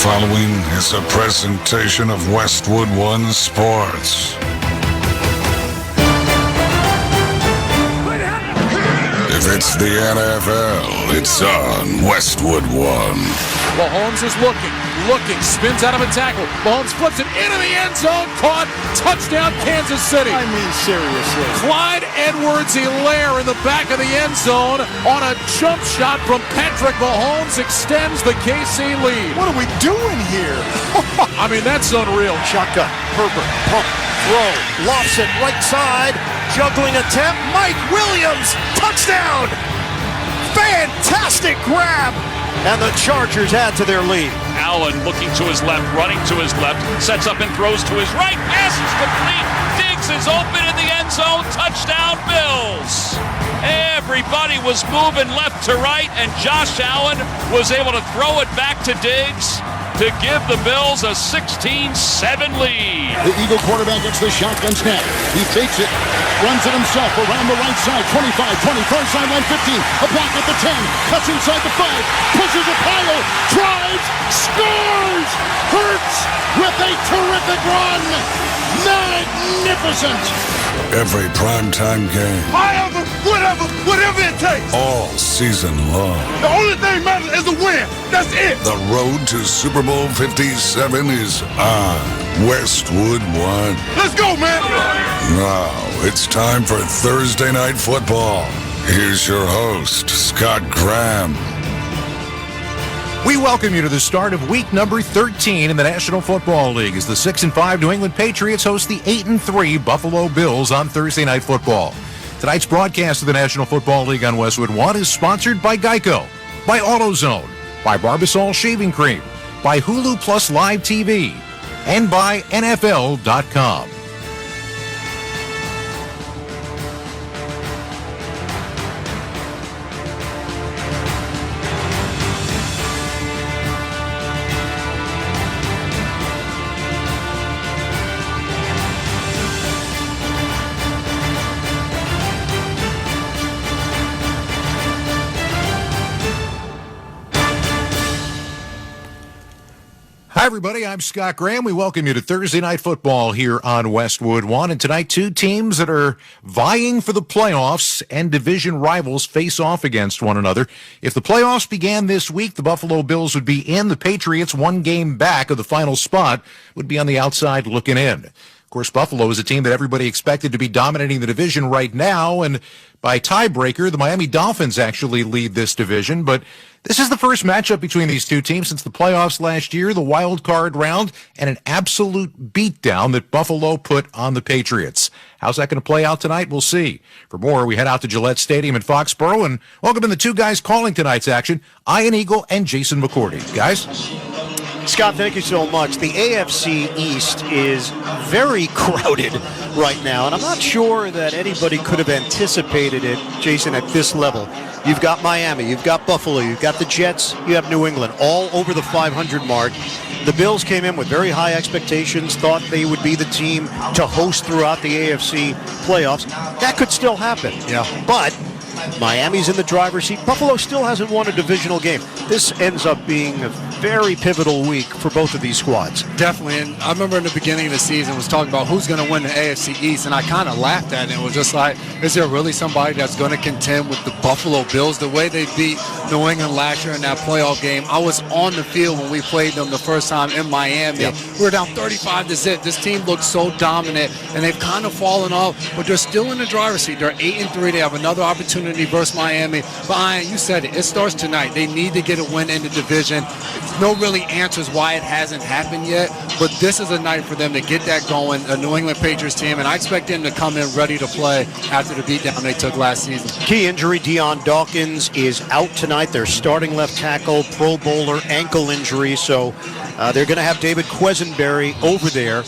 following is a presentation of Westwood One Sports. If it's the NFL, it's on Westwood One. Mahomes is looking, spins out of a tackle. Mahomes flips it into the end zone, caught, touchdown Kansas City. I mean, seriously. Clyde Edwards-Helaire in the back of the end zone on a jump shot from Patrick Mahomes extends the KC lead. What are we doing here? I mean, that's unreal. Shotgun, Herbert, pump, throw, lofts it right side, juggling attempt, Mike Williams, touchdown! Fantastic grab! And the Chargers add to their lead. Allen looking to his left, running to his left, sets up and throws to his right. Pass is complete. Diggs is open in the end zone. Touchdown, Bills. Everybody was moving left to right, and Josh Allen was able to throw it back to Diggs to give the Bills a 16-7 lead. The Eagle quarterback gets the shotgun snap. He takes it, runs it himself around the right side, 25, 20, far sideline 15, a block at the 10, cuts inside the 5, pushes a pile, drives, scores! Hurts with a terrific run! Magnificent! Every primetime game. Whatever it takes. All season long. The only thing matters is the win. That's it. The road to Super Bowl 57 is on Westwood One. Let's go, man. Now it's time for Thursday Night Football. Here's your host, Scott Graham. We welcome you to the start of week number 13 in the National Football League as the 6-5 New England Patriots host the 8-3 Buffalo Bills on Thursday Night Football. Tonight's broadcast of the National Football League on Westwood One is sponsored by Geico, by AutoZone, by Barbasol Shaving Cream, by Hulu Plus Live TV, and by NFL.com. Hi, everybody. I'm Scott Graham. We welcome you to Thursday Night Football here on Westwood One. And tonight, two teams that are vying for the playoffs and division rivals face off against one another. If the playoffs began this week, the Buffalo Bills would be in. The Patriots, one game back of the final spot, would be on the outside looking in. Of course, Buffalo is a team that everybody expected to be dominating the division right now. And by tiebreaker, the Miami Dolphins actually lead this division. But this is the first matchup between these two teams since the playoffs last year, the wild card round, and an absolute beatdown that Buffalo put on the Patriots. How's that going to play out tonight? We'll see. For more, we head out to Gillette Stadium in Foxborough and welcome in the two guys calling tonight's action, Ian Eagle and Jason McCourty. Guys? Scott, thank you so much. The AFC East is very crowded right now, and I'm not sure that anybody could have anticipated it, Jason, at this level. You've got Miami, you've got Buffalo, you've got the Jets, you have New England, all over the 500 mark. The Bills came in with very high expectations, thought they would be the team to host throughout the AFC playoffs. That could still happen. Yeah. But Miami's in the driver's seat. Buffalo still hasn't won a divisional game. This ends up being a very pivotal week for both of these squads. Definitely, and I remember in the beginning of the season was talking about who's going to win the AFC East, and I kind of laughed at it. It was just like, is there really somebody that's going to contend with the Buffalo Bills? The way they beat New England last year in that playoff game, I was on the field when we played them the first time in Miami. Yep. We were down 35-0. This team looked so dominant, and they've kind of fallen off, but they're still in the driver's seat. They're 8-3. They have another opportunity versus Miami. But Ian, you said it. It starts tonight. They need to get a win in the division. No really answers why it hasn't happened yet, but this is a night for them to get that going, a New England Patriots team, and I expect them to come in ready to play after the beatdown they took last season. Key injury, Deion Dawkins is out tonight. Their starting left tackle, Pro Bowler, ankle injury, so they're going to have David Quesenberry over there.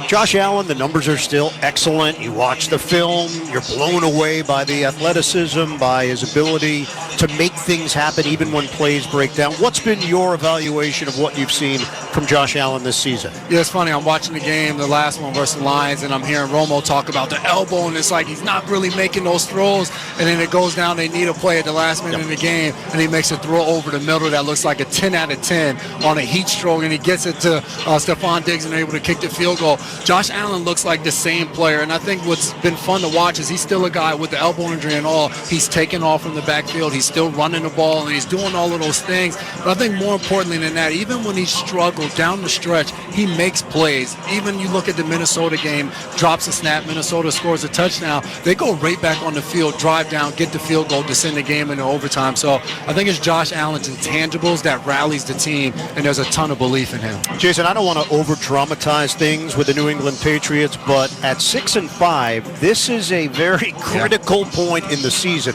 Josh Allen, the numbers are still excellent. You watch the film, you're blown away by the athleticism, by his ability to make things happen even when plays break down. What's been your evaluation of what you've seen from Josh Allen this season? Yeah, it's funny. I'm watching the game, the last one versus the Lions, and I'm hearing Romo talk about the elbow, and it's like he's not really making those throws, and then it goes down, they need a play at the last minute in the game, and he makes a throw over the middle that looks like a 10 out of 10 on a heat stroke, and he gets it to Stephon Diggs and able to kick the field goal. Josh Allen looks like the same player, and I think what's been fun to watch is he's still a guy with the elbow injury and all. He's taking off from the backfield. He's still running the ball, and he's doing all of those things. But I think more importantly than that, even when he struggled down the stretch, he makes plays. Even you look at the Minnesota game, drops a snap, Minnesota scores a touchdown. They go right back on the field, drive down, get the field goal to send the game into overtime. So I think it's Josh Allen's intangibles that rallies the team, and there's a ton of belief in him. Jason, I don't want to over-dramatize things with the New England Patriots, but at 6-5, this is a very critical point in the season.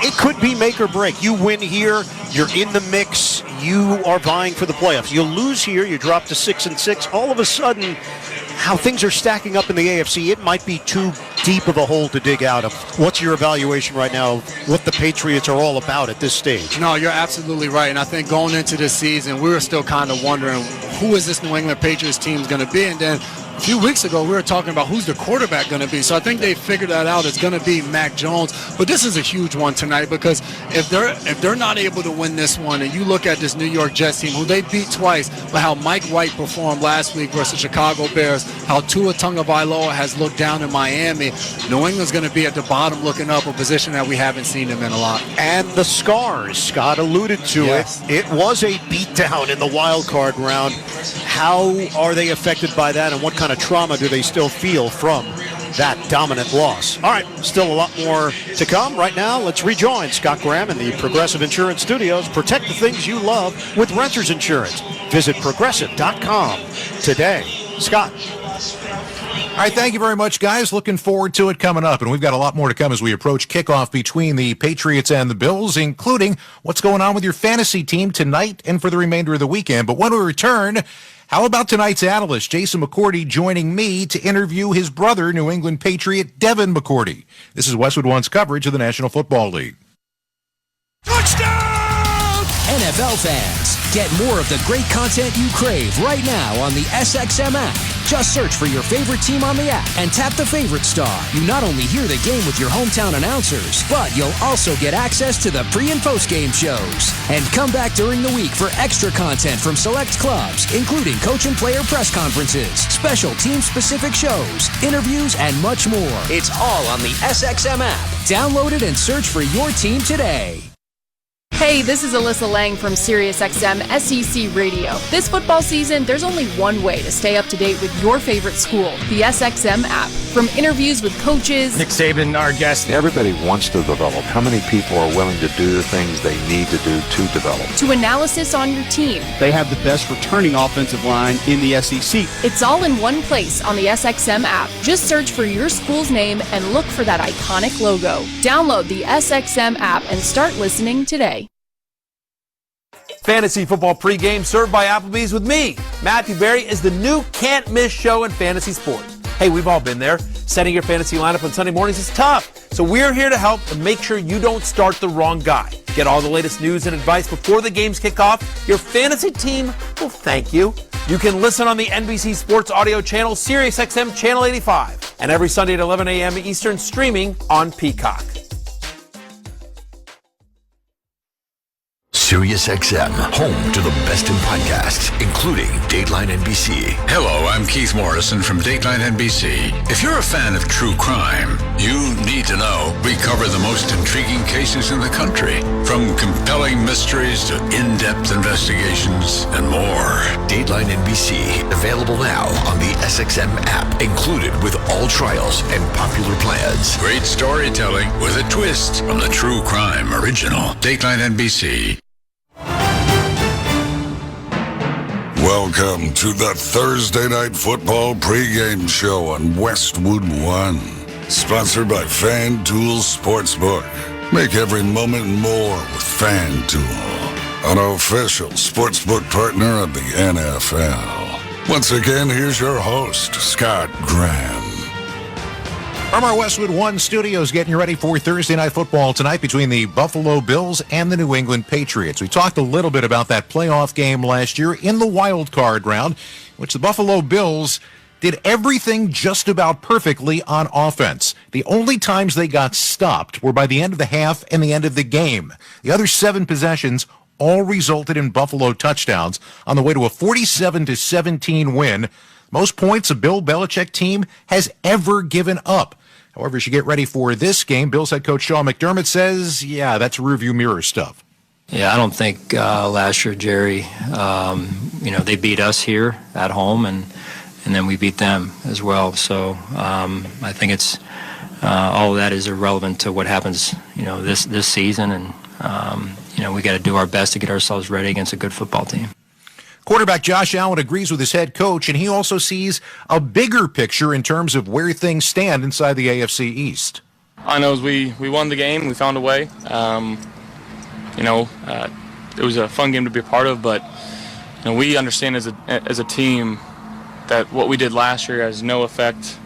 It could be make or break. You win here, you're in the mix, you are vying for the playoffs. You lose here, you drop to 6-6. All of a sudden, how things are stacking up in the AFC, it might be too deep of a hole to dig out of. What's your evaluation right now of what the Patriots are all about at this stage? No, you're absolutely right. And I think going into this season, we were still kind of wondering who is this New England Patriots team going to be. And then a few weeks ago, we were talking about who's the quarterback going to be. So I think they figured that out. It's going to be Mac Jones. But this is a huge one tonight because if they're not able to win this one, and you look at this New York Jets team, who they beat twice, but how Mike White performed last week versus Chicago Bears, how Tua Tagovailoa has looked down in Miami, New England's going to be at the bottom looking up, a position that we haven't seen them in a lot. And the scars, Scott alluded to it. It was a beatdown in the wild card round. How are they affected by that, and what kind of trauma do they still feel from that dominant loss? All right, still a lot more to come. Right now, let's rejoin Scott Graham in the Progressive Insurance Studios. Protect the things you love with Renters Insurance. Visit Progressive.com today. Scott. All right, thank you very much, guys. Looking forward to it coming up. And we've got a lot more to come as we approach kickoff between the Patriots and the Bills, including what's going on with your fantasy team tonight and for the remainder of the weekend. But when we return, how about tonight's analyst, Jason McCourty, joining me to interview his brother, New England Patriot Devin McCourty. This is Westwood One's coverage of the National Football League. Touchdown! NFL fans, get more of the great content you crave right now on the SXM app. Just search for your favorite team on the app and tap the favorite star. You not only hear the game with your hometown announcers, but you'll also get access to the pre- and post-game shows. And come back during the week for extra content from select clubs, including coach and player press conferences, special team-specific shows, interviews, and much more. It's all on the SXM app. Download it and search for your team today. Hey, this is Alyssa Lang from SiriusXM SEC Radio. This football season, there's only one way to stay up to date with your favorite school, the SXM app. From interviews with coaches, Nick Saban, our guest. Everybody wants to develop. How many people are willing to do the things they need to do to develop? To analysis on your team. They have the best returning offensive line in the SEC. It's all in one place on the SXM app. Just search for your school's name and look for that iconic logo. Download the SXM app and start listening today. Fantasy football pregame served by Applebee's with me. Matthew Berry is the new can't-miss show in fantasy sports. Hey, we've all been there. Setting your fantasy lineup on Sunday mornings is tough. So we're here to help and make sure you don't start the wrong guy. Get all the latest news and advice before the games kick off. Your fantasy team will thank you. You can listen on the NBC Sports Audio channel, SiriusXM Channel 85. And every Sunday at 11 a.m. Eastern, streaming on Peacock. SiriusXM, home to the best in podcasts, including Dateline NBC. Hello, I'm Keith Morrison from Dateline NBC. If you're a fan of true crime, you need to know we cover the most intriguing cases in the country, from compelling mysteries to in-depth investigations and more. Dateline NBC, available now on the SXM app, included with all trials and popular plans. Great storytelling with a twist from the true crime original. Dateline NBC. Welcome to the Thursday Night Football pregame show on Westwood One. Sponsored by FanDuel Sportsbook. Make every moment more with FanDuel, an official sportsbook partner of the NFL. Once again, here's your host, Scott Graham. From our Westwood One studios, getting you ready for Thursday Night Football tonight between the Buffalo Bills and the New England Patriots. We talked a little bit about that playoff game last year in the wild card round, which the Buffalo Bills did everything just about perfectly on offense. The only times they got stopped were by the end of the half and the end of the game. The other 7 possessions all resulted in Buffalo touchdowns on the way to a 47-17 win. Most points a Bill Belichick team has ever given up. However, as you get ready for this game, Bills head coach Sean McDermott says, yeah, that's rearview mirror stuff. Yeah, I don't think last year, Jerry, they beat us here at home, and then we beat them as well. So I think it's all of that is irrelevant to what happens, this season, and we got to do our best to get ourselves ready against a good football team. Quarterback Josh Allen agrees with his head coach, and he also sees a bigger picture in terms of where things stand inside the AFC East. I know as we won the game, we found a way. It was a fun game to be a part of, but we understand as a team that what we did last year has no effect,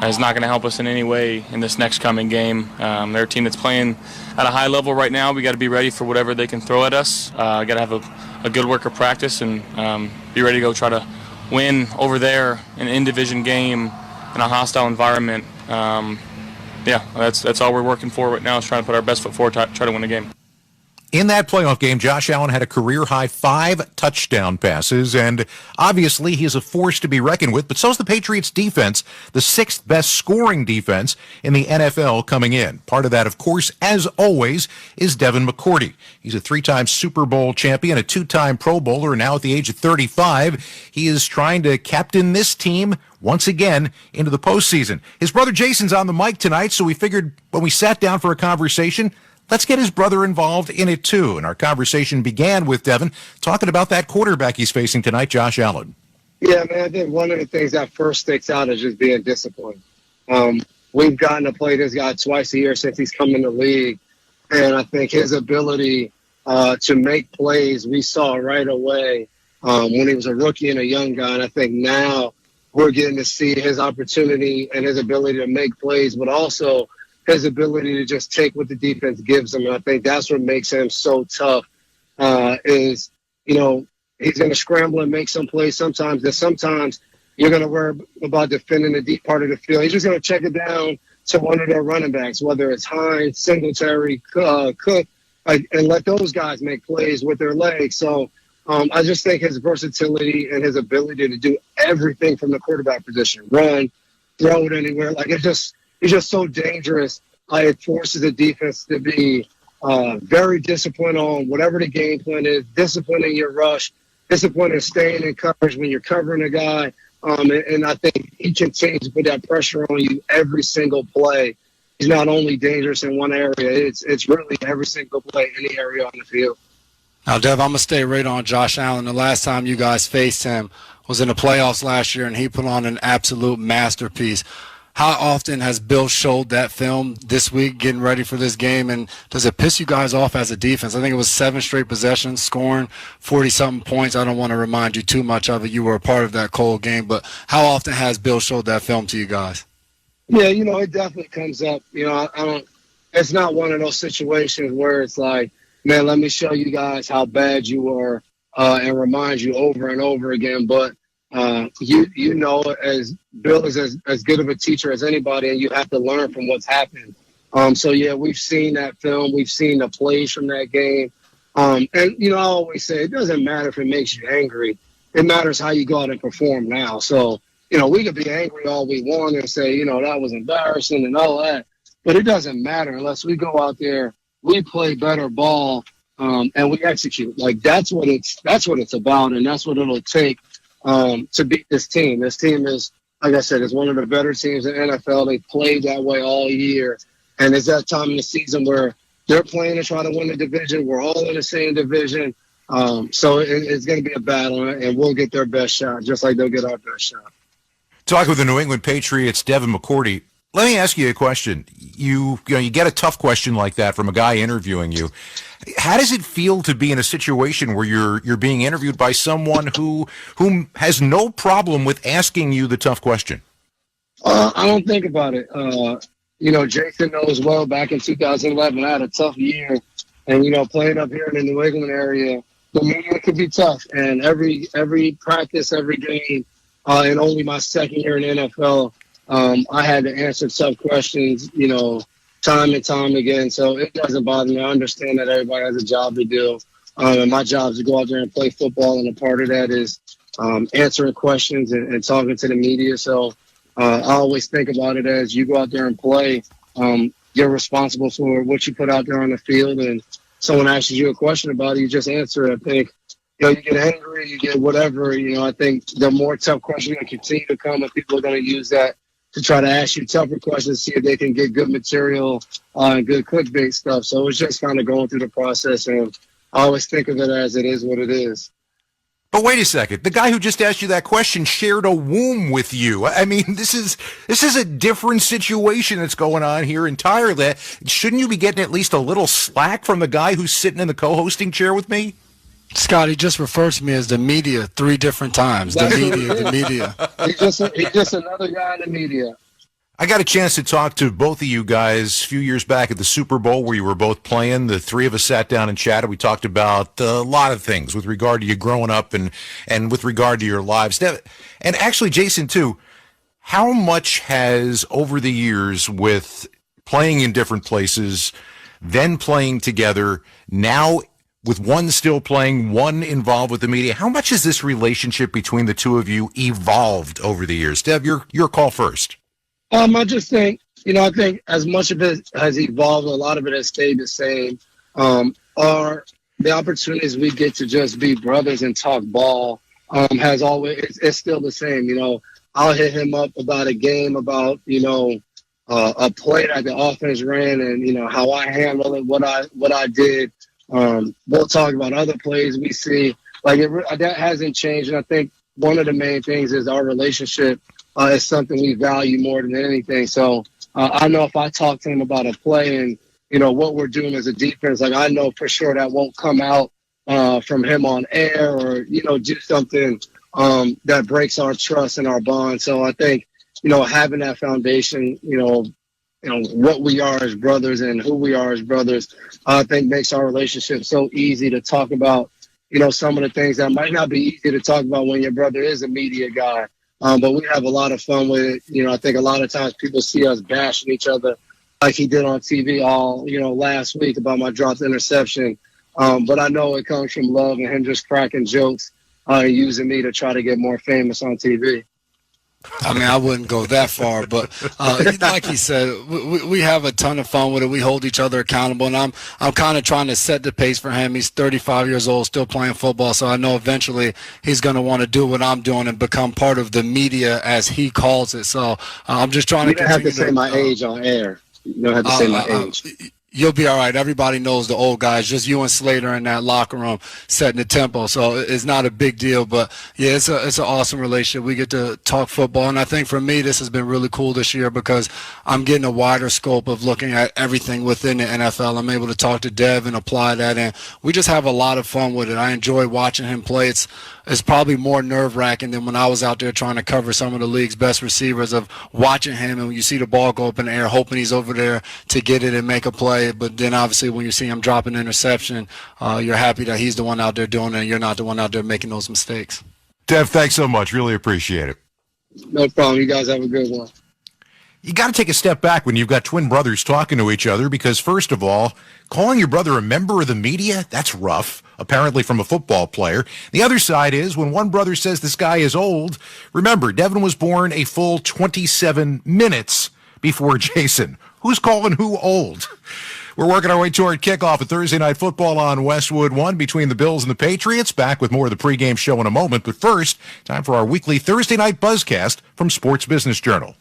is not going to help us in any way in this next coming game. They're a team that's playing at a high level right now. We got to be ready for whatever they can throw at us. Got to have a good work of practice and be ready to go try to win over there in an in-division game in a hostile environment. That's all we're working for right now, is trying to put our best foot forward, try to win the game. In that playoff game, Josh Allen had a career-high 5 touchdown passes, and obviously he is a force to be reckoned with, but so is the Patriots defense, the 6th best scoring defense in the NFL coming in. Part of that, of course, as always, is Devin McCourty. He's a 3-time Super Bowl champion, a 2-time Pro Bowler, and now at the age of 35, he is trying to captain this team once again into the postseason. His brother Jason's on the mic tonight, so we figured when we sat down for a conversation, let's get his brother involved in it, too. And our conversation began with Devin talking about that quarterback he's facing tonight, Josh Allen. Yeah, man, I think one of the things that first sticks out is just being disciplined. We've gotten to play this guy twice a year since he's come in the league. And I think his ability to make plays, we saw right away when he was a rookie and a young guy. And I think now we're getting to see his opportunity and his ability to make plays, but also his ability to just take what the defense gives him. And I think that's what makes him so tough is, he's going to scramble and make some plays sometimes. That sometimes you're going to worry about defending the deep part of the field. He's just going to check it down to one of their running backs, whether it's Hines, Singletary, Cook, and let those guys make plays with their legs. So I just think his versatility and his ability to do everything from the quarterback position, run, throw it anywhere, he's just so dangerous. It forces the defense to be very disciplined on whatever the game plan is, discipline in your rush, discipline in staying in coverage when you're covering a guy. And I think he continues to put that pressure on you every single play. He's not only dangerous in one area, it's really every single play, any area on the field. Now, Dev, I'm going to stay right on Josh Allen. The last time you guys faced him was in the playoffs last year, and he put on an absolute masterpiece. How often has Bill showed that film this week getting ready for this game, and does it piss you guys off as a defense? I think it was 7 straight possessions, scoring 40-something points. I don't want to remind you too much of it. You were a part of that cold game, but how often has Bill showed that film to you guys? Yeah, it definitely comes up. It's not one of those situations where it's like, man, let me show you guys how bad you were and remind you over and over again. But as Bill is as good of a teacher as anybody, and you have to learn from what's happened. We've seen that film. We've seen the plays from that game. I always say it doesn't matter if it makes you angry. It matters how you go out and perform now. So, we could be angry all we want and say, that was embarrassing and all that. But it doesn't matter unless we go out there, we play better ball, and we execute. That's what it's about, and that's what it'll take to beat this team. This team is, like I said, is one of the better teams in the NFL. They played that way all year. And it's that time in the season where they're playing to try to win the division. We're all in the same division. So it's going to be a battle, and we'll get their best shot, just like they'll get our best shot. Talking with the New England Patriots, Devin McCourty. Let me ask you a question. You get a tough question like that from a guy interviewing you. How does it feel to be in a situation where you're being interviewed by someone who has no problem with asking you the tough question? I don't think about it. Jason knows well. Back in 2011, I had a tough year, and playing up here in the New England area, the media could be tough. And every practice, every game, and only my second year in the NFL, I had to answer tough questions, time and time again. So it doesn't bother me. I understand that everybody has a job to do. And my job is to go out there and play football. And a part of that is answering questions and talking to the media. So I always think about it as you go out there and play. You're responsible for what you put out there on the field. And someone asks you a question about it, you just answer it. I think, you get angry, you get whatever. I think the more tough questions are going to continue to come, and people are going to use that to try to ask you tougher questions, see if they can get good material and good clickbait stuff. So it's just kind of going through the process, and I always think of it as it is what it is. But wait a second. The guy who just asked you that question shared a womb with you. I mean, this is a different situation that's going on here entirely. Shouldn't you be getting at least a little slack from the guy who's sitting in the co-hosting chair with me? Scott, he just refers to me as the media 3 different times. The media. He's just another guy in the media. I got a chance to talk to both of you guys a few years back at the Super Bowl where you were both playing. The three of us sat down and chatted. We talked about a lot of things with regard to you growing up and with regard to your lives. And actually, Jason, too, how much has over the years with playing in different places, then playing together, now with one still playing, one involved with the media, how much has this relationship between the two of you evolved over the years? Dev, your call first. I just think, I think as much of it has evolved, a lot of it has stayed the same. Are the opportunities we get to just be brothers and talk ball has always, it's still the same. I'll hit him up about a game, about, a play that the offense ran and, how I handled it, what I did. We'll talk about other plays we see. That hasn't changed. And I think one of the main things is our relationship is something we value more than anything. So I know if I talk to him about a play and, what we're doing as a defense, I know for sure that won't come out from him on air or, do something that breaks our trust and our bond. So I think, having that foundation, what we are as brothers and who we are as brothers, I think makes our relationship so easy to talk about, some of the things that might not be easy to talk about when your brother is a media guy. But we have a lot of fun with it. I think a lot of times people see us bashing each other like he did on TV all, last week about my dropped interception. But I know it comes from love and him just cracking jokes and using me to try to get more famous on TV. I mean, I wouldn't go that far, but like he said, we have a ton of fun with it. We hold each other accountable, and I'm kind of trying to set the pace for him. He's 35 years old, still playing football, so I know eventually he's going to want to do what I'm doing and become part of the media, as he calls it. So I'm just trying to continue to... You don't have to say my age on air. You don't have to say my age. You'll be all right. Everybody knows the old guys. Just you and Slater in that locker room setting the tempo. So it's not a big deal. But, yeah, it's an awesome relationship. We get to talk football. And I think for me this has been really cool this year because I'm getting a wider scope of looking at everything within the NFL. I'm able to talk to Dev and apply that. And we just have a lot of fun with it. I enjoy watching him play. It's probably more nerve-wracking than when I was out there trying to cover some of the league's best receivers, of watching him and when you see the ball go up in the air, hoping he's over there to get it and make a play. But then obviously when you see him drop an interception, you're happy that he's the one out there doing it and you're not the one out there making those mistakes. Dev, thanks so much. Really appreciate it. No problem. You guys have a good one. You got to take a step back when you've got twin brothers talking to each other because, first of all, calling your brother a member of the media, that's rough, apparently from a football player. The other side is when one brother says this guy is old, remember, Devin was born a full 27 minutes before Jason. Who's calling who old? We're working our way toward kickoff of Thursday Night Football on Westwood 1 between the Bills and the Patriots. Back with more of the pregame show in a moment. But first, time for our weekly Thursday Night Buzzcast from Sports Business Journal.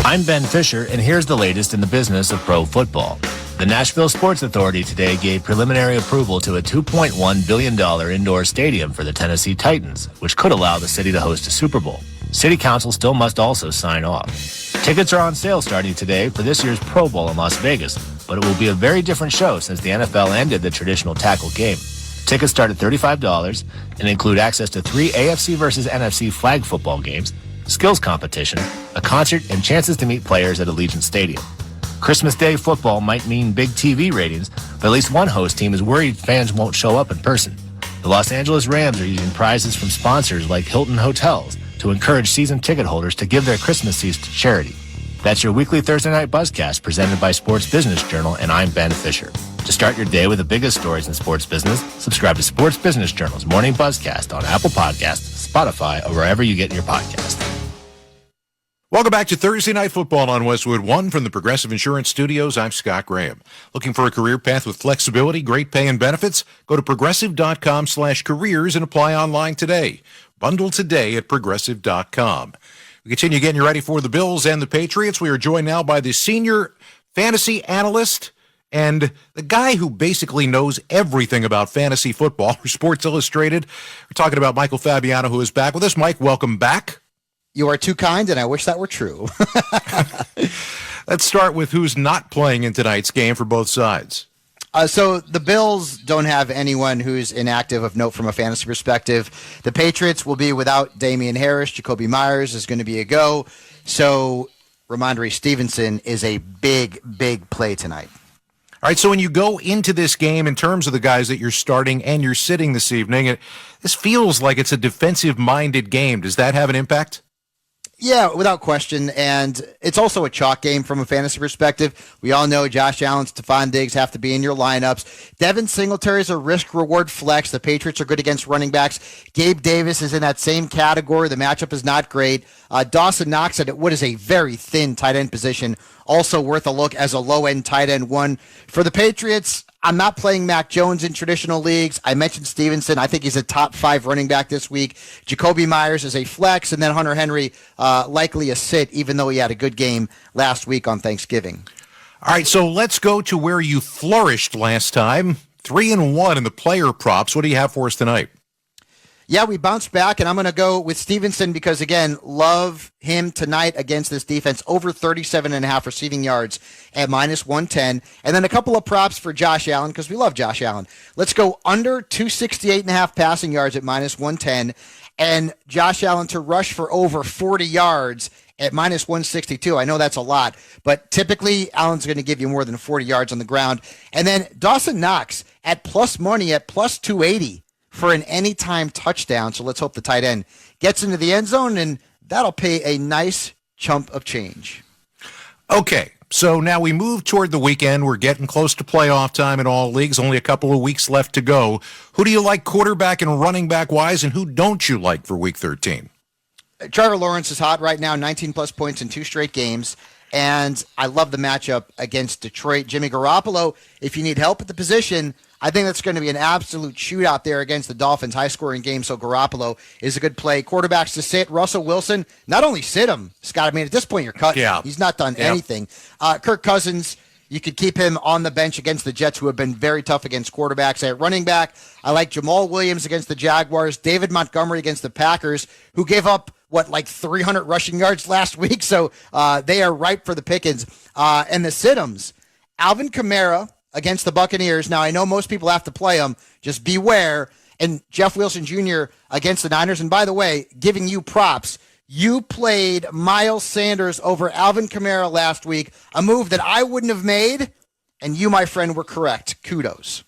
I'm Ben Fisher, and here's the latest in the business of pro football. The Nashville Sports Authority today gave preliminary approval to a $2.1 billion indoor stadium for the Tennessee Titans, which could allow the city to host a Super Bowl. City Council still must also sign off. Tickets are on sale starting today for this year's Pro Bowl in Las Vegas, but it will be a very different show since the NFL ended the traditional tackle game. Tickets start at $35 and include access to 3 AFC versus NFC flag football games, skills competition, a concert, and chances to meet players at Allegiant Stadium. Christmas Day football might mean big TV ratings, but at least one host team is worried fans won't show up in person. The Los Angeles Rams are using prizes from sponsors like Hilton Hotels to encourage season ticket holders to give their Christmas seats to charity. That's your weekly Thursday Night Buzzcast presented by Sports Business Journal, and I'm Ben Fisher. To start your day with the biggest stories in sports business, subscribe to Sports Business Journal's Morning Buzzcast on Apple Podcasts, Spotify, or wherever you get your podcasts. Welcome back to Thursday Night Football on Westwood One from the Progressive Insurance Studios. I'm Scott Graham. Looking for a career path with flexibility, great pay, and benefits? Go to progressive.com/careers and apply online today. Bundle today at progressive.com. We continue getting you ready for the Bills and the Patriots. We are joined now by the senior fantasy analyst and the guy who basically knows everything about fantasy football for Sports Illustrated. We're talking about Michael Fabiano, who is back with us. Mike, welcome back. You are too kind, and I wish that were true. Let's start with who's not playing in tonight's game for both sides. So the Bills don't have anyone who's inactive of note from a fantasy perspective. The Patriots will be without Damian Harris. Jacoby Myers is going to be a go. So Ramondre Stevenson is a big, big play tonight. All right, so when you go into this game in terms of the guys that you're starting and you're sitting this evening, this feels like it's a defensive-minded game. Does that have an impact? Yeah, without question, and it's also a chalk game from a fantasy perspective. We all know Josh Allen, Stephon Diggs have to be in your lineups. Devin Singletary is a risk-reward flex. The Patriots are good against running backs. Gabe Davis is in that same category. The matchup is not great. Dawson Knox at what is a very thin tight end position, also worth a look as a low-end tight end one. For the Patriots, I'm not playing Mac Jones in traditional leagues. I mentioned Stevenson. I think he's a top 5 running back this week. Jacoby Myers is a flex, and then Hunter Henry likely a sit, even though he had a good game last week on Thanksgiving. All right, so let's go to where you flourished last time. 3-1 in the player props. What do you have for us tonight? Yeah, we bounced back, and I'm going to go with Stevenson because, again, love him tonight against this defense. Over 37.5 receiving yards at -110. And then a couple of props for Josh Allen because we love Josh Allen. Let's go under 268.5 passing yards at -110. And Josh Allen to rush for over 40 yards at -162. I know that's a lot, but typically Allen's going to give you more than 40 yards on the ground. And then Dawson Knox at plus money at plus 280. For an anytime touchdown. So let's hope the tight end gets into the end zone, and that'll pay a nice chunk of change. Okay, so now we move toward the weekend. We're getting close to playoff time in all leagues. Only a couple of weeks left to go. Who do you like quarterback and running back wise, and who don't you like for Week 13? Trevor Lawrence is hot right now, 19-plus points in 2 straight games. And I love the matchup against Detroit. Jimmy Garoppolo, if you need help at the position, I think that's going to be an absolute shootout there against the Dolphins, high-scoring game, so Garoppolo is a good play. Quarterbacks to sit, Russell Wilson, not only sit him, Scott, I mean, at this point you're cutting. Yeah. He's not done anything. Kirk Cousins, you could keep him on the bench against the Jets, who have been very tough against quarterbacks. At running back, I like Jamal Williams against the Jaguars, David Montgomery against the Packers, who gave up, 300 rushing yards last week, so they are ripe for the pickings. And the sit-ems, Alvin Kamara against the Buccaneers. Now, I know most people have to play him. Just beware. And Jeff Wilson Jr. against the Niners. And by the way, giving you props, you played Miles Sanders over Alvin Kamara last week, a move that I wouldn't have made, and you, my friend, were correct. Kudos.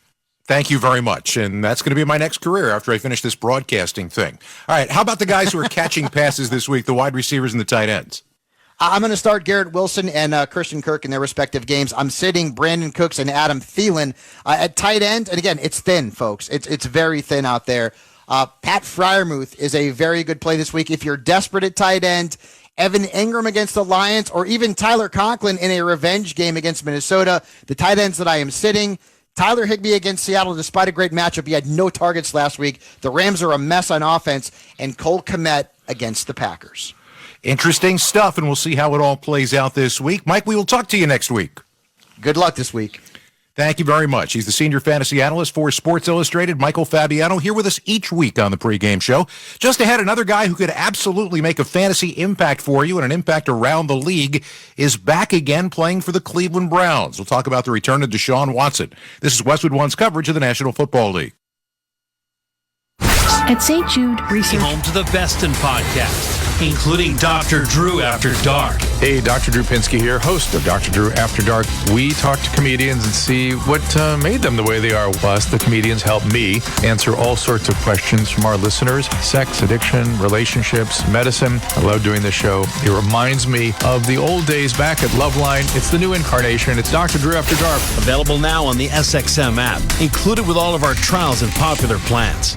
Thank you very much. And that's going to be my next career after I finish this broadcasting thing. All right, how about the guys who are catching passes this week, the wide receivers and the tight ends? I'm going to start Garrett Wilson and Christian Kirk in their respective games. I'm sitting Brandon Cooks and Adam Thielen at tight end. And again, it's thin, folks. It's very thin out there. Pat Freiermuth is a very good play this week. If you're desperate at tight end, Evan Ingram against the Lions, or even Tyler Conklin in a revenge game against Minnesota, the tight ends that I am sitting. Tyler Higbee against Seattle, despite a great matchup, he had no targets last week. The Rams are a mess on offense. And Cole Kmet against the Packers. Interesting stuff, and we'll see how it all plays out this week. Mike, we will talk to you next week. Good luck this week. Thank you very much. He's the senior fantasy analyst for Sports Illustrated, Michael Fabiano, here with us each week on the pregame show. Just ahead, another guy who could absolutely make a fantasy impact for you and an impact around the league is back again playing for the Cleveland Browns. We'll talk about the return of Deshaun Watson. This is Westwood One's coverage of the National Football League. At St. Jude Research. Home to the best in podcasts, including Dr. Drew After Dark. Hey, Dr. Drew Pinsky here, host of Dr. Drew After Dark. We talk to comedians and see what made them the way they are. Plus, the comedians help me answer all sorts of questions from our listeners. Sex, addiction, relationships, medicine. I love doing this show. It reminds me of the old days back at Loveline. It's the new incarnation. It's Dr. Drew After Dark. Available now on the SXM app, included with all of our trials and popular plans.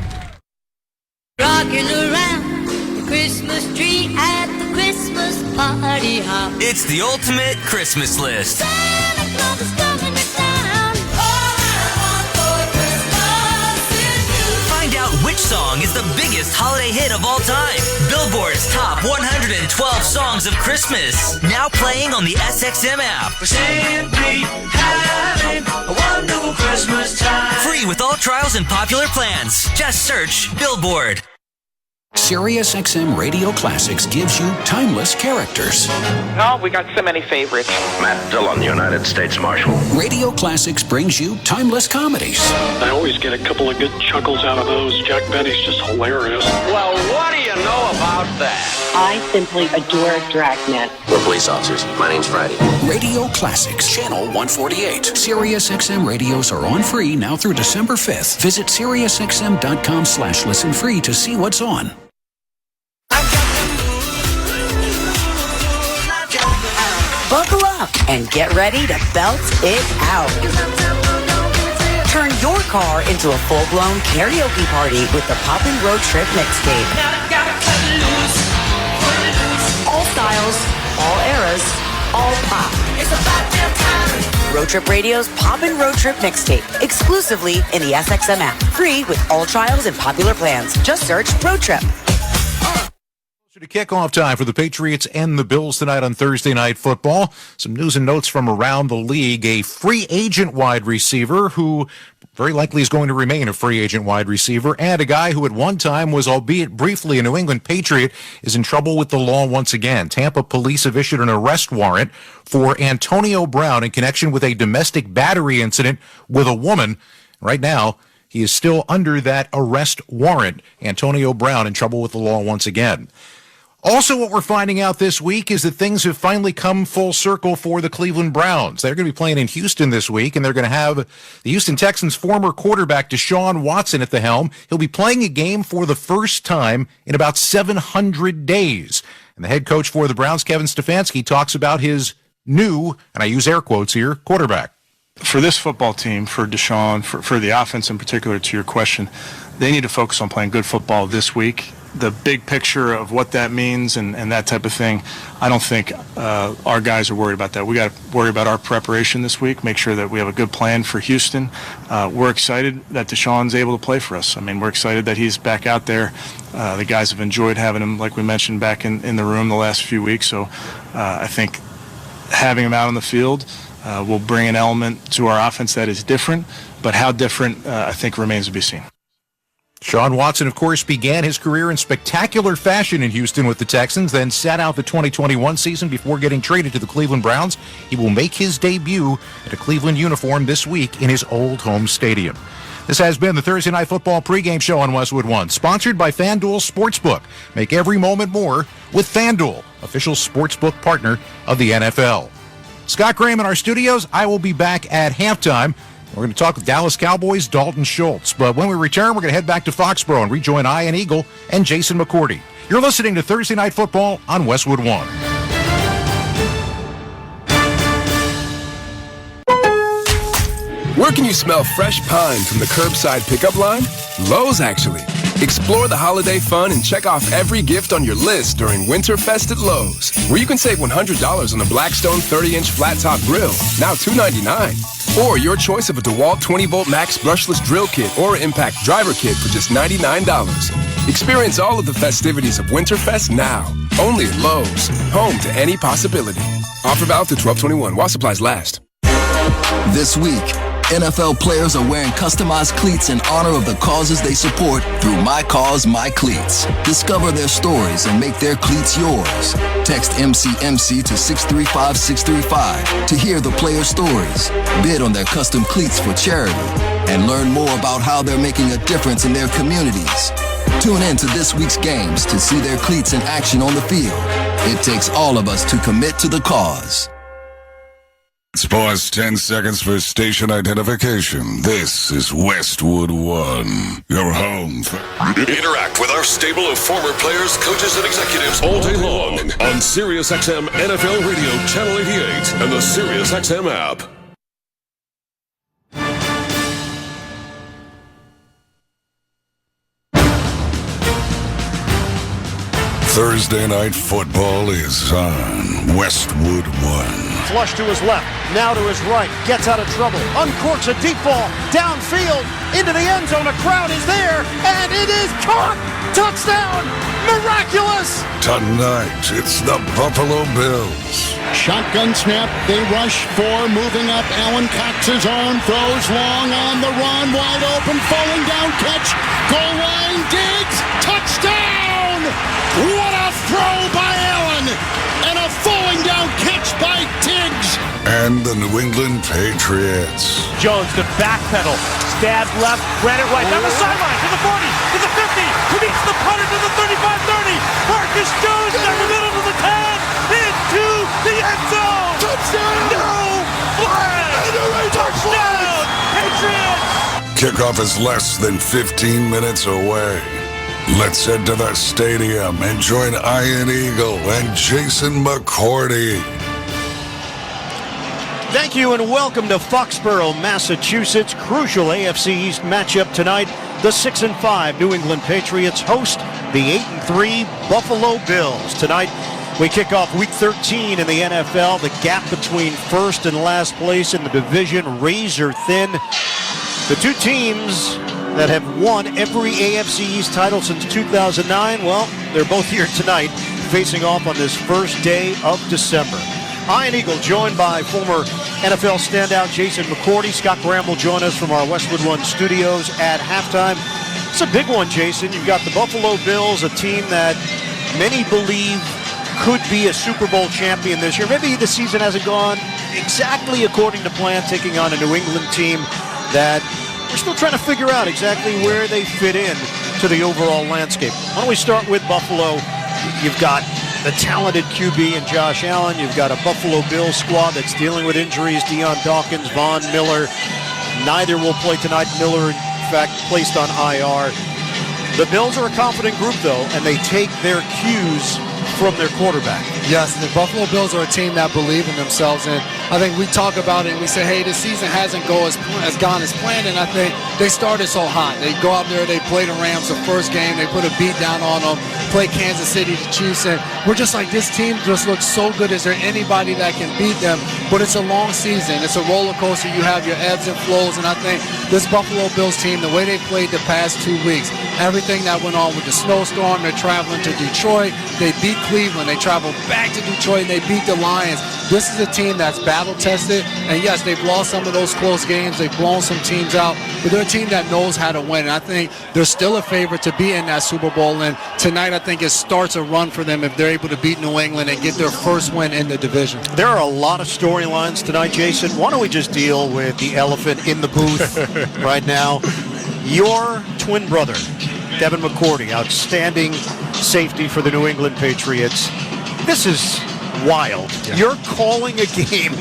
Rocking around the Christmas tree at the Christmas party hop. It's the ultimate Christmas list. Santa Claus is coming to town. All I want for Christmas is you. Find out which song is the biggest holiday hit of all time. Billboard's top 112 songs of Christmas. Now playing on the SXM app. We're simply having a wonderful Christmas time. Free with all trials and popular plans. Just search Billboard. SiriusXM Radio Classics gives you timeless characters. Oh, we got so many favorites. Matt Dillon, United States Marshal. Radio Classics brings you timeless comedies. I always get a couple of good chuckles out of those. Jack Benny's just hilarious. Well, what do you know about that? I simply adore Dragnet. We're police officers. My name's Friday. Radio Classics, Channel 148. SiriusXM radios are on free now through December 5th. Visit SiriusXM.com/listen free to see what's on. Buckle up and get ready to belt it out. Turn your car into a full-blown karaoke party with the Poppin' Road Trip Mixtape. All styles, all eras, all pop. It's about damn time. Road Trip Radio's Poppin' Road Trip Mixtape, exclusively in the SXM app. Free with all trials and popular plans. Just search Road Trip. To kickoff time for the Patriots and the Bills tonight on Thursday Night Football. Some news and notes from around the league. A free agent wide receiver who very likely is going to remain a free agent wide receiver, and a guy who at one time was, albeit briefly, a New England Patriot, is in trouble with the law once again. Tampa police have issued an arrest warrant for Antonio Brown in connection with a domestic battery incident with a woman. Right now, he is still under that arrest warrant. Antonio Brown in trouble with the law once again. Also, what we're finding out this week is that things have finally come full circle for the Cleveland Browns. They're going to be playing in Houston this week, and they're going to have the Houston Texans' former quarterback Deshaun Watson at the helm. He'll be playing a game for the first time in about 700 days. And the head coach for the Browns, Kevin Stefanski, talks about his new, and I use air quotes here, quarterback. For this football team, for Deshaun, for the offense in particular, to your question, they need to focus on playing good football this week. The big picture of what that means and that type of thing, I don't think our guys are worried about that. We got to worry about our preparation this week, make sure that we have a good plan for Houston. We're excited that Deshaun's able to play for us. I mean, we're excited that he's back out there. The guys have enjoyed having him, like we mentioned, back in the room the last few weeks. So I think having him out on the field will bring an element to our offense that is different. But how different, I think, remains to be seen. Deshaun Watson, of course, began his career in spectacular fashion in Houston with the Texans, then sat out the 2021 season before getting traded to the Cleveland Browns. He will make his debut in a Cleveland uniform this week in his old home stadium. This has been the Thursday Night Football pregame show on Westwood One, sponsored by FanDuel Sportsbook. Make every moment more with FanDuel, official sportsbook partner of the NFL. Scott Graham in our studios. I will be back at halftime. We're going to talk with Dallas Cowboys' Dalton Schultz. But when we return, we're going to head back to Foxborough and rejoin Ian Eagle and Jason McCourty. You're listening to Thursday Night Football on Westwood One. Where can you smell fresh pine from the curbside pickup line? Lowe's, actually. Explore the holiday fun and check off every gift on your list during Winterfest at Lowe's, where you can save $100 on a Blackstone 30-inch flat-top grill, now $299. Or your choice of a DeWalt 20-volt Max brushless drill kit or Impact driver kit for just $99. Experience all of the festivities of Winterfest now, only at Lowe's, home to any possibility. Offer valid through 12/21 while supplies last. This week, NFL players are wearing customized cleats in honor of the causes they support through My Cause, My Cleats. Discover their stories and make their cleats yours. Text MCMC to 635-635 to hear the players' stories, bid on their custom cleats for charity, and learn more about how they're making a difference in their communities. Tune in to this week's games to see their cleats in action on the field. It takes all of us to commit to the cause. Pause 10 seconds for station identification. This is Westwood One, your home for... Interact with our stable of former players, coaches, and executives all day long on SiriusXM NFL Radio Channel 88 and the SiriusXM app. Thursday Night Football is on Westwood One. Flush to his left, now to his right, gets out of trouble, uncorks a deep ball, downfield, into the end zone, a crowd is there, and it is caught! Touchdown! Miraculous! Tonight, it's the Buffalo Bills. Shotgun snap, they rush for, moving up, Allen cocks his arm, throws long on the run, wide open, falling down, catch, goal line, Diggs, touchdown! What a throw by Allen! And a falling down catch by Diggs! And the New England Patriots. Jones to backpedal, stab left, ran it right, down the sideline, to the 40, to the 50, he beats the punter to the 35-30, Marcus Jones down the middle to the 10, into the end zone! Touchdown! No flag! Touchdown! Patriots! Kickoff is less than 15 minutes away. Let's head to the stadium and join Ian Eagle and Jason McCourty. Thank you and welcome to Foxborough, Massachusetts. Crucial AFC East matchup tonight. The 6-5 New England Patriots host the 8-3 Buffalo Bills. Tonight we kick off Week 13 in the NFL. The gap between first and last place in the division razor thin. The two teams that have won every AFC East title since 2009, well, they're both here tonight facing off on this first day of December. Ian Eagle joined by former NFL standout Jason McCourty. Scott Graham will join us from our Westwood One studios at halftime. It's a big one, Jason. You've got the Buffalo Bills, a team that many believe could be a Super Bowl champion this year. Maybe the season hasn't gone exactly according to plan, taking on a New England team that we're still trying to figure out exactly where they fit in to the overall landscape. Why don't we start with Buffalo? You've got the talented QB and Josh Allen. You've got a Buffalo Bills squad that's dealing with injuries. Deion Dawkins, Von Miller. Neither will play tonight. Miller, in fact, placed on IR. The Bills are a confident group, though, and they take their cues from their quarterback. Yes, the Buffalo Bills are a team that believe in themselves, and I think we talk about it and we say, hey, this season hasn't gone as planned, and I think they started so hot. They go out there, they play the Rams the first game, they put a beat down on them, play Kansas City, the Chiefs, and we're just like, this team just looks so good. Is there anybody that can beat them? But it's a long season. It's a roller coaster. You have your ebbs and flows, and I think this Buffalo Bills team, the way they played the past 2 weeks, everything that went on with the snowstorm, they're traveling to Detroit, they beat Cleveland, they traveled back to Detroit, and they beat the Lions. This is a team that's battle-tested, and yes, they've lost some of those close games, they've blown some teams out, but they're a team that knows how to win, and I think they're still a favorite to be in that Super Bowl, and tonight I think it starts a run for them if they're able to beat New England and get their first win in the division. There are a lot of storylines tonight, Jason. Why don't we just deal with the elephant in the booth right now? Your twin brother, Devin McCourty, outstanding safety for the New England Patriots. This is wild. Yeah. You're calling a game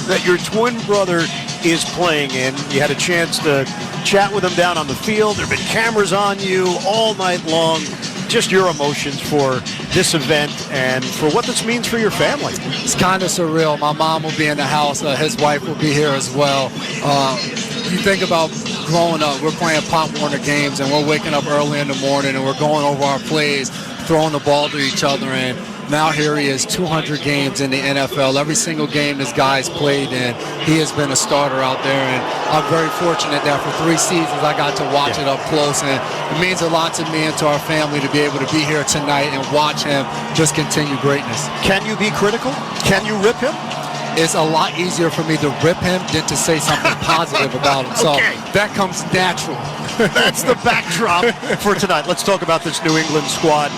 that your twin brother is playing in. You had a chance to chat with him down on the field. There have been cameras on you all night long. Just your emotions for this event and for what this means for your family. It's kind of surreal. My mom will be in the house. His wife will be here as well. You think about growing up, we're playing Pop Warner games and we're waking up early in the morning and we're going over our plays, throwing the ball to each other, and now here he is, 200 games in the NFL. Every single game this guy's played in, he has been a starter out there, and I'm very fortunate that for 3 seasons I got to watch it up close, and it means a lot to me and to our family to be able to be here tonight and watch him just continue greatness. Can you be critical? Can you rip him? it's a lot easier for me to rip him than to say something positive about him. So that comes natural. That's the backdrop for tonight. Let's talk about this New England squad.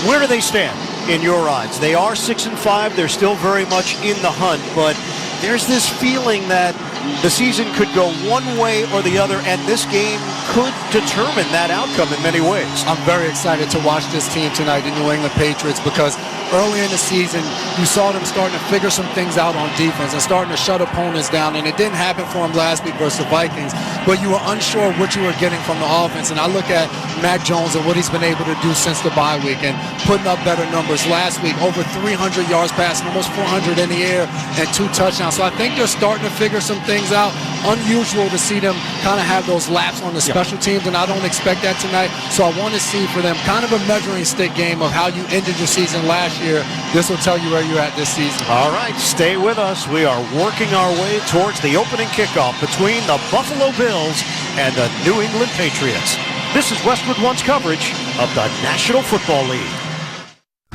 Where do they stand in your eyes? They are 6-5. They're still very much in the hunt, but there's this feeling that the season could go one way or the other, and this game could determine that outcome in many ways. I'm very excited to watch this team tonight, the New England Patriots, because early in the season, you saw them starting to figure some things out on defense and starting to shut opponents down, and it didn't happen for them last week versus the Vikings, but you were unsure what you were getting from the offense, and I look at Mac Jones and what he's been able to do since the bye week and putting up better numbers. Last week, over 300 yards passing, almost 400 in the air, and 2 touchdowns. So I think they're starting to figure some things out. Unusual to see them kind of have those laps on the special teams, and I don't expect that tonight. So I want to see for them kind of a measuring stick game of how you ended your season last year. This will tell you where you're at this season. All right, stay with us. We are working our way towards the opening kickoff between the Buffalo Bills and the New England Patriots. This is Westwood One's coverage of the National Football League.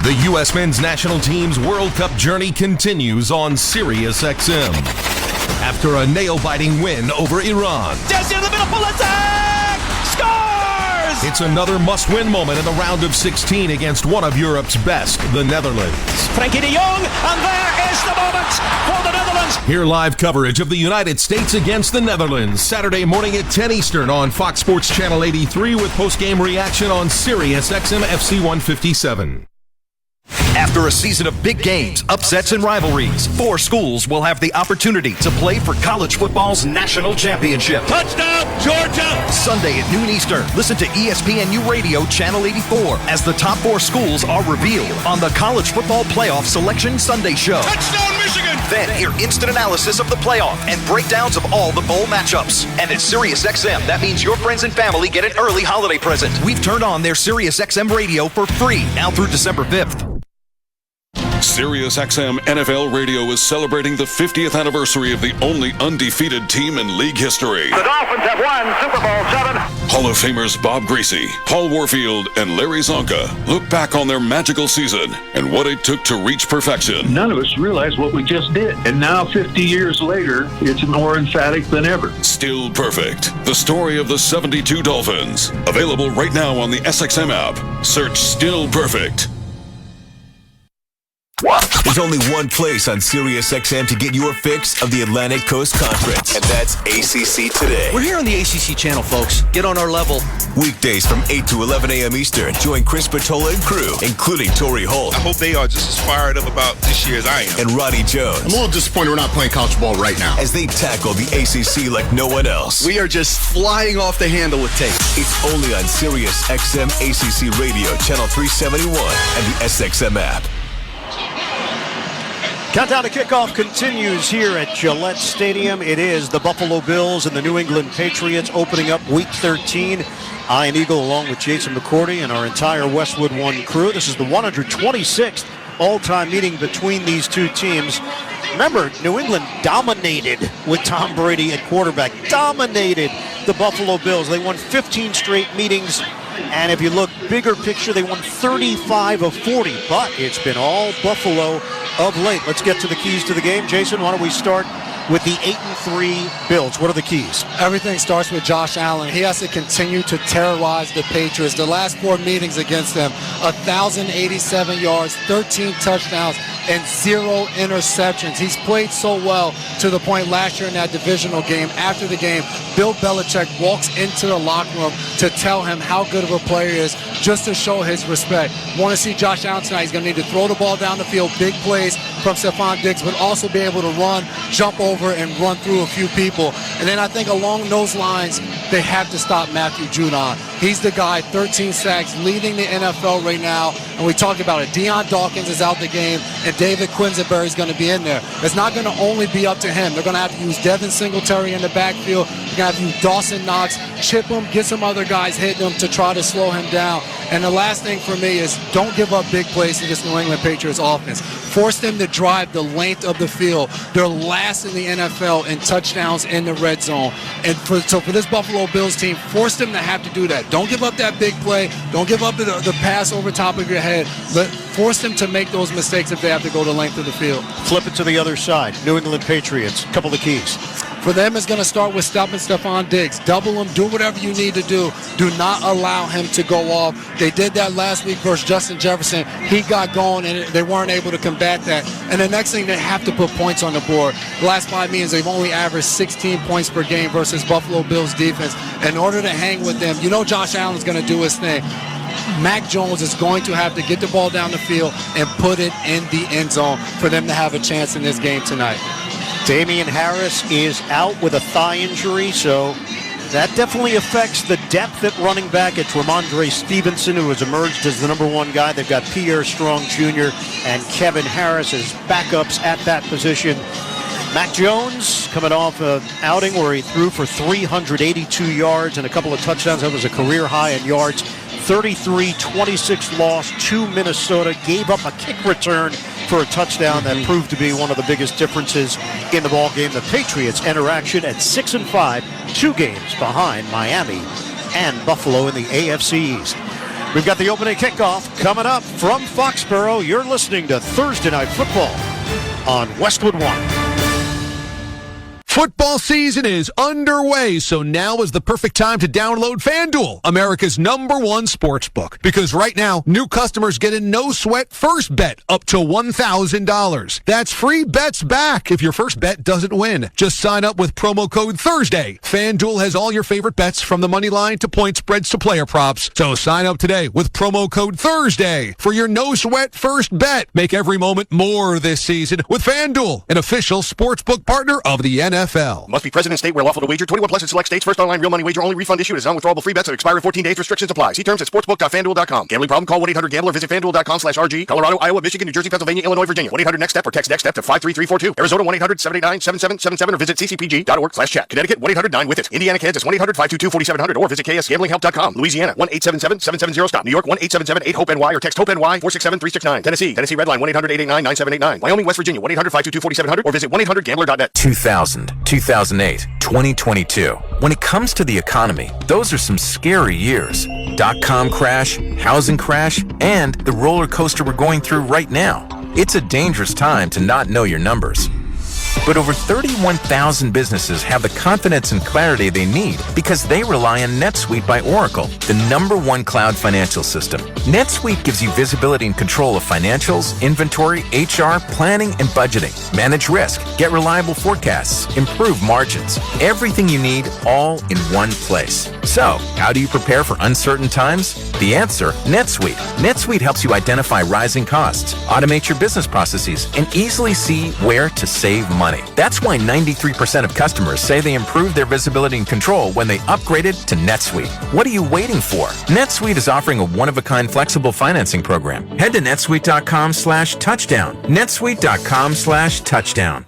The U.S. men's national team's World Cup journey continues on Sirius XM. After a nail-biting win over Iran, Jesse in the middle, full attack! Scores! It's another must-win moment in the round of 16 against one of Europe's best, the Netherlands. Frankie de Jong, and there is the moment for the Netherlands. Hear live coverage of the United States against the Netherlands Saturday morning at 10 Eastern on Fox Sports Channel 83 with post-game reaction on Sirius XM FC 157. After a season of big games, upsets, and rivalries, 4 schools will have the opportunity to play for college football's national championship. Touchdown, Georgia! Sunday at noon Eastern, listen to ESPNU Radio Channel 84 as the top 4 schools are revealed on the College Football Playoff Selection Sunday Show. Touchdown, Michigan! Then hear instant analysis of the playoff and breakdowns of all the bowl matchups. And at SiriusXM, that means your friends and family get an early holiday present. We've turned on their SiriusXM radio for free now through December 5th. Sirius XM NFL Radio is celebrating the 50th anniversary of the only undefeated team in league history. The Dolphins have won Super Bowl 7. Hall of Famers Bob Greasy, Paul Warfield, and Larry Zonka look back on their magical season and what it took to reach perfection. None of us realized what we just did. And now, 50 years later, it's more emphatic than ever. Still Perfect, the story of the 72 Dolphins. Available right now on the SXM app. Search Still Perfect. There's only one place on SiriusXM to get your fix of the Atlantic Coast Conference, and that's ACC Today. We're here on the ACC channel, folks. Get on our level. Weekdays from 8 to 11 a.m. Eastern. Join Chris Patola and crew, including Tori Holt. I hope they are just as fired up about this year as I am. And Ronnie Jones. I'm a little disappointed we're not playing college ball right now. As they tackle the ACC like no one else. We are just flying off the handle with tape. It's only on SiriusXM ACC Radio, Channel 371, and the SXM app. Countdown to kickoff continues here at Gillette Stadium. It is the Buffalo Bills and the New England Patriots opening up Week 13. Ian Eagle along with Jason McCourty and our entire Westwood One crew. This is the 126th all-time meeting between these two teams. Remember, New England dominated with Tom Brady at quarterback. Dominated the Buffalo Bills. They won 15 straight meetings. And if you look bigger picture, they won 35 of 40. But it's been all Buffalo of late. Let's get to the keys to the game. Jason, why don't we start with the 8-3 Bills? What are the keys? Everything starts with Josh Allen. He has to continue to terrorize the Patriots. The last 4 meetings against them, 1,087 yards, 13 touchdowns, and 0 interceptions. He's played so well to the point last year in that divisional game. After the game, Bill Belichick walks into the locker room to tell him how good of a player he is, just to show his respect. Want to see Josh Allen tonight. He's going to need to throw the ball down the field, big plays from Stephon Diggs, but also be able to run, jump over, and run through a few people. And then I think along those lines, they have to stop Matthew Judon. He's the guy, 13 sacks, leading the NFL right now. And we talked about it. Deion Dawkins is out the game, and David Quinsberry is going to be in there. It's not going to only be up to him. They're going to have to use Devin Singletary in the backfield. They're going to have to use Dawson Knox, chip him, get some other guys hitting him to try to slow him down. And the last thing for me is don't give up big plays to this New England Patriots offense. Force them to drive the length of the field. They're last in the NFL in touchdowns in the red zone. And so for this Buffalo Bills team, force them to have to do that. Don't give up that big play. Don't give up the pass over top of your head. ahead. Force them to make those mistakes if they have to go the length of the field. Flip it to the other side. New England Patriots. Couple of keys. For them, it's going to start with stopping Stephon Diggs. Double him. Do whatever you need to do. Do not allow him to go off. They did that last week versus Justin Jefferson. He got going, and they weren't able to combat that. And the next thing, they have to put points on the board. The last 5 meetings, they've only averaged 16 points per game versus Buffalo Bills defense. In order to hang with them, Josh Allen's going to do his thing. Mac Jones is going to have to get the ball down the field and put it in the end zone for them to have a chance in this game tonight. Damian Harris is out with a thigh injury, so that definitely affects the depth at running back. It's Ramondre Stevenson, who has emerged as the number one guy. They've got Pierre Strong Jr. and Kevin Harris as backups at that position. Mac Jones coming off an outing where he threw for 382 yards and a couple of touchdowns. That was a career high in yards. 33-26 loss to Minnesota. Gave up a kick return for a touchdown that proved to be one of the biggest differences in the ball game. The Patriots enter action at 6-5, 2 games behind Miami and Buffalo in the AFC East. We've got the opening kickoff coming up from Foxborough. You're listening to Thursday Night Football on Westwood One. Football season is underway, so now is the perfect time to download FanDuel, America's #1 sports book. Because right now, new customers get a no-sweat first bet up to $1,000. That's free bets back if your first bet doesn't win. Just sign up with promo code Thursday. FanDuel has all your favorite bets from the money line to point spreads to player props. So sign up today with promo code Thursday for your no-sweat first bet. Make every moment more this season with FanDuel, an official sportsbook partner of the NFL. Must be present in state where lawful to wager. 21 plus in select states. First online real money wager only. Refund issued as non-withdrawable free bets that expire in 14 days. Restrictions apply. See terms at sportsbook.fanduel.com. Gambling problem? Call 1-800-GAMBLER. Visit fanduel.com/RG. Colorado, Iowa, Michigan, New Jersey, Pennsylvania, Illinois, Virginia. 1-800-NEXT-STEP or text NEXT-STEP to 53342. Arizona 1-800-789-7777 or visit ccpg.org/chat. Connecticut 1-800-9-WITH-IT. Indiana, Kansas 1-800-522-4700 or visit ksgamblinghemp.com. Louisiana 1-877-770-STOP. New York 1-877-8-HOPE-NY or text HOPE-NY 467-369. Tennessee Redline 1-800-889-9789. Wyoming, West Virginia 1-800-522-4700 or visit 1-800-GAMBLER.net. 2000, 2022. When it comes to the economy, those are some scary years. .com crash, housing crash, and the roller coaster we're going through right now. It's a dangerous time to not know your numbers. But over 31,000 businesses have the confidence and clarity they need because they rely on NetSuite by Oracle, the #1 cloud financial system. NetSuite gives you visibility and control of financials, inventory, HR, planning, and budgeting. Manage risk, get reliable forecasts, improve margins. Everything you need all in one place. So, how do you prepare for uncertain times? The answer, NetSuite. NetSuite helps you identify rising costs, automate your business processes, and easily see where to save money. That's why 93% of customers say they improved their visibility and control when they upgraded to NetSuite. What are you waiting for? NetSuite is offering a one-of-a-kind flexible financing program. Head to netsuite.com/touchdown. netsuite.com/touchdown.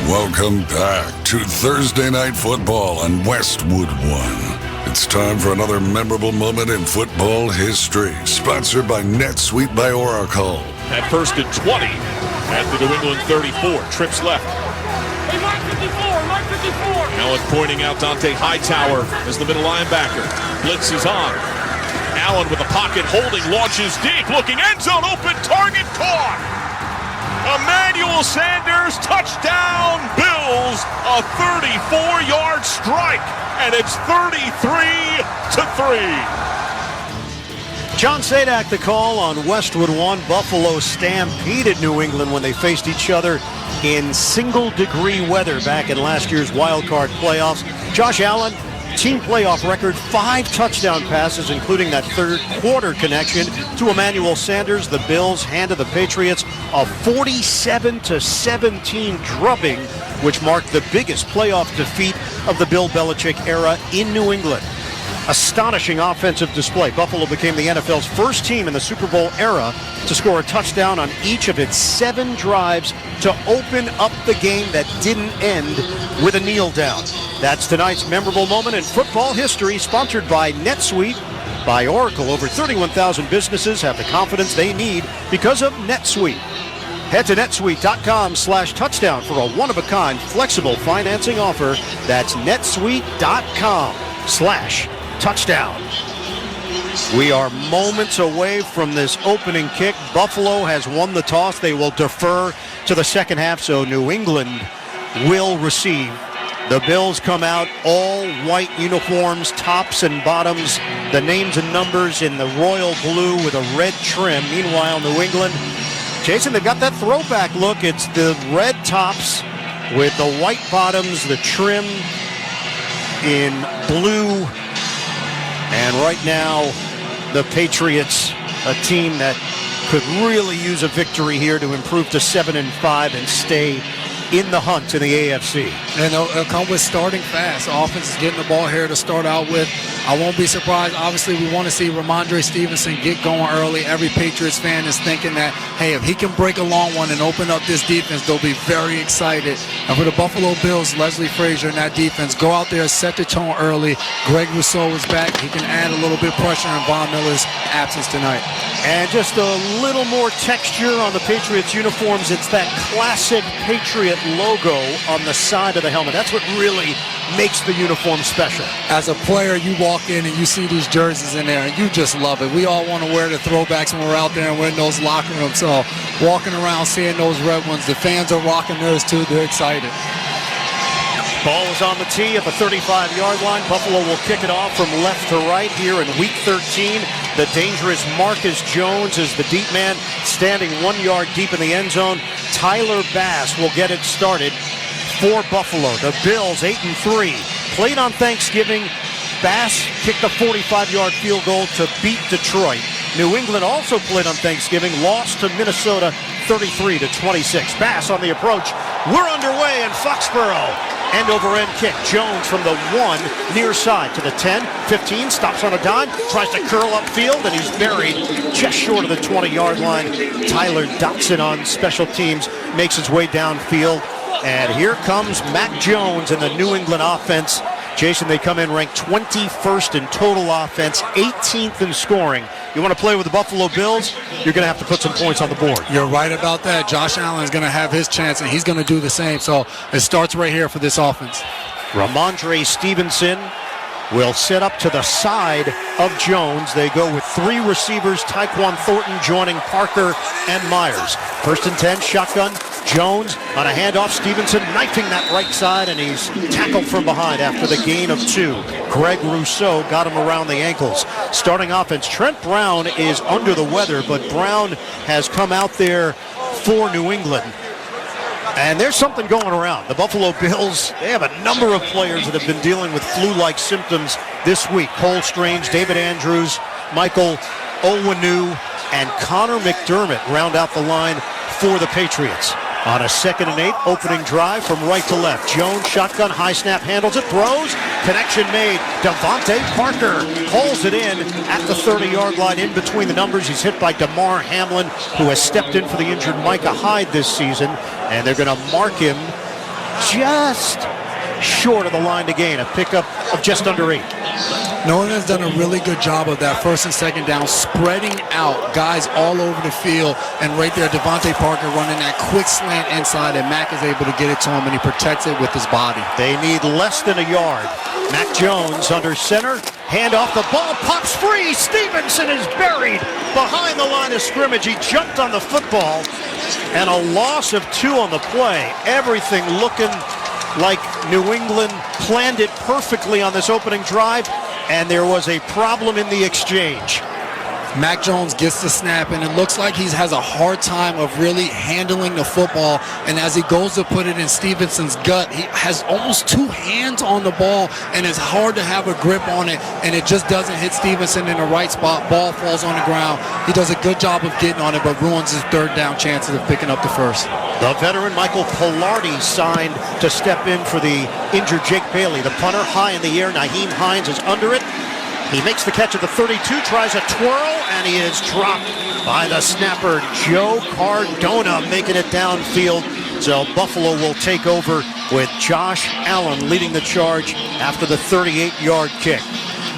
Welcome back to Thursday Night Football on Westwood One. It's time for another memorable moment in football history, sponsored by NetSuite by Oracle. At first and 20 at the New England 34. Trips left. Hey, Mark 54, Mark 54. Allen pointing out Dante Hightower as the middle linebacker. Blitz is on. Allen with a pocket holding, launches deep, looking end zone open, target caught. Emmanuel Sanders, touchdown Bills, a 34-yard strike, and it's 33-3. John Sadak the call on Westwood One. Buffalo stampeded New England when they faced each other in single-degree weather back in last year's wild card playoffs. Josh Allen, team playoff record, 5 touchdown passes, including that third quarter connection to Emmanuel Sanders. The Bills handed the Patriots a 47-17 drubbing, which marked the biggest playoff defeat of the Bill Belichick era in New England. Astonishing offensive display. Buffalo became the NFL's first team in the Super Bowl era to score a touchdown on each of its 7 drives to open up the game that didn't end with a kneel down. That's tonight's memorable moment in football history, sponsored by NetSuite by Oracle. Over 31,000 businesses have the confidence they need because of NetSuite. Head to netsuite.com/touchdown for a one-of-a-kind flexible financing offer. That's netsuite.com/touchdown. We are moments away from this opening kick. Buffalo has won the toss. They will defer to the second half, so New England will receive. The Bills come out all white uniforms, tops and bottoms, the names and numbers in the royal blue with a red trim. Meanwhile, New England, Jason, they got that throwback look. It's the red tops with the white bottoms, the trim in blue. And right now, the Patriots, a team that could really use a victory here to improve to 7-5 and stay in the hunt in the AFC. And it'll come with starting fast. The offense is getting the ball here to start out with. I won't be surprised. Obviously, we want to see Ramondre Stevenson get going early. Every Patriots fan is thinking that, hey, if he can break a long one and open up this defense, they'll be very excited. And for the Buffalo Bills, Leslie Frazier and that defense, go out there, set the tone early. Greg Rousseau is back. He can add a little bit of pressure in Von Miller's absence tonight. And just a little more texture on the Patriots uniforms. It's that classic Patriot logo on the side of the helmet. That's what really makes the uniform special. As a player, you walk in and you see these jerseys in there and you just love it. We all want to wear the throwbacks when we're out there and we're in those locker rooms. So walking around seeing those red ones, the fans are rocking theirs too. They're excited. Ball is on the tee at the 35-yard line. Buffalo will kick it off from left to right here in Week 13. The dangerous Marcus Jones is the deep man, standing 1 yard deep in the end zone. Tyler Bass will get it started for Buffalo. The Bills, 8-3, played on Thanksgiving. Bass kicked a 45-yard field goal to beat Detroit. New England also played on Thanksgiving, lost to Minnesota 33-26. Bass on the approach. We're underway in Foxborough. End over end kick. Jones from the 1 near side to the 10, 15, stops on a dime, tries to curl upfield, and he's buried just short of the 20-yard line. Tyler Dotson on special teams makes his way downfield. And here comes Mac Jones and the New England offense. Jason, they come in ranked 21st in total offense, 18th in scoring. You want to play with the Buffalo Bills, you're going to have to put some points on the board. You're right about that. Josh Allen is going to have his chance, and he's going to do the same. So it starts right here for this offense. Ramondre Stevenson will set up to the side of Jones. They go with 3 receivers, Tyquan Thornton joining Parker and Myers. 1st and 10, shotgun. Jones on a handoff. Stevenson knifing that right side, and he's tackled from behind after the gain of 2. Greg Rousseau got him around the ankles. Starting offense, Trent Brown is under the weather, but Brown has come out there for New England. And there's something going around. The Buffalo Bills, they have a number of players that have been dealing with flu-like symptoms this week. Cole Strange, David Andrews, Michael Onwenu, and Connor McDermott round out the line for the Patriots. On a 2nd and 8, opening drive from right to left. Jones, shotgun, high snap, handles it, throws, connection made. Devontae Parker pulls it in at the 30-yard line in between the numbers. He's hit by DeMar Hamlin, who has stepped in for the injured Micah Hyde this season, and they're going to mark him just short of the line to gain, a pickup of just under 8. New England's done a really good job of that 1st and 2nd down, spreading out guys all over the field. And right there, Devontae Parker running that quick slant inside, and Mac is able to get it to him, and he protects it with his body. They need less than a yard. Mac Jones under center. Hand off, the ball pops free. Stevenson is buried behind the line of scrimmage. He jumped on the football, and a loss of 2 on the play. Everything looking like New England planned it perfectly on this opening drive, and there was a problem in the exchange. Mac Jones gets the snap, and it looks like he has a hard time of really handling the football. And as he goes to put it in Stevenson's gut, he has almost 2 hands on the ball, and it's hard to have a grip on it, and it just doesn't hit Stevenson in the right spot. Ball falls on the ground. He does a good job of getting on it, but ruins his 3rd down chances of picking up the 1st. The veteran Michael Pilardi signed to step in for the injured Jake Bailey. The punter high in the air. Naheem Hines is under it. He makes the catch at the 32, tries a twirl, and he is dropped by the snapper, Joe Cardona, making it downfield. So Buffalo will take over with Josh Allen leading the charge after the 38-yard kick.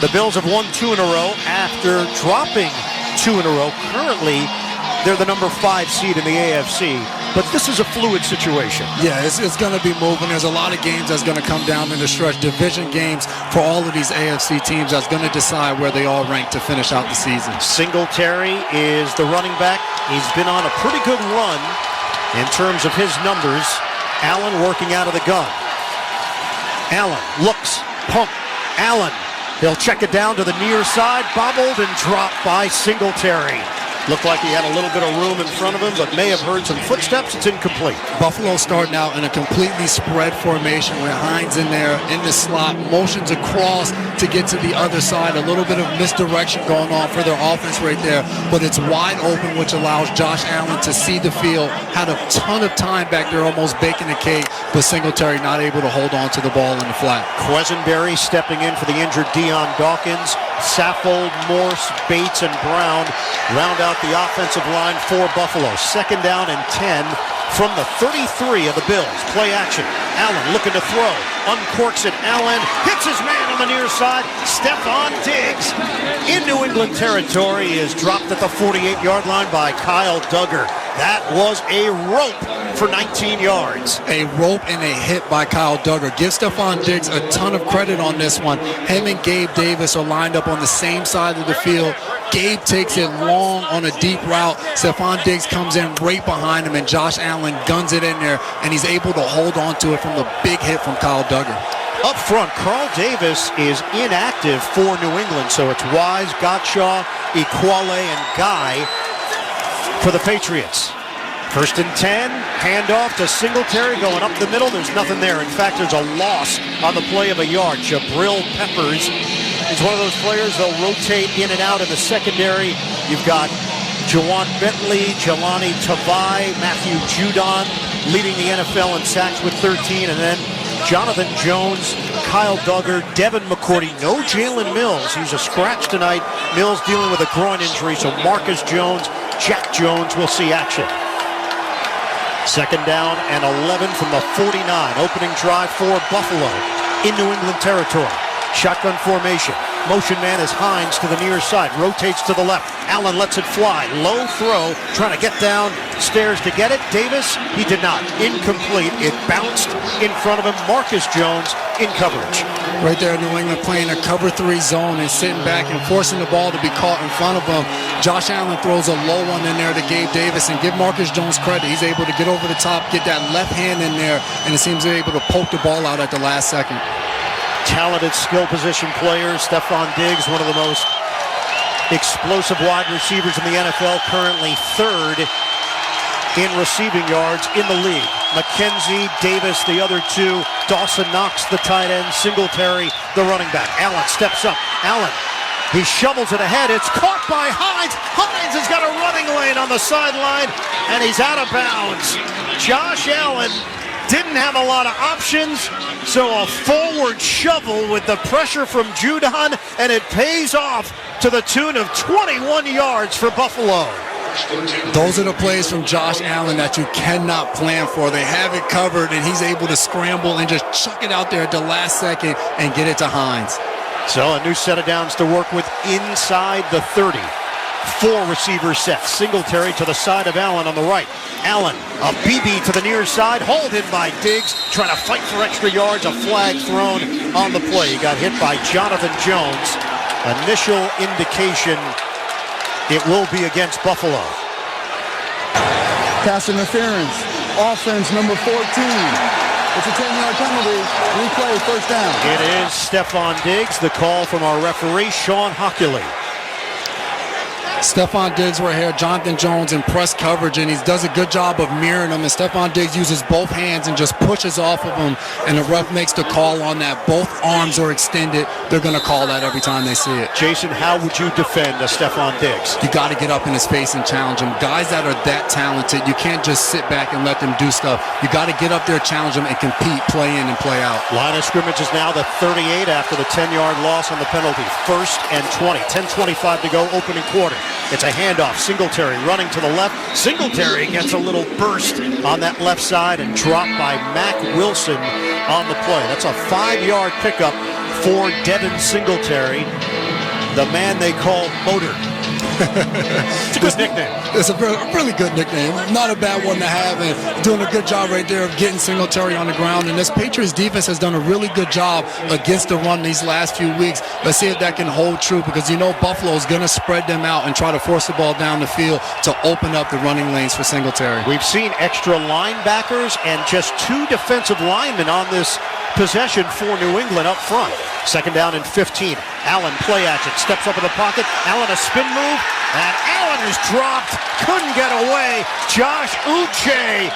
The Bills have won 2 in a row after dropping 2 in a row. Currently, they're the number 5 seed in the AFC. but this is a fluid situation. Yeah, it's going to be moving. There's a lot of games that's going to come down in the stretch. Division games for all of these AFC teams that's going to decide where they all rank to finish out the season. Singletary is the running back. He's been on a pretty good run in terms of his numbers. Allen working out of the gun. Allen looks, pump. Allen, he'll check it down to the near side, bobbled and dropped by Singletary. Looked like he had a little bit of room in front of him, but may have heard some footsteps. It's incomplete. Buffalo starting out in a completely spread formation with Hines in there in the slot, motions across to get to the other side. A little bit of misdirection going on for their offense right there, but it's wide open, which allows Josh Allen to see the field. Had a ton of time back there, almost baking a cake, but Singletary not able to hold on to the ball in the flat. Quesenberry stepping in for the injured Deion Dawkins. Saffold, Morse, Bates, and Brown round out the offensive line for Buffalo. 2nd down and 10 from the 33 of the Bills. Play action. Allen looking to throw. Uncorks it. Allen hits his man on the near side. Stephon Diggs in New England territory is dropped at the 48-yard line by Kyle Duggar. That was a rope for 19 yards. A rope and a hit by Kyle Duggar. Give Stephon Diggs a ton of credit on this one. Him and Gabe Davis are lined up on the same side of the field. Gabe takes it long on a deep route. Stephon Diggs comes in right behind him, and Josh Allen guns it in there, and he's able to hold on to it from the big hit from Kyle Duggar. Up front, Carl Davis is inactive for New England, so it's Wise, Gottschall, Equale, and Guy for the Patriots. 1st and 10, handoff to Singletary going up the middle. There's nothing there. In fact, there's a loss on the play of a yard. Jabril Peppers is one of those players they'll rotate in and out in the secondary. You've got Jawan Bentley, Jelani Tavai, Matthew Judon leading the NFL in sacks with 13, and then Jonathan Jones, Kyle Duggar, Devin McCourty. No Jalen Mills. He's a scratch tonight. Mills dealing with a groin injury, so Marcus Jones, Jack Jones will see action. 2nd down and 11 from the 49. Opening drive for Buffalo in New England territory. Shotgun formation. Motion man is Hines to the near side. Rotates to the left. Allen lets it fly. Low throw. Trying to get down stairs to get it. Davis, he did not. Incomplete. It bounced in front of him. Marcus Jones in coverage. Right there, New England playing a cover 3 zone and sitting back and forcing the ball to be caught in front of them. Josh Allen throws a low one in there to Gabe Davis, and give Marcus Jones credit. He's able to get over the top, get that left hand in there, and it seems they're able to poke the ball out at the last second. Talented skill position players. Stephon Diggs, one of the most explosive wide receivers in the NFL, currently 3rd in receiving yards in the league. McKenzie, Davis, the other 2. Dawson Knox, the tight end. Singletary, the running back. Allen steps up. Allen, he shovels it ahead. It's caught by Hines. Hines has got a running lane on the sideline, and he's out of bounds. Josh Allen didn't have a lot of options, so a forward shovel with the pressure from Judon, and it pays off to the tune of 21 yards for Buffalo. Those are the plays from Josh Allen that you cannot plan for. They have it covered, and he's able to scramble and just chuck it out there at the last second and get it to Hines. So a new set of downs to work with inside the 30. 4 receiver sets. Singletary to the side of Allen on the right. Allen, a BB to the near side, hauled in by Diggs, trying to fight for extra yards. A flag thrown on the play. He got hit by Jonathan Jones. Initial indication it will be against Buffalo. Pass interference. Offense number 14. It's a 10-yard penalty. Replay, 1st down. It is Stephon Diggs. The call from our referee, Sean Hockley. Stephon Diggs right here, Jonathan Jones in press coverage, and he does a good job of mirroring him, and Stephon Diggs uses both hands and just pushes off of him, and the ref makes the call on that. Both arms are extended. They're going to call that every time they see it. Jason, how would you defend a Stephon Diggs? You got to get up in his face and challenge him. Guys that are that talented, you can't just sit back and let them do stuff. You got to get up there, challenge them, and compete, play in and play out. Line of scrimmage is now the 38 after the 10-yard loss on the penalty. 1st and 20. 10:25 to go, opening quarter. It's a handoff. Singletary running to the left. Singletary gets a little burst on that left side and dropped by Mack Wilson on the play. That's a 5-yard pickup for Devin Singletary, the man they call Motor. It's a good nickname. It's a really good nickname. Not a bad one to have, and doing a good job right there of getting Singletary on the ground. And this Patriots defense has done a really good job against the run these last few weeks. Let's see if that can hold true, because you know Buffalo is going to spread them out and try to force the ball down the field to open up the running lanes for Singletary. We've seen extra linebackers and just 2 defensive linemen on this possession for New England up front. Second down and 15. Allen play action, steps up in the pocket. Allen a spin move, and Allen is dropped. Couldn't get away. Josh Uche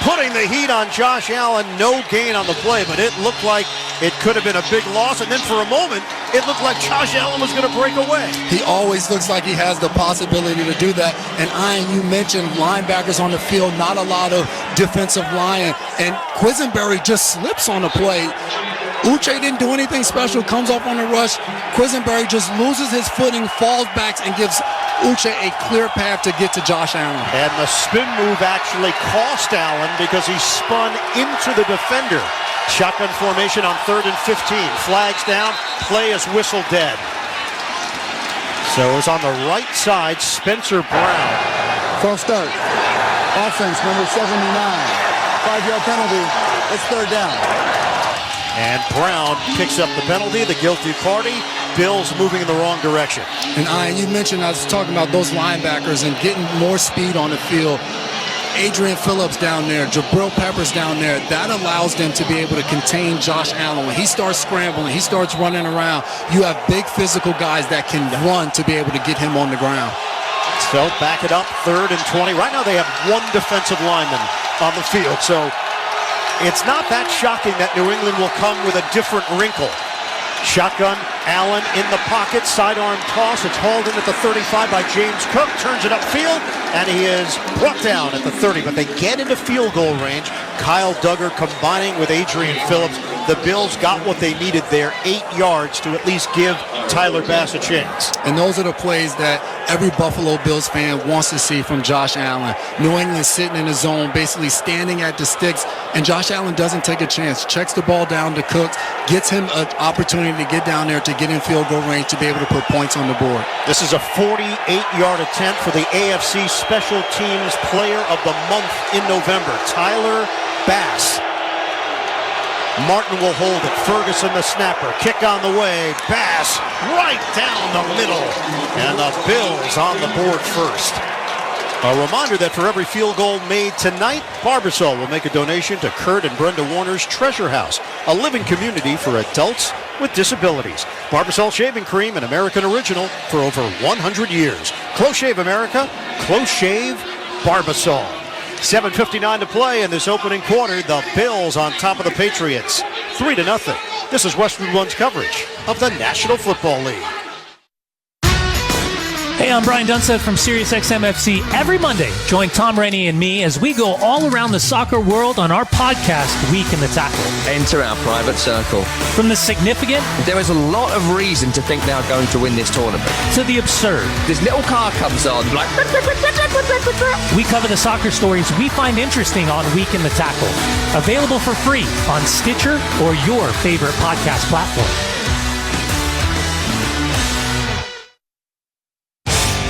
putting the heat on Josh Allen. No gain on the play, but it looked like it could have been a big loss. And then for a moment, it looked like Josh Allen was going to break away. He always looks like he has the possibility to do that. And Ian, you mentioned linebackers on the field, not a lot of defensive line. And Quisenberry just slips on the play. Uche didn't do anything special, comes up on the rush. Quisenberry just loses his footing, falls back, and gives Uche a clear path to get to Josh Allen. And the spin move actually cost Allen because he spun into the defender. Shotgun formation on 3rd and 15. Flags down, play is whistle dead. So it's on the right side, Spencer Brown. False start. Offense, number 79. 5-yard penalty. It's 3rd down. And Brown picks up the penalty, the guilty party. Bills moving in the wrong direction. And Ian, you mentioned, I was talking about those linebackers and getting more speed on the field. Adrian Phillips down there, Jabril Peppers down there. That allows them to be able to contain Josh Allen. When he starts scrambling, he starts running around, you have big physical guys that can run to be able to get him on the ground. So back it up, 3rd and 20. Right now they have 1 defensive lineman on the field. So it's not that shocking that New England will come with a different wrinkle. Shotgun, Allen in the pocket, sidearm toss. It's hauled in at the 35 by James Cook. Turns it upfield, and he is brought down at the 30. But they get into field goal range. Kyle Duggar combining with Adrian Phillips. The Bills got what they needed there, 8 yards to at least give Tyler Bass a chance. And those are the plays that every Buffalo Bills fan wants to see from Josh Allen. New England sitting in the zone, basically standing at the sticks, and Josh Allen doesn't take a chance. Checks the ball down to Cooks, gets him an opportunity to get down there to get in field goal range to be able to put points on the board. This is a 48-yard attempt for the AFC Special Teams Player of the Month in November, Tyler Bass. Martin will hold it. Ferguson the snapper. Kick on the way. Bass right down the middle. And the Bills on the board first. A reminder that for every field goal made tonight, Barbasol will make a donation to Kurt and Brenda Warner's Treasure House, a living community for adults with disabilities. Barbasol Shaving Cream, an American original for over 100 years. Close Shave America, Close Shave Barbasol. 7:59 to play in this opening quarter. The Bills on top of the Patriots, 3-0. This is Westwood One's coverage of the National Football League. Hey, I'm Brian Dunstead from SiriusXM FC. Every Monday, join Tom Rennie and me as we go all around the soccer world on our podcast, Week in the Tackle. Enter our private circle. From the significant... There is a lot of reason to think they're going to win this tournament. ...to the absurd. This little car comes on, like... We cover the soccer stories we find interesting on Week in the Tackle. Available for free on Stitcher or your favorite podcast platform.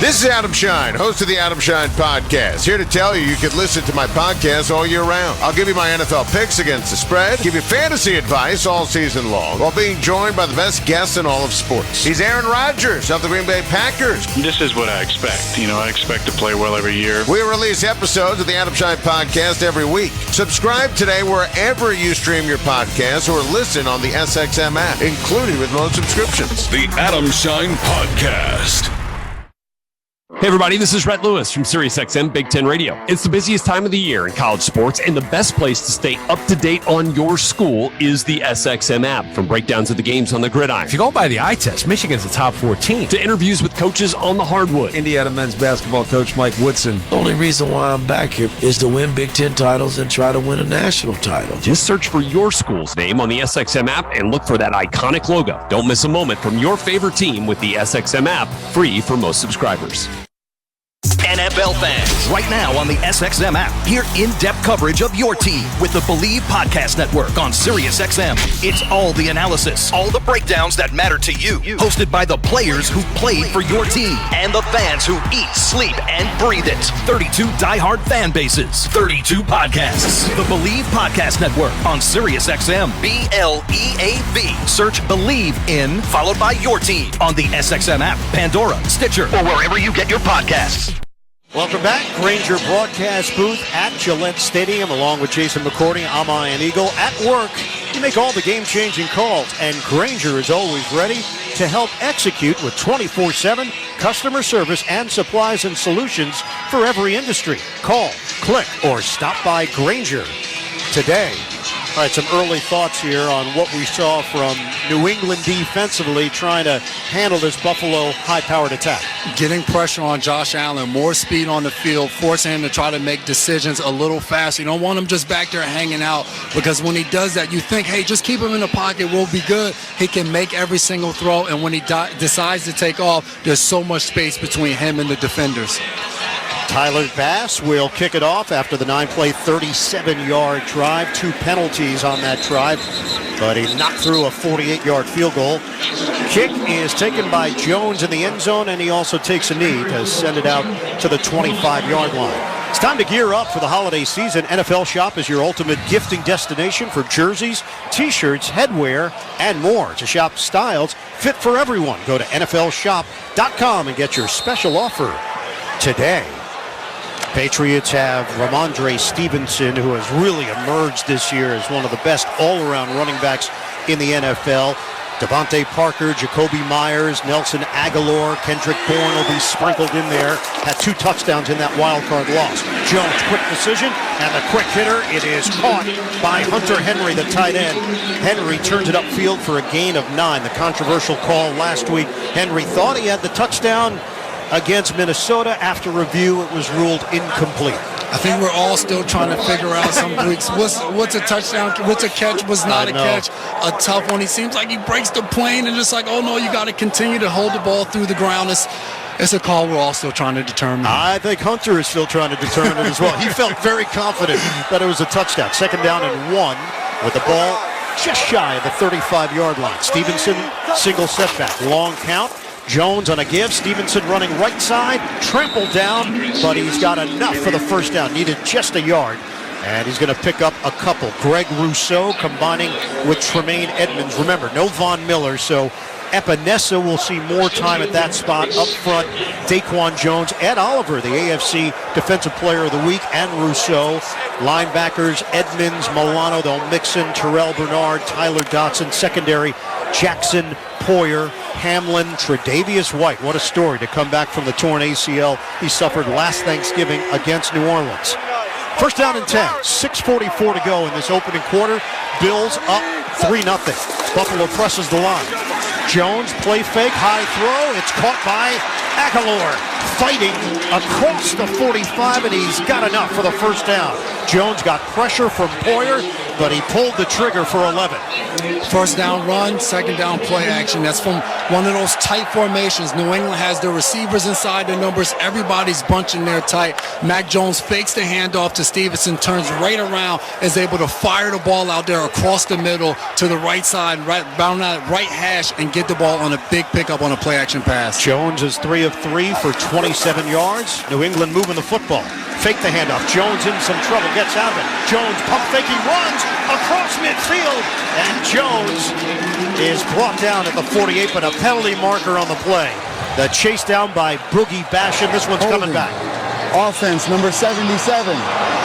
This is Adam Shine, host of the Adam Shine Podcast, here to tell you can listen to my podcast all year round. I'll give you my NFL picks against the spread, give you fantasy advice all season long, while being joined by the best guests in all of sports. He's Aaron Rodgers of the Green Bay Packers. This is what I expect. I expect to play well every year. We release episodes of the Adam Shine Podcast every week. Subscribe today wherever you stream your podcasts or listen on the SXM app, included with most subscriptions. The Adam Shine Podcast. Hey everybody, this is Rhett Lewis from SiriusXM Big Ten Radio. It's the busiest time of the year in college sports, and the best place to stay up to date on your school is the SXM app. From breakdowns of the games on the gridiron, if you go by the eye test, Michigan's the top 14, to interviews with coaches on the hardwood. Indiana men's basketball coach Mike Woodson. The only reason why I'm back here is to win Big Ten titles and try to win a national title. Just search for your school's name on the SXM app and look for that iconic logo. Don't miss a moment from your favorite team with the SXM app, free for most subscribers. NFL NFL fans. Right now on the SXM app, hear in-depth coverage of your team with the Believe Podcast Network on SiriusXM. It's all the analysis, all the breakdowns that matter to you. Hosted by the players who played for your team and the fans who eat, sleep, and breathe it. 32 diehard fan bases, 32 podcasts. The Believe Podcast Network on SiriusXM. BLEAV. Search Believe in, followed by your team on the SXM app, Pandora, Stitcher, or wherever you get your podcasts. Welcome back. Grainger broadcast booth at Gillette Stadium, along with Jason McCourty. I'm Ian Eagle. At work, you make all the game-changing calls, and Grainger is always ready to help execute with 24/7 customer service and supplies and solutions for every industry. Call, click, or stop by Grainger today. All right, some early thoughts here on what we saw from New England defensively trying to handle this Buffalo high-powered attack. Getting pressure on Josh Allen, more speed on the field, forcing him to try to make decisions a little faster. You don't want him just back there hanging out, because when he does that, you think, hey, just keep him in the pocket, we'll be good. He can make every single throw, and when he decides to take off, there's so much space between him and the defenders. Tyler Bass will kick it off after the 9-play, 37-yard drive. 2 penalties on that drive, but he knocked through a 48-yard field goal. Kick is taken by Jones in the end zone, and he also takes a knee to send it out to the 25-yard line. It's time to gear up for the holiday season. NFL Shop is your ultimate gifting destination for jerseys, T-shirts, headwear, and more. To shop styles fit for everyone, go to NFLShop.com and get your special offer today. Patriots have Ramondre Stevenson, who has really emerged this year as one of the best all-around running backs in the NFL. Devontae Parker, Jacoby Myers, Nelson Aguilar, Kendrick Bourne will be sprinkled in there. Had 2 touchdowns in that wild card loss. Jones, quick decision, and the quick hitter. It is caught by Hunter Henry, the tight end. Henry turns it upfield for a gain of 9. The controversial call last week. Henry thought he had the touchdown against Minnesota. After review, it was ruled incomplete. I think we're all still trying to figure out some weeks. What's a touchdown? What's a catch? What's not a catch? A tough one. He seems like he breaks the plane and just like, oh no, you got to continue to hold the ball through the ground. It's a call we're all still trying to determine. I think Hunter is still trying to determine it as well. He felt very confident that it was a touchdown. 2nd down and 1 with the ball just shy of the 35-yard line. Stevenson, single setback, long count. Jones on a give. Stevenson running right side, trampled down, but he's got enough for the first down. Needed just a yard, and he's going to pick up a couple. Greg Rousseau combining with Tremaine Edmonds. Remember, no Von Miller, so Epinesa will see more time at that spot. Up front, Daquan Jones, Ed Oliver, the AFC Defensive Player of the Week, and Rousseau. Linebackers, Edmonds, Milano, they'll mix in Terrell Bernard, Tyler Dotson. Secondary, Jackson, Poyer, Hamlin, Tre'Davious White. What a story to come back from the torn ACL he suffered last Thanksgiving against New Orleans. First down and 10, 6:44 to go in this opening quarter. Bills up 3-0. Buffalo presses the line. Jones, play fake, high throw. It's caught by Aguilar, fighting across the 45, and he's got enough for the first down. Jones got pressure from Poyer, but he pulled the trigger for 11. First down run, second down play action. That's from one of those tight formations. New England has their receivers inside their numbers. Everybody's bunching there tight. Mac Jones fakes the handoff to Stevenson, turns right around, is able to fire the ball out there across the middle to the right side, bound that right hash, and get the ball on a big pickup on a play action pass. Jones is 3 of 3 for 27 yards. New England moving the football. Fake the handoff. Jones in some trouble. Gets out of it. Jones pump faking, runs across midfield. And Jones is brought down at the 48, but a penalty marker on the play. The chase down by Boogie Basham. This one's coming back. Offense, number 77.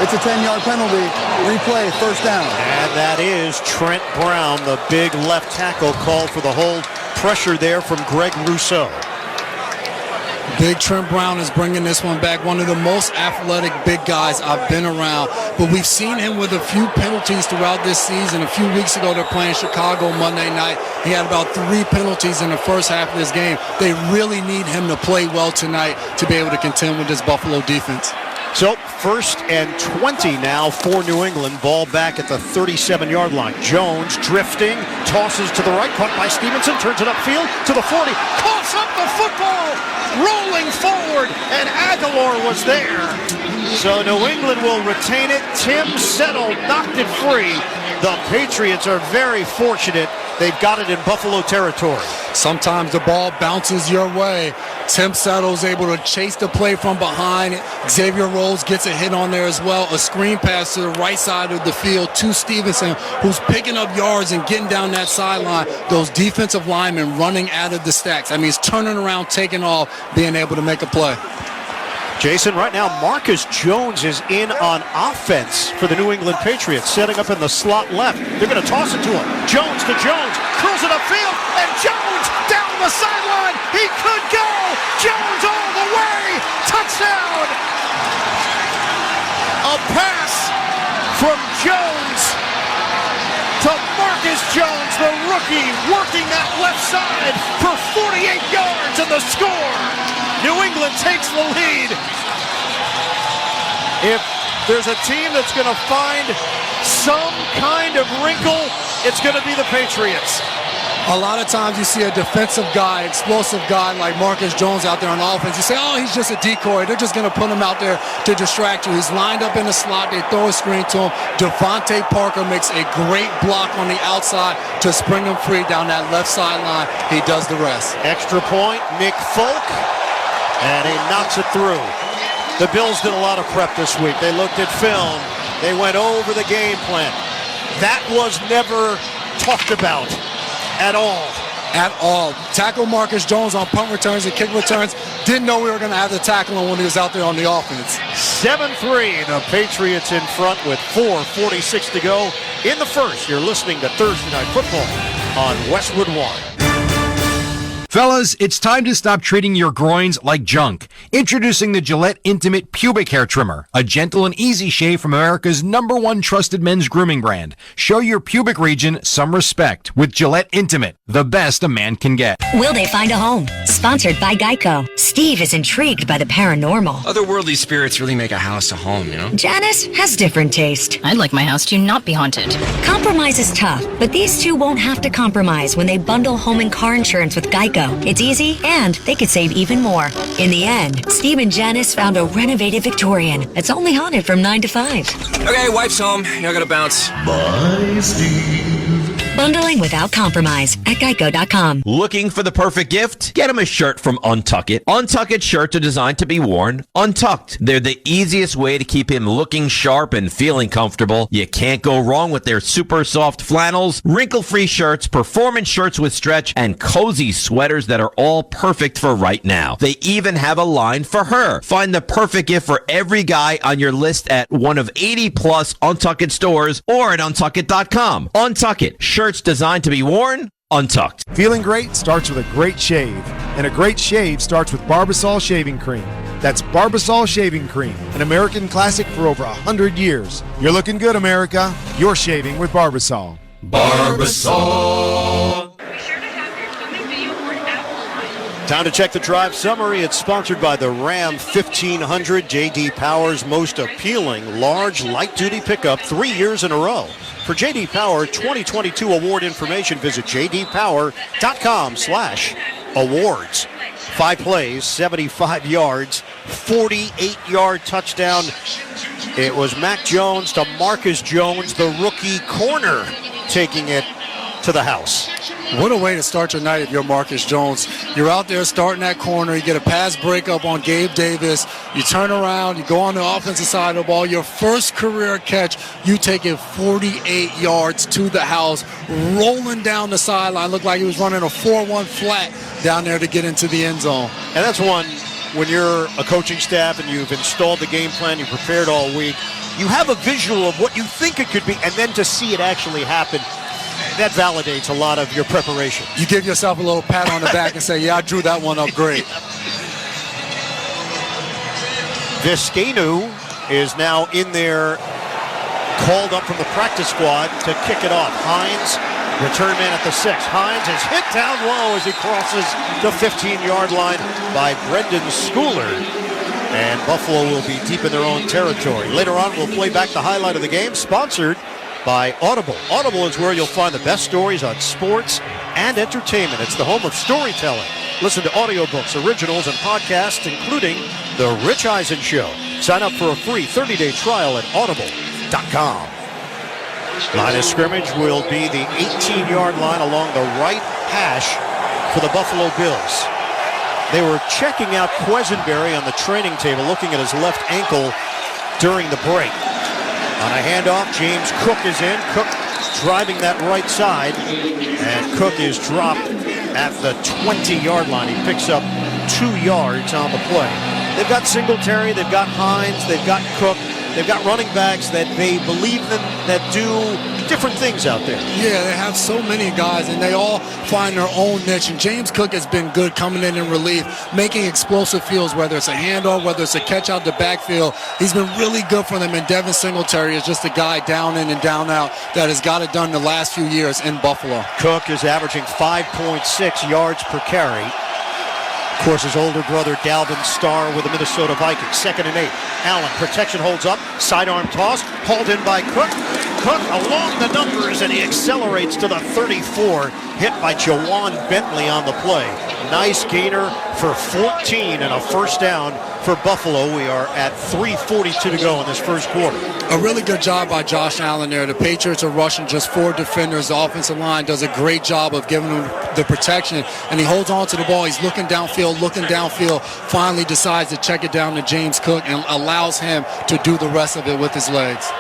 It's a 10-yard penalty. Replay, first down. And that is Trent Brown, the big left tackle, called for the hold. Pressure there from Greg Rousseau. Big Trent Brown is bringing this one back. One of the most athletic big guys I've been around. But we've seen him with a few penalties throughout this season. A few weeks ago, they're playing Chicago Monday night. He had about 3 penalties in the first half of this game. They really need him to play well tonight to be able to contend with this Buffalo defense. So, 1st and 20 now for New England. Ball back at the 37-yard line. Jones drifting, tosses to the right, caught by Stevenson, turns it upfield to the 40, coughs up the football, rolling forward. forward, and Aguilar was there. So New England will retain it. Tim Settle knocked it free. The Patriots are very fortunate. They've got it in Buffalo territory. Sometimes the ball bounces your way. Tim Settle's able to chase the play from behind. Xavier Rhodes gets a hit on there as well. A screen pass to the right side of the field to Stevenson, who's picking up yards and getting down that sideline. Those defensive linemen running out of the stacks. I mean, it's turning around, taking off, being able to make a play. Jason, right now Marcus Jones is in on offense for the New England Patriots, setting up in the slot left. They're going to toss it to him. Jones to Jones, curls it upfield, and Jones down the sideline. He could go. Jones all the way. Touchdown. A pass from Jones to Marcus Jones, the rookie, working that left side for 48 yards and the score. New England takes the lead. If there's a team that's going to find some kind of wrinkle, it's going to be the Patriots. A lot of times you see a defensive guy, explosive guy like Marcus Jones out there on offense. You say, oh, he's just a decoy. They're just going to put him out there to distract you. He's lined up in the slot. They throw a screen to him. Devontae Parker makes a great block on the outside to spring him free down that left sideline. He does the rest. Extra point, Nick Folk. And he knocks it through. The Bills did a lot of prep this week. They looked at film. They went over the game plan. That was never talked about at all. At all. Tackle Marcus Jones on punt returns and kick returns. Didn't know we were going to have to tackle him when he was out there on the offense. 7-3, the Patriots in front with 4:46 to go in the first. You're listening to Thursday Night Football on Westwood One. Fellas, it's time to stop treating your groins like junk. Introducing the Gillette Intimate Pubic Hair Trimmer, a gentle and easy shave from America's #1 trusted men's grooming brand. Show your pubic region some respect with Gillette Intimate, the best a man can get. Will they find a home? Sponsored by Geico. Steve is intrigued by the paranormal. Otherworldly spirits really make a house a home, you know? Janice has different taste. I'd like my house to not be haunted. Compromise is tough, but these two won't have to compromise when they bundle home and car insurance with Geico. It's easy, and they could save even more. In the end, Steve and Janice found a renovated Victorian that's only haunted from 9 to 5. Okay, wife's home. I gotta bounce. Bye, Steve. Bundling without compromise at Geico.com. Looking for the perfect gift? Get him a shirt from Untuck It. Untuck It shirts are designed to be worn untucked. They're the easiest way to keep him looking sharp and feeling comfortable. You can't go wrong with their super soft flannels, wrinkle-free shirts, performance shirts with stretch, and cozy sweaters that are all perfect for right now. They even have a line for her. Find the perfect gift for every guy on your list at one of 80-plus Untuck It stores or at untuckit.com. Untuck It. Shirts designed to be worn untucked. Feeling great starts with a great shave, and a great shave starts with Barbasol Shaving Cream. That's Barbasol Shaving Cream, an American classic for over 100 years. You're looking good, America. You're shaving with Barbasol. Barbasol. Time to check the drive summary. It's sponsored by the Ram 1500, J.D. Power's most appealing large light-duty pickup 3 years in a row. For J.D. Power 2022 award information, visit jdpower.com/awards. 5 plays, 75 yards, 48-yard touchdown. It was Mac Jones to Marcus Jones, the rookie corner, taking it to the house. What a way to start your night if you're Marcus Jones. You're out there starting that corner. You get a pass breakup on Gabe Davis. You turn around. You go on the offensive side of the ball. Your first career catch, you take it 48 yards to the house, rolling down the sideline. Looked like he was running a 4-1 flat down there to get into the end zone. And that's one, when you're a coaching staff and you've installed the game plan, you prepared all week, you have a visual of what you think it could be, and then to see it actually happen, that validates a lot of your preparation. You give yourself a little pat on the back and say, yeah, I drew that one up great. Vizcaino is now in there, called up from the practice squad to kick it off. Hines, return man at the 6. Hines is hit down low as he crosses the 15-yard line by Brendan Schooler. And Buffalo will be deep in their own territory. Later on, we'll play back the highlight of the game, sponsored by Audible. Audible is where you'll find the best stories on sports and entertainment. It's the home of storytelling. Listen to audiobooks, originals, and podcasts, including The Rich Eisen Show. Sign up for a free 30-day trial at audible.com. Line of scrimmage will be the 18-yard line along the right hash for the Buffalo Bills. They were checking out Quisenberry on the training table, looking at his left ankle during the break. On a handoff, James Cook is in. Cook driving that right side, and Cook is dropped at the 20-yard line. He picks up 2 yards on the play. They've got Singletary, they've got Hines, they've got Cook, they've got running backs that they believe in that do different things out there. Yeah, they have so many guys, and they all find their own niche. And James Cook has been good coming in relief, making explosive fields, whether it's a handoff, whether it's a catch out the backfield. He's been really good for them, and Devin Singletary is just a guy down in and down out that has got it done the last few years in Buffalo. Cook is averaging 5.6 yards per carry. Of course, his older brother, Dalvin Starr, with the Minnesota Vikings. 2nd and 8. Allen, protection holds up. Sidearm toss, hauled in by Cook. Cook along the numbers, and he accelerates to the 34. Hit by Jawan Bentley on the play. Nice gainer for 14 and a first down for Buffalo. We are at 3:42 to go in this first quarter. A really good job by Josh Allen there. The Patriots are rushing just 4 defenders. The offensive line does a great job of giving him the protection, and he holds on to the ball. He's looking downfield, finally decides to check it down to James Cook and allows him to do the rest of it with his legs.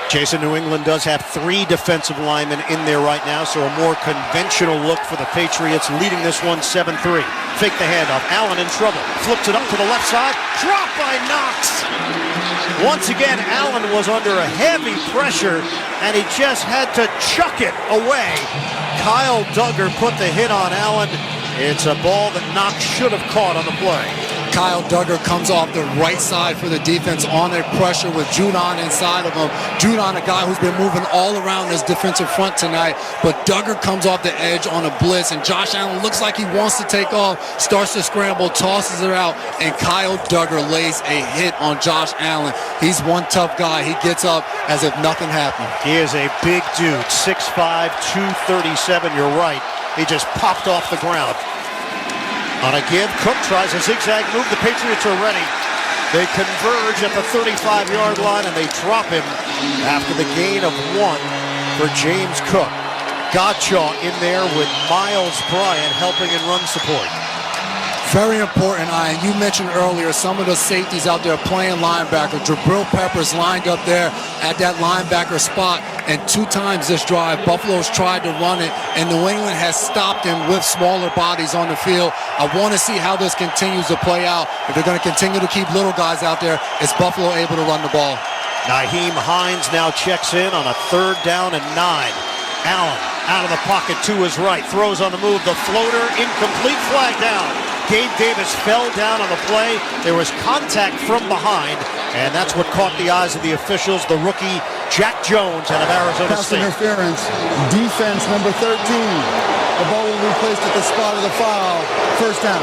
Jason, New England does have 3 defensive linemen in there right now, so a more conventional look for the Patriots, leading this one 7-3. Fake the handoff. Allen in trouble. Flips it up to the left side. Dropped by Knox. Once again, Allen was under a heavy pressure, and he just had to chuck it away. Kyle Duggar put the hit on Allen. It's a ball that Knox should have caught on the play. Kyle Duggar comes off the right side for the defense on a pressure with Judon inside of him. Judon, a guy who's been moving all around this defensive front tonight, but Duggar comes off the edge on a blitz, and Josh Allen looks like he wants to take off, starts to scramble, tosses it out, and Kyle Duggar lays a hit on Josh Allen. He's one tough guy. He gets up as if nothing happened. He is a big dude, 6'5", 237, you're right. He just popped off the ground. On a give, Cook tries a zigzag move. The Patriots are ready. They converge at the 35-yard line, and they drop him after the gain of 1 for James Cook. Gottschall in there with Miles Bryant helping in run support. Very important, Ian. You mentioned earlier some of the safeties out there playing linebacker. Jabril Peppers lined up there at that linebacker spot, and 2 times this drive, Buffalo's tried to run it, and New England has stopped him with smaller bodies on the field. I want to see how this continues to play out. If they're going to continue to keep little guys out there, is Buffalo able to run the ball? Nyheim Hines now checks in on a 3rd down and 9. Allen out of the pocket to his right, throws on the move, the floater, incomplete, flag down. Gabe Davis fell down on the play. There was contact from behind, and that's what caught the eyes of the officials. The rookie, Jack Jones, out of Arizona Pass State. interference, defense number 13. The ball will be placed at the spot of the foul. First down.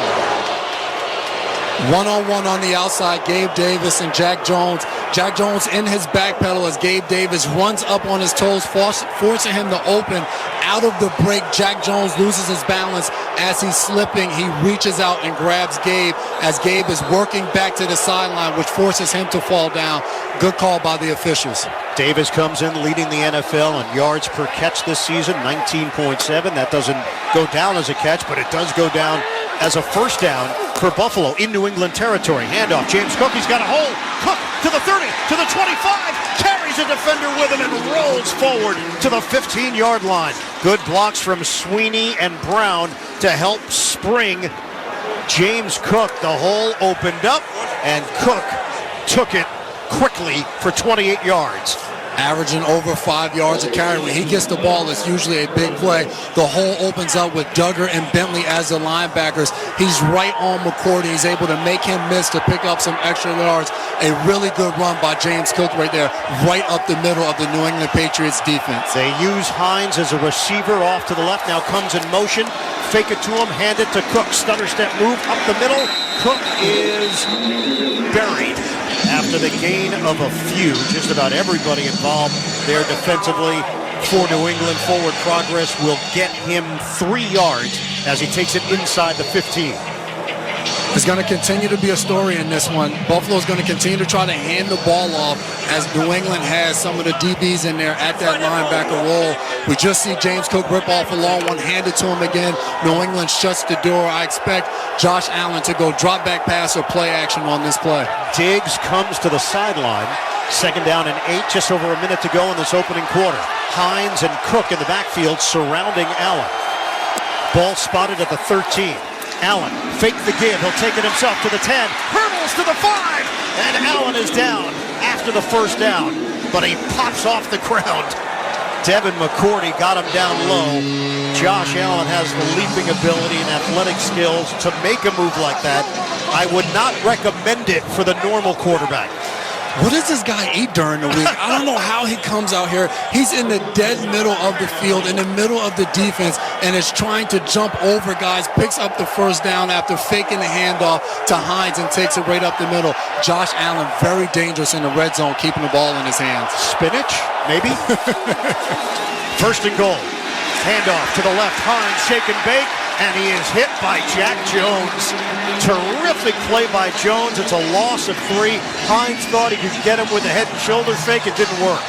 One-on-one on the outside, Gabe Davis and Jack Jones. Jack Jones in his back pedal as Gabe Davis runs up on his toes, forcing him to open. Out of the break, Jack Jones loses his balance as he's slipping. He reaches out and grabs Gabe as Gabe is working back to the sideline, which forces him to fall down. Good call by the officials. Davis comes in leading the NFL in yards per catch this season, 19.7. That doesn't go down as a catch, but it does go down as a first down for Buffalo in New England territory. Handoff, James Cook, he's got a hole. Cook to the 30, to the 25, carries a defender with him and rolls forward to the 15-yard line. Good blocks from Sweeney and Brown to help spring James Cook. The hole opened up, and Cook took it quickly for 28 yards. Averaging over 5 yards a carry. When he gets the ball, it's usually a big play. The hole opens up with Duggar and Bentley as the linebackers. He's right on McCourty. He's able to make him miss to pick up some extra yards. A really good run by James Cook right there, right up the middle of the New England Patriots defense. They use Hines as a receiver off to the left. Now comes in motion. Fake it to him. Hand it to Cook. Stutter step move up the middle. Cook is buried. After the gain of a few, just about everybody involved there defensively for New England. Forward progress will get him 3 yards as he takes it inside the 15. It's going to continue to be a story in this one. Buffalo's going to continue to try to hand the ball off as New England has some of the DBs in there at that linebacker role. We just see James Cook rip off a long one, hand it to him again. New England shuts the door. I expect Josh Allen to go drop back pass or play action on this play. Diggs comes to the sideline. 2nd down and 8, just over a minute to go in this opening quarter. Hines and Cook in the backfield surrounding Allen. Ball spotted at the 13. Allen, fake the give, he'll take it himself to the 10, hurdles to the 5, and Allen is down after the first down, but he pops off the ground. Devin McCourty got him down low. Josh Allen has the leaping ability and athletic skills to make a move like that. I would not recommend it for the normal quarterback. What does this guy eat during the week? I don't know how he comes out here. He's in the dead middle of the field, in the middle of the defense, and is trying to jump over guys, picks up the first down after faking the handoff to Hines and takes it right up the middle. Josh Allen, very dangerous in the red zone, keeping the ball in his hands. Spinach, maybe? 1st and goal. Handoff to the left. Hines, shake and bake, and he is hit by Jack Jones. Terrific play by Jones. It's a loss of 3. Hines thought he could get him with a head and shoulder fake. It didn't work.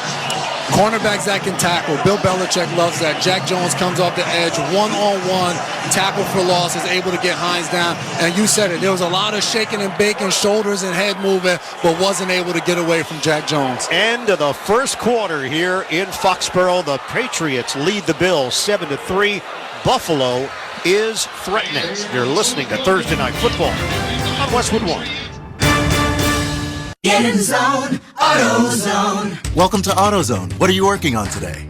Cornerbacks that can tackle. Bill Belichick loves that. Jack Jones comes off the edge, one-on-one, tackle for loss, is able to get Hines down. And you said it, there was a lot of shaking and baking, shoulders and head moving, but wasn't able to get away from Jack Jones. End of the first quarter here in Foxborough. The Patriots lead the Bills 7-3. Buffalo is threatening. You're listening to Thursday Night Football on Westwood One. Get in the zone, AutoZone. Welcome to AutoZone. What are you working on today?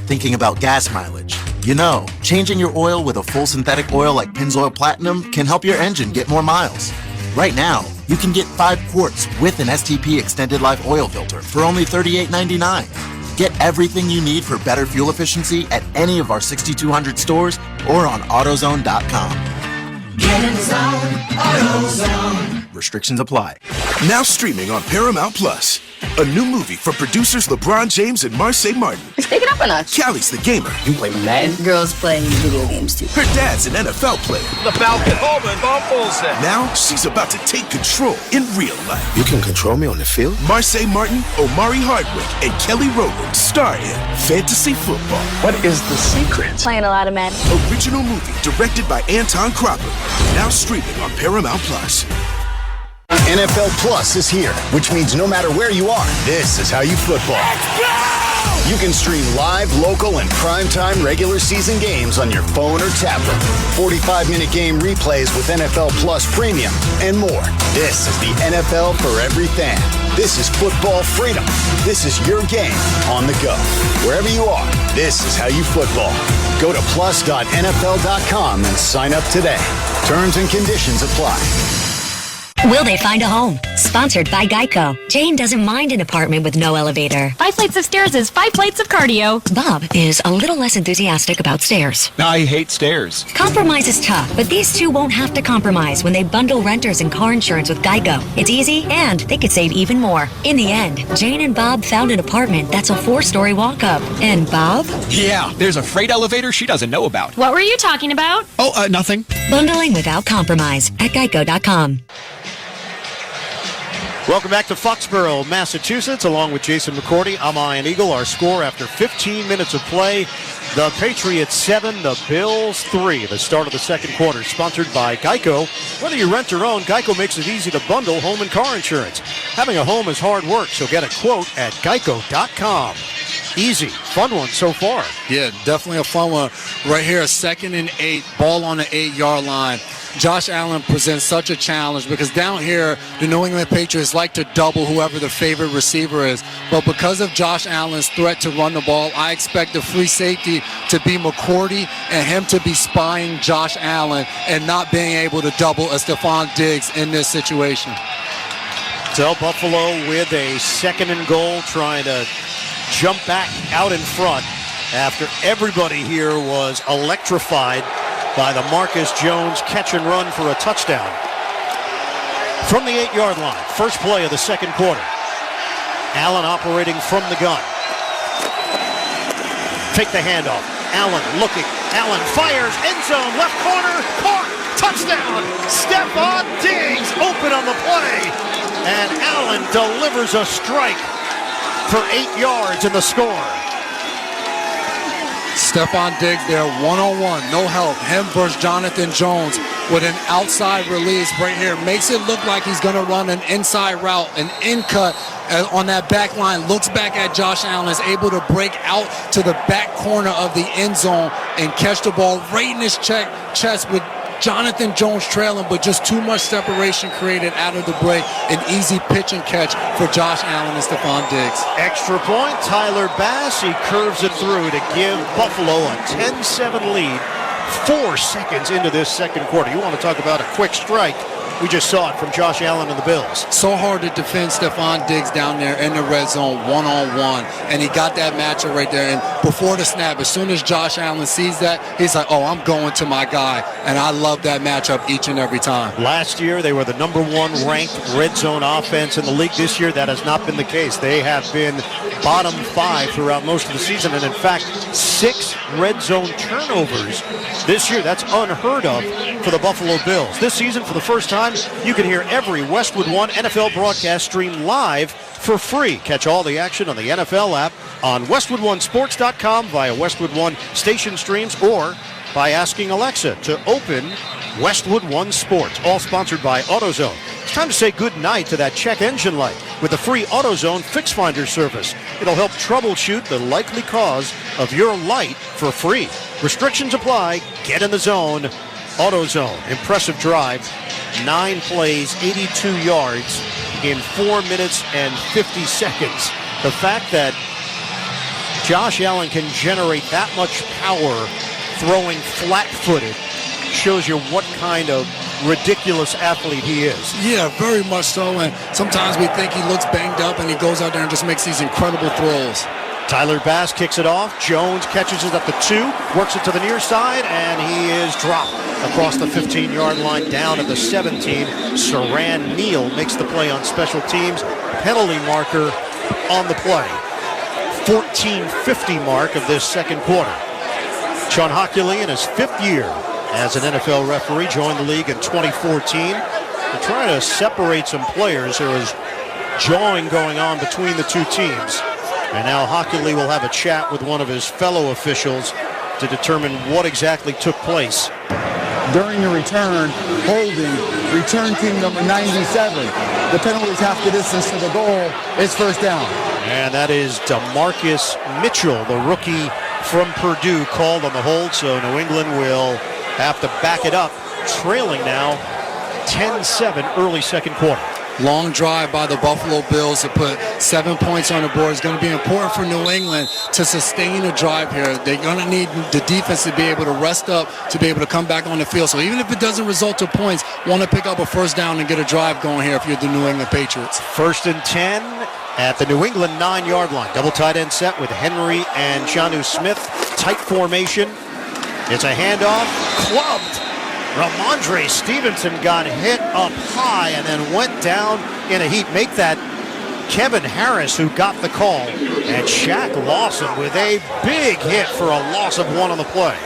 Thinking about gas mileage. You know, changing your oil with a full synthetic oil like Pennzoil Platinum can help your engine get more miles. Right now, you can get 5 quarts with an STP extended life oil filter for only $38.99. Get everything you need for better fuel efficiency at any of our 6,200 stores or on AutoZone.com. Get in the zone, AutoZone. Restrictions apply. Now streaming on Paramount Plus. A new movie from producers LeBron James and Marseille Martin. Pick it up a notch. Callie's the gamer. You play Madden? Girls play video games too. Her dad's an NFL player. The Falcon. Coleman fumbles it. Now she's about to take control in real life. You can control me on the field? Marseille Martin, Omari Hardwick, and Kelly Rowland star in Fantasy Football. What is the secret? Playing a lot of Madden. Original movie directed by Anton Cropper. Now streaming on Paramount Plus. NFL Plus is here, which means no matter where you are, this is how you football. Let's go! You can stream live, local, and primetime regular season games on your phone or tablet. 45-minute game replays with NFL Plus Premium and more. This is the NFL for every fan. This is football freedom. This is your game on the go. Wherever you are, this is how you football. Go to plus.nfl.com and sign up today. Terms and conditions apply. Will they find a home? Sponsored by Geico. Jane doesn't mind an apartment with no elevator. 5 flights of stairs is 5 flights of cardio. Bob is a little less enthusiastic about stairs. I hate stairs. Compromise is tough, but these two won't have to compromise when they bundle renters and car insurance with Geico. It's easy, and they could save even more. In the end, Jane and Bob found an apartment that's a 4-story walk-up. And Bob? Yeah, there's a freight elevator she doesn't know about. What were you talking about? Oh, nothing. Bundling without compromise at geico.com. Welcome back to Foxborough, Massachusetts. Along with Jason McCourty, I'm Ian Eagle. Our score after 15 minutes of play, the Patriots 7, the Bills 3. The start of the second quarter, sponsored by Geico. Whether you rent or own, Geico makes it easy to bundle home and car insurance. Having a home is hard work, so get a quote at geico.com. Easy, fun one so far. Yeah, definitely a fun one. Right here, 2nd and 8, ball on the 8-yard line. Josh Allen presents such a challenge because down here, the New England Patriots like to double whoever the favorite receiver is. But because of Josh Allen's threat to run the ball, I expect the free safety to be McCourty and him to be spying Josh Allen and not being able to double a Stephon Diggs in this situation. So Buffalo with a 2nd and goal, trying to jump back out in front after everybody here was electrified by the Marcus Jones catch and run for a touchdown. From the 8-yard line, first play of the second quarter. Allen operating from the gun. Take the handoff. Allen looking, Allen fires, end zone, left corner, caught, touchdown. Stephon Diggs open on the play. And Allen delivers a strike for 8 yards in the score. Stephon Diggs there, one-on-one, no help. Him versus Jonathan Jones with an outside release right here. Makes it look like he's going to run an inside route, an in cut on that back line. Looks back at Josh Allen, is able to break out to the back corner of the end zone and catch the ball right in his chest with Jonathan Jones trailing, but just too much separation created out of the break. An easy pitch and catch for Josh Allen and Stephon Diggs. Extra point, Tyler Bass. He curves it through to give Buffalo a 10-7 lead 4 seconds into this second quarter. You want to talk about a quick strike. We just saw it from Josh Allen and the Bills. So hard to defend Stephon Diggs down there in the red zone one-on-one, and he got that matchup right there. And before the snap, as soon as Josh Allen sees that, he's like, oh, I'm going to my guy. And I love that matchup each and every time. Last year, they were the number 1 ranked red zone offense in the league. This year, that has not been the case. They have been bottom 5 throughout most of the season, and in fact, 6 red zone turnovers this year. That's unheard of for the Buffalo Bills. This season, for the first time, you can hear every Westwood One NFL broadcast streamed live for free. Catch all the action on the NFL app, on WestwoodOneSports.com via Westwood One station streams, or by asking Alexa to open Westwood One Sports. All sponsored by AutoZone. It's time to say good night to that check engine light with the free AutoZone Fix Finder service. It'll help troubleshoot the likely cause of your light for free. Restrictions apply. Get in the zone. AutoZone. Impressive drive. 9 plays, 82 yards in 4 minutes and 50 seconds. The fact that Josh Allen can generate that much power throwing flat-footed shows you what kind of ridiculous athlete he is. Yeah, very much so. And sometimes we think he looks banged up, and he goes out there and just makes these incredible throws. Tyler Bass kicks it off. Jones catches it at the 2, works it to the near side, and he is dropped across the 15-yard line down at the 17. Saran Neal makes the play on special teams. Penalty marker on the play. 14:50 mark of this second quarter. Sean Hockley, in his 5th year as an NFL referee, joined the league in 2014. They're trying to separate some players. There was jawing going on between the two teams. And now Hockley will have a chat with one of his fellow officials to determine what exactly took place. During the return, holding, return team number 97. The penalty is half the distance to the goal. It's first down. And that is DeMarcus Mitchell, the rookie from Purdue, called on the hold. So New England will have to back it up, trailing now 10-7 early second quarter. Long drive by the Buffalo Bills to put 7 points on the board. It's going to be important for New England to sustain a drive here. They're going to need the defense to be able to rest up, to be able to come back on the field. So even if it doesn't result to points, want to pick up a first down and get a drive going here if you're the New England Patriots. 1st and 10 at the New England 9-yard line. Double tight end set with Henry and Jonnu Smith. Tight formation. It's a handoff. Clubbed. Ramondre Stevenson got hit up high and then went down in a heap. Make that Kevin Harris who got the call. And Shaq Lawson with a big hit for a loss of 1 on the play.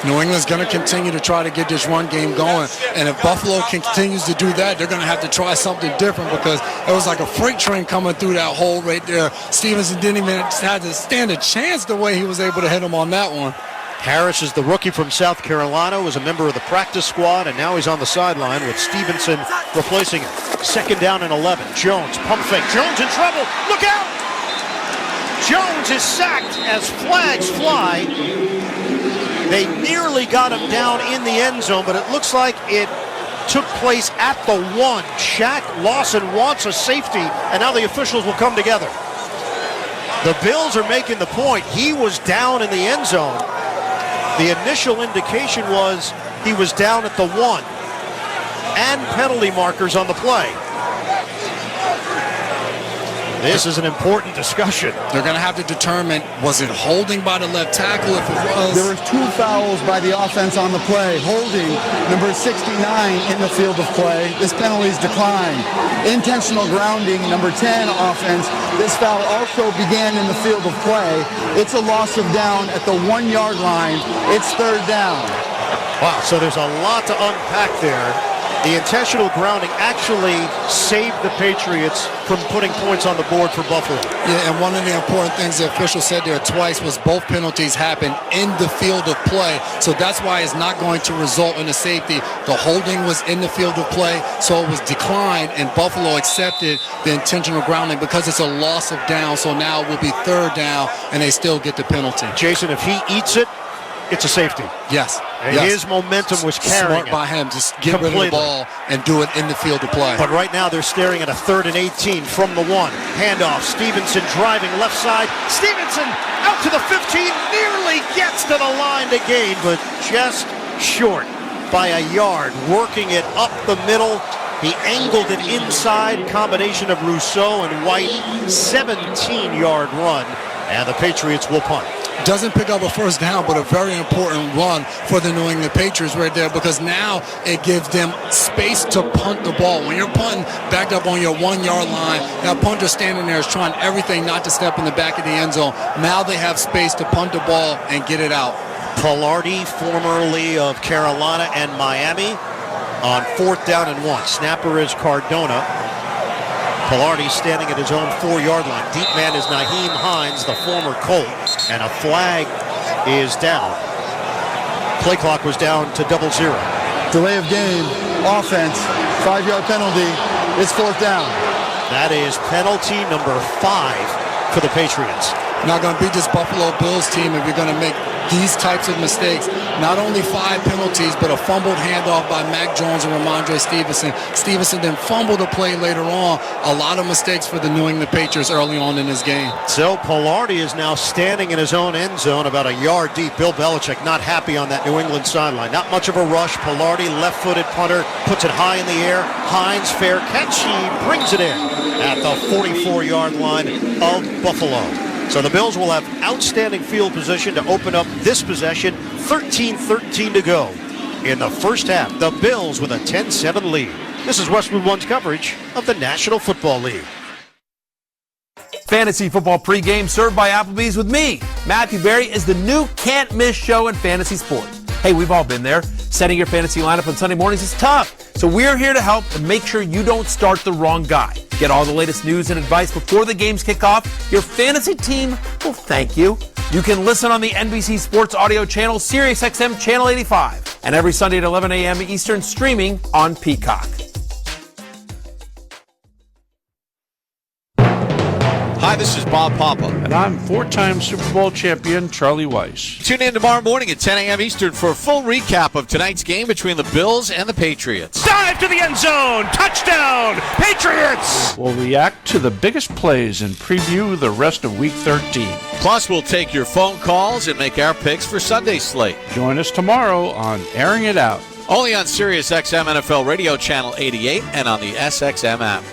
New England's going to continue to try to get this run game going. And if Buffalo continues to do that, they're going to have to try something different, because it was like a freight train coming through that hole right there. Stevenson didn't even have to stand a chance the way he was able to hit him on that one. Harris is the rookie from South Carolina, was a member of the practice squad, and now he's on the sideline with Stevenson replacing him. 2nd down and 11. Jones, pump fake. Jones in trouble. Look out! Jones is sacked as flags fly. They nearly got him down in the end zone, but it looks like it took place at the 1. Shaq Lawson wants a safety, and now the officials will come together. The Bills are making the point. He was down in the end zone. The initial indication was he was down at the 1, and penalty markers on the play. This is an important discussion. They're going to have to determine, was it holding by the left tackle? If it was, There were 2 fouls by the offense on the play. Holding number 69 in the field of play. This penalty is declined. Intentional grounding, number 10 offense. This foul also began in the field of play. It's a loss of down at the 1-yard line. It's 3rd down. Wow, so there's a lot to unpack there. The intentional grounding actually saved the Patriots from putting points on the board for Buffalo. Yeah, and one of the important things the official said there twice was both penalties happened in the field of play. So that's why it's not going to result in a safety. The holding was in the field of play, so it was declined, and Buffalo accepted the intentional grounding because it's a loss of down. So now it will be 3rd down, and they still get the penalty. Jason, if he eats it, it's a safety. Yes. His momentum was carrying Smart by him. Just get rid of the ball and do it in the field of play. But right now they're staring at a 3rd and 18 from the 1. Handoff. Stevenson driving left side. Stevenson out to the 15. Nearly gets to the line to gain, but just short by a yard. Working it up the middle. He angled it inside. Combination of Rousseau and White. 17-yard run. And the Patriots will punt. Doesn't pick up a 1st down, but a very important run for the New England Patriots right there, because now it gives them space to punt the ball. When you're punting backed up on your 1-yard line, that punter standing there is trying everything not to step in the back of the end zone. Now they have space to punt the ball and get it out. Pilardi, formerly of Carolina and Miami, on 4th down and 1. Snapper is Cardona. Pilardi standing at his own 4-yard line. Deep man is Nyheim Hines, the former Colt, and a flag is down. Play clock was down to 0-0. Delay of game, offense, 5-yard penalty. It's 4th down. That is penalty number 5 for the Patriots. Not going to beat this Buffalo Bills team if you're going to make these types of mistakes. Not only 5 penalties, but a fumbled handoff by Mac Jones and Ramondre Stevenson. Stevenson then fumbled a play later on. A lot of mistakes for the New England Patriots early on in this game. So Pilardi is now standing in his own end zone about a yard deep. Bill Belichick not happy on that New England sideline. Not much of a rush. Pilardi, left-footed punter, puts it high in the air. Hines, fair catch. He brings it in at the 44-yard line of Buffalo. So the Bills will have outstanding field position to open up this possession. 13-13 to go in the first half. The Bills with a 10-7 lead. This is Westwood One's coverage of the National Football League. Fantasy football pregame served by Applebee's with me. Matthew Berry is the new can't-miss show in fantasy sports. Hey, we've all been there. Setting your fantasy lineup on Sunday mornings is tough. So we're here to help and make sure you don't start the wrong guy. Get all the latest news and advice before the games kick off. Your fantasy team will thank you. You can listen on the NBC Sports Audio channel, SiriusXM Channel 85, and every Sunday at 11 a.m. Eastern, streaming on Peacock. Hi, this is Bob Papa. And I'm 4-time Super Bowl champion Charlie Weiss. Tune in tomorrow morning at 10 a.m. Eastern for a full recap of tonight's game between the Bills and the Patriots. Dive to the end zone. Touchdown, Patriots! We'll react to the biggest plays and preview the rest of Week 13. Plus, we'll take your phone calls and make our picks for Sunday's slate. Join us tomorrow on Airing It Out. Only on SiriusXM NFL Radio Channel 88 and on the SXM app.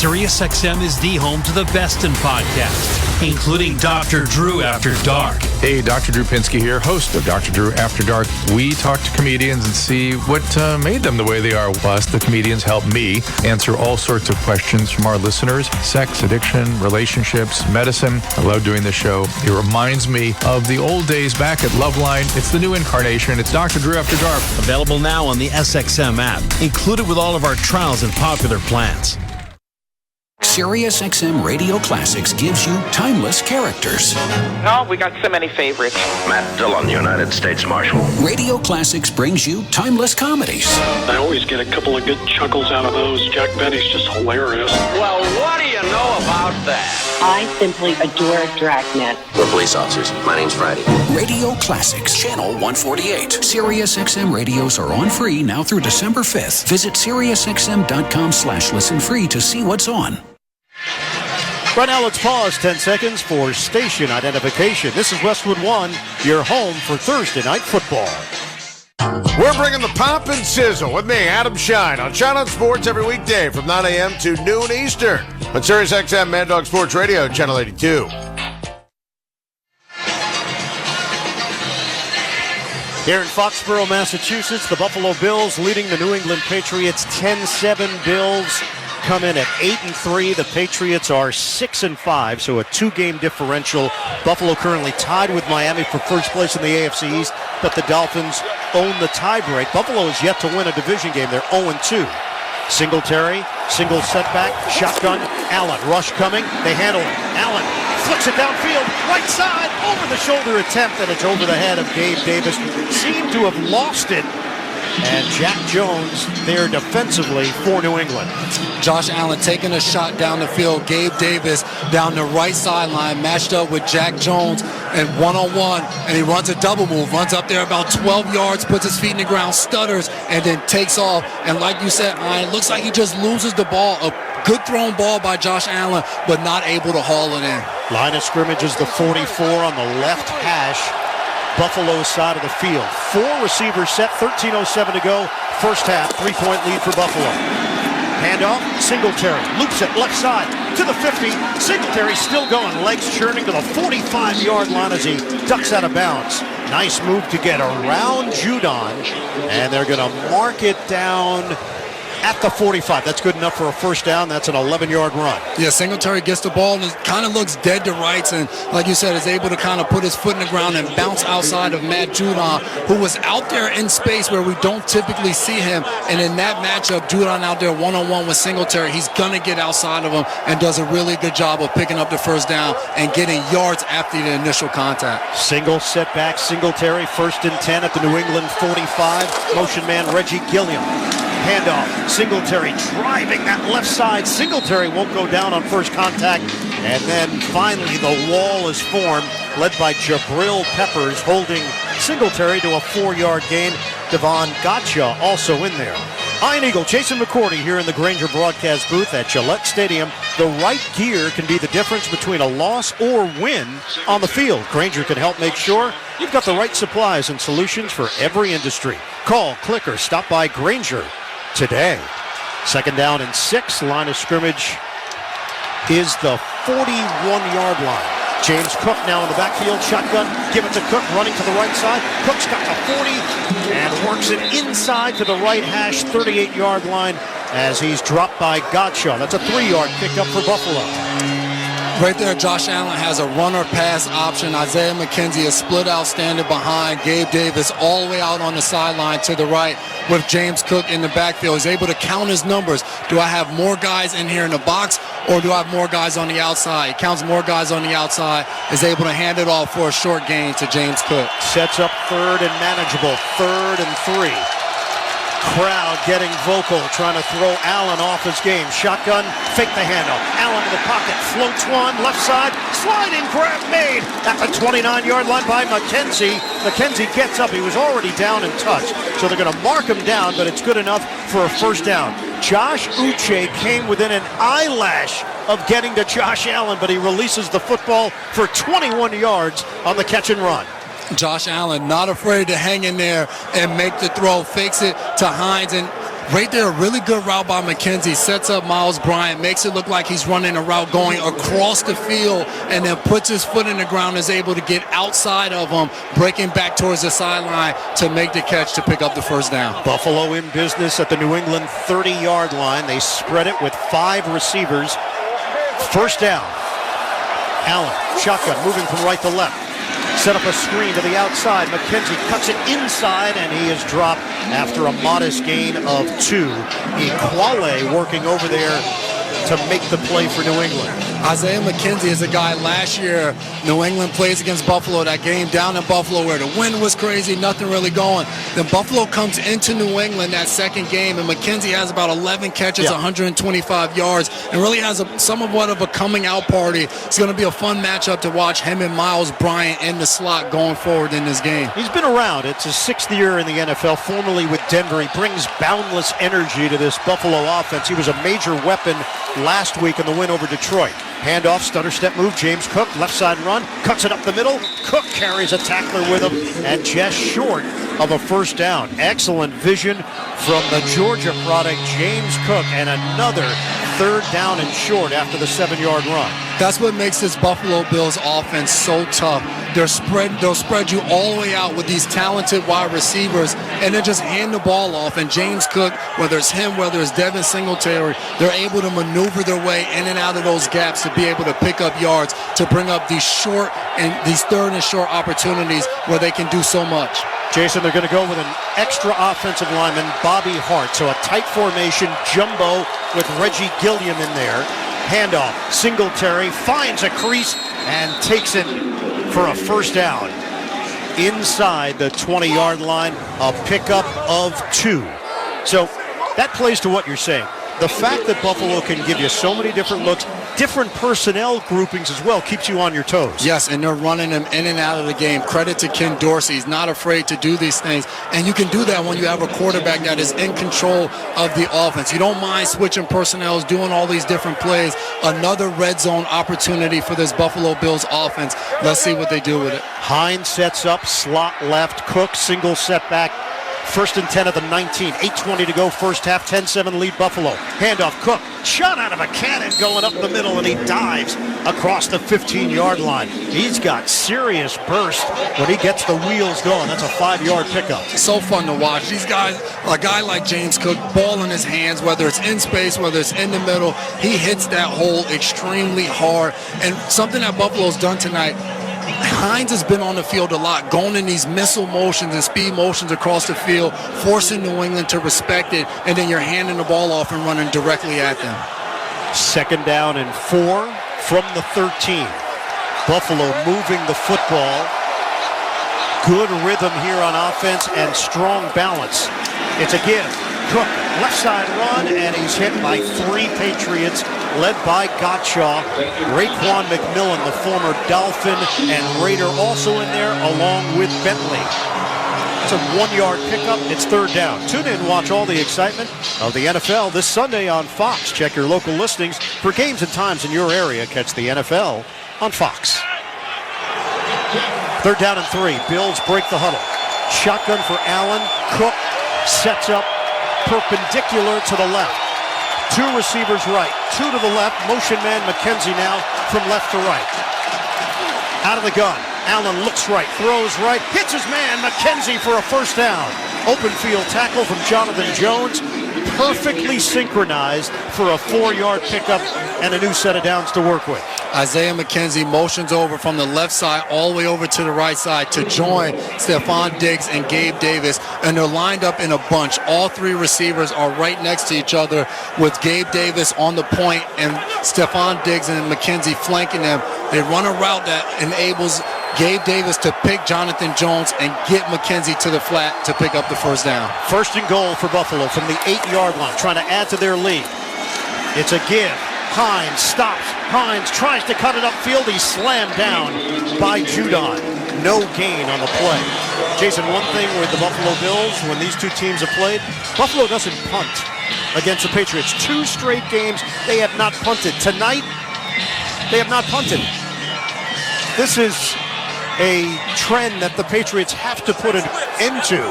SiriusXM is the home to the best in podcasts, including Dr. Drew After Dark. Hey, Dr. Drew Pinsky here, host of Dr. Drew After Dark. We talk to comedians and see what made them the way they are. Plus, the comedians help me answer all sorts of questions from our listeners. Sex, addiction, relationships, medicine. I love doing this show. It reminds me of the old days back at Loveline. It's the new incarnation. It's Dr. Drew After Dark. Available now on the SXM app, included with all of our trials and popular plans. SiriusXM Radio Classics gives you timeless characters. Oh, we got so many favorites. Matt Dillon, United States Marshal. Radio Classics brings you timeless comedies. I always get a couple of good chuckles out of those. Jack Benny's just hilarious. Well, what do you know about that? I simply adore Dragnet. We're police officers. My name's Friday. Radio Classics, Channel 148. SiriusXM radios are on free now through December 5th. Visit SiriusXM.com/listen free to see what's on. Right now, let's pause 10 seconds for station identification. This is Westwood One, your home for Thursday Night Football. We're bringing the pop and sizzle with me, Adam Shine, on Shine on Sports every weekday from 9 a.m. to noon Eastern on Sirius XM Mad Dog Sports Radio, Channel 82. Here in Foxborough, Massachusetts, the Buffalo Bills leading the New England Patriots 10-7. Bills come in at 8-3. The Patriots are 6-5, so a two-game differential. Buffalo currently tied with Miami for first place in the AFC East, but the Dolphins own the tiebreak. Buffalo is yet to win a division game. They're 0-2. Singletary, single setback, shotgun, Allen, rush coming, they handle it. Allen flicks it downfield, right side, over the shoulder attempt, and it's over the head of Gabe Davis. Seemed to have lost it. And Jack Jones there defensively for New England. Josh Allen taking a shot down the field. Gabe Davis down the right sideline, matched up with Jack Jones and one-on-one, and he runs a double move, runs up there about 12 yards, puts his feet in the ground, stutters, and then takes off. And like you said, it looks like he just loses the ball. A good thrown ball by Josh Allen, but not able to haul it in. Line of scrimmage is the 44 on the left hash. Buffalo's side of the field. Four receivers set, 13:07 to go. First half, 3-point lead for Buffalo. Handoff, Singletary loops it left side to the 50. Singletary still going, legs churning to the 45-yard line as he ducks out of bounds. Nice move to get around Judon, and they're going to mark it down at the 45. That's good enough for a first down. That's an 11-yard run. Yeah, Singletary gets the ball and it kind of looks dead to rights, and like you said, is able to kind of put his foot in the ground and bounce outside of Matt Judon, who was out there in space where we don't typically see him. And in that matchup, Judon out there one-on-one with Singletary, he's going to get outside of him and does a really good job of picking up the first down and getting yards after the initial contact. Single setback, Singletary, 1st and 10 at the New England 45. Motion man Reggie Gilliam. Handoff, Singletary driving that left side. Singletary won't go down on first contact. And then finally the wall is formed, led by Jabril Peppers, holding Singletary to a 4-yard gain. Devon Gotcha also in there. Iron Eagle, Jason McCourty here in the Grainger broadcast booth at Gillette Stadium. The right gear can be the difference between a loss or win on the field. Grainger can help make sure you've got the right supplies and solutions for every industry. Call, click, or stop by Grainger today. 2nd down and 6. Line of scrimmage is the 41-yard line. James Cook now in the backfield. Shotgun. Give it to Cook. Running to the right side. Cook's got the 40 and works it inside to the right hash 38-yard line as he's dropped by Gotcha. That's a 3-yard pickup for Buffalo. Right there, Josh Allen has a runner-pass option. Isaiah McKenzie is split out, standing behind Gabe Davis all the way out on the sideline to the right with James Cook in the backfield. He's able to count his numbers. Do I have more guys in here in the box, or do I have more guys on the outside? He counts more guys on the outside, is able to hand it off for a short gain to James Cook. Sets up 3rd and manageable, 3rd and 3. Crowd getting vocal, trying to throw Allen off his game. Shotgun, fake the handoff. Allen in the pocket, floats one, left side, sliding grab made at the 29-yard line by McKenzie. McKenzie gets up. He was already down and touched, so they're going to mark him down, but it's good enough for a first down. Josh Uche came within an eyelash of getting to Josh Allen, but he releases the football for 21 yards on the catch and run. Josh Allen not afraid to hang in there and make the throw, fakes it to Hines, and right there, a really good route by McKenzie. Sets up Miles Bryant, makes it look like he's running a route going across the field, and then puts his foot in the ground, is able to get outside of him, breaking back towards the sideline to make the catch to pick up the first down. Buffalo in business at the New England 30-yard line. They spread it with 5 receivers. First down. Allen, shotgun, moving from right to left. Set up a screen to the outside. McKenzie cuts it inside, and he is dropped after a modest gain of 2. Equale working over there to make the play for New England. Isaiah McKenzie is a guy last year. New England plays against Buffalo, that game down in Buffalo where the wind was crazy, nothing really going. Then Buffalo comes into New England that second game, and McKenzie has about 11 catches, 125 yards, and really has somewhat of a coming out party. It's going to be a fun matchup to watch him and Miles Bryant in the slot going forward in this game. He's been around. It's his 6th year in the NFL, formerly with Denver. He brings boundless energy to this Buffalo offense. He was a major weapon last week in the win over Detroit. Handoff, stutter step move. James Cook, left side run, cuts it up the middle. Cook carries a tackler with him and just short of a first down. Excellent vision from the Georgia product, James Cook, and another third down and short after the 7-yard run. That's what makes this Buffalo Bills offense so tough. They'll spread you all the way out with these talented wide receivers and then just hand the ball off. And James Cook, whether it's him, whether it's Devin Singletary, they're able to maneuver their way in and out of those gaps to be able to pick up yards, to bring up these third and short opportunities where they can do so much. Jason, they're going to go with an extra offensive lineman, Bobby Hart. So a tight formation, jumbo with Reggie Gilliam in there. Handoff, Singletary finds a crease and takes it for a first down. Inside the 20-yard line, a pickup of 2. So that plays to what you're saying. The fact that Buffalo can give you so many different looks, different personnel groupings as well, keeps you on your toes. Yes, and they're running them in and out of the game. Credit to Ken Dorsey. He's not afraid to do these things. And you can do that when you have a quarterback that is in control of the offense. You don't mind switching personnel, doing all these different plays. Another red zone opportunity for this Buffalo Bills offense. Let's see what they do with it. Hines sets up, slot left. Cook, single setback. 1st and 10 of the 19. 8:20 to go first half. 10-7 lead Buffalo. Handoff, Cook. Shot out of a cannon going up the middle, and he dives across the 15-yard line. He's got serious burst when he gets the wheels going. That's a 5-yard pickup. So fun to watch. These guys, a guy like James Cook, ball in his hands, whether it's in space, whether it's in the middle, he hits that hole extremely hard. And something that Buffalo's done tonight, Hines has been on the field a lot, going in these missile motions and speed motions across the field, forcing New England to respect it, and then you're handing the ball off and running directly at them. 2nd down and 4 from the 13. Buffalo moving the football. Good rhythm here on offense and strong balance. It's a give. Cook, left side run, and he's hit by 3 Patriots, led by Gottschall. Raekwon McMillan, the former Dolphin, and Raider also in there, along with Bentley. It's a 1-yard pickup. It's 3rd down. Tune in and watch all the excitement of the NFL this Sunday on Fox. Check your local listings for games and times in your area. Catch the NFL on Fox. 3rd down and 3. Bills break the huddle. Shotgun for Allen. Cook sets up perpendicular to the left. 2 receivers right, 2 to the left. Motion man McKenzie now from left to right. Out of the gun. Allen looks right, throws right, hits his man, McKenzie for a first down. Open field tackle from Jonathan Jones. Perfectly synchronized for a 4-yard pickup and a new set of downs to work with. Isaiah McKenzie motions over from the left side all the way over to the right side to join Stephon Diggs and Gabe Davis, and they're lined up in a bunch. All 3 receivers are right next to each other with Gabe Davis on the point and Stephon Diggs and McKenzie flanking them. They run a route that enables Gabe Davis to pick Jonathan Jones and get McKenzie to the flat to pick up the first down. 1st and goal for Buffalo from the 8-yard line, trying to add to their lead. It's a give. Hines stops. Hines tries to cut it upfield. He's slammed down by Judon. No gain on the play. Jason, one thing with the Buffalo Bills, when these two teams have played, Buffalo doesn't punt against the Patriots. 2 straight games, they have not punted. Tonight, they have not punted. This is a trend that the Patriots have to put an end to.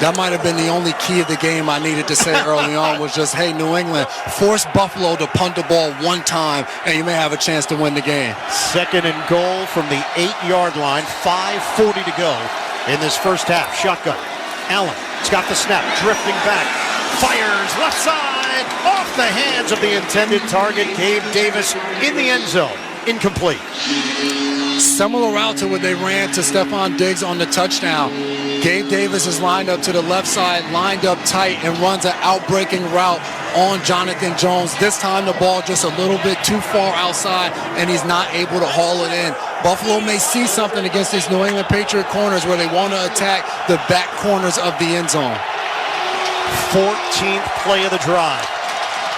That might have been the only key of the game I needed to say early on was just, hey, New England, force Buffalo to punt the ball 1 time, and you may have a chance to win the game. 2nd and goal from the 8-yard line. 5:40 to go in this first half. Shotgun. Allen has got the snap, drifting back. Fires left side, off the hands of the intended target. Gabe Davis in the end zone. Incomplete. Similar route to what they ran to Stephon Diggs on the touchdown. Gabe Davis is lined up to the left side, lined up tight, and runs an outbreaking route on Jonathan Jones. This time the ball just a little bit too far outside, and he's not able to haul it in. Buffalo may see something against these New England Patriot corners where they want to attack the back corners of the end zone. 14th play of the drive.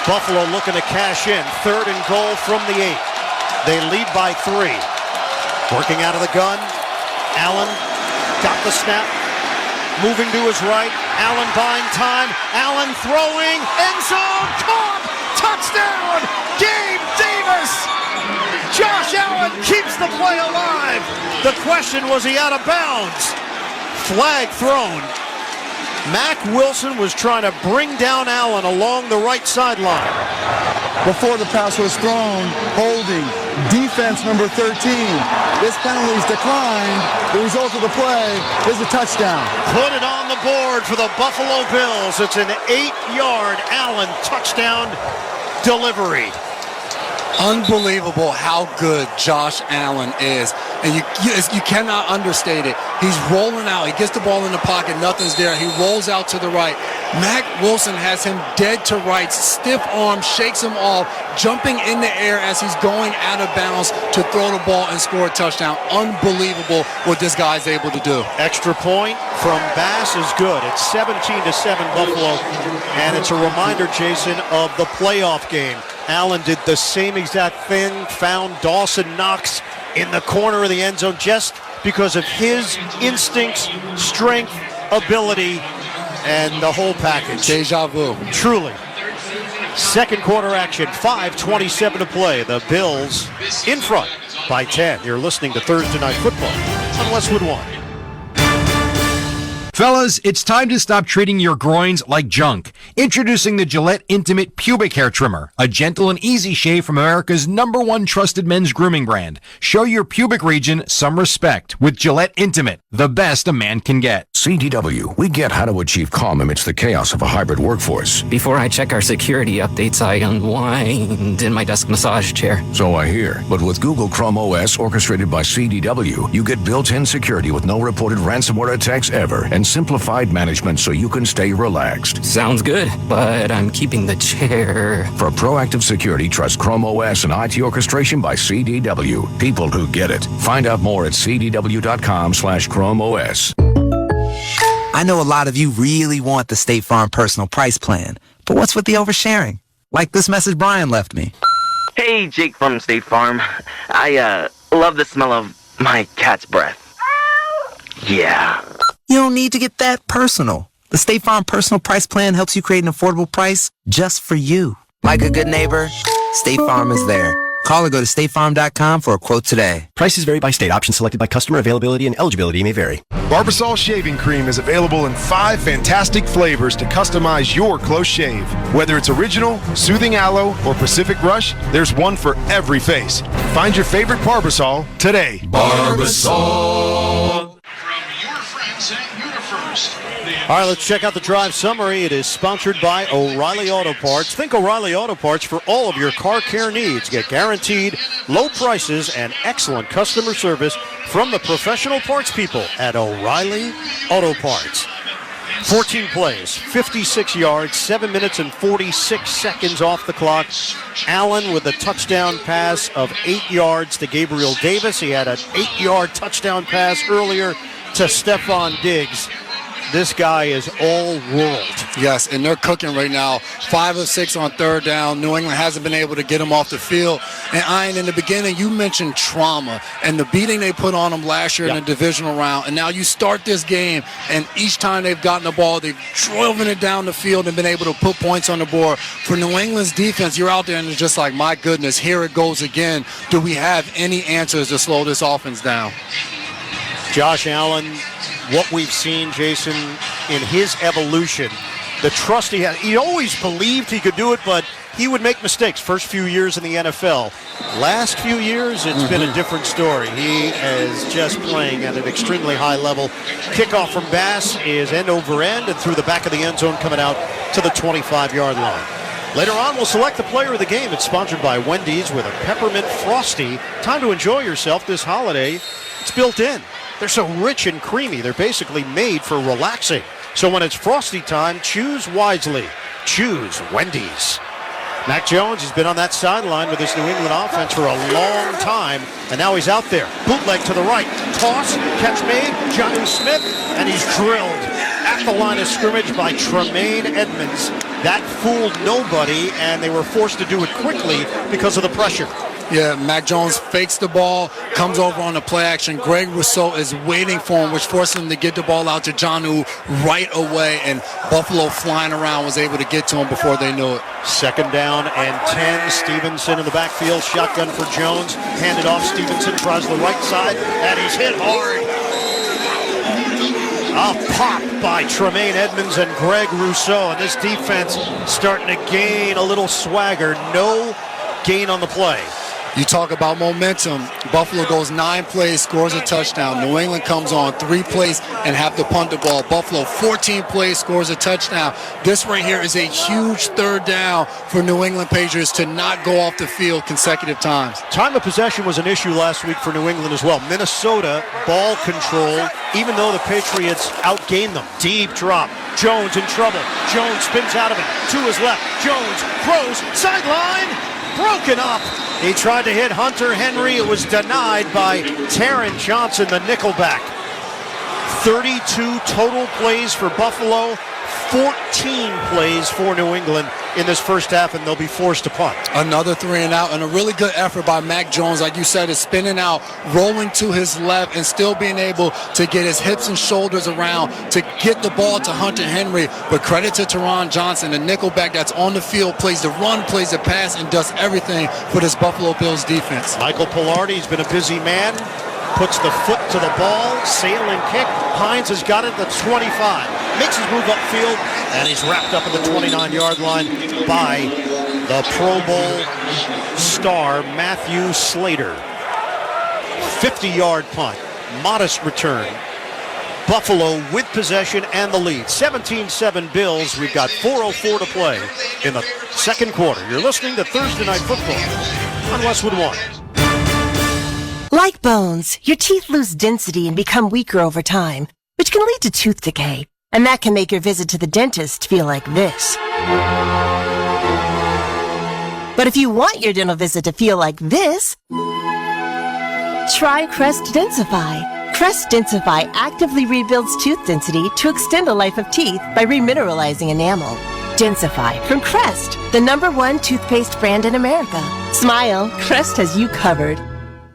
Buffalo looking to cash in. 3rd and goal from the 8. They lead by 3. Working out of the gun. Allen got the snap. Moving to his right. Allen buying time. Allen throwing. End zone. Caught. Touchdown. Gabe Davis. The question, was he out of bounds? Flag thrown. Mack Wilson was trying to bring down Allen along the right sideline. Before the pass was thrown, holding, defense number 13. This penalty is declined. The result of the play is a touchdown. Put it on the board for the Buffalo Bills. It's an 8-yard Allen touchdown delivery. Unbelievable how good Josh Allen is. And you cannot understate it. He's rolling out. He gets the ball in the pocket. Nothing's there. He rolls out to the right. Mack Wilson has him dead to rights. Stiff arm, shakes him off, jumping in the air as he's going out of bounds to throw the ball and score a touchdown. Unbelievable what this guy's able to do. Extra point from Bass is good. It's 17-7 Buffalo. And it's a reminder, Jason, of the playoff game. Allen did the same exact thing, found Dawson Knox in the corner of the end zone just because of his instincts, strength, ability, and the whole package. Deja vu. Truly. Second quarter action, 5:27 to play. The Bills in front by 10. You're listening to Thursday Night Football on Westwood One. Fellas, it's time to stop treating your groins like junk. Introducing the Gillette Intimate Pubic Hair Trimmer, a gentle and easy shave from America's #1 trusted men's grooming brand. Show your pubic region some respect with Gillette Intimate, the best a man can get. CDW, we get how to achieve calm amidst the chaos of a hybrid workforce. Before I check our security updates, I unwind in my desk massage chair. So I hear. But with Google Chrome OS orchestrated by CDW, you get built-in security with no reported ransomware attacks ever and simplified management so you can stay relaxed. Sounds good, but I'm keeping the chair. For proactive security, trust Chrome OS and IT orchestration by CDW. People who get it. Find out more at cdw.com/Chrome OS. I know a lot of you really want the State Farm Personal Price Plan, but what's with the oversharing? Like this message Brian left me. Hey, Jake from State Farm. I love the smell of my cat's breath. Yeah. You don't need to get that personal. The State Farm Personal Price Plan helps you create an affordable price just for you. Like a good neighbor, State Farm is there. Call or go to statefarm.com for a quote today. Prices vary by state. Options selected by customer. Availability and eligibility may vary. Barbasol Shaving Cream is available in 5 fantastic flavors to customize your close shave. Whether it's original, soothing aloe, or Pacific Rush, there's one for every face. Find your favorite Barbasol today. Barbasol. All right, let's check out the drive summary. It is sponsored by O'Reilly Auto Parts. Think O'Reilly Auto Parts for all of your car care needs. Get guaranteed low prices and excellent customer service from the professional parts people at O'Reilly Auto Parts. 14 plays, 56 yards, 7 minutes and 46 seconds off the clock. Allen with a touchdown pass of 8 yards to Gabriel Davis. He had an 8-yard touchdown pass earlier to Stephon Diggs. This guy is all world. Yes, and they're cooking right now. 5 of 6 on third down. New England hasn't been able to get him off the field. And Ian, in the beginning, you mentioned trauma and the beating they put on him last year in the divisional round. And now you start this game, and each time they've gotten the ball, they've driven it down the field and been able to put points on the board. For New England's defense, you're out there and it's just like, my goodness, here it goes again. Do we have any answers to slow this offense down? Josh Allen, what we've seen, Jason, in his evolution, the trust he had. He always believed he could do it, but he would make mistakes first few years in the NFL. Last few years, it's been a different story. He is just playing at an extremely high level. Kickoff from Bass is end over end and through the back of the end zone, coming out to the 25-yard line. Later on, we'll select the player of the game. It's sponsored by Wendy's with a Peppermint Frosty. Time to enjoy yourself this holiday. It's built in. They're so rich and creamy, they're basically made for relaxing. So when it's Frosty time, choose wisely. Choose Wendy's. Mac Jones, he's been on that sideline with this New England offense for a long time, and now he's out there. Bootleg to the right. Toss, catch made, Jonnu Smith, and he's drilled at the line of scrimmage by Tremaine Edmonds. That fooled nobody, and they were forced to do it quickly because of the pressure. Yeah, Mac Jones fakes the ball, comes over on the play action. Greg Rousseau is waiting for him, which forces him to get the ball out to Jonnu right away, and Buffalo flying around was able to get to him before they knew it. 2nd down and 10. Stevenson in the backfield, shotgun for Jones. Handed off, Stevenson tries the right side, and he's hit hard. A pop by Tremaine Edmonds and Greg Rousseau, and this defense starting to gain a little swagger. No gain on the play. You talk about momentum. Buffalo goes 9 plays, scores a touchdown. New England comes on 3 plays and have to punt the ball. Buffalo 14 plays, scores a touchdown. This right here is a huge 3rd down for New England Patriots to not go off the field consecutive times. Time of possession was an issue last week for New England as well. Minnesota, ball control, even though the Patriots outgained them. Deep drop. Jones in trouble. Jones spins out of it. To his left. Jones throws. Sideline. Broken up. He tried to hit Hunter Henry. It was denied by Taron Johnson, the nickelback. 32 total plays for Buffalo, 14 plays for New England in this first half, and they'll be forced to punt. Another 3 and out, and a really good effort by Mac Jones. Like you said, is spinning out, rolling to his left, and still being able to get his hips and shoulders around to get the ball to Hunter Henry. But credit to Taron Johnson, the nickelback that's on the field, plays the run, plays the pass, and does everything for this Buffalo Bills defense. Michael Pilardi's been a busy man. Puts the foot to the ball, sailing kick. Hines has got it at the 25. Makes his move upfield, and he's wrapped up at the 29-yard line by the Pro Bowl star Matthew Slater. 50-yard punt, modest return. Buffalo with possession and the lead. 17-7 Bills. We've got 4:04 to play in the second quarter. You're listening to Thursday Night Football on Westwood One. Like bones, your teeth lose density and become weaker over time, which can lead to tooth decay. And that can make your visit to the dentist feel like this. But if you want your dental visit to feel like this, try Crest Densify. Crest Densify actively rebuilds tooth density to extend the life of teeth by remineralizing enamel. Densify from Crest, the #1 toothpaste brand in America. Smile, Crest has you covered.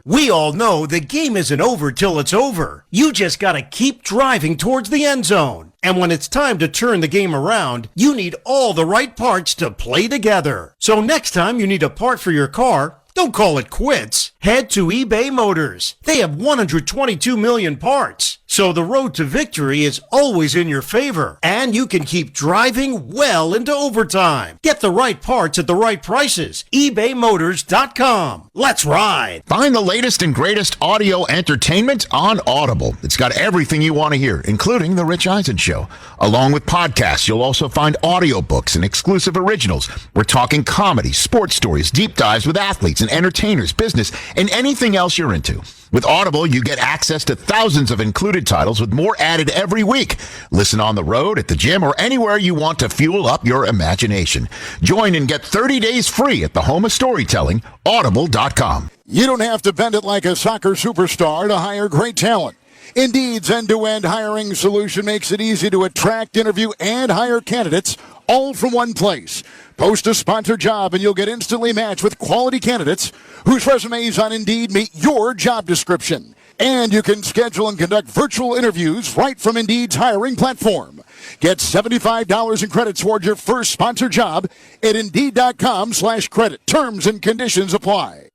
We all know the game isn't over till it's over. You just gotta keep driving towards the end zone. And when it's time to turn the game around, you need all the right parts to play together. So next time you need a part for your car, don't call it quits. Head to eBay Motors. They have 122 million parts. So the road to victory is always in your favor. And you can keep driving well into overtime. Get the right parts at the right prices. ebaymotors.com. Let's ride. Find the latest and greatest audio entertainment on Audible. It's got everything you want to hear, including The Rich Eisen Show. Along with podcasts, you'll also find audiobooks and exclusive originals. We're talking comedy, sports stories, deep dives with athletes and entertainers, business, and anything else you're into. With Audible, you get access to thousands of included titles with more added every week. Listen on the road, at the gym, or anywhere you want to fuel up your imagination. Join and get 30 days free at the home of storytelling, audible.com. You don't have to bend it like a soccer superstar to hire great talent. Indeed's end-to-end hiring solution makes it easy to attract, interview, and hire candidates all from one place. Post a sponsored job and you'll get instantly matched with quality candidates whose resumes on Indeed meet your job description. And you can schedule and conduct virtual interviews right from Indeed's hiring platform. Get $75 in credit toward your first sponsored job at Indeed.com/credit. Terms and conditions apply.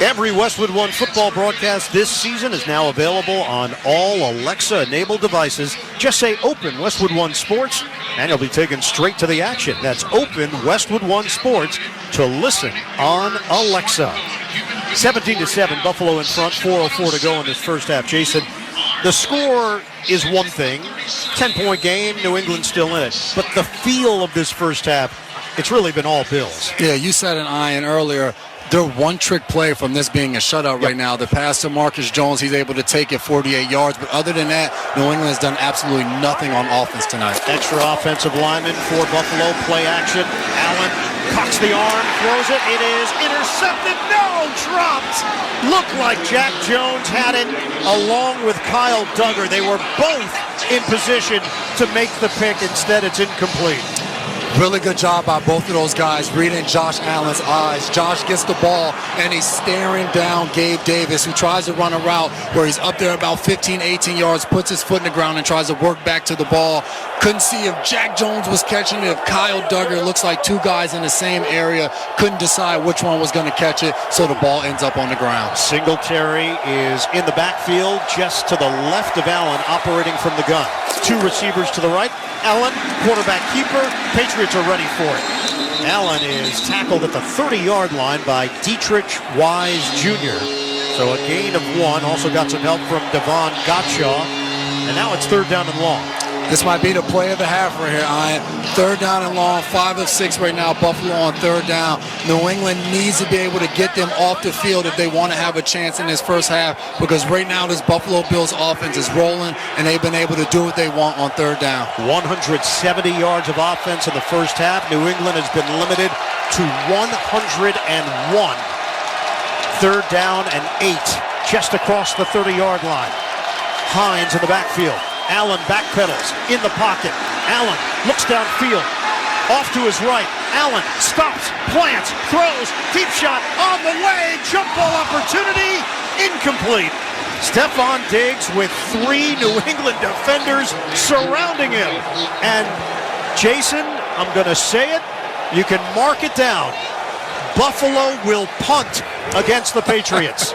Every Westwood One football broadcast this season is now available on all Alexa-enabled devices. Just say Open Westwood One Sports, and you'll be taken straight to the action. That's Open Westwood One Sports to listen on Alexa. 17-7, Buffalo in front, 4:04 to go in this first half. Jason, the score is one thing. 10-point game, New England still in it. But the feel of this first half, it's really been all Bills. Yeah, you said an iron earlier. They're one-trick play from this being a shutout right now. The pass to Marcus Jones, he's able to take it 48 yards. But other than that, New England has done absolutely nothing on offense tonight. Extra offensive lineman for Buffalo. Play action. Allen cocks the arm, throws it. It is intercepted. No, dropped. Looked like Jack Jones had it along with Kyle Duggar. They were both in position to make the pick. Instead, it's incomplete. Really good job by both of those guys reading Josh Allen's eyes. Josh gets the ball, and he's staring down Gabe Davis, who tries to run a route where he's up there about 15, 18 yards, puts his foot in the ground, and tries to work back to the ball. Couldn't see if Jack Jones was catching it, if Kyle Duggar. Looks like two guys in the same area. Couldn't decide which one was going to catch it, so the ball ends up on the ground. Singletary is in the backfield just to the left of Allen, operating from the gun. Two receivers to the right. Allen, quarterback keeper. Patriots are ready for it. Allen is tackled at the 30-yard line by Dietrich Wise Jr. So a gain of 1. Also got some help from Devon Gottschall. And now it's 3rd down and long. This might be the play of the half right here, Ian. 3rd down and long, 5 of 6 right now. Buffalo on 3rd down. New England needs to be able to get them off the field if they want to have a chance in this first half, because right now this Buffalo Bills offense is rolling, and they've been able to do what they want on 3rd down. 170 yards of offense in the first half. New England has been limited to 101. 3rd down and 8, just across the 30-yard line. Hines in the backfield. Allen backpedals in the pocket. Allen looks downfield. Off to his right. Allen stops, plants, throws. Deep shot on the way. Jump ball opportunity. Incomplete. Stephon Diggs with 3 New England defenders surrounding him. And Jason, I'm going to say it. You can mark it down. Buffalo will punt against the Patriots.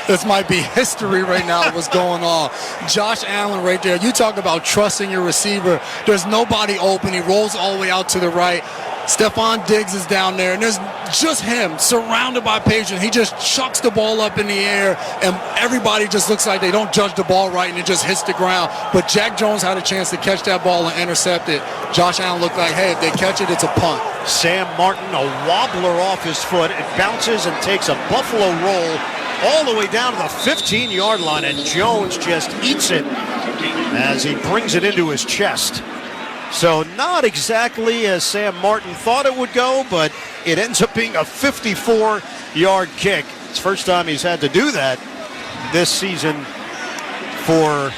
This might be history right now, what's going on. Josh Allen right there. You talk about trusting your receiver. There's nobody open. He rolls all the way out to the right. Stephon Diggs is down there, and there's just him surrounded by Patriots. He just chucks the ball up in the air, and everybody just looks like they don't judge the ball right, and it just hits the ground. But Jack Jones had a chance to catch that ball and intercept it. Josh Allen looked like, hey, if they catch it, it's a punt. Sam Martin, a wobbler off his foot. It bounces and takes a Buffalo roll all the way down to the 15-yard line, and Jones just eats it as he brings it into his chest. So not exactly as Sam Martin thought it would go, but it ends up being a 54-yard kick. It's the first time he's had to do that this season for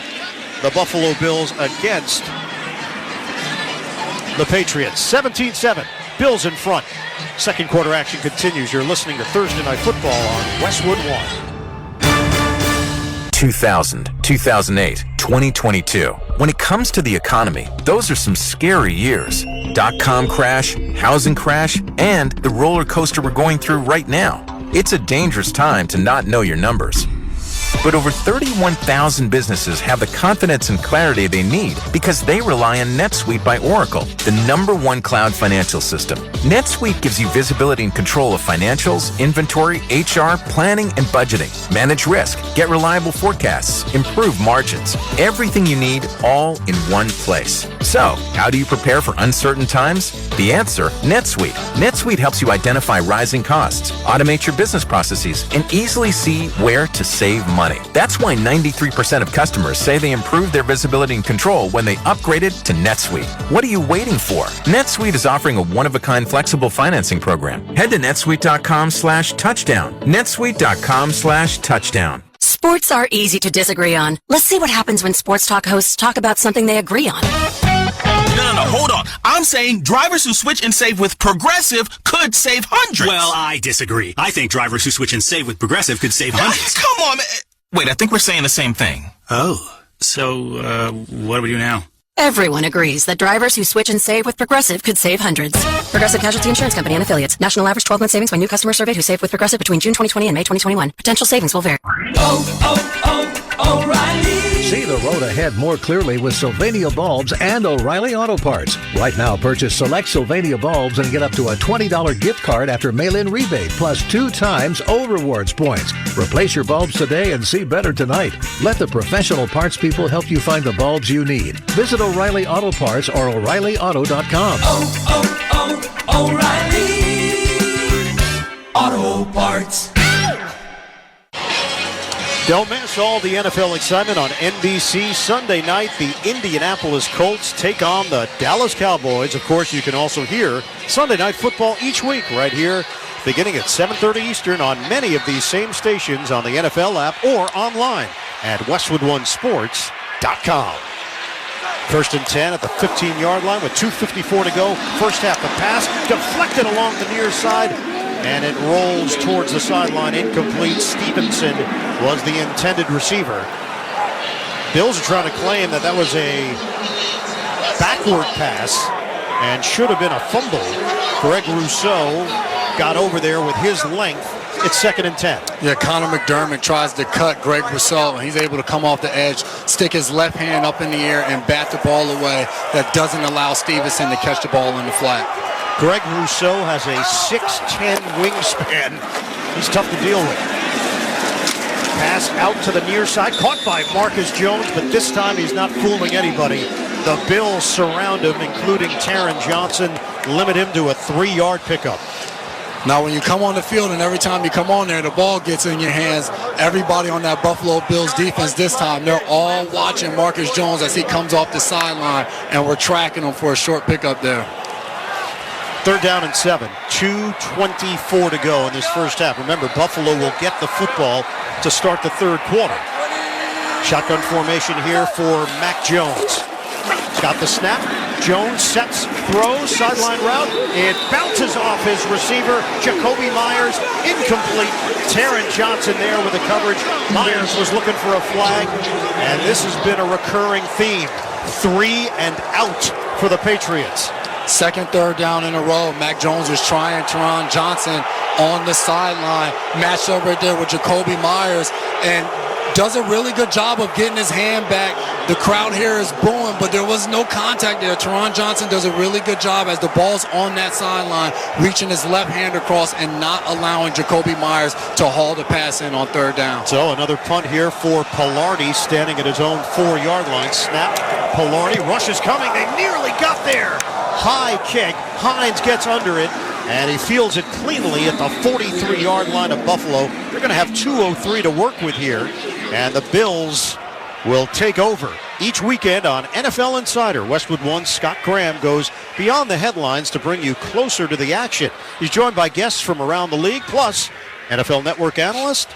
the Buffalo Bills against the Patriots. 17-7, Bills in front. Second quarter action continues. You're listening to Thursday Night Football on Westwood 1. 2000, 2008, 2022. When it comes to the economy, those are some scary years. .com crash, housing crash, and the roller coaster we're going through right now. It's a dangerous time to not know your numbers. But over 31,000 businesses have the confidence and clarity they need because they rely on NetSuite by Oracle, the #1 cloud financial system. NetSuite gives you visibility and control of financials, inventory, HR, planning, and budgeting. Manage risk, get reliable forecasts, improve margins. Everything you need all in one place. So, how do you prepare for uncertain times? The answer, NetSuite. NetSuite helps you identify rising costs, automate your business processes, and easily see where to save money. That's why 93% of customers say they improved their visibility and control when they upgraded to NetSuite. What are you waiting for? NetSuite is offering a one-of-a-kind flexible financing program. Head to netsuite.com/touchdown. netsuite.com/touchdown. Sports are easy to disagree on. Let's see what happens when sports talk hosts talk about something they agree on. No, hold on. I'm saying drivers who switch and save with Progressive could save hundreds. Well, I disagree. I think drivers who switch and save with Progressive could save hundreds. Come on, man. Wait, I think we're saying the same thing. Oh, so what do we do now? Everyone agrees that drivers who switch and save with Progressive could save hundreds. Progressive Casualty Insurance Company and Affiliates. National average 12-month savings by new customer surveyed who saved with Progressive between June 2020 and May 2021. Potential savings will vary. O'Reilly. See the road ahead more clearly with Sylvania Bulbs and O'Reilly Auto Parts. Right now, purchase select Sylvania bulbs and get up to a $20 gift card after mail-in rebate, plus 2 times O-Rewards points. Replace your bulbs today and see better tonight. Let the professional parts people help you find the bulbs you need. Visit O'Reilly Auto Parts or O'ReillyAuto.com. O'Reilly Auto Parts. Don't miss all the NFL excitement on NBC Sunday night. The Indianapolis Colts take on the Dallas Cowboys. Of course, you can also hear Sunday Night Football each week right here, beginning at 7:30 Eastern on many of these same stations on the NFL app or online at WestwoodOneSports.com. First and 10 at the 15-yard line with 2:54 to go. First half, the pass deflected along the near side, and it rolls towards the sideline. Incomplete. Stevenson was the intended receiver. Bills are trying to claim that was a backward pass and should have been a fumble. Greg Rousseau got over there with his length. It's second and 10. Yeah, Connor McDermott tries to cut Greg Rousseau, and he's able to come off the edge, stick his left hand up in the air, and bat the ball away. That doesn't allow Stevenson to catch the ball in the flat. Greg Rousseau has a 6'10 wingspan. He's tough to deal with. Pass out to the near side, caught by Marcus Jones, but this time he's not fooling anybody. The Bills surround him, including Taron Johnson, limit him to a 3-yard pickup. Now, when you come on the field and every time you come on there, the ball gets in your hands, everybody on that Buffalo Bills defense this time, they're all watching Marcus Jones as he comes off the sideline, and we're tracking him for a short pickup there. Third down and 7. 2:24 to go in this first half. Remember, Buffalo will get the football to start the third quarter. Shotgun formation here for Mac Jones. Got the snap. Jones sets, throws, sideline route. It bounces off his receiver, Jacoby Myers. Incomplete. Taron Johnson there with the coverage. Myers was looking for a flag, and this has been a recurring theme. 3 and out for the Patriots. Second, third down in a row. Mac Jones is trying Taron Johnson on the sideline. Matched up right there with Jacoby Myers, and does a really good job of getting his hand back. The crowd here is booing, but there was no contact there. Taron Johnson does a really good job as the ball's on that sideline, reaching his left hand across and not allowing Jacoby Myers to haul the pass in on third down. So another punt here for Pilardi, standing at his own 4-yard line. Snap. Pilardi, rush is coming. They nearly got there. High kick. Hines gets under it, and he fields it cleanly at the 43-yard line of Buffalo. They're going to have 2:03 to work with here, and the Bills will take over each weekend on NFL Insider. Westwood One's Scott Graham goes beyond the headlines to bring you closer to the action. He's joined by guests from around the league, plus NFL Network analyst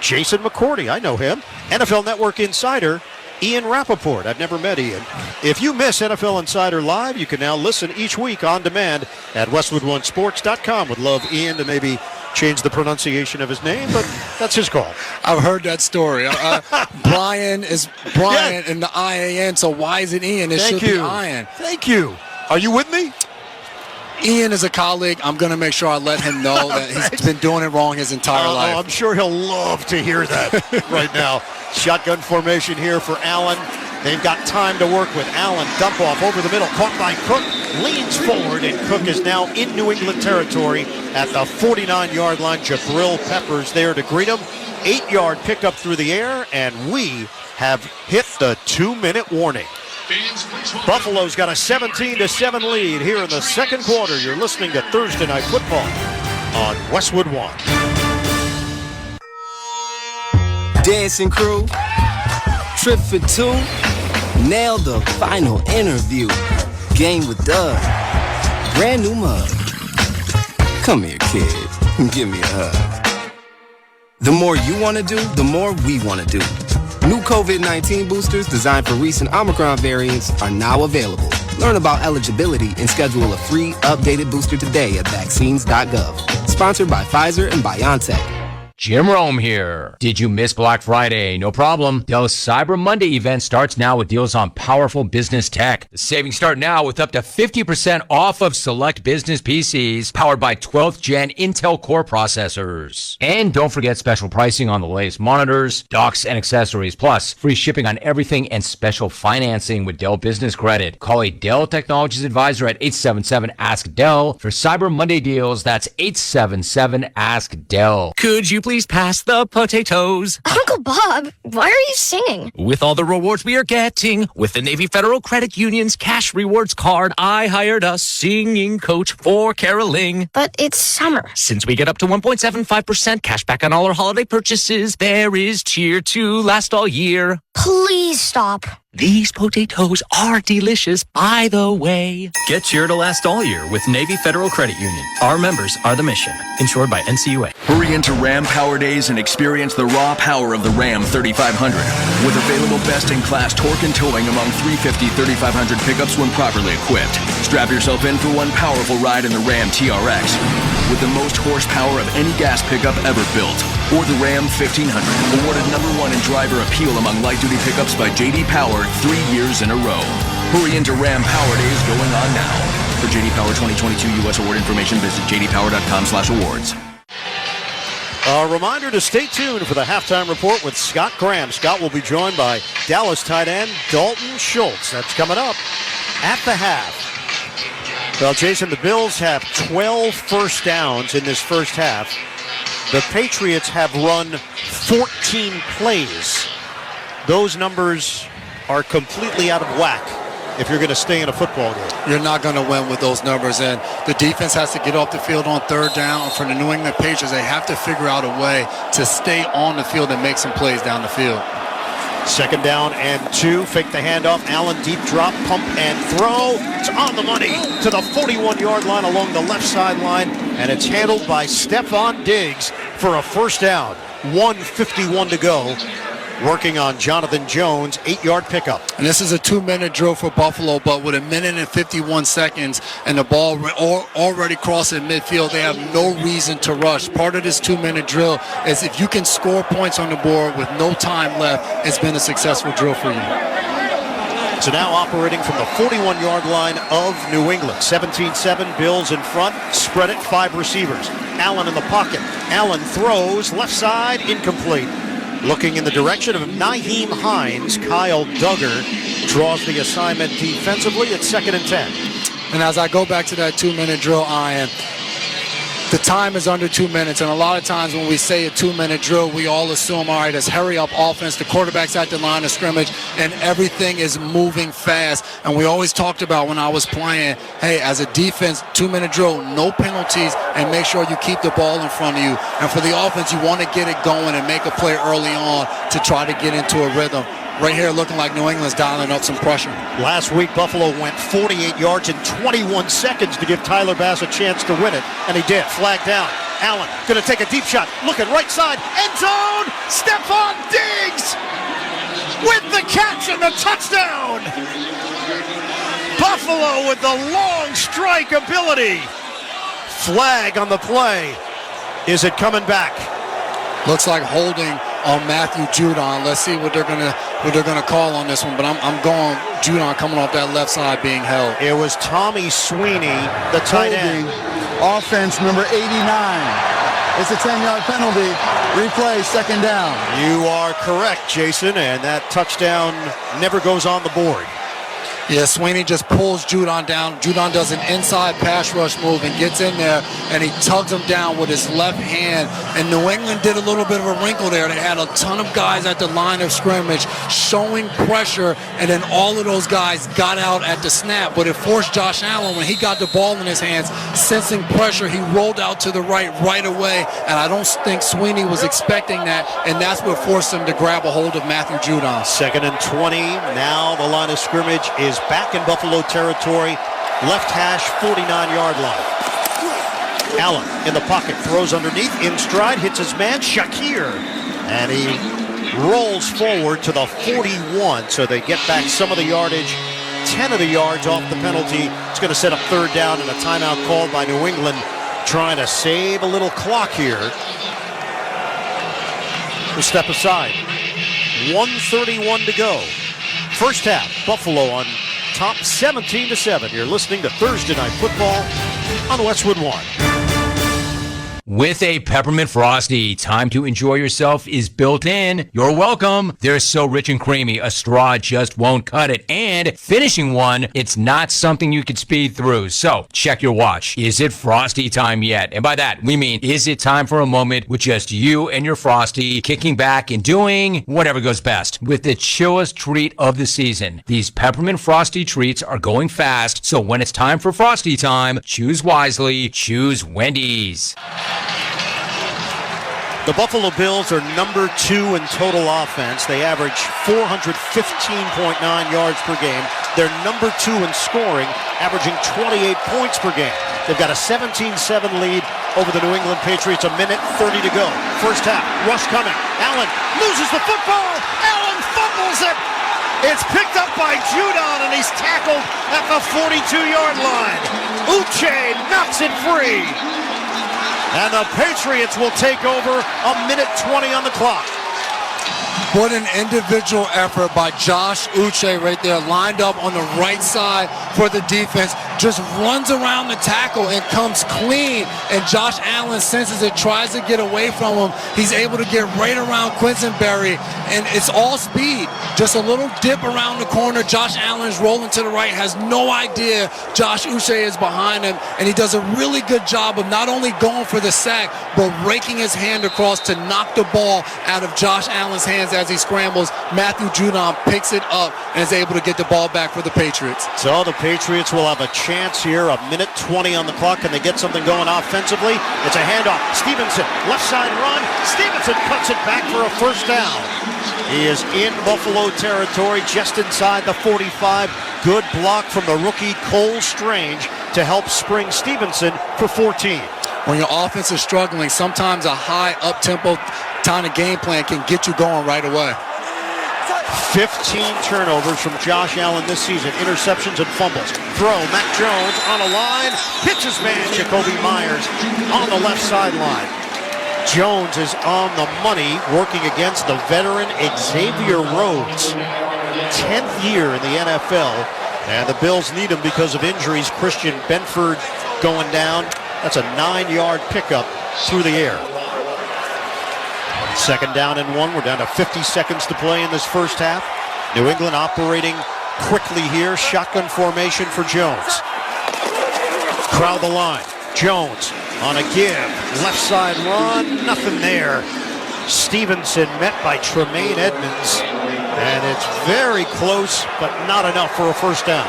Jason McCourty. I know him. NFL Network insider Ian Rappaport. I've never met Ian. If you miss NFL Insider Live, you can now listen each week on demand at WestwoodOneSports.com. Would love Ian to maybe change the pronunciation of his name, but that's his call. I've heard that story. Brian is Brian in the IAN, so why is it Ian? It should be Ian. Thank you. Are you with me? Ian is a colleague. I'm going to make sure I let him know that he's been doing it wrong his entire life. I'm sure he'll love to hear that right now. Shotgun formation here for Allen. They've got time to work with. Allen, dump off over the middle, caught by Cook, leans forward, and Cook is now in New England territory at the 49-yard line. Jabril Peppers there to greet him. 8-yard pickup through the air, and we have hit the 2-minute warning. Buffalo's got a 17-7 lead here in the second quarter. You're listening to Thursday Night Football on Westwood One. Dancing crew, trip for 2, nailed the final interview. Game with Doug, brand new mug. Come here, kid, give me a hug. The more you want to do, the more we want to do. New COVID-19 boosters designed for recent Omicron variants are now available. Learn about eligibility and schedule a free updated booster today at vaccines.gov. Sponsored by Pfizer and BioNTech. Jim Rome here. Did you miss Black Friday? No problem. Dell's Cyber Monday event starts now with deals on powerful business tech. The savings start now with up to 50% off of select business PCs powered by 12th gen Intel Core processors. And don't forget special pricing on the latest monitors, docks, and accessories. Plus, free shipping on everything and special financing with Dell Business Credit. Call a Dell Technologies advisor at 877-ASK-DELL for Cyber Monday deals. That's 877-ASK-DELL. Could you please pass the potatoes? Uncle Bob, why are you singing? With all the rewards we are getting, with the Navy Federal Credit Union's cash rewards card, I hired a singing coach for caroling. But it's summer. Since we get up to 1.75% cash back on all our holiday purchases, there is cheer to last all year. Please stop. These potatoes are delicious, by the way. Get cheer to last all year with Navy Federal Credit Union. Our members are the mission. Insured by NCUA. Hurry into Ram Power Days and experience the raw power of the Ram 3500. With available best-in-class torque and towing among 350 3500 pickups when properly equipped. Strap yourself in for one powerful ride in the Ram TRX. With the most horsepower of any gas pickup ever built. Or the Ram 1500, awarded #1 in driver appeal among light-duty pickups by J.D. Power 3 years in a row. Hurry into Ram Power Days going on now. For J.D. Power 2022 U.S. award information, visit jdpower.com/awards. A reminder to stay tuned for the halftime report with Scott Graham. Scott will be joined by Dallas tight end Dalton Schultz. That's coming up at the half. Well, Jason, the Bills have 12 first downs in this first half. The Patriots have run 14 plays. Those numbers are completely out of whack if you're going to stay in a football game. You're not going to win with those numbers, and the defense has to get off the field on third down. For the New England Patriots, they have to figure out a way to stay on the field and make some plays down the field. 2nd down and 2. Fake the handoff. Allen deep drop, pump and throw. It's on the money to the 41-yard line along the left sideline, and it's handled by Stephon Diggs for a first down. 1:51 to go. Working on Jonathan Jones, 8-yard pickup. And this is a 2-minute drill for Buffalo, but with 1 minute and 51 seconds and the ball already crossing midfield, they have no reason to rush. Part of this 2-minute drill is if you can score points on the board with no time left, it's been a successful drill for you. So now operating from the 41-yard line of New England. 17-7, Bills in front, spread it, 5 receivers. Allen in the pocket. Allen throws, left side, incomplete. Looking in the direction of Nyheim Hines, Kyle Duggar draws the assignment defensively at 2nd and 10. And as I go back to that 2-minute drill, Ian, the time is under 2 minutes, and a lot of times when we say a 2-minute drill, we all assume, all right, it's hurry up offense, the quarterback's at the line of scrimmage, and everything is moving fast. And we always talked about when I was playing, hey, as a defense, 2-minute drill, no penalties, and make sure you keep the ball in front of you. And for the offense, you want to get it going and make a play early on to try to get into a rhythm. Right here looking like New England's dialing up some pressure. Last week, Buffalo went 48 yards in 21 seconds to give Tyler Bass a chance to win it, and he did. Flag down. Allen going to take a deep shot. Looking right side. End zone. Stephon Diggs with the catch and the touchdown. Buffalo with the long strike ability. Flag on the play. Is it coming back? Looks like holding on Matthew Judon. Let's see what they're gonna call on this one. But I'm going Judon coming off that left side being held. It was Tommy Sweeney, the tight end. Offense number 89. It's a 10-yard penalty. Replay, 2nd down. You are correct, Jason, and that touchdown never goes on the board. Yeah, Sweeney just pulls Judon down. Judon does an inside pass rush move and gets in there, and he tugs him down with his left hand. And New England did a little bit of a wrinkle there. They had a ton of guys at the line of scrimmage showing pressure, and then all of those guys got out at the snap. But it forced Josh Allen, when he got the ball in his hands, sensing pressure, he rolled out to the right away. And I don't think Sweeney was expecting that, and that's what forced him to grab a hold of Matthew Judon. 2nd and 20. Now the line of scrimmage is back in Buffalo territory. Left hash, 49-yard line. Allen in the pocket, throws underneath, in stride, hits his man, Shakir. And he rolls forward to the 41, so they get back some of the yardage. 10 of the yards off the penalty. It's going to set up 3rd down and a timeout called by New England, trying to save a little clock here. We'll step aside. 1:31 to go. First half, Buffalo on top 17-7. You're listening to Thursday Night Football on Westwood One. With a Peppermint Frosty, time to enjoy yourself is built in. You're welcome. They're so rich and creamy, a straw just won't cut it. And finishing one, it's not something you could speed through. So check your watch. Is it Frosty time yet? And by that, we mean, is it time for a moment with just you and your Frosty kicking back and doing whatever goes best with the chillest treat of the season? These Peppermint Frosty treats are going fast, so when it's time for Frosty time, choose wisely, choose Wendy's. The Buffalo Bills are number 2 in total offense. They average 415.9 yards per game. They're number 2 in scoring, averaging 28 points per game. They've got a 17-7 lead over the New England Patriots. A minute 30 to go. First half. Rush coming. Allen loses the football. Allen fumbles it. It's picked up by Judon, and he's tackled at the 42-yard line. Uche knocks it free. And the Patriots will take over. A minute 20 on the clock. What an individual effort by Josh Uche right there, lined up on the right side for the defense, just runs around the tackle and comes clean, and Josh Allen senses it, tries to get away from him. He's able to get right around Quisenberry, and it's all speed. Just a little dip around the corner. Josh Allen's rolling to the right, has no idea Josh Uche is behind him, and he does a really good job of not only going for the sack, but raking his hand across to knock the ball out of Josh Allen's hands as he scrambles. Matthew Judon picks it up and is able to get the ball back for the Patriots. So the Patriots will have a chance here. A minute 20 on the clock. Can they get something going offensively? It's a handoff. Stevenson, left side run. Stevenson cuts it back for a first down. He is in Buffalo territory, just inside the 45. Good block from the rookie Cole Strange to help spring Stevenson for 14. When your offense is struggling, sometimes a high up-tempo kind of game plan can get you going right away. 15 turnovers from Josh Allen this season. Interceptions and fumbles. Throw, Mac Jones on a line. Pitches man, Jacoby Myers on the left sideline. Jones is on the money, working against the veteran Xavier Rhodes. 10th year in the NFL. And the Bills need him because of injuries. Christian Benford going down. That's a 9-yard pickup through the air. Second down and 1. We're down to 50 seconds to play in this first half. New England operating quickly here. Shotgun formation for Jones. Crowd the line. Jones on a give. Left side run. Nothing there. Stevenson met by Tremaine Edmonds. And it's very close, but not enough for a first down.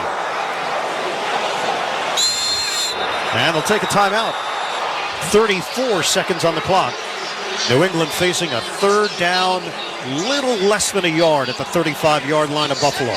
And they'll take a timeout. 34 seconds on the clock. New England facing a third down, little less than a yard at the 35-yard line of Buffalo.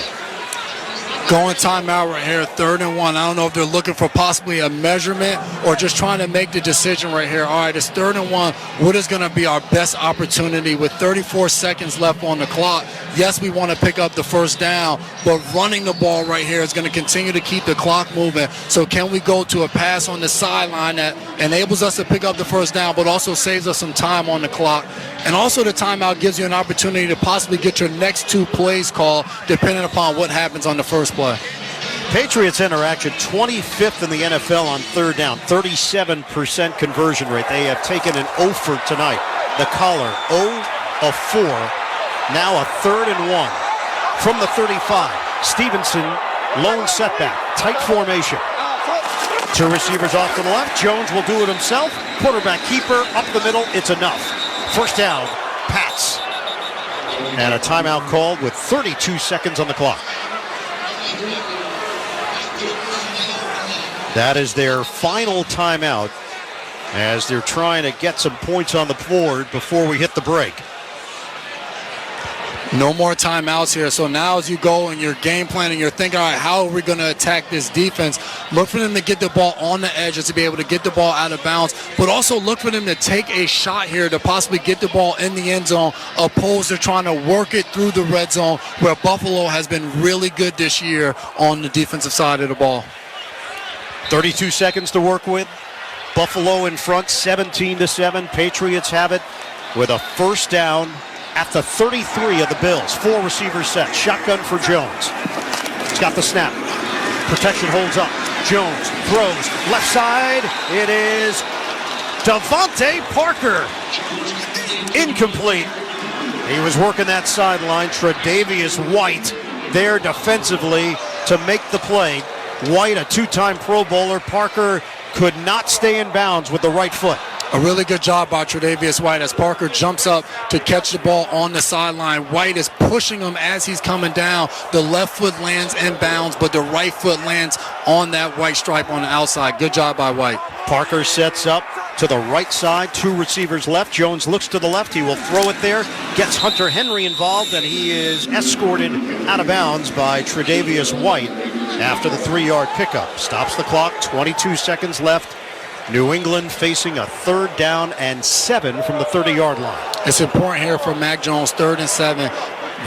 Going timeout right here, 3rd and 1. I don't know if they're looking for possibly a measurement or just trying to make the decision right here. All right, it's 3rd and 1. What is going to be our best opportunity with 34 seconds left on the clock? Yes, we want to pick up the first down, but running the ball right here is going to continue to keep the clock moving. So can we go to a pass on the sideline that enables us to pick up the first down, but also saves us some time on the clock? And also the timeout gives you an opportunity to possibly get your next 2 plays called, depending upon what happens on the first play. Patriots interaction 25th in the NFL on third down, 37% conversion rate. They have taken an O for tonight. The collar, 0 of 4. Now a 3rd and 1 from the 35. Stevenson, lone setback, tight formation. 2 receivers off to the left. Jones will do it himself. Quarterback keeper up the middle. It's enough. First down, Pats. And a timeout called with 32 seconds on the clock. That is their final timeout as they're trying to get some points on the board before we hit the break. No more timeouts here. So now as you go and you're game planning, you're thinking, all right, how are we going to attack this defense? Look for them to get the ball on the edges to be able to get the ball out of bounds, but also look for them to take a shot here to possibly get the ball in the end zone, opposed to trying to work it through the red zone, where Buffalo has been really good this year on the defensive side of the ball. 32 seconds to work with. Buffalo in front, 17-7. Patriots have it with a first down at the 33 of the Bills. 4 receivers set. Shotgun for Jones. He's got the snap. Protection holds up. Jones throws left side. It is Devontae Parker. Incomplete. He was working that sideline. Tre'Davious White there defensively to make the play. White, a 2-time Pro Bowler. Parker could not stay in bounds with the right foot. A really good job by Tre'Davious White as Parker jumps up to catch the ball on the sideline. White is pushing him as he's coming down. The left foot lands in bounds, but the right foot lands on that white stripe on the outside. Good job by White. Parker sets up to the right side. 2 receivers left. Jones looks to the left. He will throw it there. Gets Hunter Henry involved, and he is escorted out of bounds by Tre'Davious White after the 3-yard pickup. Stops the clock. 22 seconds left. New England facing a 3rd down and 7 from the 30-yard line. It's important here for Mac Jones, 3rd and 7.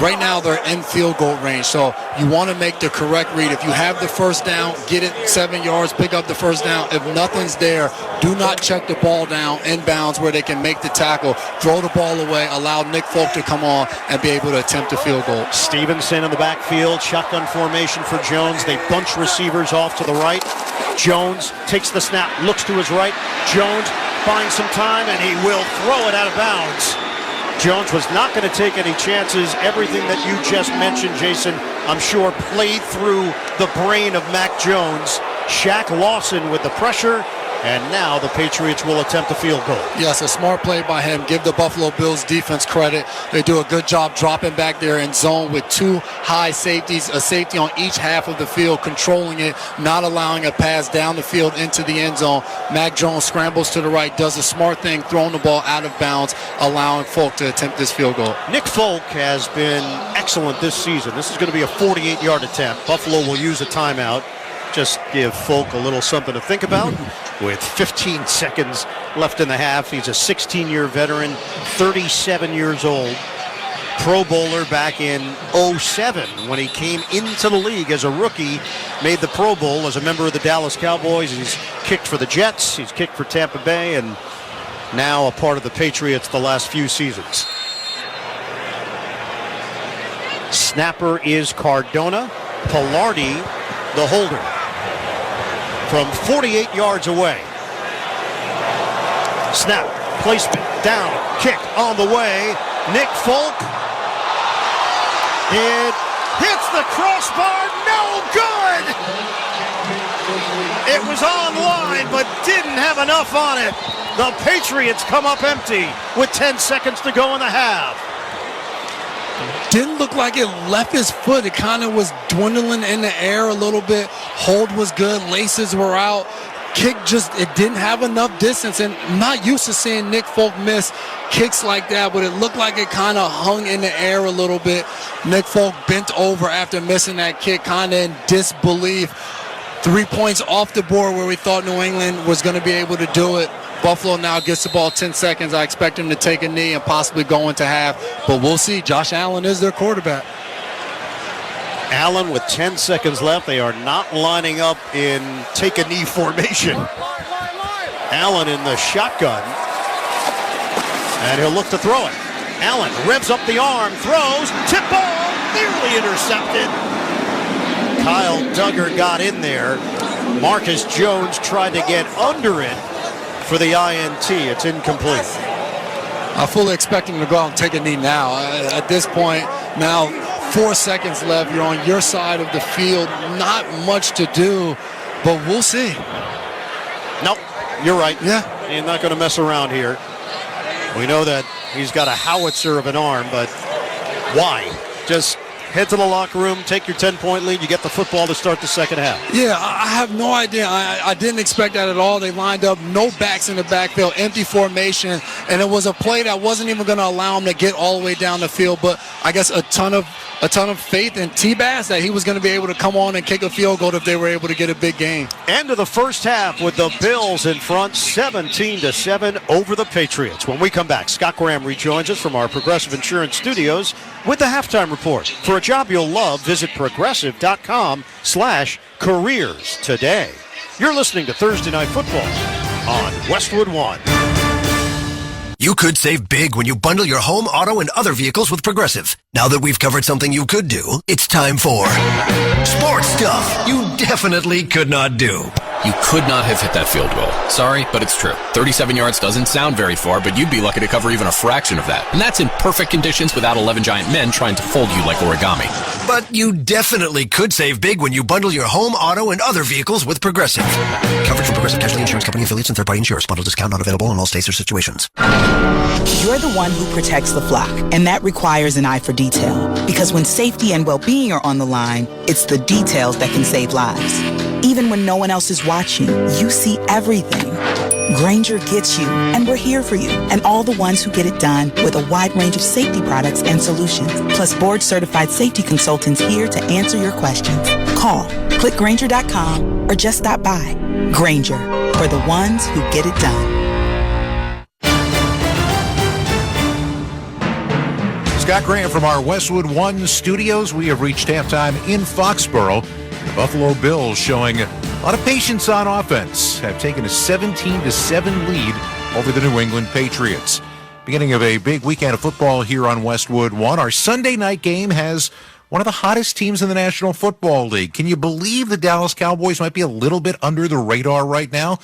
Right now, they're in field goal range, so you want to make the correct read. If you have the first down, get it 7 yards, pick up the first down. If nothing's there, do not check the ball down inbounds where they can make the tackle. Throw the ball away, allow Nick Folk to come on and be able to attempt a field goal. Stevenson in the backfield, shotgun formation for Jones. They bunch receivers off to the right. Jones takes the snap, looks to his right. Jones finds some time, and he will throw it out of bounds. Jones was not going to take any chances. Everything that you just mentioned, Jason, I'm sure played through the brain of Mac Jones. Shaq Lawson with the pressure, and now the Patriots will attempt a field goal. Yes, a smart play by him. Give the Buffalo Bills defense credit. They do a good job dropping back there in zone with 2 high safeties, a safety on each half of the field, controlling it, not allowing a pass down the field into the end zone. Mac Jones scrambles to the right, does a smart thing, throwing the ball out of bounds, allowing Folk to attempt this field goal. Nick Folk has been excellent this season. This is going to be a 48-yard attempt. Buffalo will use a timeout. Just give Folk a little something to think about. With 15 seconds left in the half, he's a 16-year veteran, 37 years old. Pro Bowler back in 2007 when he came into the league as a rookie, made the Pro Bowl as a member of the Dallas Cowboys. He's kicked for the Jets, he's kicked for Tampa Bay, and now a part of the Patriots the last few seasons. Snapper is Cardona. Pilardi, the holder. From 48 yards away. Snap, placement, down, kick on the way. Nick Folk. It hits the crossbar, no good! It was online, but didn't have enough on it. The Patriots come up empty with 10 seconds to go in the half. Didn't look like it left his foot. It kind of was dwindling in the air a little bit. Hold was good. Laces were out. Kick it didn't have enough distance. And I'm not used to seeing Nick Folk miss kicks like that, but it looked like it kind of hung in the air a little bit. Nick Folk bent over after missing that kick, kind of in disbelief. 3 points off the board where we thought New England was going to be able to do it. Buffalo now gets the ball 10 seconds. I expect him to take a knee and possibly go into half, but we'll see. Josh Allen is their quarterback. Allen with 10 seconds left. They are not lining up in take a knee formation. Allen in the shotgun, and he'll look to throw it. Allen revs up the arm, throws, tip ball, nearly intercepted. Kyle Duggar got in there. Marcus Jones tried to get under it for the INT. It's incomplete. I fully expect him to go out and take a knee now. At this point, now 4 seconds left. You're on your side of the field. Not much to do, but we'll see. Nope, you're right. Yeah. He's not going to mess around here. We know that he's got a howitzer of an arm, but why? Just head to the locker room, take your 10-point lead, you get the football to start the second half. Yeah, I have no idea. I didn't expect that at all. They lined up, no backs in the backfield, empty formation, and it was a play that wasn't even going to allow him to get all the way down the field, but I guess a ton of faith in T-Bass that he was going to be able to come on and kick a field goal if they were able to get a big game. End of the first half with the Bills in front, 17-7 over the Patriots. When we come back, Scott Graham rejoins us from our Progressive Insurance studios with the halftime report. For a job you'll love, visit progressive.com/careers today. You're listening to Thursday Night Football on Westwood One. You could save big when you bundle your home, auto, and other vehicles with Progressive. Now that we've covered something you could do, it's time for sports stuff you definitely could not do. You could not have hit that field goal. Sorry, but it's true. 37 yards doesn't sound very far, but you'd be lucky to cover even a fraction of that. And that's in perfect conditions without 11 giant men trying to fold you like origami. But you definitely could save big when you bundle your home, auto, and other vehicles with Progressive. Coverage from Progressive Casualty Insurance Company affiliates and third-party insurers. Bundle discount not available in all states or situations. You're the one who protects the flock, and that requires an eye for detail. Because when safety and well-being are on the line, it's the details that can save lives. Even when no one else is watching, you see everything. Granger gets you, and we're here for you, and all the ones who get it done with a wide range of safety products and solutions, plus board-certified safety consultants here to answer your questions. Call, click Granger.com, or just stop by. Granger, for the ones who get it done. Scott Graham from our Westwood One studios. We have reached halftime in Foxborough. The Buffalo Bills showing a lot of patience on offense, have taken a 17-7 lead over the New England Patriots. Beginning of a big weekend of football here on Westwood One. Our Sunday night game has one of the hottest teams in the National Football League. Can you believe the Dallas Cowboys might be a little bit under the radar right now?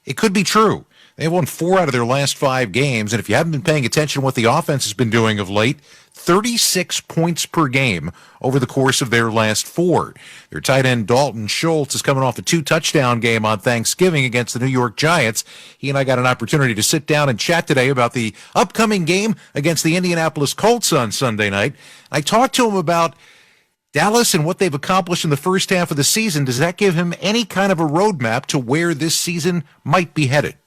It could be true. They've won 4 out of their last 5 games, and if you haven't been paying attention to what the offense has been doing of late, 36 points per game over the course of their last 4. Their tight end Dalton Schultz is coming off a 2-touchdown game on Thanksgiving against the New York Giants. He and I got an opportunity to sit down and chat today about the upcoming game against the Indianapolis Colts on Sunday night. I talked to him about Dallas and what they've accomplished in the first half of the season. Does that give him any kind of a roadmap to where this season might be headed?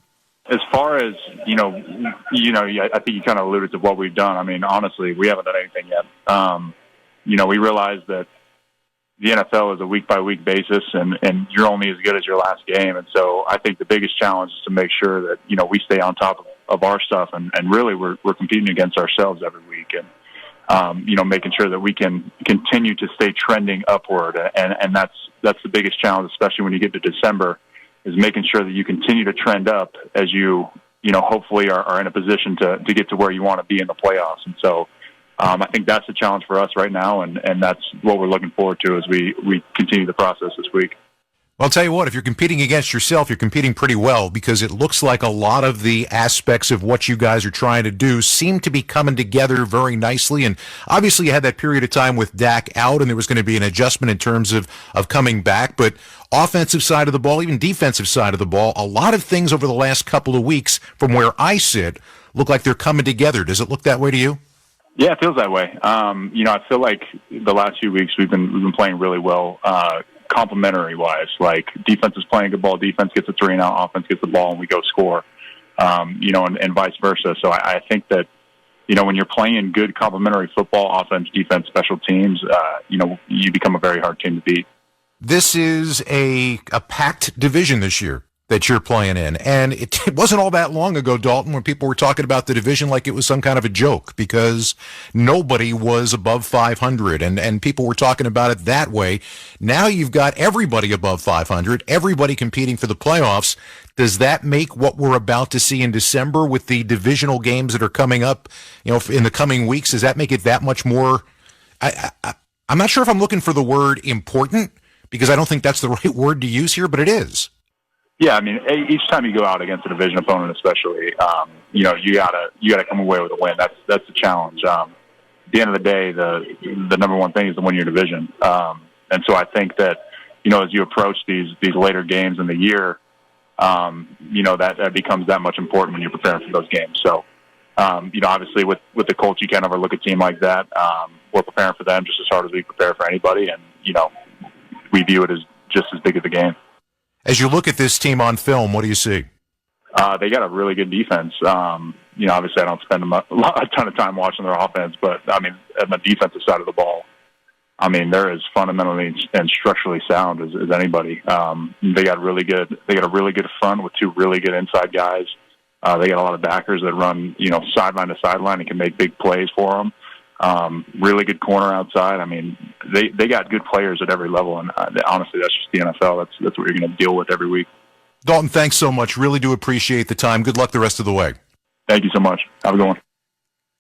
As far as, I think you kind of alluded to what we've done. I mean, honestly, we haven't done anything yet. We realize that the NFL is a week-by-week basis, and you're only as good as your last game. And so I think the biggest challenge is to make sure that, we stay on top of our stuff. And really, we're competing against ourselves every week. And, making sure that we can continue to stay trending upward. And that's the biggest challenge, especially when you get to December, is making sure that you continue to trend up as you hopefully are in a position to get to where you want to be in the playoffs. And so I think that's the challenge for us right now, and that's what we're looking forward to as we continue the process this week. Well, I'll tell you what, if you're competing against yourself, you're competing pretty well, because it looks like a lot of the aspects of what you guys are trying to do seem to be coming together very nicely. And obviously you had that period of time with Dak out, and there was going to be an adjustment in terms of coming back. But offensive side of the ball, even defensive side of the ball, a lot of things over the last couple of weeks from where I sit look like they're coming together. Does it look that way to you? Yeah, it feels that way. I feel like the last few weeks we've been playing really well, complementary wise. Like, defense is playing good ball, defense gets a 3-and-out, offense gets the ball, and we go score. And vice versa. So I think that when you're playing good complementary football, offense, defense, special teams, you become a very hard team to beat. This is a packed division this year that you're playing in. And it wasn't all that long ago, Dalton, when people were talking about the division like it was some kind of a joke, because nobody was above 500, and people were talking about it that way. Now you've got everybody above 500, everybody competing for the playoffs. Does that make what we're about to see in December with the divisional games that are coming up, in the coming weeks, does that make it that much more? I'm not sure if I'm looking for the word important, because I don't think that's the right word to use here, but it is. Yeah, I mean, each time you go out against a division opponent, especially, you gotta come away with a win. That's the challenge. At the end of the day, the number one thing is to win your division. And so I think that as you approach these later games in the year, that becomes that much important when you're preparing for those games. So, obviously with the Colts, you can't overlook a team like that. We're preparing for them just as hard as we prepare for anybody, and we view it as just as big of a game. As you look at this team on film, what do you see? They got a really good defense. Obviously I don't spend a ton of time watching their offense, but I mean, on the defensive side of the ball, I mean, they're as fundamentally and structurally sound as anybody. They got a really good front with 2 really good inside guys. They got a lot of backers that run, sideline to sideline and can make big plays for them. Really good corner outside. I mean, they got good players at every level, and honestly, that's just the NFL. That's what you're going to deal with every week. Dalton, thanks so much. Really do appreciate the time. Good luck the rest of the way. Thank you so much. Have a good one.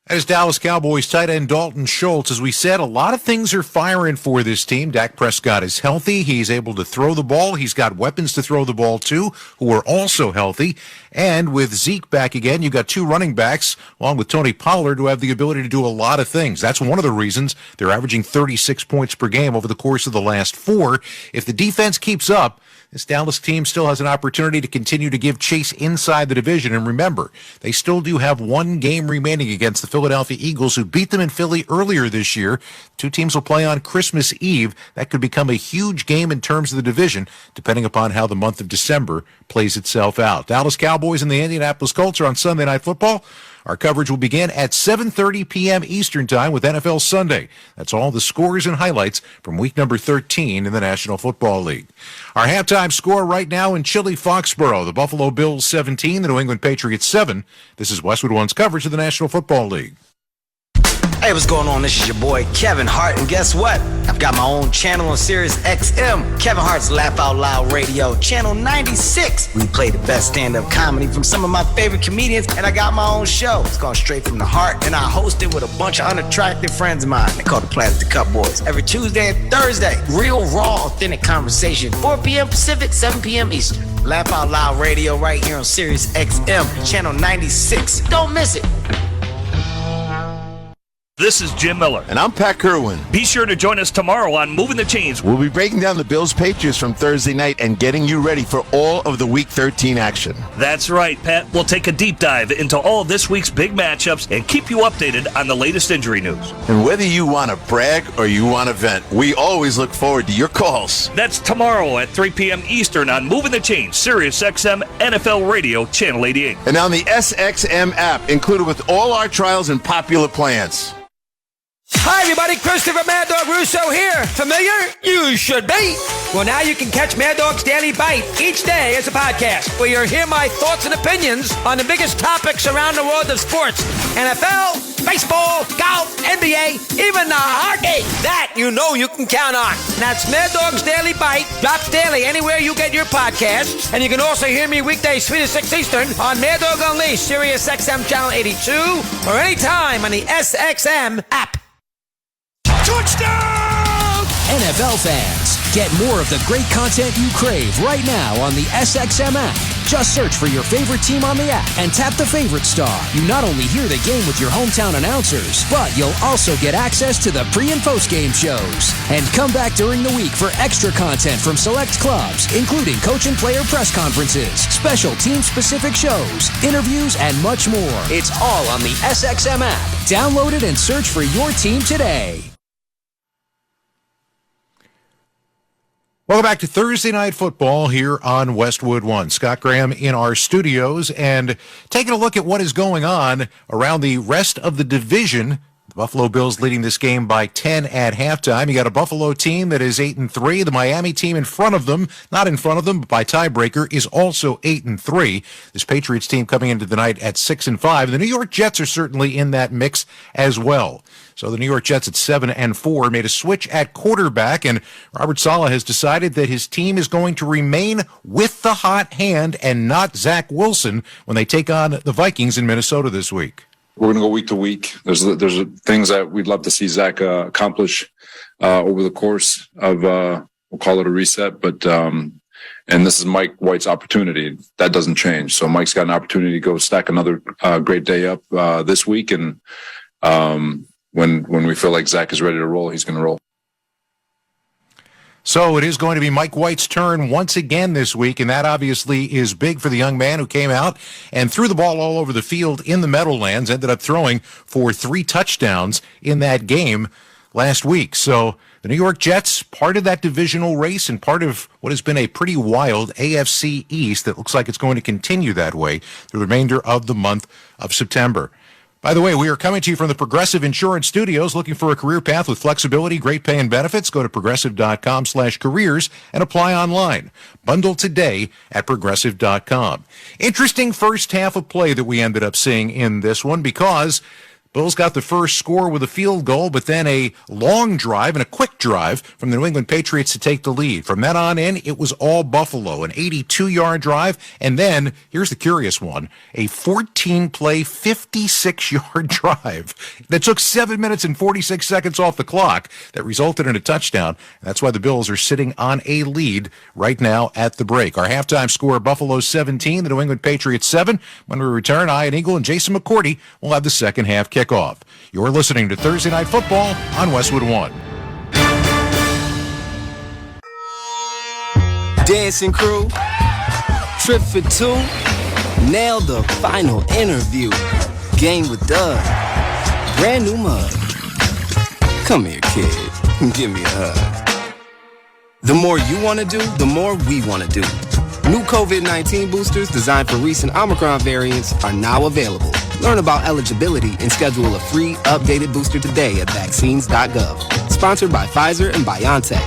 That is Dallas Cowboys tight end Dalton Schultz. As we said, a lot of things are firing for this team. Dak Prescott is healthy. He's able to throw the ball. He's got weapons to throw the ball to, who are also healthy. And with Zeke back again, you've got 2 running backs, along with Tony Pollard, who have the ability to do a lot of things. That's one of the reasons they're averaging 36 points per game over the course of the last 4. If the defense keeps up, this Dallas team still has an opportunity to continue to give chase inside the division. And remember, they still do have 1 game remaining against the Philadelphia Eagles, who beat them in Philly earlier this year. 2 teams will play on Christmas Eve. That could become a huge game in terms of the division, depending upon how the month of December plays itself out. Dallas Cowboys Cowboys and the Indianapolis Colts are on Sunday Night Football. Our coverage will begin at 7:30 p.m. Eastern Time with NFL Sunday. That's all the scores and highlights from week number 13 in the National Football League. Our halftime score right now in chilly Foxborough, the Buffalo Bills 17, the New England Patriots 7. This is Westwood One's coverage of the National Football League. Hey, what's going on? This is your boy Kevin Hart, and guess what? I've got my own channel on Sirius XM, Kevin Hart's Laugh Out Loud Radio, channel 96. We play the best stand-up comedy from some of my favorite comedians, and I got my own show. It's called Straight from the Heart, and I host it with a bunch of unattractive friends of mine. They call the Plastic Cup Boys. Every Tuesday and Thursday, real, raw, authentic conversation. 4 p.m. Pacific, 7 p.m. Eastern. Laugh Out Loud Radio right here on Sirius XM, channel 96. Don't miss it. This is Jim Miller. And I'm Pat Kerwin. Be sure to join us tomorrow on Moving the Chains. We'll be breaking down the Bills-Patriots from Thursday night and getting you ready for all of the Week 13 action. That's right, Pat. We'll take a deep dive into all of this week's big matchups and keep you updated on the latest injury news. And whether you want to brag or you want to vent, we always look forward to your calls. That's tomorrow at 3 p.m. Eastern on Moving the Chains, Sirius XM NFL Radio, Channel 88. And on the SXM app, included with all our trials and popular plans. Hi, everybody. Christopher Mad Dog Russo here. Familiar? You should be. Well, now you can catch Mad Dog's Daily Bite each day as a podcast, where you'll hear my thoughts and opinions on the biggest topics around the world of sports. NFL, baseball, golf, NBA, even the hockey. That you know you can count on. That's Mad Dog's Daily Bite. Drops daily anywhere you get your podcasts. And you can also hear me weekdays 3 to 6 Eastern on Mad Dog Unleashed, Sirius XM Channel 82, or anytime on the SXM app. Touchdown! NFL fans, get more of the great content you crave right now on the SXM app. Just search for your favorite team on the app and tap the favorite star. You not only hear the game with your hometown announcers, but you'll also get access to the pre- and post-game shows. And come back during the week for extra content from select clubs, including coach and player press conferences, special team-specific shows, interviews, and much more. It's all on the SXM app. Download it and search for your team today. Welcome back to Thursday Night Football here on Westwood One. Scott Graham in our studios and taking a look at what is going on around the rest of the division. The Buffalo Bills leading this game by 10 at halftime. You got a Buffalo team that is 8-3. The Miami team in front of them, not in front of them, but by tiebreaker, is also 8-3. This Patriots team coming into the night at 6-5. The New York Jets are certainly in that mix as well. So the New York Jets at 7-4 made a switch at quarterback, and Robert Saleh has decided that his team is going to remain with the hot hand and not Zach Wilson when they take on the Vikings in Minnesota this week. We're going to go week to week. There's things that we'd love to see Zach accomplish over the course of, we'll call it a reset, but and this is Mike White's opportunity. That doesn't change. So Mike's got an opportunity to go stack another great day up this week, and when we feel like Zach is ready to roll, he's going to roll. So it is going to be Mike White's turn once again this week, and that obviously is big for the young man who came out and threw the ball all over the field in the Meadowlands, ended up throwing for 3 touchdowns in that game last week. So the New York Jets, part of that divisional race and part of what has been a pretty wild AFC East that looks like it's going to continue that way through the remainder of the month of September. By the way, we are coming to you from the Progressive Insurance Studios. Looking for a career path with flexibility, great pay, and benefits? Go to progressive.com/careers and apply online. Bundle today at progressive.com. Interesting first half of play that we ended up seeing in this one because Bills got the first score with a field goal, but then a long drive and a quick drive from the New England Patriots to take the lead. From then on in, it was all Buffalo, an 82-yard drive, and then, here's the curious one, a 14-play, 56-yard drive that took 7 minutes and 46 seconds off the clock that resulted in a touchdown. That's why the Bills are sitting on a lead right now at the break. Our halftime score, Buffalo 17, the New England Patriots 7. When we return, Ian Eagle and Jason McCourty will have the second half kickoff. You're listening to Thursday Night Football on Westwood One. Dancing crew, trip for 2, nailed the final interview. Game with Doug, brand new mug. Come here, kid, give me a hug. The more you want to do, the more we want to do. New COVID-19 boosters designed for recent Omicron variants are now available. Learn about eligibility and schedule a free updated booster today at vaccines.gov. Sponsored by Pfizer and BioNTech.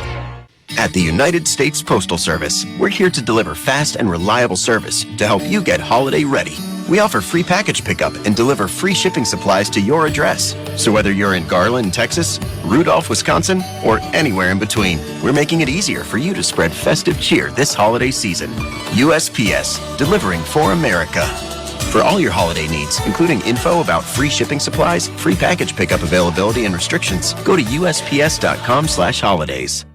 At the United States Postal Service, we're here to deliver fast and reliable service to help you get holiday ready. We offer free package pickup and deliver free shipping supplies to your address. So whether you're in Garland, Texas, Rudolph, Wisconsin, or anywhere in between, we're making it easier for you to spread festive cheer this holiday season. USPS, delivering for America. For all your holiday needs, including info about free shipping supplies, free package pickup availability and restrictions, go to USPS.com/holidays.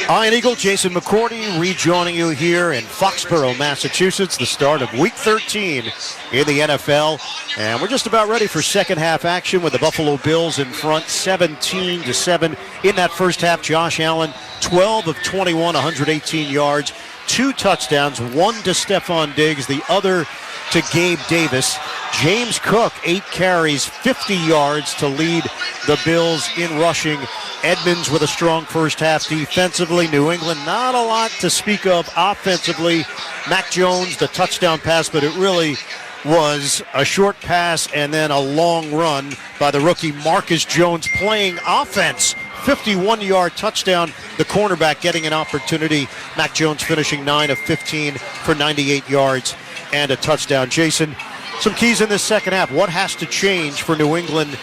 Iron Eagle, Jason McCourty rejoining you here in Foxborough, Massachusetts, the start of Week 13 in the NFL. And we're just about ready for second half action with the Buffalo Bills in front, 17-7 in that first half. Josh Allen, 12 of 21, 118 yards, 2 touchdowns, one to Stephon Diggs, the other to Gabe Davis. James Cook, 8 carries, 50 yards to lead the Bills in rushing. Edmonds with a strong first half defensively. New England, not a lot to speak of offensively. Mac Jones, the touchdown pass, but it really was a short pass and then a long run by the rookie Marcus Jones playing offense. 51-yard touchdown. The cornerback getting an opportunity. Mac Jones finishing 9 of 15 for 98 yards and a touchdown. Jason, some keys in this second half. What has to change for New England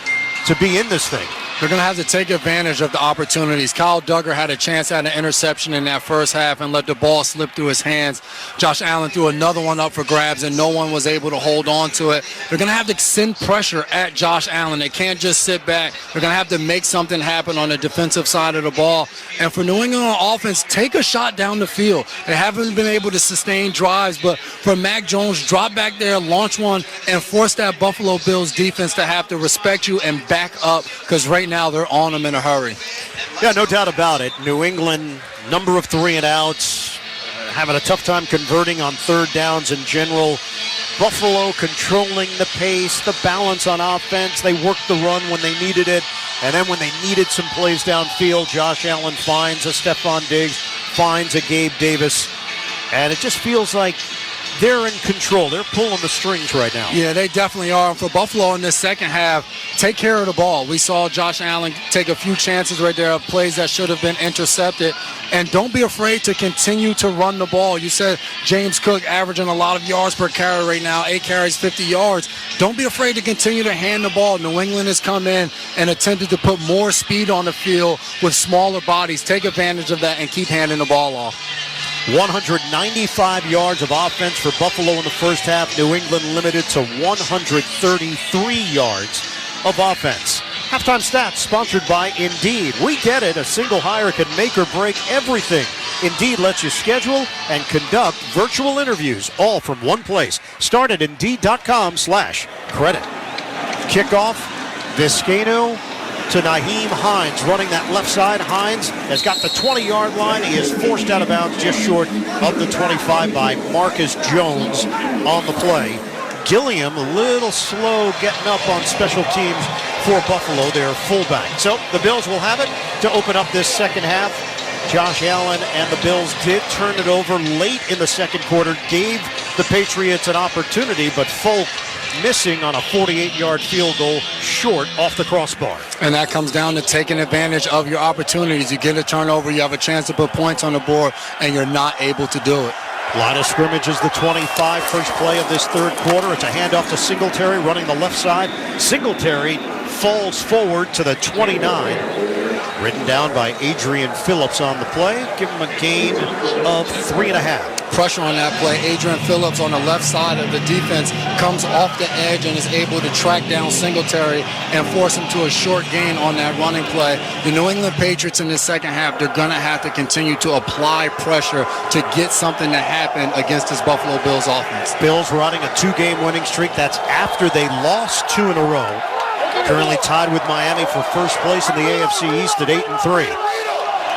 to be in this thing? They're going to have to take advantage of the opportunities. Kyle Duggar had a chance at an interception in that first half and let the ball slip through his hands. Josh Allen threw another one up for grabs, and no one was able to hold on to it. They're going to have to send pressure at Josh Allen. They can't just sit back. They're going to have to make something happen on the defensive side of the ball. And for New England on offense, take a shot down the field. They haven't been able to sustain drives, but for Mac Jones, drop back there, launch one, and force that Buffalo Bills defense to have to respect you and back up, because right now they're on them in a hurry. Yeah, no doubt about it. New England, number of 3 and outs, having a tough time converting on third downs in general. Buffalo controlling the pace, the balance on offense. They worked the run when they needed it. And then when they needed some plays downfield, Josh Allen finds a Stephon Diggs, finds a Gabe Davis. And it just feels like they're in control. They're pulling the strings right now. Yeah, they definitely are. For Buffalo in this second half, take care of the ball. We saw Josh Allen take a few chances right there of plays that should have been intercepted. And don't be afraid to continue to run the ball. You said James Cook averaging a lot of yards per carry right now, 8 carries, 50 yards. Don't be afraid to continue to hand the ball. New England has come in and attempted to put more speed on the field with smaller bodies. Take advantage of that and keep handing the ball off. 195 yards of offense for Buffalo in the first half. New England limited to 133 yards of offense. Halftime stats sponsored by Indeed. We get it. A single hire can make or break everything. Indeed lets you schedule and conduct virtual interviews all from one place. Start at Indeed.com/credit. Kickoff, Vizcaino to Nyheim Hines, running that left side. Hines has got the 20-yard line. He is forced out of bounds just short of the 25 by Marcus Jones on the play. Gilliam a little slow getting up on special teams for Buffalo, their fullback. So the Bills will have it to open up this second half. Josh Allen and the Bills did turn it over late in the second quarter, gave the Patriots an opportunity, but Folk missing on a 48-yard field goal short off the crossbar. And that comes down to taking advantage of your opportunities. You get a turnover, you have a chance to put points on the board, and you're not able to do it. Line of scrimmage is the 25, first play of this third quarter. It's a handoff to Singletary running the left side. Singletary falls forward to the 29. Written down by Adrian Phillips on the play. Give him a gain of 3.5. Pressure on that play. Adrian Phillips on the left side of the defense comes off the edge and is able to track down Singletary and force him to a short gain on that running play. The New England Patriots in the second half, they're going to have to continue to apply pressure to get something to happen against this Buffalo Bills offense. Bills running a 2-game winning streak. That's after they lost 2 in a row. Currently tied with Miami for first place in the AFC East at 8-3.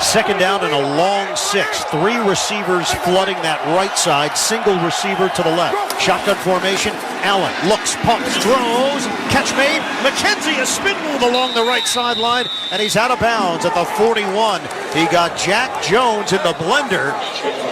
Second down and a long 6. 3 receivers flooding that right side. Single receiver to the left. Shotgun formation. Allen looks, pumps, throws. Catch made. McKenzie a spin move along the right sideline, and he's out of bounds at the 41. He got Jack Jones in the blender,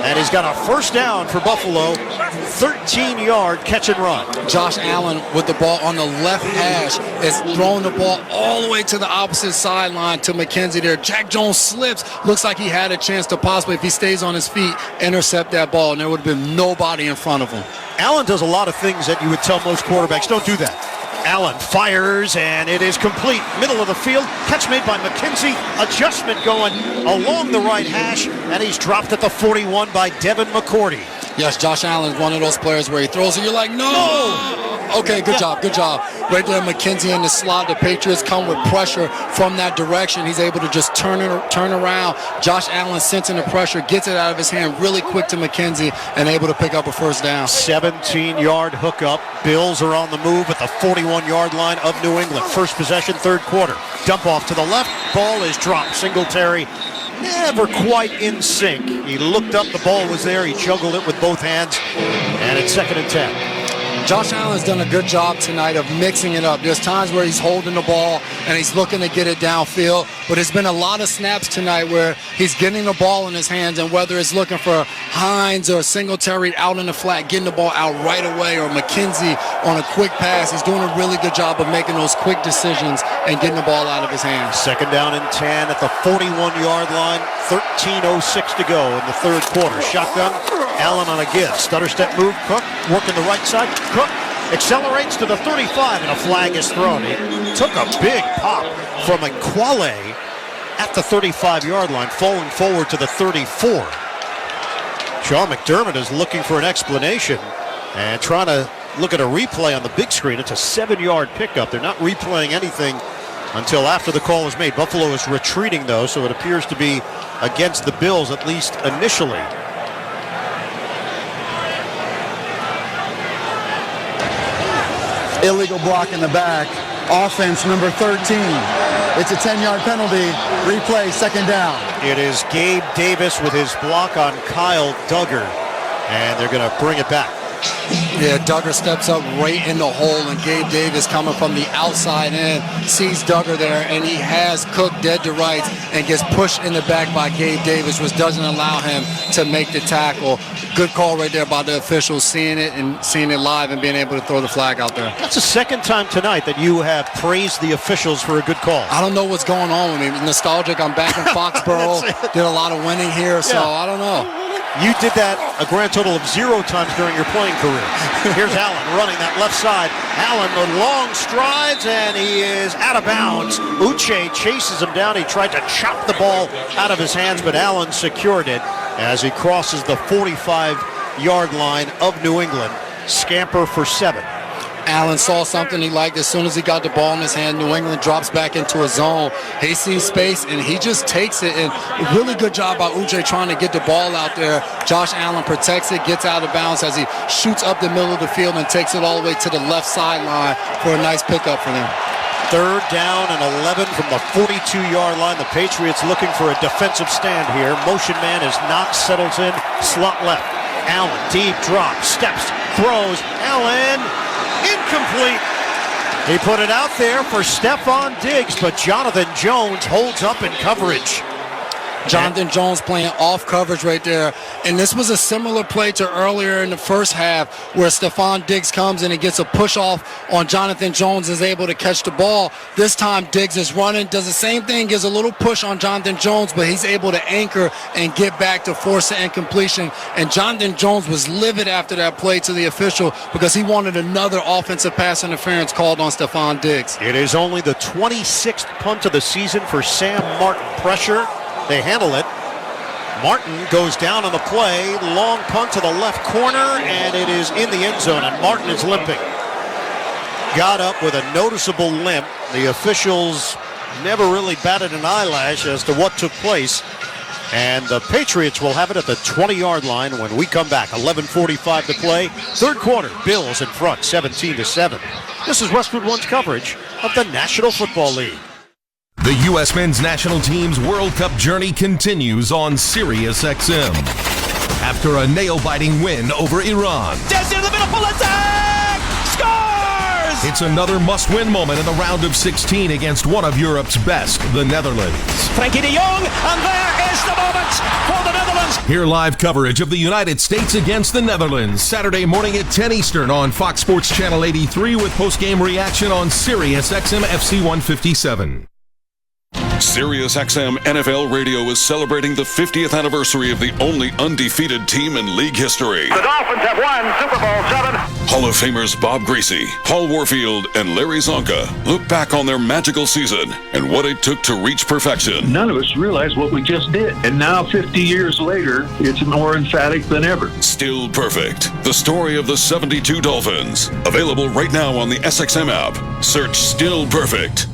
and he's got a first down for Buffalo. 13-yard catch and run. Josh Allen with the ball on the left hash is throwing the ball all the way to the opposite sideline to McKenzie there. Jack Jones slips. Looks like he had a chance to possibly, if he stays on his feet, intercept that ball, and there would have been nobody in front of him. Allen does a lot of things that you would tell most quarterbacks, don't do that. Allen fires, and it is complete. Middle of the field. Catch made by McKenzie. Adjustment going along the right hash, and he's dropped at the 41 by Devin McCourty. Yes, Josh Allen is one of those players where he throws and you're like, no! Okay, good job. Right there, McKenzie in the slot. The Patriots come with pressure from that direction. He's able to just turn around. Josh Allen sensing the pressure, gets it out of his hand really quick to McKenzie and able to pick up a first down. 17-yard hookup. Bills are on the move at the 41-yard line of New England. First possession, third quarter. Dump off to the left. Ball is dropped. Singletary never quite in sync. He looked up, the ball was there. He juggled it with both hands, and it's 2nd and 10. Josh Allen's done a good job tonight of mixing it up. There's times where he's holding the ball and he's looking to get it downfield, but there's been a lot of snaps tonight where he's getting the ball in his hands, and whether it's looking for Hines or Singletary out in the flat, getting the ball out right away, or McKenzie on a quick pass, he's doing a really good job of making those quick decisions and getting the ball out of his hands. 2nd down and 10 at the 41-yard line. 13:06 to go in the third quarter. Shotgun. Allen on a give. Stutter step move. Cook working the right side. Cook accelerates to the 35, and a flag is thrown. He took a big pop from Quale at the 35-yard line, falling forward to the 34. Sean McDermott is looking for an explanation and trying to look at a replay on the big screen. It's a 7-yard pickup. They're not replaying anything until after the call is made. Buffalo is retreating, though, so it appears to be against the Bills, at least initially. Illegal block in the back. Offense number 13. It's a 10-yard penalty. Replay, 2nd down. It is Gabe Davis with his block on Kyle Duggar, and they're going to bring it back. Yeah, Duggar steps up right in the hole, and Gabe Davis coming from the outside in sees Duggar there, and he has Cook dead to rights and gets pushed in the back by Gabe Davis, which doesn't allow him to make the tackle. Good call right there by the officials, seeing it live and being able to throw the flag out there. That's the second time tonight that you have praised the officials for a good call. I don't know what's going on with me. Nostalgic. I'm back in Foxborough. Did a lot of winning here, so I don't know. You did that a grand total of 0 times during your playing career. Here's Allen running that left side. Allen with long strides, and he is out of bounds. Uche chases him down. He tried to chop the ball out of his hands, but Allen secured it as he crosses the 45-yard line of New England. Scamper for 7. Allen saw something he liked. As soon as he got the ball in his hand, New England drops back into a zone. He sees space, and he just takes it. And a really good job by Uche trying to get the ball out there. Josh Allen protects it, gets out of bounds as he shoots up the middle of the field and takes it all the way to the left sideline for a nice pickup for them. 3rd down and 11 from the 42-yard line. The Patriots looking for a defensive stand here. Motion man is not, settles in, slot left. Allen, deep drop, steps, throws. Allen, incomplete. He put it out there for Stephon Diggs, but Jonathan Jones holds up in coverage. Jonathan Jones playing off coverage right there. And this was a similar play to earlier in the first half where Stephon Diggs comes and he gets a push off on Jonathan Jones, is able to catch the ball. This time Diggs is running, does the same thing, gives a little push on Jonathan Jones, but he's able to anchor and get back to force the incompletion. And Jonathan Jones was livid after that play to the official because he wanted another offensive pass interference called on Stephon Diggs. It is only the 26th punt of the season for Sam Martin. Pressure. They handle it. Martin goes down on the play. Long punt to the left corner, and it is in the end zone, and Martin is limping. Got up with a noticeable limp. The officials never really batted an eyelash as to what took place. And the Patriots will have it at the 20-yard line when we come back. 11:45 to play. Third quarter, Bills in front, 17-7. This is Westwood One's coverage of the National Football League. The U.S. men's national team's World Cup journey continues on SiriusXM. After a nail-biting win over Iran, Desi in the middle, full attack! Scores! it's another must-win moment in the round of 16 against one of Europe's best, the Netherlands. Frankie de Jong, and there is the moment for the Netherlands. Hear live coverage of the United States against the Netherlands Saturday morning at 10 Eastern on Fox Sports Channel 83 with post-game reaction on SiriusXM FC 157. SiriusXM NFL Radio is celebrating the 50th anniversary of the only undefeated team in league history. The Dolphins have won Super Bowl 7. Hall of Famers Bob Greasy, Paul Warfield, and Larry Zonka look back on their magical season and what it took to reach perfection. None of us realized what we just did. And now, 50 years later, it's more emphatic than ever. Still Perfect, the story of the 72 Dolphins. Available right now on the SXM app. Search Still Perfect.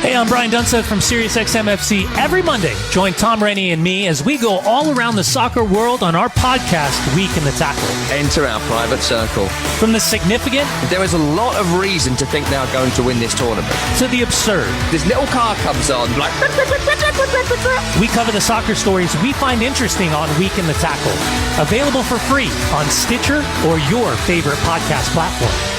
Hey, I'm Brian Dunstad from SiriusXM FC. Every Monday, join Tom Rennie and me as we go all around the soccer world on our podcast, Week in the Tackle. Enter our private circle. From the significant... There is a lot of reason to think they're going to win this tournament. ...to the absurd. This little car comes on, like... We cover the soccer stories we find interesting on Week in the Tackle. Available for free on Stitcher or your favorite podcast platform.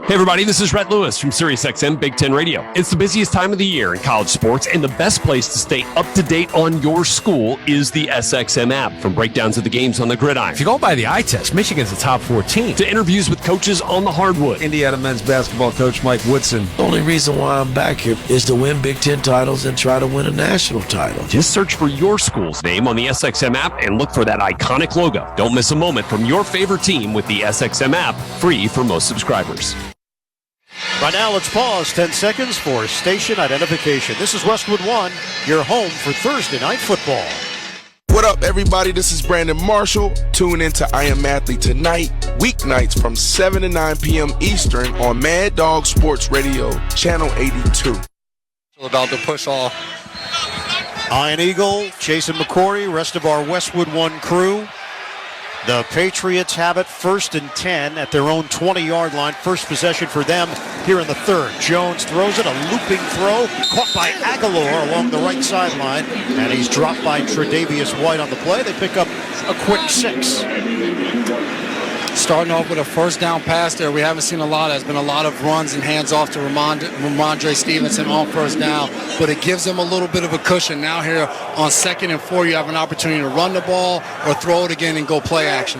Hey everybody, this is Rhett Lewis from SiriusXM Big Ten Radio. It's the busiest time of the year in college sports, and the best place to stay up to date on your school is the SXM app. From breakdowns of the games on the gridiron, if you go by the eye test, Michigan's the top 14, to interviews with coaches on the hardwood. Indiana men's basketball coach Mike Woodson. The only reason why I'm back here is to win Big Ten titles and try to win a national title. Just search for your school's name on the SXM app and look for that iconic logo. Don't miss a moment from your favorite team with the SXM app, free for most subscribers. Right now, let's pause 10 seconds for station identification. This is Westwood 1, your home for Thursday Night Football. What up, everybody? This is Brandon Marshall. Tune in to I Am Athlete tonight, weeknights from 7 to 9 p.m. Eastern on Mad Dog Sports Radio, Channel 82. About to push off. Iron Eagle, Jason McCory, rest of our Westwood 1 crew. The Patriots have it 1st and 10 at their own 20-yard line. First possession for them here in the third. Jones throws it, a looping throw, caught by Aguilar along the right sideline, and he's dropped by Tre'Davious White on the play. They pick up a quick 6. Starting off with a first down pass there. We haven't seen a lot. There's been a lot of runs and hands off to Ramondre Stevenson on first down, but it gives them a little bit of a cushion. Now here on 2nd and 4, you have an opportunity to run the ball or throw it again and go play action.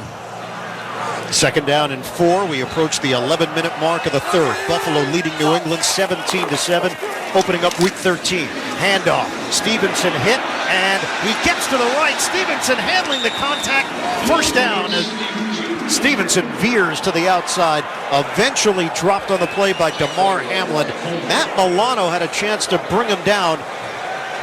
2nd down and 4. We approach the 11-minute mark of the third. Buffalo leading New England 17-7, opening up Week 13. Handoff. Stevenson hit, and he gets to the right. Stevenson handling the contact. First down as Stevenson veers to the outside, eventually dropped on the play by DeMar Hamlin. Matt Milano had a chance to bring him down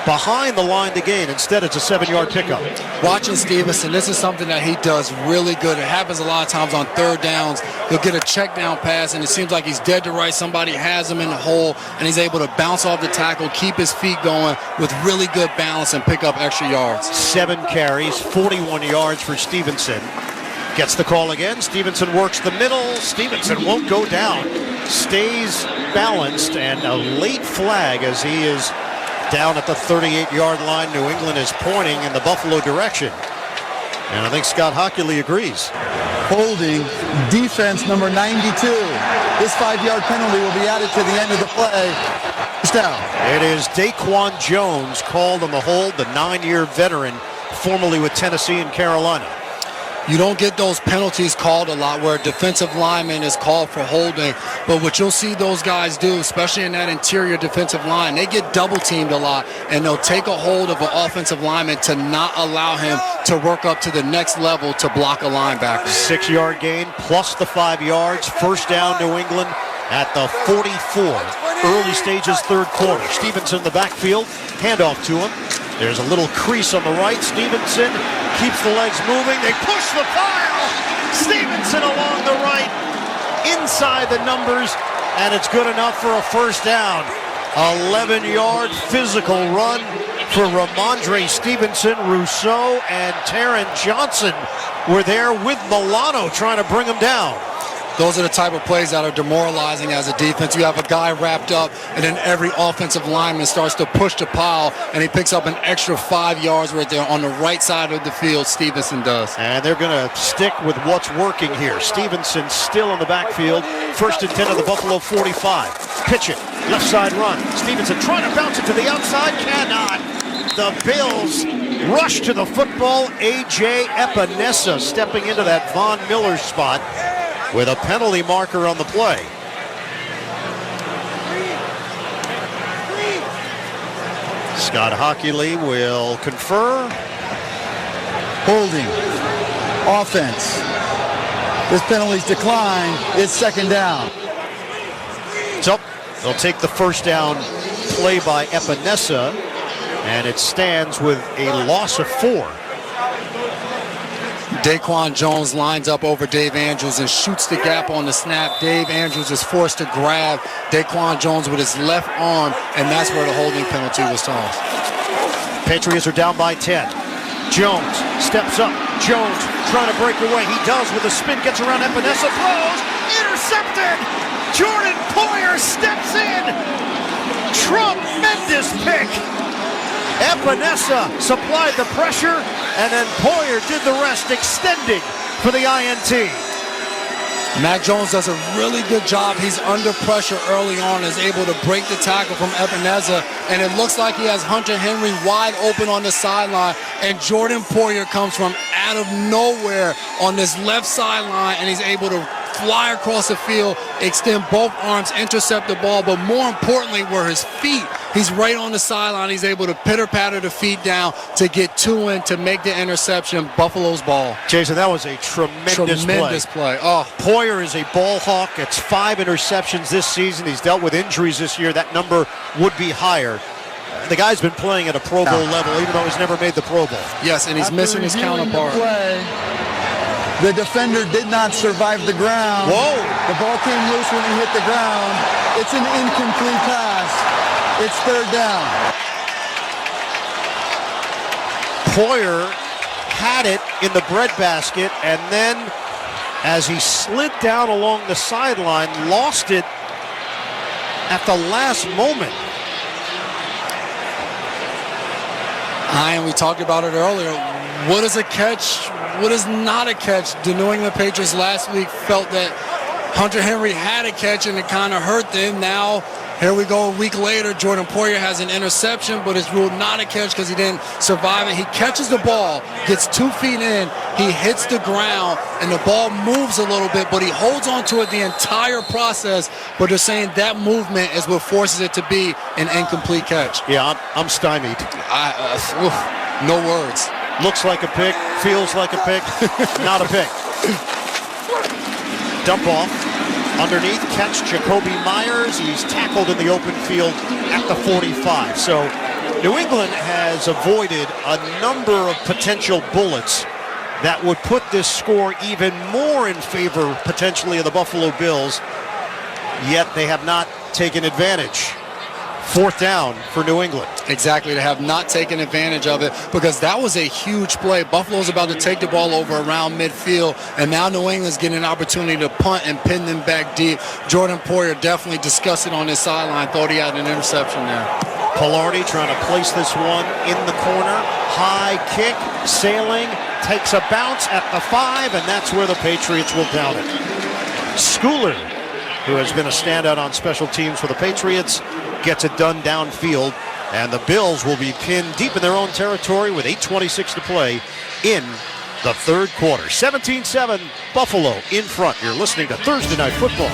behind the line to gain. Instead, it's a 7-yard pickup. Watching Stevenson, this is something that he does really good. It happens a lot of times on third downs. He'll get a check down pass, and it seems like he's dead to right. Somebody has him in the hole, and he's able to bounce off the tackle, keep his feet going with really good balance, and pick up extra yards. 7 carries, 41 yards for Stevenson. Gets the call again. Stevenson works the middle. Stevenson won't go down. Stays balanced, and a late flag as he is down at the 38-yard line. New England is pointing in the Buffalo direction. And I think Scott Hockley agrees. Holding defense number 92. This 5-yard penalty will be added to the end of the play. It's down. It is Daquan Jones called on the hold, the 9-year veteran, formerly with Tennessee and Carolina. You don't get those penalties called a lot where a defensive lineman is called for holding. But what you'll see those guys do, especially in that interior defensive line, they get double-teamed a lot, and they'll take a hold of an offensive lineman to not allow him to work up to the next level to block a linebacker. 6-yard gain plus the 5 yards. First down, New England at the 44. Early stages, third quarter. Stevenson in the backfield. Handoff to him. There's a little crease on the right. Stevenson keeps the legs moving. They push the pile. Stevenson along the right, inside the numbers, and it's good enough for a first down. 11-yard physical run for Ramondre Stevenson. Rousseau and Taron Johnson were there with Milano trying to bring him down. those are the type of plays that are demoralizing as a defense. You have a guy wrapped up, and then every offensive lineman starts to push the pile, and he picks up an extra 5 yards right there on the right side of the field. Stevenson does. And they're going to stick with what's working here. Stevenson still in the backfield. 1st and 10 of the Buffalo 45. Pitch it. Left side run. Stevenson trying to bounce it to the outside. Cannot. The Bills rush to the football. A.J. Epinesa stepping into that Von Miller spot with a penalty marker on the play. Scott Hockley will confer. Holding. Offense. This penalty's declined. It's 2nd down. So they'll take the first down play by Epinesa, and it stands with a loss of 4. Daquan Jones lines up over Dave Andrews and shoots the gap on the snap. Dave Andrews is forced to grab Daquan Jones with his left arm, and that's where the holding penalty was tossed. Patriots are down by 10. Jones steps up. Jones trying to break away. He does with a spin, gets around Epinesa, throws, intercepted! Jordan Poyer steps in! Tremendous pick! Epinesa supplied the pressure, and then Poyer did the rest, extending for the INT. Mac Jones does a really good job. He's under pressure early on, is able to break the tackle from Epinesa, and it looks like he has Hunter Henry wide open on the sideline, and Jordan Poyer comes from out of nowhere on this left sideline, and he's able to fly across the field, extend both arms, intercept the ball, but more importantly were his feet. He's right on the sideline. He's able to pitter-patter the feet down to get 2 in to make the interception. Buffalo's ball. Jason, that was a tremendous play. Oh, Poyer is a ball hawk. It's 5 interceptions this season. He's dealt with injuries this year. That number would be higher. The guy's been playing at a Pro Bowl level, even though he's never made the Pro Bowl. Yes, and he's missing his counterpart. The defender did not survive the ground. Whoa! The ball came loose when he hit the ground. It's an incomplete pass. It's 3rd down. Poyer had it in the breadbasket, and then as he slid down along the sideline, lost it at the last moment. And we talked about it earlier. What is a catch? What is not a catch? The New England Patriots last week felt that Hunter Henry had a catch and it kind of hurt them. Now, here we go a week later. Jordan Poyer has an interception, but it's ruled not a catch because he didn't survive it. He catches the ball, gets 2 feet in, he hits the ground, and the ball moves a little bit, but he holds on to it the entire process. But they're saying that movement is what forces it to be an incomplete catch. Yeah, I'm stymied. No words. Looks like a pick, feels like a pick, not a pick. Dump off, underneath, catch Jacoby Myers. He's tackled in the open field at the 45. So New England has avoided a number of potential bullets that would put this score even more in favor, potentially, of the Buffalo Bills, yet they have not taken advantage. 4th down for New England. Exactly. They have not taken advantage of it because that was a huge play. Buffalo's about to take the ball over around midfield, and now New England's getting an opportunity to punt and pin them back deep. Jordan Poyer definitely disgusted on his sideline. Thought he had an interception there. Pilardi trying to place this one in the corner. High kick, sailing, takes a bounce at the 5, and that's where the Patriots will down it. Schooler, who has been a standout on special teams for the Patriots, gets it done downfield, and the Bills will be pinned deep in their own territory with 8:26 to play in the 3rd quarter. 17-7, Buffalo in front. You're listening to Thursday Night Football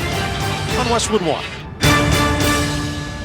on Westwood One.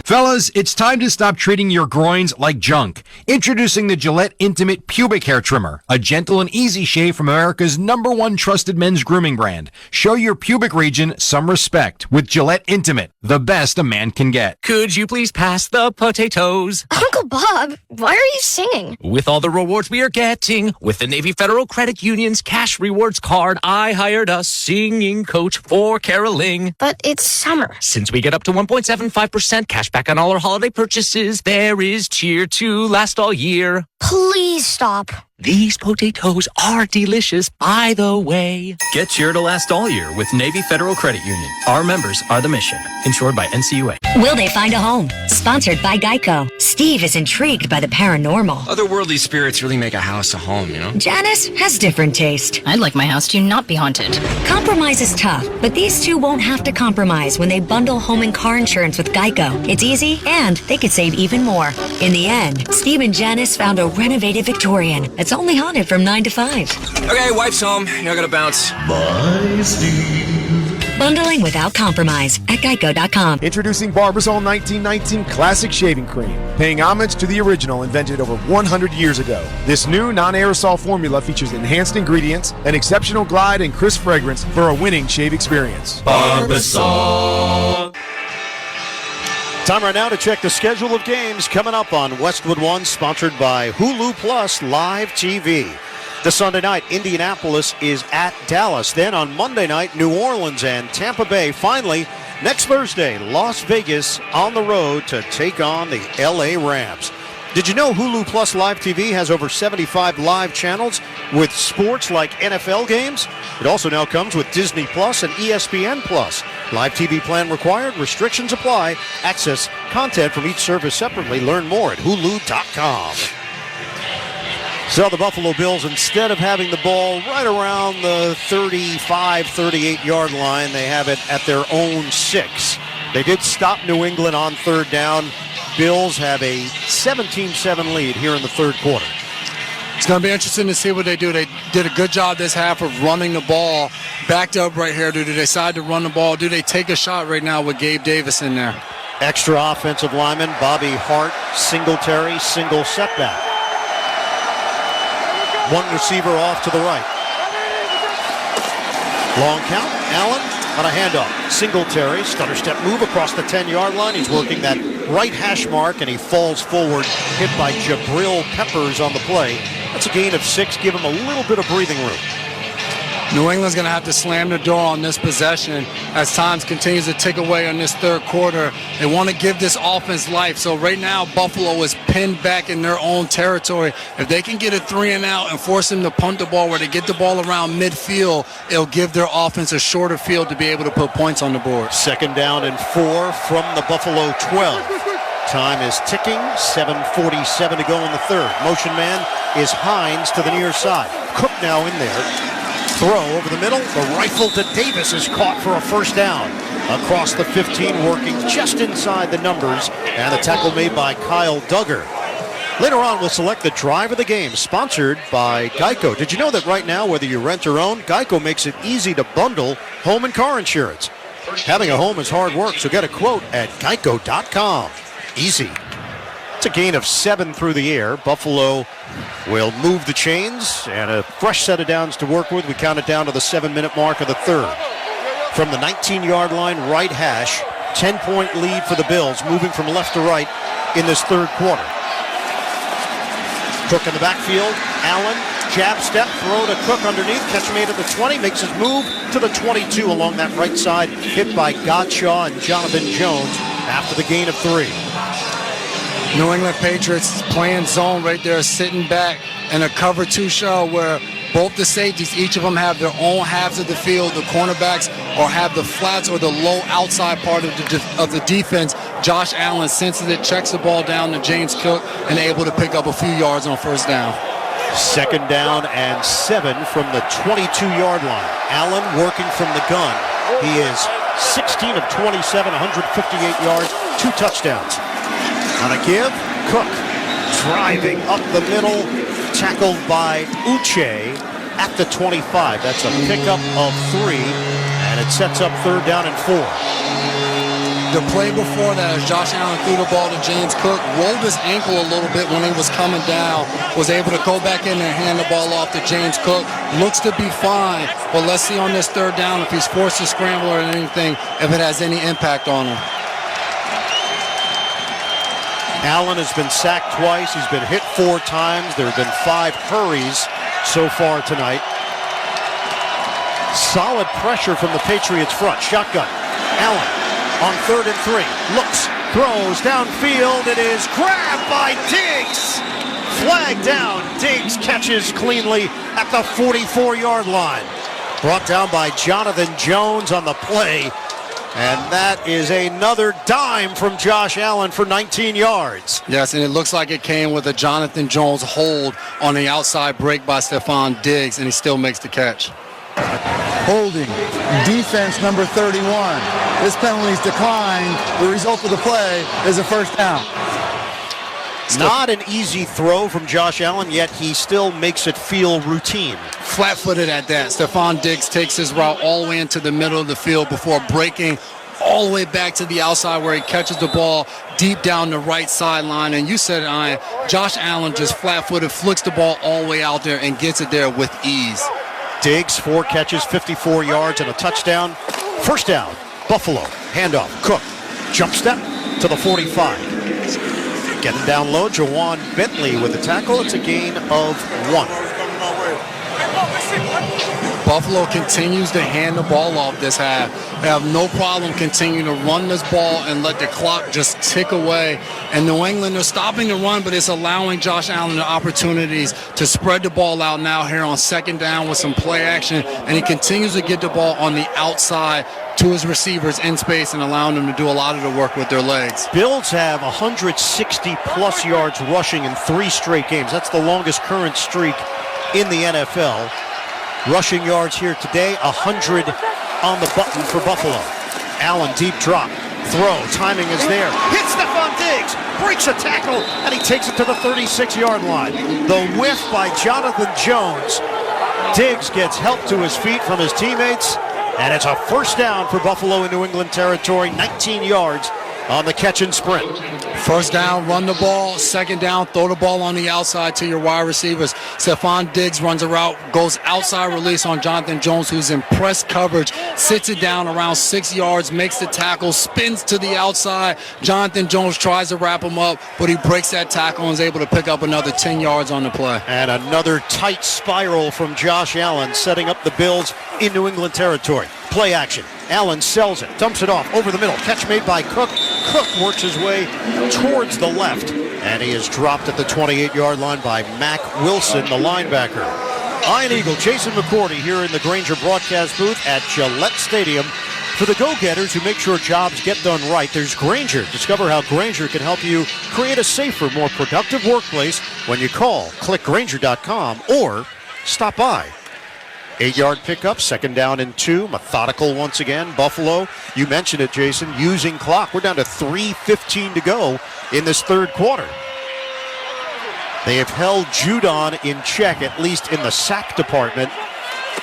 Fellas, it's time to stop treating your groins like junk. Introducing the Gillette Intimate Pubic Hair Trimmer, a gentle and easy shave from America's #1 trusted men's grooming brand. Show your pubic region some respect with Gillette Intimate, the best a man can get. Could you please pass the potatoes? Uncle Bob, why are you singing? With all the rewards we are getting, with the Navy Federal Credit Union's cash rewards card, I hired a singing coach for caroling. But it's summer. Since we get up to 1.75% cash back on all our holiday purchases, there is cheer to last all year. Please stop. These potatoes are delicious, by the way. Get sure to last all year with Navy Federal Credit Union. Our members are the mission. Insured by NCUA. Will they find a home? Sponsored by Geico. Steve is intrigued by the paranormal. Otherworldly spirits really make a house a home, you know? Janice has different taste. I'd like my house to not be haunted. Compromise is tough, but these two won't have to compromise when they bundle home and car insurance with Geico. It's easy, and they could save even more. In the end, Steve and Janice found a renovated Victorian that's only haunted from 9 to 5. Okay, wife's home. You're gonna bounce. Bye, Steve. Bundling without compromise at Geico.com. Introducing Barbasol 1919 Classic Shaving Cream, paying homage to the original invented over 100 years ago. This new non-aerosol formula features enhanced ingredients, an exceptional glide, and crisp fragrance for a winning shave experience. Barbasol. Time right now to check the schedule of games coming up on Westwood One, sponsored by Hulu Plus Live TV. This Sunday night, Indianapolis is at Dallas. Then on Monday night, New Orleans and Tampa Bay. Finally, next Thursday, Las Vegas on the road to take on the LA Rams. Did you know Hulu Plus Live TV has over 75 live channels with sports like NFL games? It also now comes with Disney Plus and ESPN Plus. Live TV plan required. Restrictions apply. Access content from each service separately. Learn more at Hulu.com. So the Buffalo Bills, instead of having the ball right around the 35, 38-yard line, they have it at their own 6. They did stop New England on third down. Bills have a 17-7 lead here in the third quarter. It's going to be interesting to see what they do. They did a good job this half of running the ball. Backed up right here. Do they decide to run the ball? Do they take a shot right now with Gabe Davis in there? Extra offensive lineman, Bobby Hart, Singletary, single setback. One receiver off to the right. Long count. Allen on a handoff. Singletary, stutter step move across the 10-yard line. He's working that right hash mark, and he falls forward, hit by Jabril Peppers on the play. That's a gain of 6. Give him a little bit of breathing room. New England's going to have to slam the door on this possession as time continues to tick away on this third quarter. They want to give this offense life. So right now, Buffalo is pinned back in their own territory. If they can get a 3 and out and force them to punt the ball where they get the ball around midfield, it'll give their offense a shorter field to be able to put points on the board. 2nd down and 4 from the Buffalo 12. Time is ticking. 7:47 to go in the third. Motion man is Hines to the near side. Cook now in there. Throw over the middle. The rifle to Davis is caught for a first down. Across the 15, working just inside the numbers. And a tackle made by Kyle Duggar. Later on, we'll select the drive of the game, sponsored by Geico. Did you know that right now, whether you rent or own, Geico makes it easy to bundle home and car insurance? Having a home is hard work, so get a quote at Geico.com. Easy. It's a gain of 7 through the air. Buffalo will move the chains and a fresh set of downs to work with. We count it down to the 7-minute mark of the third. From the 19-yard line, right hash, 10-point lead for the Bills, moving from left to right in this third quarter. Cook in the backfield. Allen, jab step, throw to Cook underneath. Catch made at the 20, makes his move to the 22 along that right side. Hit by Gottschall and Jonathan Jones after the gain of 3. New England Patriots playing zone right there, sitting back in a cover 2 shell where both the safeties, each of them have their own halves of the field. The cornerbacks or have the flats or the low outside part of the defense. Josh Allen senses it, checks the ball down to James Cook, and able to pick up a few yards on first down. 2nd down and 7 from the 22-yard line. Allen working from the gun. He is 16 of 27, 158 yards, 2 touchdowns. On a give, Cook driving up the middle, tackled by Uche at the 25. That's a pickup of 3, and it sets up 3rd down and 4. The play before that, as Josh Allen threw the ball to James Cook, rolled his ankle a little bit when he was coming down, was able to go back in and hand the ball off to James Cook. Looks to be fine, but let's see on this 3rd down if he's forced to scramble or anything, if it has any impact on him. Allen has been sacked twice. He's been hit 4 times. There have been 5 hurries so far tonight. Solid pressure from the Patriots front. Shotgun. Allen on 3rd and 3. Looks, throws downfield. It is grabbed by Diggs. Flag down. Diggs catches cleanly at the 44-yard line. Brought down by Jonathan Jones on the play. And that is another dime from Josh Allen for 19 yards. Yes, and it looks like it came with a Jonathan Jones hold on the outside break by Stephon Diggs, and he still makes the catch. Holding. Defense number 31. This penalty is declined. The result of the play is a first down. Not an easy throw from Josh Allen, yet he still makes it feel routine. Flat-footed at that. Stephon Diggs takes his route all the way into the middle of the field before breaking all the way back to the outside where he catches the ball deep down the right sideline. And you said it, Josh Allen just flat-footed, flicks the ball all the way out there and gets it there with ease. Diggs, 4 catches, 54 yards, and a touchdown. First down, Buffalo. Handoff, Cook. Jump step to the 45. Getting down low, Jawan Bentley with the tackle. It's a gain of 1. Buffalo continues to hand the ball off this half. They have no problem continuing to run this ball and let the clock just tick away. And New England, they're stopping the run, but it's allowing Josh Allen the opportunities to spread the ball out now here on second down with some play action. And he continues to get the ball on the outside to his receivers in space and allowing them to do a lot of the work with their legs. Bills have 160-plus yards rushing in 3 straight games. That's the longest current streak in the NFL. Rushing yards here today, 100 on the button for Buffalo. Allen, deep drop. Throw, timing is there. Hits Stephon Diggs, breaks a tackle, and he takes it to the 36-yard line. The whiff by Jonathan Jones. Diggs gets help to his feet from his teammates, and it's a first down for Buffalo in New England territory, 19 yards on the catch and sprint. First down, run the ball. Second down, throw the ball on the outside to your wide receivers. Stephon Diggs runs a route, goes outside release on Jonathan Jones, who's in press coverage, sits it down around 6 yards, makes the tackle, spins to the outside. Jonathan Jones tries to wrap him up, but he breaks that tackle and is able to pick up another 10 yards on the play. And another tight spiral from Josh Allen, setting up the Bills in New England territory. Play action. Allen sells it, dumps it off over the middle. Catch made by Cook. Cook works his way towards the left, and he is dropped at the 28-yard line by Mack Wilson, the linebacker. Iron Eagle, Jason McCourty here in the Grainger broadcast booth at Gillette Stadium. For the go-getters who make sure jobs get done right, there's Grainger. Discover how Grainger can help you create a safer, more productive workplace when you call, click Grainger.com, or stop by. 8-yard pickup, second down and 2. Methodical once again. Buffalo, you mentioned it, Jason, using clock. We're down to 3:15 to go in this third quarter. They have held Judon in check, at least in the sack department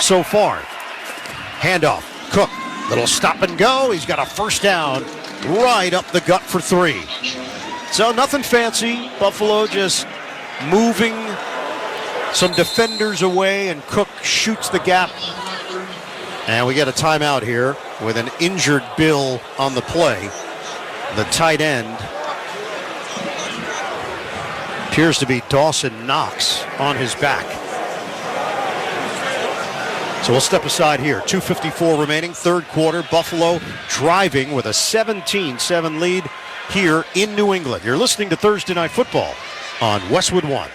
so far. Handoff, Cook, little stop and go. He's got a first down right up the gut for 3. So nothing fancy. Buffalo just moving some defenders away, and Cook shoots the gap. And we get a timeout here with an injured Bill on the play. The tight end appears to be Dawson Knox on his back. So we'll step aside here. 2:54 remaining, third quarter. Buffalo driving with a 17-7 lead here in New England. You're listening to Thursday Night Football on Westwood One.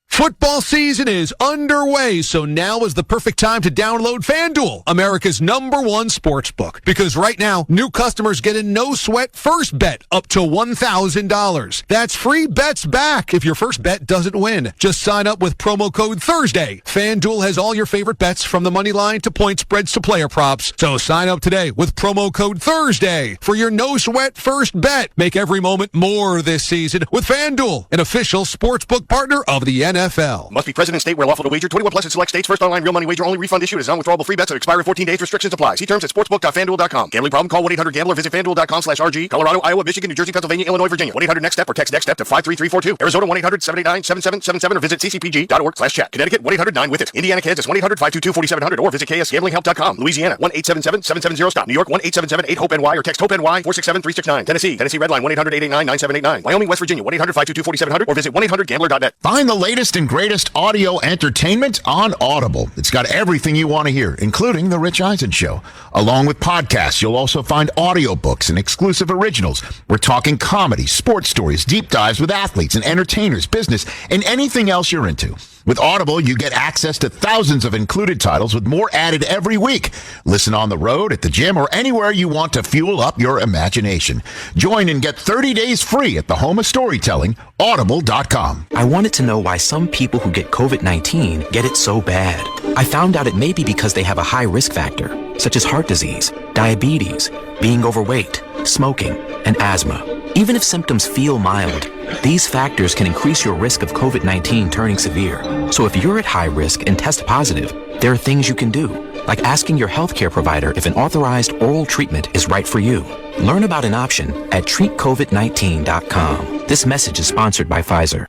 Football season is underway, so now is the perfect time to download FanDuel, America's #1 sports book. Because right now, new customers get a no-sweat first bet up to $1,000. That's free bets back if your first bet doesn't win. Just sign up with promo code Thursday. FanDuel has all your favorite bets from the money line to point spreads to player props. So sign up today with promo code Thursday for your no-sweat first bet. Make every moment more this season with FanDuel, an official sportsbook partner of the NFL. Must be present in state where lawful to wager. 21 plus in select states. First online real money wager only. Refund issued as non-withdrawable free bets that expire in 14 days. Restrictions apply. See terms at sportsbook.fanduel.com. Gambling problem? Call 1-800-GAMBLER. Visit fanduel.com/RG. Colorado, Iowa, Michigan, New Jersey, Pennsylvania, Illinois, Virginia. 1-800-NEXT-STEP or text NEXT-STEP to 53342. Arizona 1-800-789-7777 or visit ccpg.org/chat. Connecticut 1-800-9-WITH-IT. Indiana, Kansas 1-800-522-4700 or visit ksgamblinghelp.com. Louisiana 1-877-770-STOP. New York 1-877-8-HOPE-NY or text HOPE-NY 467-369. Tennessee Redline 1-800-889-9789. Wyoming, West Virginia 1-800-522-4700 or visit 1-800-GAMBLER.net. Find the latest best and greatest audio entertainment on Audible. It's got everything you want to hear, including The Rich Eisen Show. Along with podcasts, you'll also find audiobooks and exclusive originals. We're talking comedy, sports stories, deep dives with athletes and entertainers, business, and anything else you're into. With Audible, you get access to thousands of included titles with more added every week. Listen on the road, at the gym, or anywhere you want to fuel up your imagination. Join and get 30 days free at the home of storytelling, audible.com. I wanted to know why some people who get COVID-19 get it so bad. I found out it may be because they have a high risk factor, such as heart disease, diabetes, being overweight, smoking, and asthma. Even if symptoms feel mild, these factors can increase your risk of COVID-19 turning severe. So if you're at high risk and test positive, there are things you can do, like asking your healthcare provider if an authorized oral treatment is right for you. Learn about an option at treatcovid19.com. This message is sponsored by Pfizer.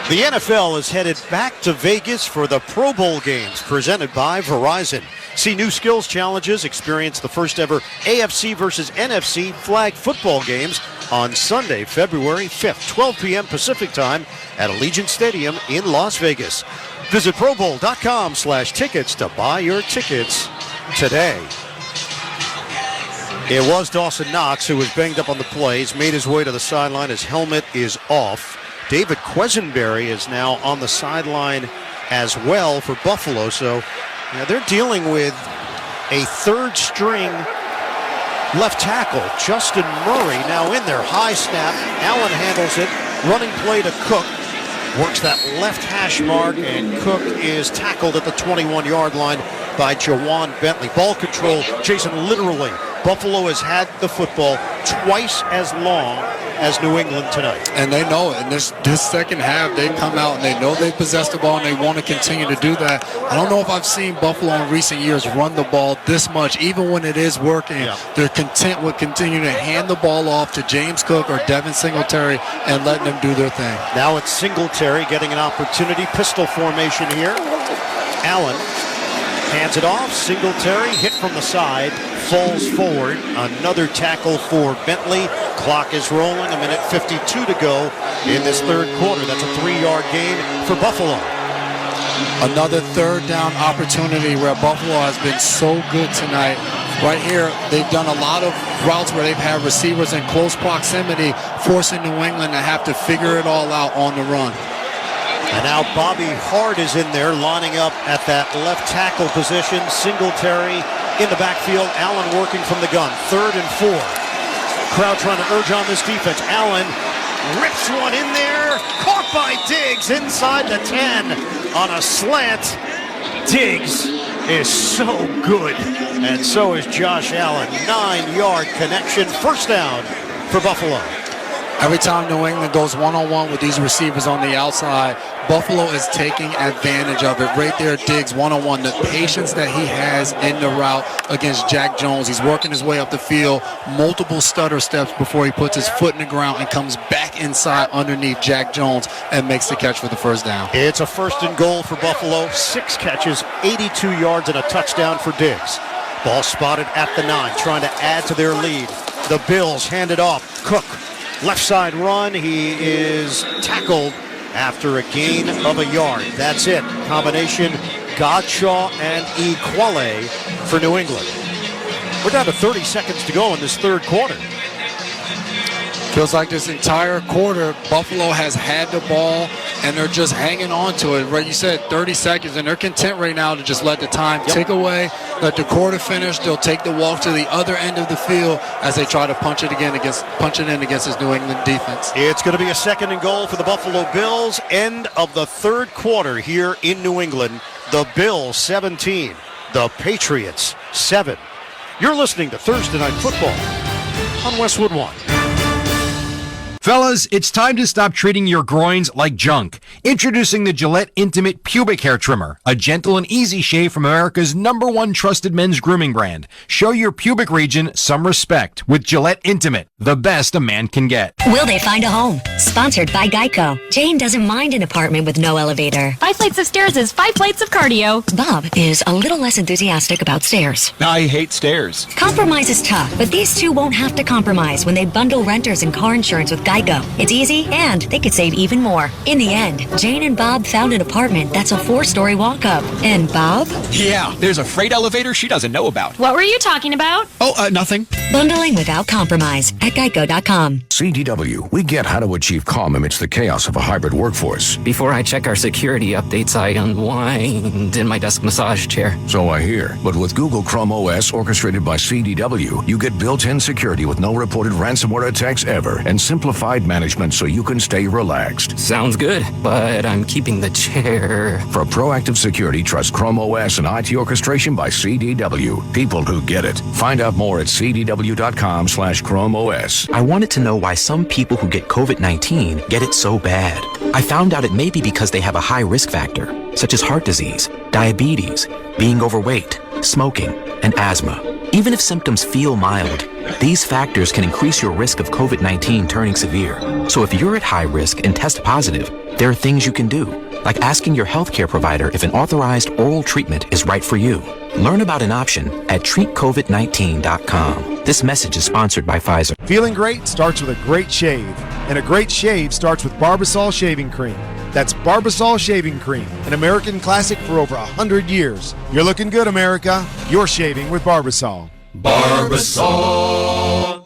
The NFL is headed back to Vegas for the Pro Bowl games presented by Verizon. See new skills challenges, experience the first ever AFC versus NFC flag football games on Sunday, February 5th, 12 p.m. Pacific time at Allegiant Stadium in Las Vegas. Visit probowl.com/tickets to buy your tickets today. It was Dawson Knox who was banged up on the play. He's made his way to the sideline. His helmet is off. David Quesenberry is now on the sideline as well for Buffalo. So they're dealing with a third-string left tackle, Justin Murray, now in there. High snap. Allen handles it. Running play to Cook. Works that left hash mark, and Cook is tackled at the 21-yard line by Jawan Bentley. Ball control, Jason, literally. Buffalo has had the football twice as long as New England tonight. And they know it. In this second half, they come out and they know they possess the ball and they want to continue to do that. I don't know if I've seen Buffalo in recent years run the ball this much, even when it is working. Yeah. They're content with continuing to hand the ball off to James Cook or Devin Singletary and letting them do their thing. Now it's Singletary getting an opportunity. Pistol formation here. Allen hands it off. Singletary hit from the side. Falls forward. Another tackle for Bentley. Clock is rolling. 1:52 to go in this third quarter. That's a 3-yard gain for Buffalo. Another third down opportunity where Buffalo has been so good tonight. Right here, they've done a lot of routes where they've had receivers in close proximity, forcing New England to have to figure it all out on the run. And now Bobby Hart is in there, lining up at that left tackle position. Singletary in the backfield. Allen working from the gun. 3rd and 4. Crowd trying to urge on this defense. Allen rips one in there. Caught by Diggs inside the 10 on a slant. Diggs is so good. And so is Josh Allen. 9-yard connection. First down for Buffalo. Every time New England goes one-on-one with these receivers on the outside, Buffalo is taking advantage of it. Right there, Diggs, one-on-one. The patience that he has in the route against Jack Jones. He's working his way up the field, multiple stutter steps before he puts his foot in the ground and comes back inside underneath Jack Jones and makes the catch for the first down. It's a 1st and goal for Buffalo. 6 catches, 82 yards, and a touchdown for Diggs. Ball spotted at the 9, trying to add to their lead. The Bills hand it off. Cook. Left side run. He is tackled after a gain of a yard. That's it. Combination Godshaw and Equale for New England. We're down to 30 seconds to go in this third quarter. Feels like this entire quarter, Buffalo has had the ball, and they're just hanging on to it. Right, you said 30 seconds, and they're content right now to just let the time tick away, let the quarter finish. They'll take the walk to the other end of the field as they try to punch it in against this New England defense. It's going to be a 2nd and goal for the Buffalo Bills. End of the third quarter here in New England. The Bills 17, the Patriots 7. You're listening to Thursday Night Football on Westwood One. Fellas, it's time to stop treating your groins like junk. Introducing the Gillette Intimate Pubic Hair Trimmer, a gentle and easy shave from America's #1 trusted men's grooming brand. Show your pubic region some respect with Gillette Intimate, the best a man can get. Will they find a home? Sponsored by Geico. Jane doesn't mind an apartment with no elevator. 5 flights of stairs is 5 flights of cardio. Bob is a little less enthusiastic about stairs. I hate stairs. Compromise is tough, but these two won't have to compromise when they bundle renters and car insurance with Geico. It's easy, and they could save even more. In the end, Jane and Bob found an apartment that's a 4-story walk-up. And Bob? Yeah, there's a freight elevator she doesn't know about. What were you talking about? Oh, nothing. Bundling without compromise at geico.com. CDW, we get how to achieve calm amidst the chaos of a hybrid workforce. Before I check our security updates, I unwind in my desk massage chair. So I hear. But with Google Chrome OS orchestrated by CDW, you get built-in security with no reported ransomware attacks ever and simplified management so you can stay relaxed. Sounds good, but I'm keeping the chair. For proactive security, trust Chrome OS and IT orchestration by CDW. People who get it. Find out more at cdw.com/Chrome OS. I wanted to know why some people who get COVID-19 get it so bad. I found out it may be because they have a high risk factor, such as heart disease, diabetes, being overweight, smoking, and asthma. Even if symptoms feel mild, these factors can increase your risk of COVID-19 turning severe. So if you're at high risk and test positive, there are things you can do, like asking your healthcare provider if an authorized oral treatment is right for you. Learn about an option at treatcovid19.com. This message is sponsored by Pfizer. Feeling great starts with a great shave, and a great shave starts with Barbasol Shaving Cream. That's Barbasol Shaving Cream, an American classic for over 100 years. You're looking good, America. You're shaving with Barbasol. Barbasol.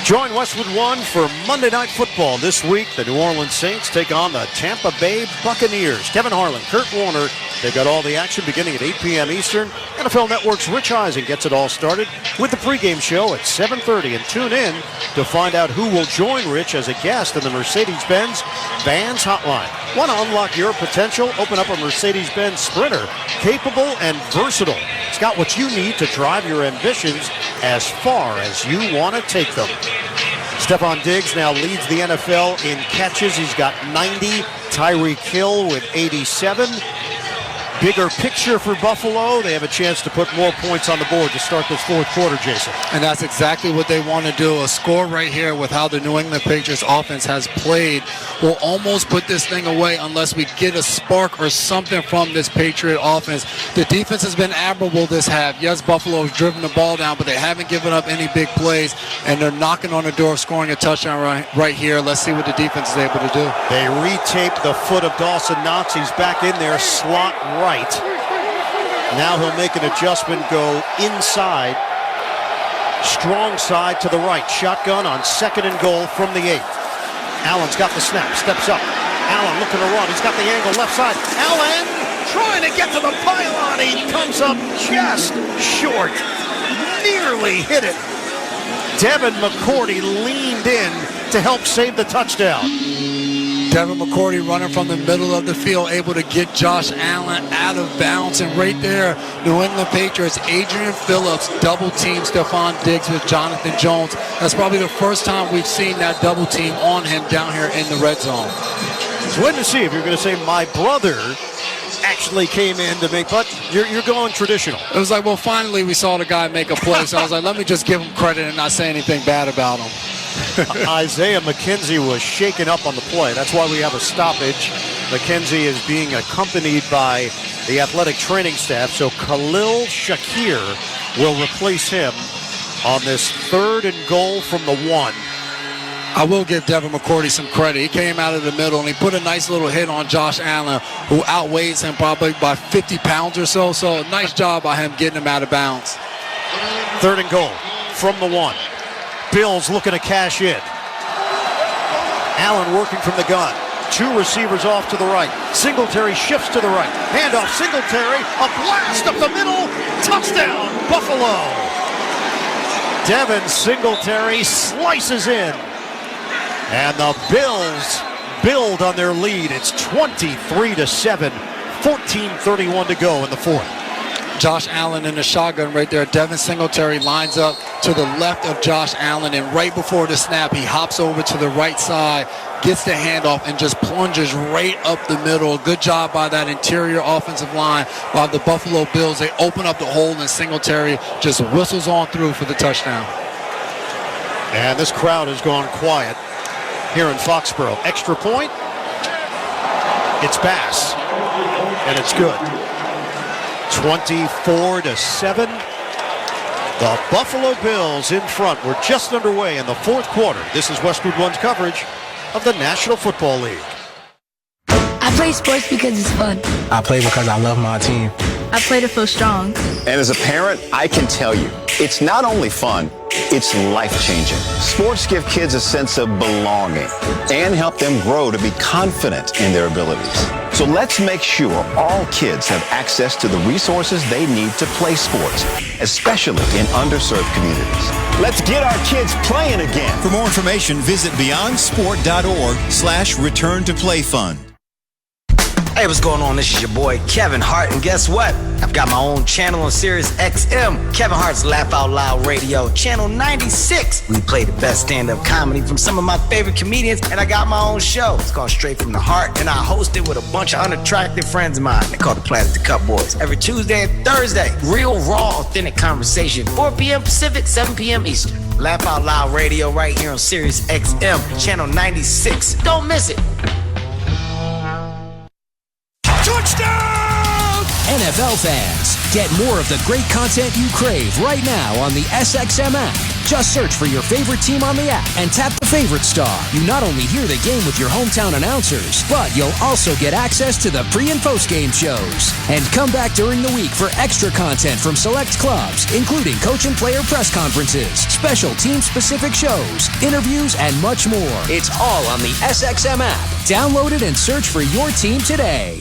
Join Westwood 1 for Monday Night Football. This week, the New Orleans Saints take on the Tampa Bay Buccaneers. Kevin Harlan, Kurt Warner, they got all the action beginning at 8 p.m. Eastern. NFL Network's Rich Eisen gets it all started with the pregame show at 7:30. And tune in to find out who will join Rich as a guest in the Mercedes-Benz Vans Hotline. Want to unlock your potential? Open up a Mercedes-Benz Sprinter, capable and versatile. It's got what you need to drive your ambitions as far as you want to take them. Stephon Diggs now leads the NFL in catches. He's got 90. Tyreek Hill with 87. Bigger picture for Buffalo. They have a chance to put more points on the board to start this fourth quarter, Jason. And that's exactly what they want to do. A score right here with how the New England Patriots offense has played will almost put this thing away unless we get a spark or something from this Patriot offense. The defense has been admirable this half. Yes, Buffalo has driven the ball down, but they haven't given up any big plays, and they're knocking on the door of scoring a touchdown right here. Let's see what the defense is able to do. They retaped the foot of Dawson Knox. He's back in there, slot right. Now he'll make an adjustment, go inside, strong side to the right. Shotgun on 2nd and goal from the 8. Allen's got the snap, steps up. Allen looking to run. He's got the angle left side. Allen trying to get to the pylon. He comes up just short. Nearly hit it. Devin McCourty leaned in to help save the touchdown. Devin McCourty running from the middle of the field, able to get Josh Allen out of bounds. And right there, New England Patriots, Adrian Phillips double team Stephon Diggs with Jonathan Jones. That's probably the first time we've seen that double team on him down here in the red zone. It's waiting to see if you're going to say my brother actually came in to make, but you're going traditional. It was like, well, finally we saw the guy make a play. So I was like, let me just give him credit and not say anything bad about him. Isaiah McKenzie was shaken up on the play. That's why we have a stoppage. McKenzie is being accompanied by the athletic training staff, so Khalil Shakir will replace him on this 3rd and goal from the 1. I will give Devin McCourty some credit. He came out of the middle and he put a nice little hit on Josh Allen, who outweighs him probably by 50 pounds or so. So nice job by him getting him out of bounds. 3rd and goal from the 1. Bills looking to cash in. Allen working from the gun. 2 receivers off to the right. Singletary shifts to the right. Handoff Singletary. A blast up the middle. Touchdown, Buffalo. Devin Singletary slices in. And the Bills build on their lead. It's 23-7. 14:31 to go in the 4th. Josh Allen in the shotgun right there. Devin Singletary lines up to the left of Josh Allen, and right before the snap, he hops over to the right side, gets the handoff, and just plunges right up the middle. Good job by that interior offensive line by the Buffalo Bills. They open up the hole, and Singletary just whistles on through for the touchdown. And this crowd has gone quiet here in Foxborough. Extra point. It's Bass, and it's good. 24-7. The Buffalo Bills in front. We're just underway in the fourth quarter. This is Westwood One's coverage of the National Football League. I play sports because it's fun. I play because I love my team. I play to feel strong. And as a parent, I can tell you, it's not only fun, it's life-changing. Sports give kids a sense of belonging and help them grow to be confident in their abilities. So let's make sure all kids have access to the resources they need to play sports, especially in underserved communities. Let's get our kids playing again. For more information, visit beyondsport.org/return-to-play-fund. Hey, what's going on? This is your boy Kevin Hart, and guess what? I've got my own channel on Sirius XM, Kevin Hart's Laugh Out Loud Radio, channel 96. We play the best stand-up comedy from some of my favorite comedians, and I got my own show. It's called Straight From the Heart, and I host it with a bunch of unattractive friends of mine. They call the Planet the Cup Boys. Every Tuesday and Thursday, real, raw, authentic conversation, 4 p.m. Pacific, 7 p.m. Eastern. Laugh Out Loud Radio right here on Sirius XM, channel 96. Don't miss it. Touchdown! NFL fans, get more of the great content you crave right now on the SXM app. Just search for your favorite team on the app and tap the favorite star. You not only hear the game with your hometown announcers, but you'll also get access to the pre- and post-game shows. And come back during the week for extra content from select clubs, including coach and player press conferences, special team-specific shows, interviews, and much more. It's all on the SXM app. Download it and search for your team today.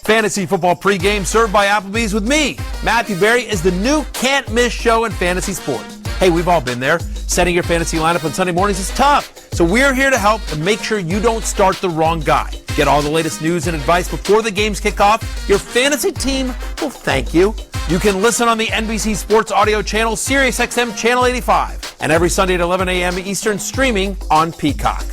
Fantasy football pregame served by Applebee's with me. Matthew Berry is the new can't-miss show in fantasy sports. Hey, we've all been there. Setting your fantasy lineup on Sunday mornings is tough. So we're here to help and make sure you don't start the wrong guy. Get all the latest news and advice before the games kick off. Your fantasy team will thank you. You can listen on the NBC Sports Audio channel, Sirius XM Channel 85, and every Sunday at 11 a.m. Eastern, streaming on Peacock.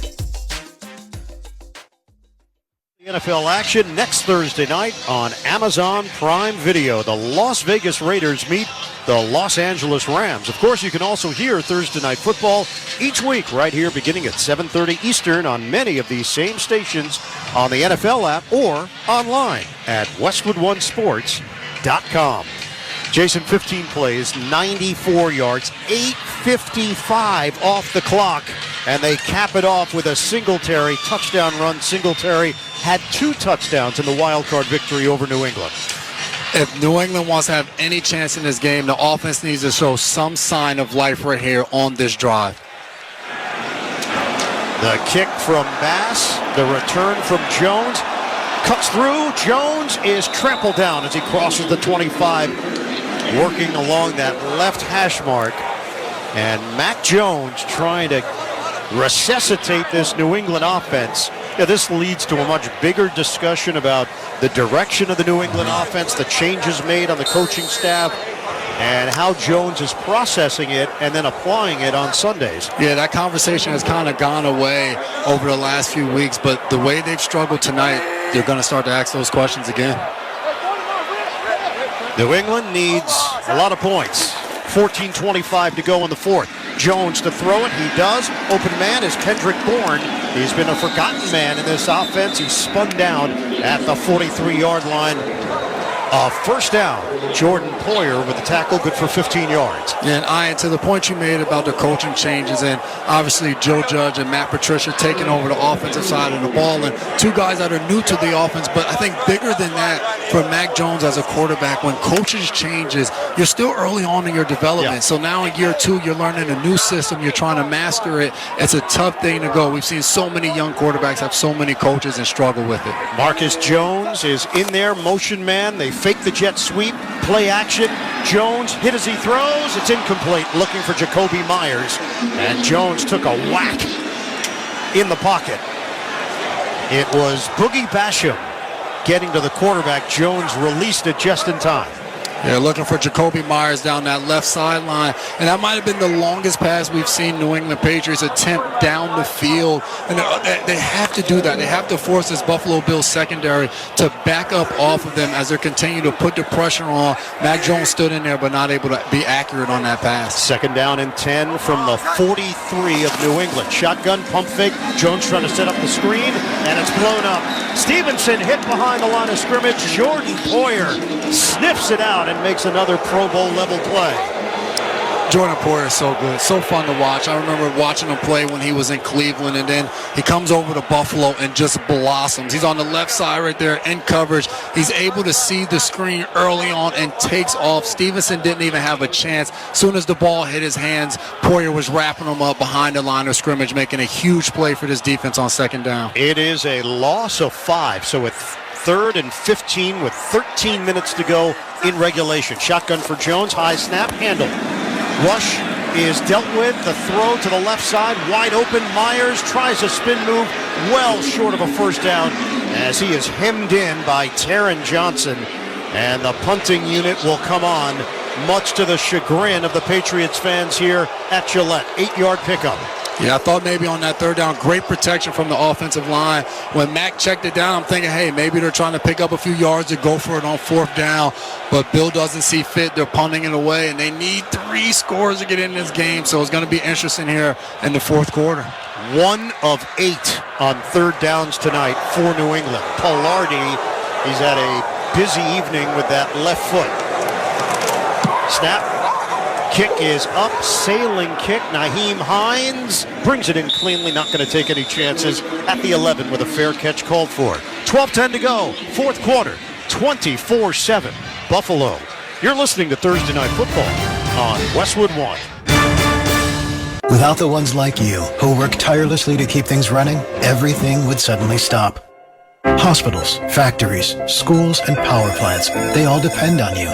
NFL action next Thursday night on Amazon Prime Video. The Las Vegas Raiders meet the Los Angeles Rams. Of course, you can also hear Thursday Night Football each week right here beginning at 7:30 Eastern on many of these same stations on the NFL app or online at westwoodonesports.com. Jason, 15 plays, 94 yards, 8:55 off the clock, and they cap it off with a Singletary touchdown run. Singletary had 2 touchdowns in the wild card victory over New England. If New England wants to have any chance in this game, the offense needs to show some sign of life right here on this drive. The kick from Bass, the return from Jones, cuts through. Jones is trampled down as he crosses the 25, working along that left hash mark. And Mac Jones trying to resuscitate this New England offense. Yeah, this leads to a much bigger discussion about the direction of the New England offense, the changes made on the coaching staff, and how Jones is processing it and then applying it on Sundays. Yeah, that conversation has kind of gone away over the last few weeks, but the way they've struggled tonight, they're going to start to ask those questions again. New England needs a lot of points. 14:25 to go in the fourth. Jones to throw it. He does. Open man is Kendrick Bourne. He's been a forgotten man in this offense. He's spun down at the 43-yard line. First down. Jordan Poyer with the tackle, good for 15 yards. Yeah, and Ian, to the point you made about the coaching changes, and obviously Joe Judge and Matt Patricia taking over the offensive side of the ball, and 2 guys that are new to the offense, but I think bigger than that for Mac Jones as a quarterback, when coaches changes, you're still early on in your development. Yeah. So now in year 2, you're learning a new system, you're trying to master it. It's a tough thing to go. We've seen so many young quarterbacks have so many coaches and struggle with it. Marcus Jones is in there, motion man. They fake the jet sweep, play action. Jones hit as he throws. It's incomplete, looking for Jacoby Myers. And Jones took a whack in the pocket. It was Boogie Basham getting to the quarterback. Jones released it just in time. Yeah, looking for Jacoby Myers down that left sideline. And that might have been the longest pass we've seen New England Patriots attempt down the field. And they have to do that. They have to force this Buffalo Bills secondary to back up off of them as they continue to put the pressure on. Mac Jones stood in there but not able to be accurate on that pass. Second down and 10 from the 43 of New England. Shotgun, pump fake. Jones trying to set up the screen, and it's blown up. Stevenson hit behind the line of scrimmage. Jordan Poyer sniffs it out and makes another Pro Bowl level play. Jordan Poyer is so good, so fun to watch. I remember watching him play when he was in Cleveland, and then he comes over to Buffalo and just blossoms. He's on the left side right there in coverage. He's able to see the screen early on and takes off. Stevenson didn't even have a chance. As soon as the ball hit his hands, Poyer was wrapping him up behind the line of scrimmage, making a huge play for this defense on second down. It is a loss of 5, so with 3rd and 15 with 13 minutes to go in regulation. Shotgun for Jones, high snap, handle. Rush is dealt with. The throw to the left side, wide open. Myers tries a spin move, well short of a first down as he is hemmed in by Taron Johnson. And the punting unit will come on, much to the chagrin of the Patriots fans here at Gillette. 8-yard pickup. Yeah, I thought maybe on that third down, great protection from the offensive line. When Mack checked it down, I'm thinking, hey, maybe they're trying to pick up a few yards to go for it on 4th down. But Bill doesn't see fit. They're punting it away, and they need 3 scores to get in this game. So it's going to be interesting here in the 4th quarter. 1 of 8 on 3rd downs tonight for New England. Pilardi, he's had a busy evening with that left foot. Snap. Kick is up, sailing kick. Nyheim Hines brings it in cleanly, not going to take any chances at the 11 with a fair catch called for. 12:10 to go, 4th quarter, 24-7, Buffalo. You're listening to Thursday Night Football on Westwood One. Without the ones like you, who work tirelessly to keep things running, everything would suddenly stop. Hospitals, factories, schools, and power plants, they all depend on you.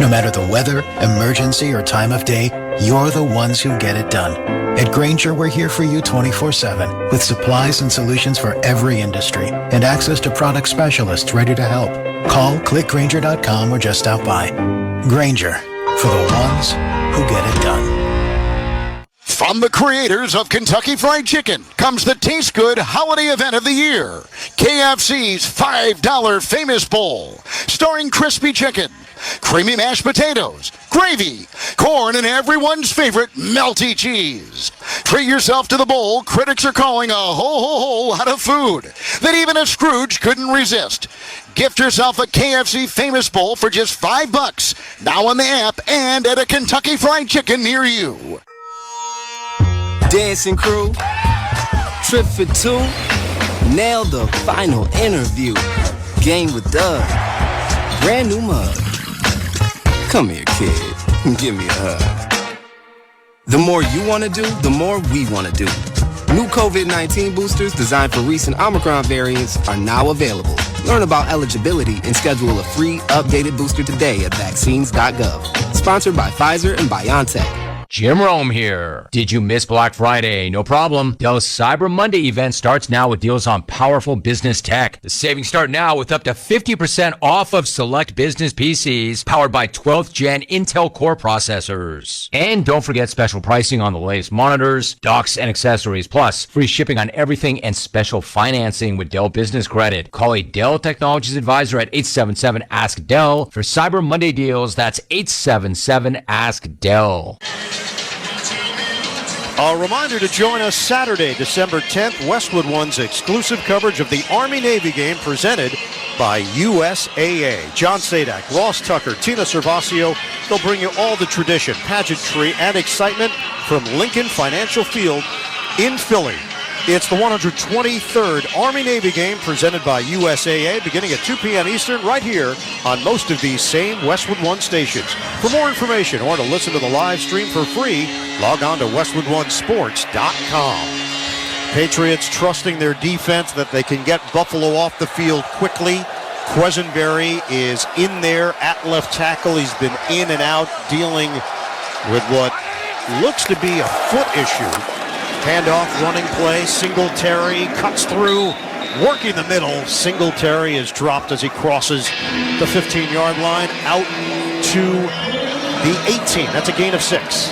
No matter the weather, emergency, or time of day, you're the ones who get it done. At Grainger, we're here for you 24/7 with supplies and solutions for every industry and access to product specialists ready to help. Call, clickgrainger.com, or just stop by. Grainger, for the ones who get it done. From the creators of Kentucky Fried Chicken comes the Taste Good holiday event of the year. KFC's $5 Famous Bowl, starring crispy chicken, creamy mashed potatoes, gravy, corn, and everyone's favorite melty cheese. Treat yourself to the bowl critics are calling a whole lot of food that even a Scrooge couldn't resist. Gift yourself a KFC Famous Bowl for just $5, now on the app and at a Kentucky Fried Chicken near you. Dancing crew, trip for 2, nailed the final interview. Game with Doug, brand new mug. Come here, kid, give me a hug. The more you want to do, the more we want to do. New COVID-19 boosters designed for recent Omicron variants are now available. Learn about eligibility and schedule a free updated booster today at vaccines.gov. Sponsored by Pfizer and BioNTech. Jim Rome here. Did you miss Black Friday? No problem. Dell's Cyber Monday event starts now with deals on powerful business tech. The savings start now with up to 50% off of select business PCs powered by 12th gen Intel Core processors. And don't forget special pricing on the latest monitors, docks, and accessories. Plus, free shipping on everything and special financing with Dell Business Credit. Call a Dell Technologies advisor at 877-ASK-DELL for Cyber Monday deals. That's 877-ASK-DELL. A reminder to join us Saturday, December 10th, Westwood One's exclusive coverage of the Army-Navy game presented by USAA. John Sadak, Ross Tucker, Tina Servasio, they'll bring you all the tradition, pageantry, and excitement from Lincoln Financial Field in Philly. It's the 123rd Army-Navy game presented by USAA beginning at 2 p.m. Eastern right here on most of these same Westwood One stations. For more information or to listen to the live stream for free, log on to westwoodonesports.com. Patriots trusting their defense that they can get Buffalo off the field quickly. Quesenberry is in there at left tackle. He's been in and out dealing with what looks to be a foot issue. Handoff, running play, Singletary cuts through, working the middle. Singletary is dropped as he crosses the 15-yard line out to the 18. That's a gain of 6.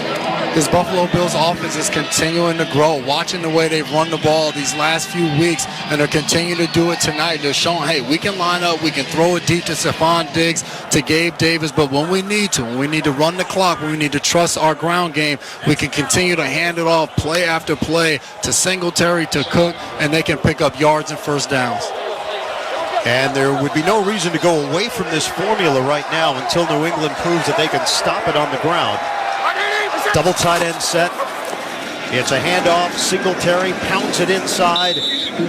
This Buffalo Bills offense is continuing to grow. Watching the way they've run the ball these last few weeks, and they're continuing to do it tonight. They're showing, hey, we can line up, we can throw it deep to Stephon Diggs, to Gabe Davis, but when we need to run the clock, when we need to trust our ground game, we can continue to hand it off play after play to Singletary, to Cook, and they can pick up yards and first downs. And there would be no reason to go away from this formula right now until New England proves that they can stop it on the ground. Double tight end set. It's a handoff. Singletary pounds it inside.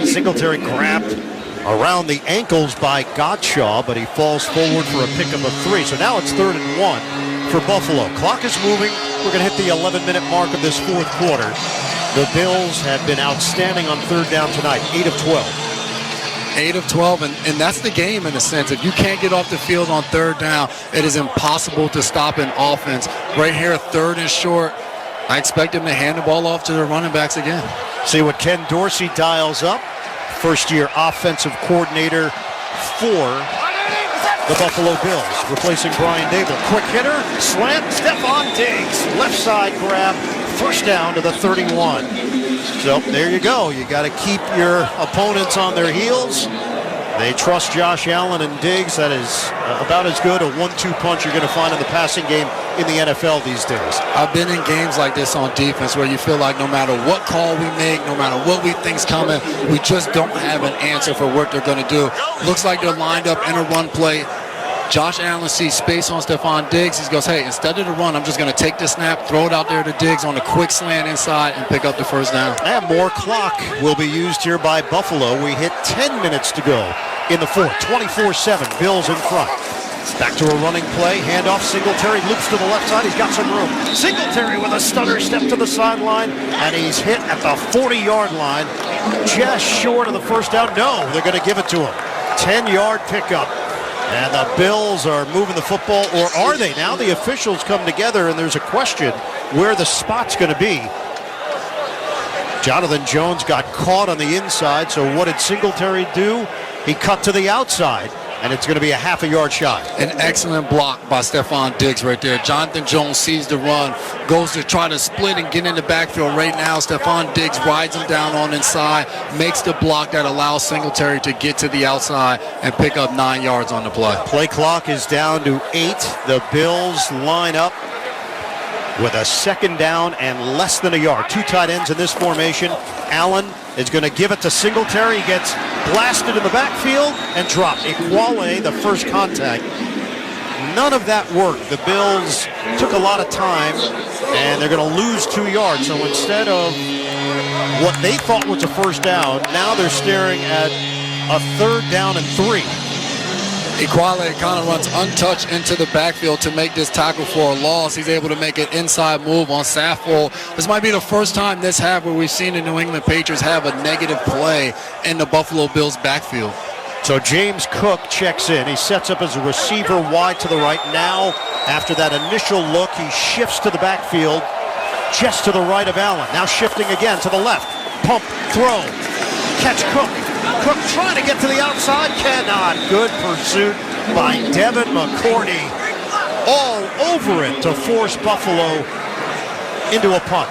Singletary grabbed around the ankles by Gottschall, but he falls forward for a pickup of 3. So now it's 3rd and 1 for Buffalo. Clock is moving. We're going to hit the 11-minute mark of this fourth quarter. The Bills have been outstanding on 3rd down tonight, 8 of 12. 8 of 12, and that's the game in a sense. If you can't get off the field on 3rd down, it is impossible to stop an offense. Right here, 3rd and short, I expect him to hand the ball off to the running backs again. See what Ken Dorsey dials up. First-year offensive coordinator for the Buffalo Bills, replacing Brian Dable. Quick hitter, slant, Stephon Diggs, left side grab, first down to the 31. So there you go. You got to keep your opponents on their heels. They trust Josh Allen and Diggs. That is about as good a 1-2 punch you're going to find in the passing game in the NFL these days. I've been in games like this on defense where you feel like no matter what call we make, no matter what we think's coming, we just don't have an answer for what they're going to do. Looks like they're lined up in a run play. Josh Allen sees space on Stephon Diggs. He goes, hey, instead of the run, I'm just going to take the snap, throw it out there to Diggs on a quick slant inside and pick up the first down. And more clock will be used here by Buffalo. We hit 10 minutes to go in the fourth. 24-7, Bills in front. Back to a running play. Handoff, Singletary loops to the left side. He's got some room. Singletary with a stutter step to the sideline, and he's hit at the 40-yard line. Just short of the first down. No, they're going to give it to him. 10-yard pickup. And the Bills are moving the football, or are they? Now the officials come together, and there's a question where the spot's going to be. Jonathan Jones got caught on the inside, so what did Singletary do? He cut to the outside, and it's going to be a half a yard shy. An excellent block by Stephon Diggs right there. Jonathan Jones sees the run, goes to try to split and get in the backfield right now. Stephon Diggs rides him down on inside, makes the block that allows Singletary to get to the outside and pick up 9 yards on the play. Play clock is down to 8. The Bills line up with a second down and less than a yard. 2 tight ends in this formation. Allen is going to give it to Singletary. He gets blasted in the backfield and dropped. Iguale, the first contact. None of that worked. The Bills took a lot of time, and they're going to lose 2 yards. So instead of what they thought was a first down, now they're staring at a 3rd down and 3. Iguale kind of runs untouched into the backfield to make this tackle for a loss. He's able to make an inside move on Saffold. This might be the first time this half where we've seen the New England Patriots have a negative play in the Buffalo Bills backfield. So James Cook checks in. He sets up as a receiver wide to the right. Now, after that initial look, he shifts to the backfield, just to the right of Allen. Now shifting again to the left. Pump, throw, catch Cook. Cook trying to get to the outside, cannot. Good pursuit by Devin McCourty. All over it to force Buffalo into a punt.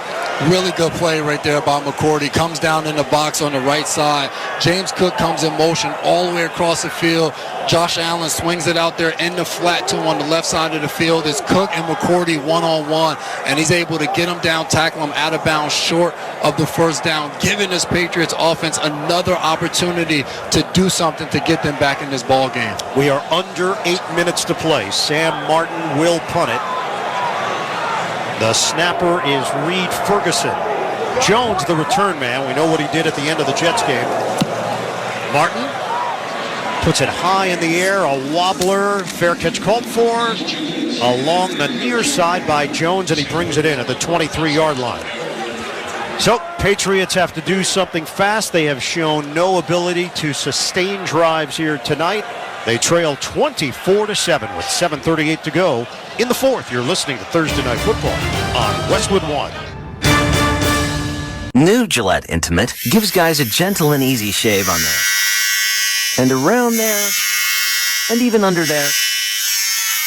Really good play right there by McCourty. Comes down in the box on the right side. James Cook comes in motion all the way across the field. Josh Allen swings it out there in the flat to on the left side of the field. It's Cook and McCourty one-on-one, and he's able to get him down, tackle him out of bounds short of the first down, giving this Patriots offense another opportunity to do something to get them back in this ball game. We are under 8 minutes to play. Sam Martin will punt it. The snapper is Reed Ferguson. Jones, the return man. We know what he did at the end of the Jets game. Martin puts it high in the air, a wobbler, fair catch called for, along the near side by Jones, and he brings it in at the 23-yard line. So, Patriots have to do something fast. They have shown no ability to sustain drives here tonight. They trail 24-7 with 7:38 to go in the fourth. You're listening to Thursday Night Football on Westwood One. New Gillette Intimate gives guys a gentle and easy shave on there, and around there, and even under there.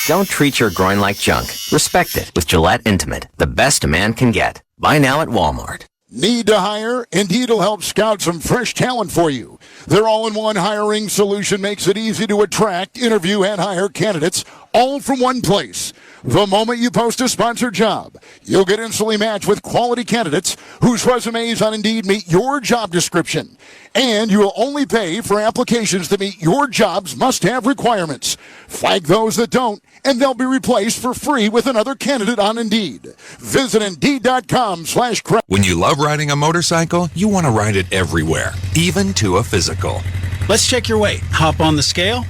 Don't treat your groin like junk. Respect it with Gillette Intimate, the best a man can get. Buy now at Walmart. Need to hire? Indeed will help scout some fresh talent for you. Their all-in-one hiring solution makes it easy to attract, interview, and hire candidates all from one place. The moment you post a sponsored job, you'll get instantly matched with quality candidates whose resumes on Indeed meet your job description. And you will only pay for applications that meet your job's must-have requirements. Flag those that don't, and they'll be replaced for free with another candidate on Indeed. Visit Indeed.com/credit. When you love riding a motorcycle, you want to ride it everywhere, even to a physical. Let's check your weight. Hop on the scale.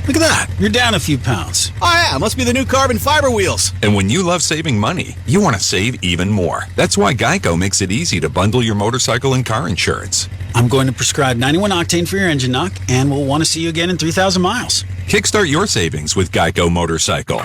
Look at that. You're down a few pounds. Oh, yeah. Must be the new carbon fiber wheels. And when you love saving money, you want to save even more. That's why Geico makes it easy to bundle your motorcycle and car insurance. I'm going to prescribe 91 octane for your engine knock, and we'll want to see you again in 3,000 miles. Kickstart your savings with Geico Motorcycle.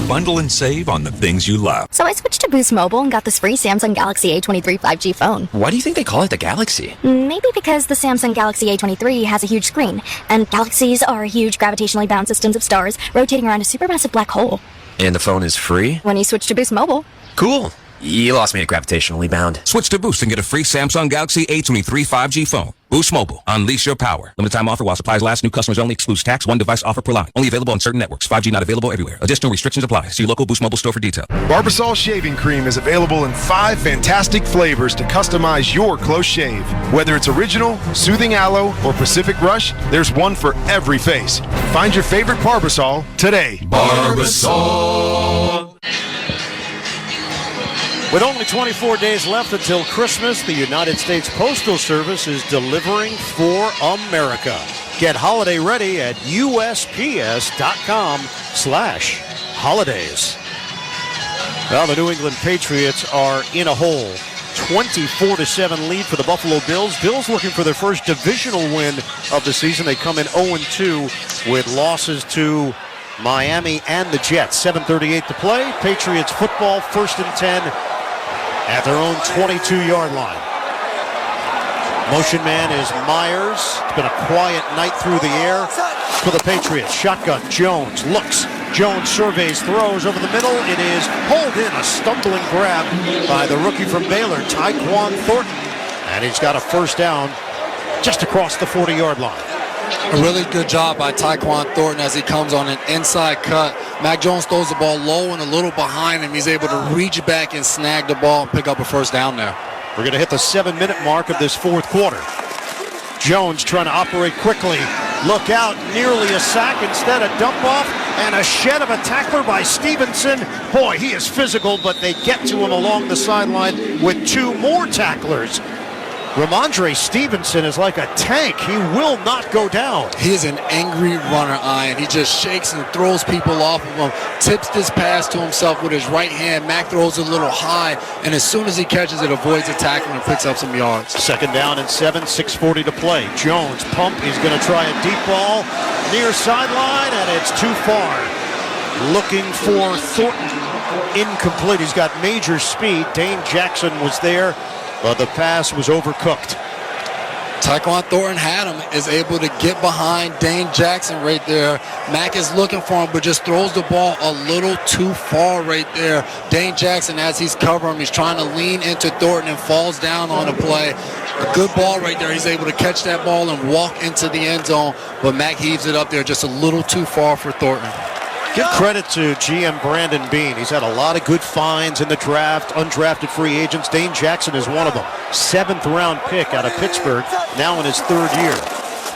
Bundle and save on the things you love. So I switched to Boost Mobile and got this free Samsung Galaxy A23 5G phone. Why do you think they call it the Galaxy? Maybe because the Samsung Galaxy A23 has a huge screen, and galaxies are huge gravitationally bound systems of stars rotating around a supermassive black hole. And the phone is free? When you switch to Boost Mobile. Cool. You lost me at gravitationally bound. Switch to Boost and get a free Samsung Galaxy A23 5G phone. Boost Mobile. Unleash your power. Limited time offer while supplies last. New customers only. Excludes tax. One device offer per line. Only available on certain networks. 5G not available everywhere. Additional restrictions apply. See local Boost Mobile store for detail. Barbasol Shaving Cream is available in 5 fantastic flavors to customize your close shave. Whether it's original, soothing aloe, or Pacific Rush, there's one for every face. Find your favorite Barbasol today. Barbasol. With only 24 days left until Christmas, the United States Postal Service is delivering for America. Get holiday ready at USPS.com/holidays. Well, the New England Patriots are in a hole. 24-7 lead for the Buffalo Bills. Bills looking for their first divisional win of the season. They come in 0-2 with losses to Miami and the Jets. 7:38 to play. Patriots football, 1st and 10 at their own 22-yard line. Motion man is Myers. It's been a quiet night through the air for the Patriots. Shotgun, Jones looks. Jones surveys, throws over the middle. It is pulled in, a stumbling grab by the rookie from Baylor, Tyquan Thornton. And he's got a first down just across the 40-yard line. A really good job by Tyquan Thornton as he comes on an inside cut. Mac Jones throws the ball low and a little behind him. He's able to reach back and snag the ball and pick up a first down there. We're going to hit the 7-minute mark of this 4th quarter. Jones trying to operate quickly. Look out, nearly a sack instead, a dump off and a shed of a tackler by Stevenson. Boy, he is physical, but they get to him along the sideline with 2 more tacklers. Ramondre Stevenson is like a tank. He will not go down. He is an angry runner, Ian. He just shakes and throws people off of him, tips this pass to himself with his right hand. Mac throws a little high, and as soon as he catches it, avoids the tackle and picks up some yards. 2nd down and 7, 6:40 to play. Jones pump. He's going to try a deep ball near sideline, and it's too far. Looking for Thornton. Incomplete. He's got major speed. Dane Jackson was there, but the pass was overcooked. Tyquan Thornton had him, is able to get behind Dane Jackson right there. Mac is looking for him, but just throws the ball a little too far right there. Dane Jackson, as he's covering him, he's trying to lean into Thornton and falls down on the play. A good ball right there. He's able to catch that ball and walk into the end zone, but Mac heaves it up there just a little too far for Thornton. Give credit to GM Brandon Beane. He's had a lot of good finds in the draft, undrafted free agents. Dane Jackson is one of them. 7th round pick out of Pittsburgh, now in his 3rd year.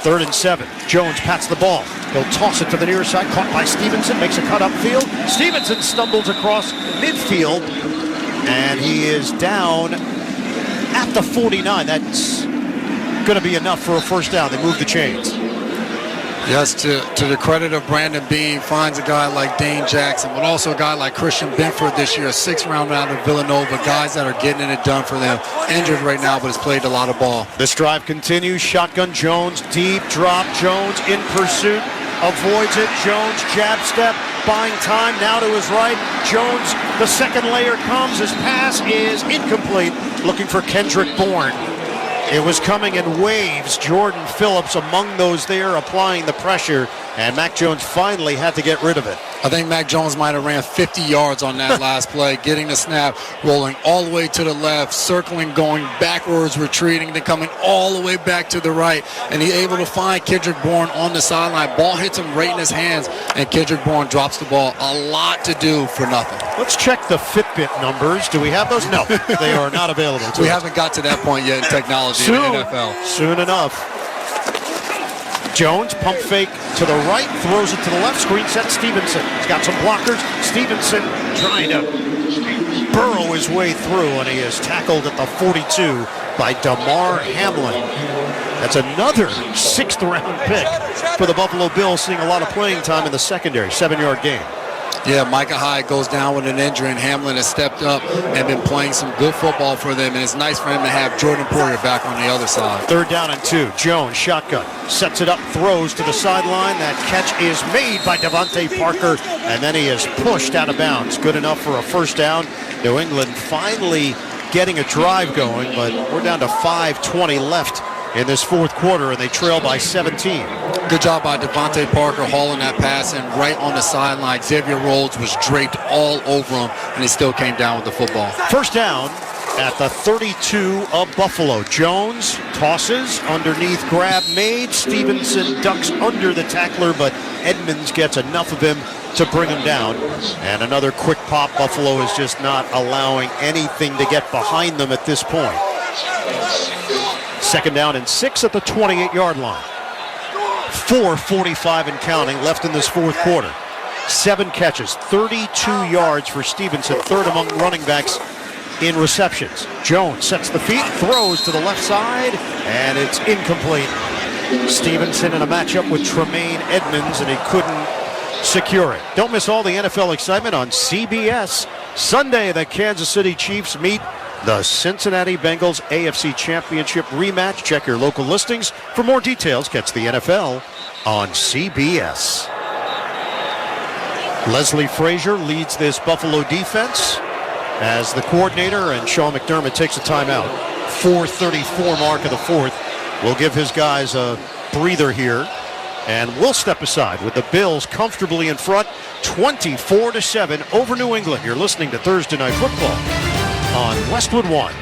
3rd and 7. Jones pats the ball. He'll toss it to the near side, caught by Stevenson, makes a cut upfield. Stevenson stumbles across midfield, and he is down at the 49. That's going to be enough for a first down. They move the chains. Yes, to the credit of Brandon Beane, finds a guy like Dane Jackson, but also a guy like Christian Benford this year, a 6th round out of Villanova, guys that are getting it done for them. Injured right now, but has played a lot of ball. This drive continues. Shotgun Jones, deep drop. Jones in pursuit, avoids it. Jones jab step, buying time now to his right. Jones, the second layer comes. His pass is incomplete. Looking for Kendrick Bourne. It was coming in waves. Jordan Phillips among those there applying the pressure, and Mac Jones finally had to get rid of it. I think Mac Jones might have ran 50 yards on that last play, getting the snap, rolling all the way to the left, circling, going backwards, retreating, then coming all the way back to the right. And he's able to find Kendrick Bourne on the sideline. Ball hits him right in his hands, and Kendrick Bourne drops the ball. A lot to do for nothing. Let's check the Fitbit numbers. Do we have those? No, they are not available. We haven't got to that point yet in technology in the NFL. Soon enough. Jones, pump fake to the right, throws it to the left, screen set Stevenson. He's got some blockers. Stevenson trying to burrow his way through, and he is tackled at the 42 by Damar Hamlin. That's another 6th-round pick for the Buffalo Bills, seeing a lot of playing time in the secondary, 7-yard game. Yeah, Micah Hyde goes down with an injury, and Hamlin has stepped up and been playing some good football for them, and it's nice for him to have Jordan Poyer back on the other side. 3rd down and 2. Jones, shotgun, sets it up, throws to the sideline. That catch is made by Devontae Parker, and then he is pushed out of bounds. Good enough for a 1st down. New England finally getting a drive going, but we're down to 5:20 left in this 4th quarter, and they trail by 17. Good job by Devontae Parker hauling that pass in right on the sideline. Xavier Rhodes was draped all over him, and he still came down with the football. 1st down at the 32 of Buffalo. Jones tosses, underneath grab made. Stevenson ducks under the tackler, but Edmonds gets enough of him to bring him down. And another quick pop. Buffalo is just not allowing anything to get behind them at this point. 2nd down and 6 at the 28-yard line. 4:45 and counting left in this 4th quarter. 7 catches, 32 yards for Stevenson, 3rd among running backs in receptions. Jones sets the feet, throws to the left side, and it's incomplete. Stevenson in a matchup with Tremaine Edmonds, and he couldn't secure it. Don't miss all the NFL excitement on CBS. Sunday, the Kansas City Chiefs meet the Cincinnati Bengals AFC Championship rematch. Check your local listings for more details. Catch the NFL on CBS. Leslie Frazier leads this Buffalo defense as the coordinator, and Sean McDermott takes a timeout. 4:34 mark of the 4th. We'll give his guys a breather here, and we'll step aside with the Bills comfortably in front, 24-7 over New England. You're listening to Thursday Night Football on Westwood One.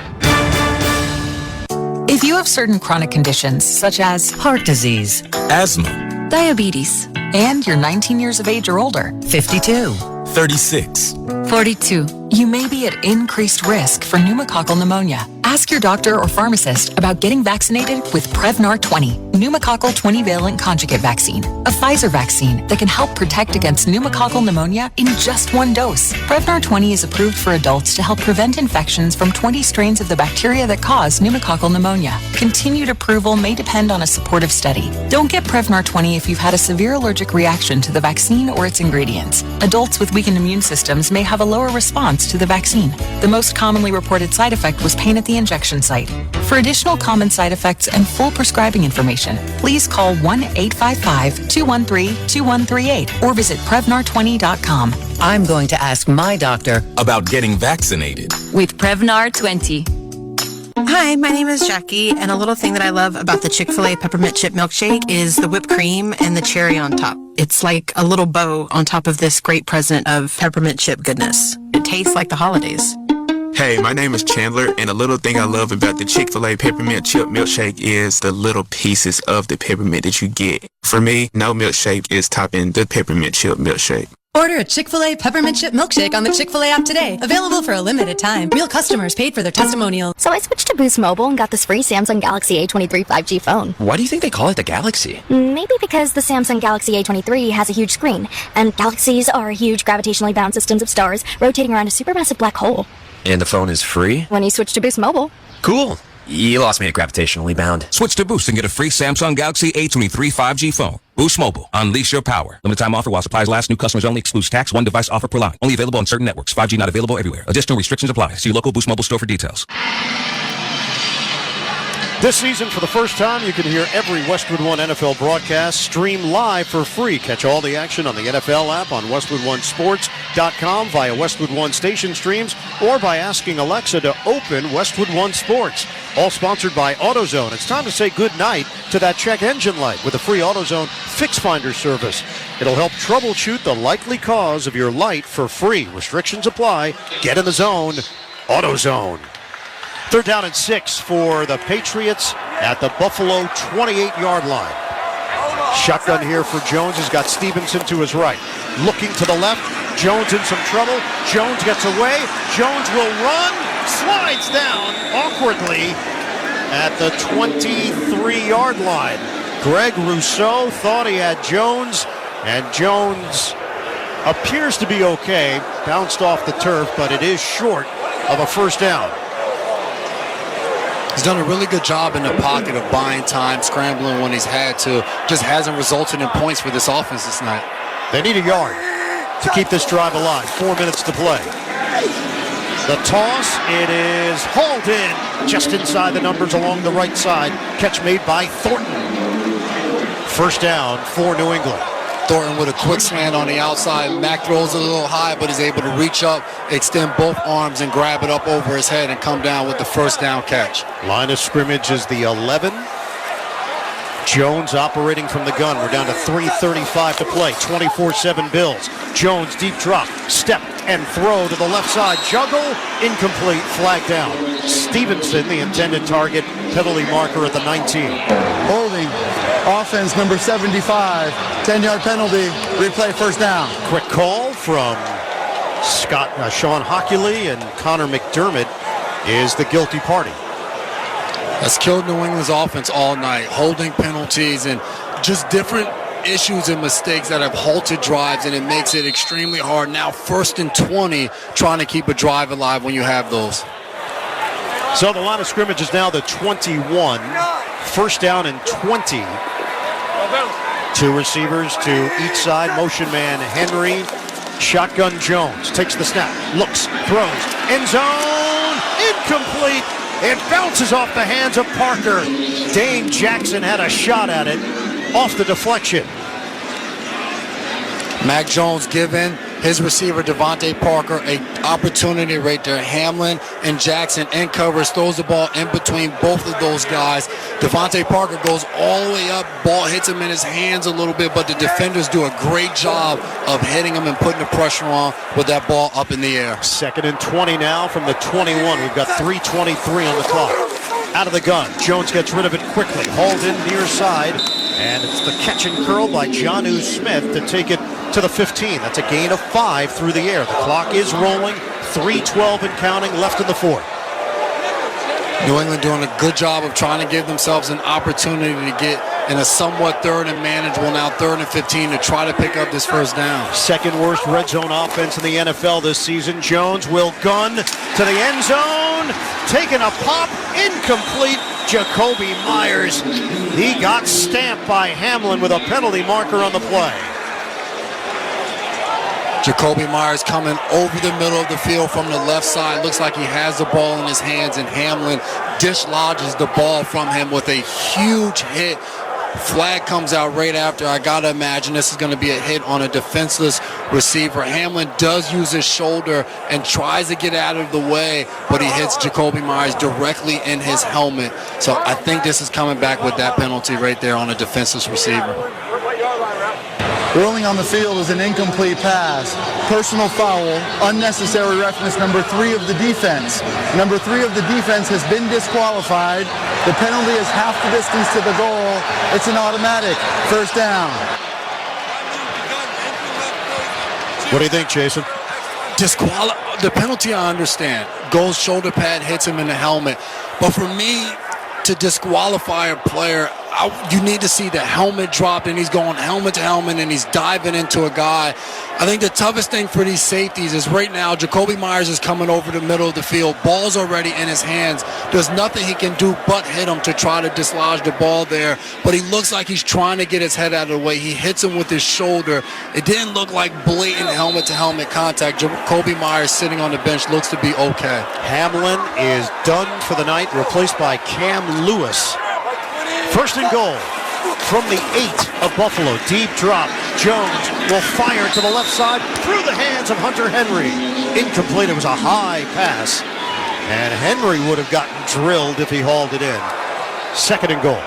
If you have certain chronic conditions such as heart disease, asthma, diabetes, and you're 19 years of age or older, 52, 36, 42, you may be at increased risk for pneumococcal pneumonia. Ask your doctor or pharmacist about getting vaccinated with Prevnar 20, pneumococcal 20-valent conjugate vaccine, a Pfizer vaccine that can help protect against pneumococcal pneumonia in just 1 dose. Prevnar 20 is approved for adults to help prevent infections from 20 strains of the bacteria that cause pneumococcal pneumonia. Continued approval may depend on a supportive study. Don't get Prevnar 20 if you've had a severe allergic reaction to the vaccine or its ingredients. Adults with weakened immune systems may have a lower response to the vaccine. The most commonly reported side effect was pain at the injection site. For additional common side effects and full prescribing information, please call 1-855-213-2138 or visit Prevnar20.com. I'm going to ask my doctor about getting vaccinated with Prevnar 20. Hi, my name is Jackie, and a little thing that I love about the Chick-fil-A peppermint chip milkshake is the whipped cream and the cherry on top. It's like a little bow on top of this great present of peppermint chip goodness. It tastes like the holidays. Hey, my name is Chandler, and a little thing I love about the Chick-fil-A peppermint chip milkshake is the little pieces of the peppermint that you get. For me, no milkshake is topping the peppermint chip milkshake. Order a Chick-fil-A peppermint chip milkshake on the Chick-fil-A app today. Available for a limited time. Real customers paid for their testimonial. So I switched to Boost Mobile and got this free Samsung Galaxy A23 5G phone. Why do you think they call it the Galaxy? Maybe because the Samsung Galaxy A23 has a huge screen, and galaxies are huge gravitationally bound systems of stars rotating around a supermassive black hole. And the phone is free? When you switch to Boost Mobile. Cool. You lost me at gravitationally bound. Switch to Boost and get a free Samsung Galaxy A23 5G phone. Boost Mobile. Unleash your power. Limited time offer while supplies last. New customers only. Excludes tax. 1 device offer per line. Only available on certain networks. 5G not available everywhere. Additional restrictions apply. See your local Boost Mobile store for details. This season, for the first time, you can hear every Westwood One NFL broadcast stream live for free. Catch all the action on the NFL app, on WestwoodOneSports.com, via Westwood One station streams, or by asking Alexa to open Westwood One Sports. All sponsored by AutoZone. It's time to say good night to that check engine light with a free AutoZone Fix Finder service. It'll help troubleshoot the likely cause of your light for free. Restrictions apply. Get in the zone. AutoZone. 3rd down and 6 for the Patriots at the Buffalo 28-yard line. Shotgun here for Jones. He's got Stevenson to his right. Looking to the left. Jones in some trouble. Jones gets away. Jones will run. Slides down awkwardly at the 23-yard line. Greg Rousseau thought he had Jones, and Jones appears to be okay. Bounced off the turf, but it is short of a first down. He's done a really good job in the pocket of buying time, scrambling when he's had to. Just hasn't resulted in points for this offense this night. They need a yard to keep this drive alive. 4 minutes to play. The toss, it is hauled in just inside the numbers along the right side. Catch made by Thornton. First down for New England. Thornton with a quick slant on the outside. Mack throws a little high, but is able to reach up, extend both arms, and grab it up over his head and come down with the first down catch. Line of scrimmage is the 11. Jones operating from the gun. We're down to 3:35 to play. 24-7 Bills. Jones deep drop. Step and throw to the left side. Juggle. Incomplete. Flag down. Stevenson, the intended target. Penalty marker at the 19. Holding. Offense number 75. 10-yard penalty. Replay first down. Quick call from Sean Hockley, and Connor McDermott is the guilty party. That's killed New England's offense all night. Holding penalties and just different issues and mistakes that have halted drives, and it makes it extremely hard. Now 1st and 20, trying to keep a drive alive when you have those. So the line of scrimmage is now the 21. First down and 20. 2 receivers to each side. Motion man Henry. Shotgun Jones. Takes the snap. Looks. Throws. End zone. Incomplete. It bounces off the hands of Parker. Dame Jackson had a shot at it. Off the deflection. Mac Jones giving his receiver Devontae Parker an opportunity right there. Hamlin and Jackson in coverage, throws the ball in between both of those guys. Devontae Parker goes all the way up, ball hits him in his hands a little bit, but the defenders do a great job of hitting him and putting the pressure on with that ball up in the air. 2nd and 20 now from the 21. We've got 3:23 on the clock. Out of the gun. Jones gets rid of it quickly. Hauled in near side. And it's the catch and curl by Jonnu Smith to take it to the 15. That's a gain of 5 through the air. The clock is rolling. 3:12 and counting left in the 4th. New England doing a good job of trying to give themselves an opportunity to get in a somewhat 3rd and manageable, now 3rd and 15, to try to pick up this first down. 2nd worst red zone offense in the NFL this season. Jones will gun to the end zone. Taking a pop. Incomplete. Jacoby Myers. He got stamped by Hamlin with a penalty marker on the play. Jacoby Myers coming over the middle of the field from the left side. Looks like he has the ball in his hands, and Hamlin dislodges the ball from him with a huge hit. Flag comes out right after. I got to imagine this is going to be a hit on a defenseless receiver. Hamlin does use his shoulder and tries to get out of the way, but he hits Jacoby Myers directly in his helmet. So I think this is coming back with that penalty right there on a defenseless receiver. Rolling on the field is an incomplete pass. Personal foul, unnecessary roughness, number 3 of the defense. Number 3 of the defense has been disqualified. The penalty is half the distance to the goal. It's an automatic first down. What do you think, Jason? The penalty, I understand. Goes shoulder pad, hits him in the helmet. But for me, to disqualify a player, you need to see the helmet drop, and he's going helmet to helmet, and he's diving into a guy. I think the toughest thing for these safeties is right now Jacoby Myers is coming over the middle of the field. Ball's already in his hands. There's nothing he can do but hit him to try to dislodge the ball there. But he looks like he's trying to get his head out of the way. He hits him with his shoulder. It didn't look like blatant helmet-to-helmet contact. Jacoby Myers sitting on the bench looks to be okay. Hamlin is done for the night, replaced by Cam Lewis. First and goal from the 8 of Buffalo. Deep drop. Jones will fire to the left side through the hands of Hunter Henry. Incomplete. It was a high pass And Henry would have gotten drilled if he hauled it in. 2nd and goal.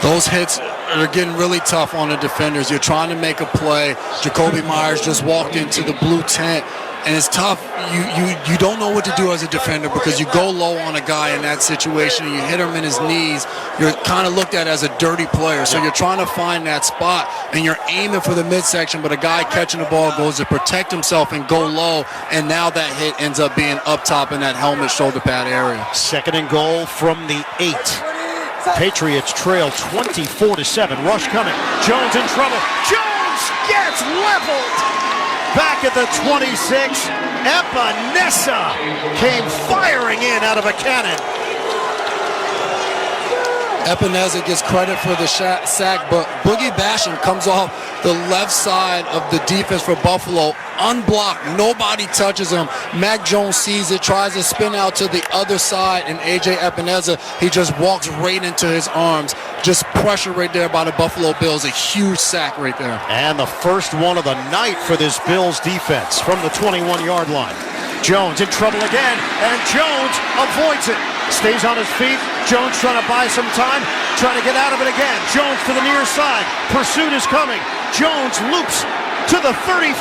Those hits are getting really tough on the defenders. You're trying to make a play. Jacoby Myers just walked into the blue tent, and it's tough. You don't know what to do as a defender because you go low on a guy in that situation and you hit him in his knees. You're kind of looked at as a dirty player. So you're trying to find that spot, and you're aiming for the midsection, but a guy catching the ball goes to protect himself and go low, and now that hit ends up being up top in that helmet shoulder pad area. 2nd and goal from the 8. Patriots trail 24-7. Rush coming. Jones in trouble. Jones gets leveled. Back at the 26. Epinesa came firing in out of a cannon. Epinesa gets credit for the sack, but Boogie Basham comes off the left side of the defense for Buffalo, unblocked. Nobody touches him. Mac Jones sees it, tries to spin out to the other side, and A.J. Epinesa, he just walks right into his arms. Just pressure right there by the Buffalo Bills. A huge sack right there. And the first one of the night for this Bills defense from the 21-yard line. Jones in trouble again, and Jones avoids it. Stays on his feet. Jones trying to buy some time, trying to get out of it again. Jones to the near side. Pursuit is coming. Jones loops to the 35.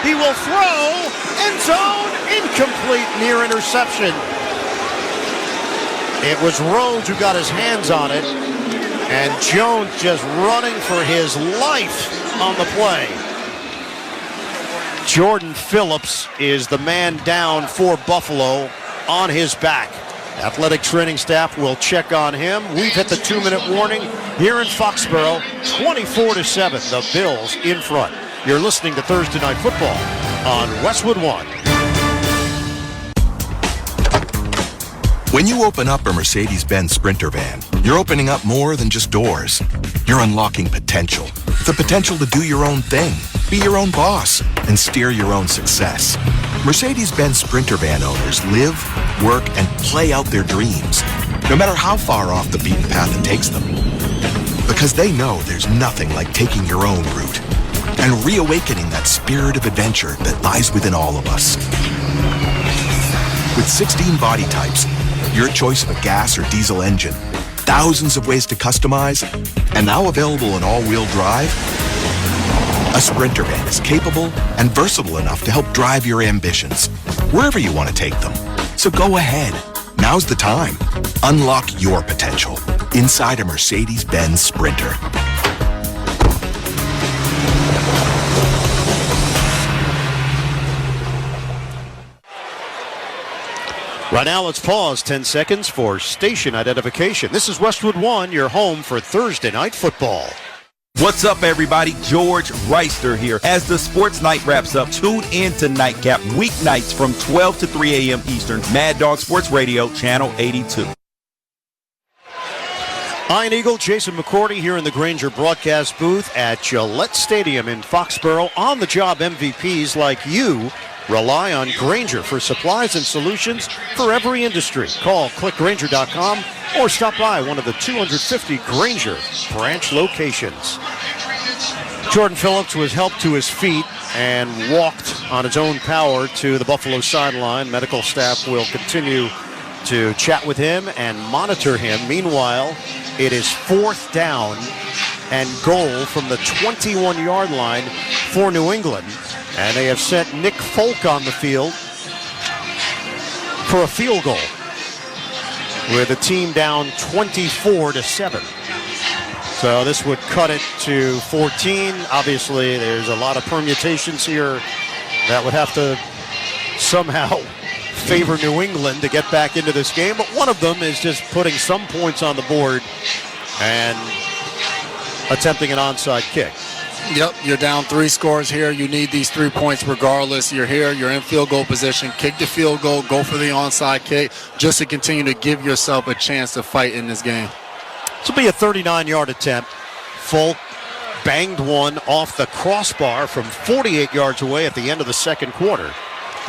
He will throw. End zone. Incomplete. Near interception. It was Rhodes who got his hands on it. And Jones just running for his life on the play. Jordan Phillips is the man down for Buffalo on his back. Athletic training staff will check on him. We've hit the 2-minute warning here in Foxborough. 24-7, the Bills in front. You're listening to Thursday Night Football on Westwood One. When you open up a Mercedes-Benz Sprinter van, you're opening up more than just doors. You're unlocking potential. The potential to do your own thing, be your own boss, and steer your own success. Mercedes-Benz Sprinter van owners live, work, and play out their dreams, no matter how far off the beaten path it takes them. Because they know there's nothing like taking your own route and reawakening that spirit of adventure that lies within all of us. With 16 body types, your choice of a gas or diesel engine, thousands of ways to customize, and now available in all-wheel drive, a Sprinter van is capable and versatile enough to help drive your ambitions, wherever you want to take them. So go ahead. Now's the time. Unlock your potential inside a Mercedes-Benz Sprinter. Right now, let's pause 10 seconds for station identification. This is Westwood One, your home for Thursday Night Football. What's up, everybody? George Reister here. As the sports night wraps up, tune in to Nightcap weeknights from 12 to 3 a.m. Eastern. Mad Dog Sports Radio, Channel 82. Iron Eagle, Jason McCourty here in the Grainger broadcast booth at Gillette Stadium in Foxborough. On-the-job MVPs like you rely on Grainger for supplies and solutions for every industry. Call clickgrainger.com or stop by one of the 250 Grainger branch locations. Jordan Phillips was helped to his feet and walked on his own power to the Buffalo sideline. Medical staff will continue to chat with him and monitor him. Meanwhile, it is 4th down and goal from the 21-yard line for New England. And they have sent Nick Folk on the field for a field goal, with the team down 24-7. So this would cut it to 14. Obviously, there's a lot of permutations here that would have to somehow favor New England to get back into this game. But one of them is just putting some points on the board and attempting an onside kick. Yep, you're down 3 scores here. You need these 3 points regardless. You're here, you're in field goal position. Kick the field goal, go for the onside kick, just to continue to give yourself a chance to fight in this game. This will be a 39-yard attempt. Folk banged one off the crossbar from 48 yards away at the end of the second quarter.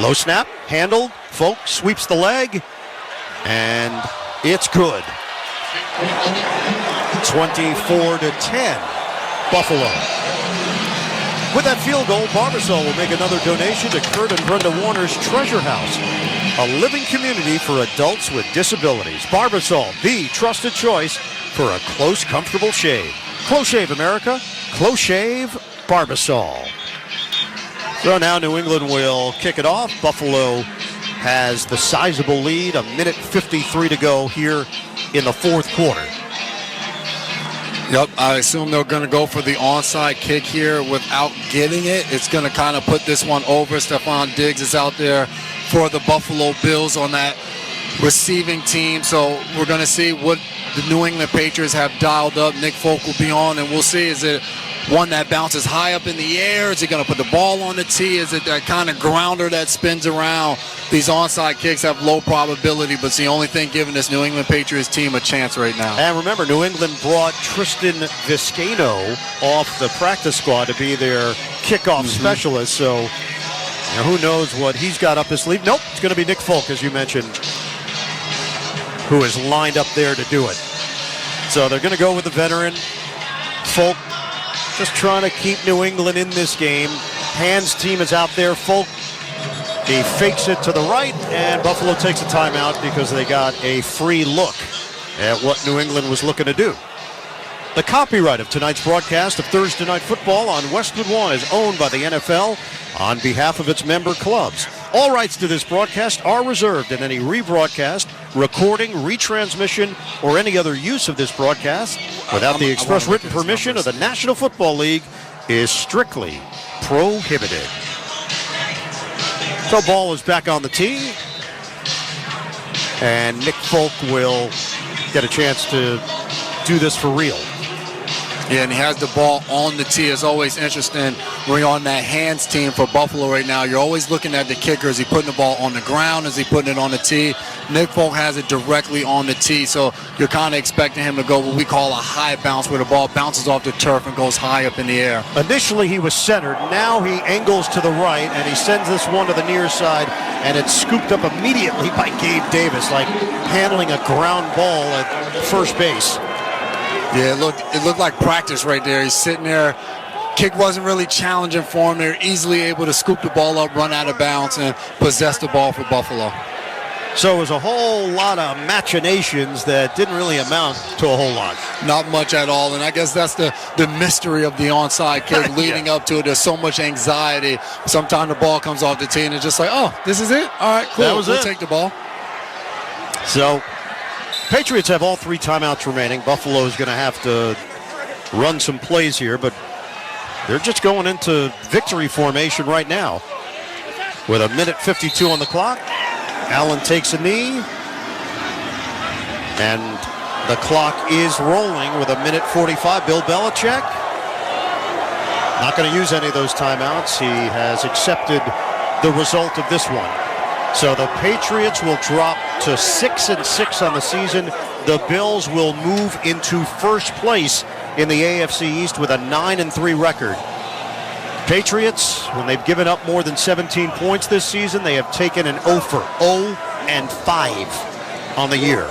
Low snap, handled. Folk sweeps the leg, and it's good. 24-10, Buffalo. With that field goal, Barbasol will make another donation to Kurt and Brenda Warner's Treasure House. a living community for adults with disabilities. Barbasol, the trusted choice for a close, comfortable shave. Close Shave America, Close Shave Barbasol. So now New England will kick it off. Buffalo has the sizable lead, a minute 53 to go here in the fourth quarter. Yep, I assume they're going to go for the onside kick here without getting it. It's going to kind of put this one over. Stephon Diggs is out there for the Buffalo Bills on that receiving team. So we're going to see what the New England Patriots have dialed up. Nick Folk will be on, and we'll see, is it one that bounces high up in the air? Is he going to put the ball on the tee? Is it that kind of grounder that spins around? These onside kicks have low probability, but it's the only thing giving this New England Patriots team a chance right now. And remember, New England brought Tristan Vizcaino off the practice squad to be their kickoff specialist, so who knows what he's got up his sleeve. Nope, it's going to be Nick Folk, as you mentioned, who is lined up there to do it. So they're going to go with the veteran. Folk just trying to keep New England in this game. Hans' team is out there. Folk, he fakes it to the right, and Buffalo takes a timeout because they got a free look at what New England was looking to do. The copyright of tonight's broadcast of Thursday Night Football on Westwood One is owned by the NFL on behalf of its member clubs. All rights to this broadcast are reserved, and any rebroadcast, recording, retransmission, or any other use of this broadcast without the express written permission of the National Football League is strictly prohibited. So ball is back on the tee, and Nick Folk will get a chance to do this for real. Yeah, and he has the ball on the tee. It's always interesting when you're on that hands team for Buffalo right now. You're always looking at the kicker. Is he putting the ball on the ground? Is he putting it on the tee? Nick Folk has it directly on the tee, so you're kind of expecting him to go what we call a high bounce, where the ball bounces off the turf and goes high up in the air. Initially, he was centered. Now he angles to the right, and he sends this one to the near side, and it's scooped up immediately by Gabe Davis, like handling a ground ball at first base. Yeah, it looked like practice right there. He's sitting there. Kick wasn't really challenging for him. They're easily able to scoop the ball up, run out of bounds, and possess the ball for Buffalo. So it was a whole lot of machinations that didn't really amount to a whole lot. Not much at all, and I guess that's the mystery of the onside kick leading up to it. There's so much anxiety. Sometimes the ball comes off the tee, and it's just like, oh, this is it? All right, cool. We'll take the ball. So Patriots have all three timeouts remaining. Buffalo is going to have to run some plays here, but they're just going into victory formation right now. With a minute 52 on the clock, Allen takes a knee, and the clock is rolling with a minute 45. Bill Belichick not going to use any of those timeouts. He has accepted the result of this one. So the Patriots will drop to 6-6 on the season. The Bills will move into first place in the AFC East with a 9-3 record. Patriots, when they've given up more than 17 points this season, they have taken an 0-5 on the year.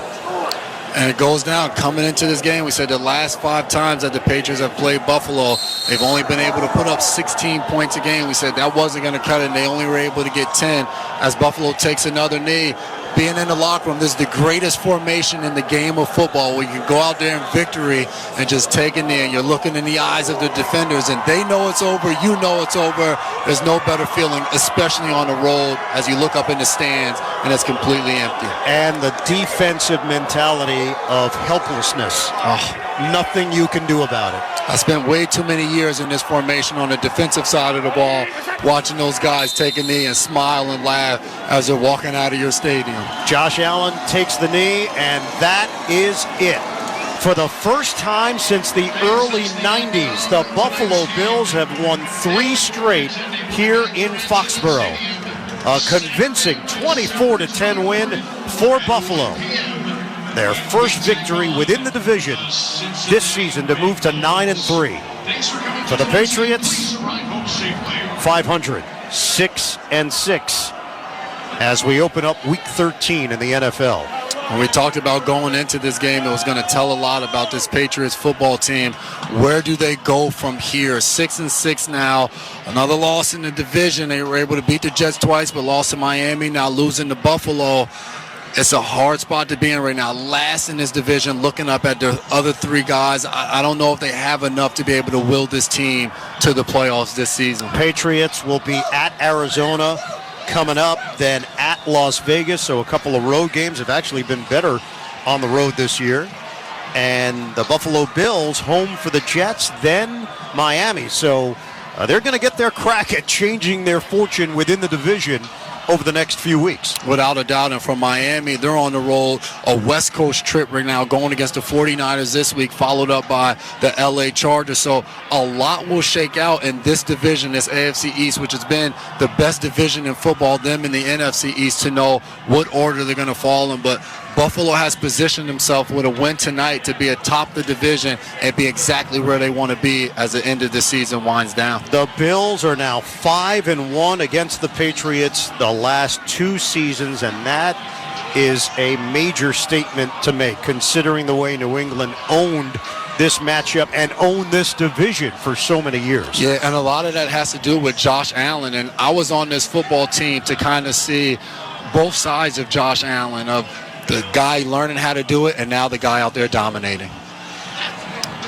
And it goes down. Coming into this game, we said the last 5 times that the Patriots have played Buffalo, they've only been able to put up 16 points a game. We said that wasn't going to cut it, and they only were able to get 10 as Buffalo takes another knee. Being in the locker room, this is the greatest formation in the game of football, where you can go out there in victory and just take a knee, and you're looking in the eyes of the defenders, and they know it's over, you know it's over. There's no better feeling, especially on the road, as you look up in the stands and it's completely empty. And the defensive mentality of helplessness. Nothing you can do about it. I spent way too many years in this formation on the defensive side of the ball, watching those guys take a knee and smile and laugh as they're walking out of your stadium. Josh Allen takes the knee, and that is it. For the first time since the early 90s, the Buffalo Bills have won 3 straight here in Foxborough. A convincing 24-10 win for Buffalo. Their first victory within the division this season to move to 9-3. For the Patriots, 500, 6-6 as we open up Week 13 in the NFL. When we talked about going into this game, it was going to tell a lot about this Patriots football team. Where do they go from here? 6-6 now. Another loss in the division. They were able to beat the Jets twice, but lost to Miami. Now losing to Buffalo. It's a hard spot to be in right now. Last in this division, looking up at the other three guys. I don't know if they have enough to be able to will this team to the playoffs this season. Patriots will be at Arizona coming up, then at Las Vegas. So a couple of road games have actually been better on the road this year. And the Buffalo Bills home for the Jets, then Miami. So they're going to get their crack at changing their fortune within the division over the next few weeks. Without a doubt. And from Miami, they're on the roll. A West Coast trip right now, going against the 49ers this week, followed up by the LA Chargers. So a lot will shake out in this division, this AFC East, which has been the best division in football, them in the NFC East, to know what order they're going to fall in. But Buffalo has positioned himself with a win tonight to be atop the division and be exactly where they want to be as the end of the season winds down. The Bills are now 5-1 against the Patriots the last two seasons, and that is a major statement to make, considering the way New England owned this matchup and owned this division for so many years. Yeah, and a lot of that has to do with Josh Allen. And I was on this football team to kind of see both sides of Josh Allen, of the guy learning how to do it, and now the guy out there dominating.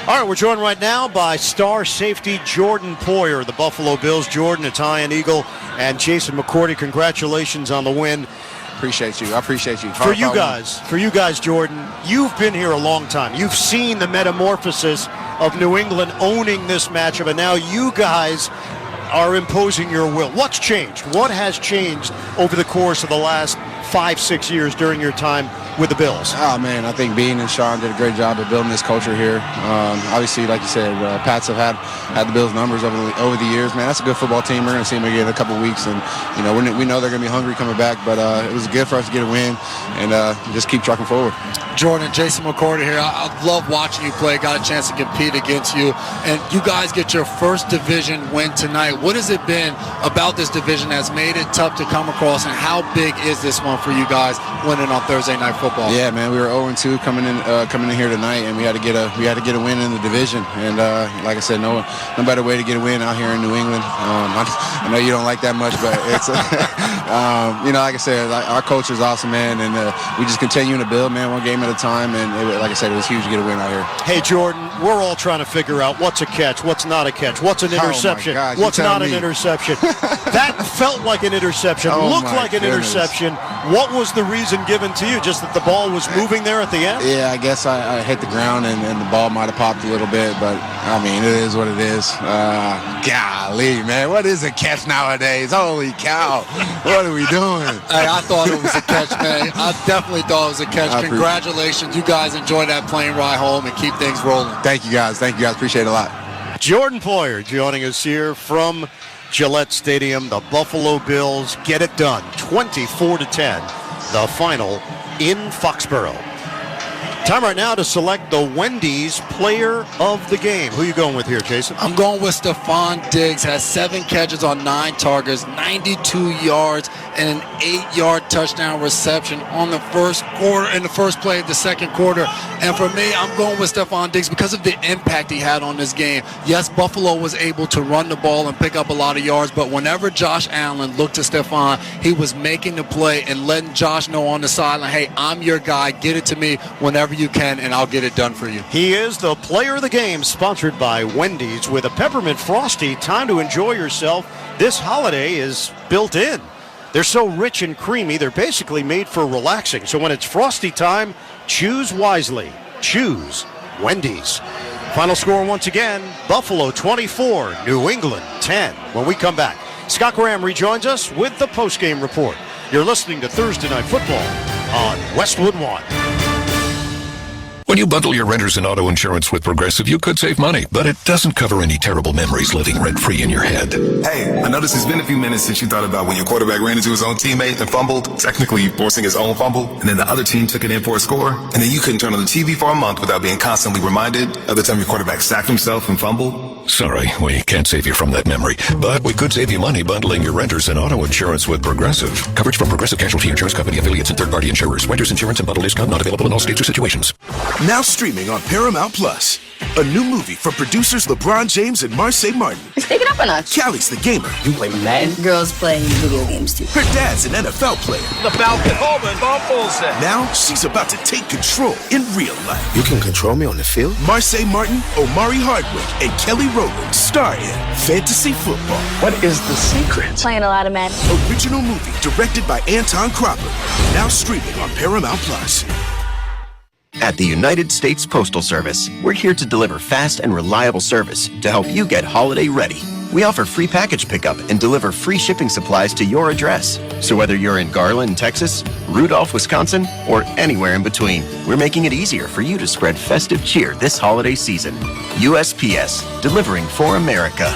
All right, we're joined right now by star safety Jordan Poyer, the Buffalo Bills. Jordan, Italian Eagle, and Jason McCourty. Congratulations on the win. Appreciate you. I appreciate you. For you guys, Jordan, you've been here a long time. You've seen the metamorphosis of New England owning this matchup, and now you guys are imposing your will. What's changed? What has changed over the course of the last 5-6 years during your time with the Bills? Oh, man, I think Bean and Sean did a great job of building this culture here. Obviously, like you said, Pats have had the Bills' numbers over the years. Man, that's a good football team. We're going to see them again in a couple of weeks, and we know they're going to be hungry coming back, but it was good for us to get a win and just keep trucking forward. Jordan, Jason McCourty here. I love watching you play. Got a chance to compete against you, and you guys get your first division win tonight. What has it been about this division that's made it tough to come across, and how big is this one for you guys winning on Thursday Night Football? Yeah, man, we were 0-2 coming in here tonight, and we had to get a win in the division. And like I said, no better way to get a win out here in New England. I know you don't like that much, but it's like I said, our culture is awesome, man, and we just continuing to build, man, one game at a time. And like I said, it was huge to get a win out here. Hey, Jordan, we're all trying to figure out what's a catch, what's not a catch, what's an interception, what's not an interception. That felt like an interception, looked like an interception. What was the reason given to you? Just that the ball was moving there at the end? Yeah, I guess I hit the ground and the ball might have popped a little bit, but I mean, it is what it is. Golly, man, what is a catch nowadays? Holy cow, what are we doing? Hey, I thought it was a catch, man. I definitely thought it was a catch. Congratulations. You guys enjoy that plane ride home and keep things rolling. Thank you guys. Appreciate it a lot. Jordan Poyer joining us here from Gillette Stadium. The Buffalo Bills get it done, 24-10, the final in Foxborough. Time right now to select the Wendy's player of the game. Who are you going with here, Jason? I'm going with Stephon Diggs. Has 7 catches on 9 targets, 92 yards, and an 8-yard touchdown reception on the first quarter, in the first play of the second quarter. And for me, I'm going with Stephon Diggs because of the impact he had on this game. Yes, Buffalo was able to run the ball and pick up a lot of yards, but whenever Josh Allen looked to Stephon, he was making the play and letting Josh know on the sideline, hey, I'm your guy. Get it to me whenever you can, and I'll get it done for you. He is the player of the game, sponsored by Wendy's. With a Peppermint Frosty, time to enjoy yourself. This holiday is built in. They're so rich and creamy, they're basically made for relaxing. So when it's Frosty time, choose wisely. Choose Wendy's. Final score once again, Buffalo 24, New England 10. When we come back, Scott Graham rejoins us with the postgame report. You're listening to Thursday Night Football on Westwood One. When you bundle your renters and auto insurance with Progressive, you could save money, but it doesn't cover any terrible memories living rent-free in your head. Hey, I noticed it's been a few minutes since you thought about when your quarterback ran into his own teammate and fumbled, technically forcing his own fumble, and then the other team took it in for a score, and then you couldn't turn on the TV for a month without being constantly reminded of the time your quarterback sacked himself and fumbled. Sorry, we can't save you from that memory, but we could save you money bundling your renters and auto insurance with Progressive. Coverage from Progressive Casualty Insurance Company, affiliates, and third-party insurers. Renters insurance and bundle discount not available in all states or situations. Now streaming on Paramount Plus. A new movie from producers LeBron James and Marseille Martin. Take it up a notch. Callie's the gamer. You play Madden? Girls playing video games too. Her dad's an NFL player. The Falcon. Coleman fumbles it. Now she's about to take control in real life. You can control me on the field? Marseille Martin, Omari Hardwick, and Kelly Rowland star in Fantasy Football. What is the secret? Playing a lot of Madden. Original movie directed by Anton Cropper. Now streaming on Paramount Plus. At the United States Postal Service, we're here to deliver fast and reliable service to help you get holiday ready. We offer free package pickup and deliver free shipping supplies to your address. So whether you're in Garland, Texas, Rudolph, Wisconsin, or anywhere in between, we're making it easier for you to spread festive cheer this holiday season. USPS, delivering for America.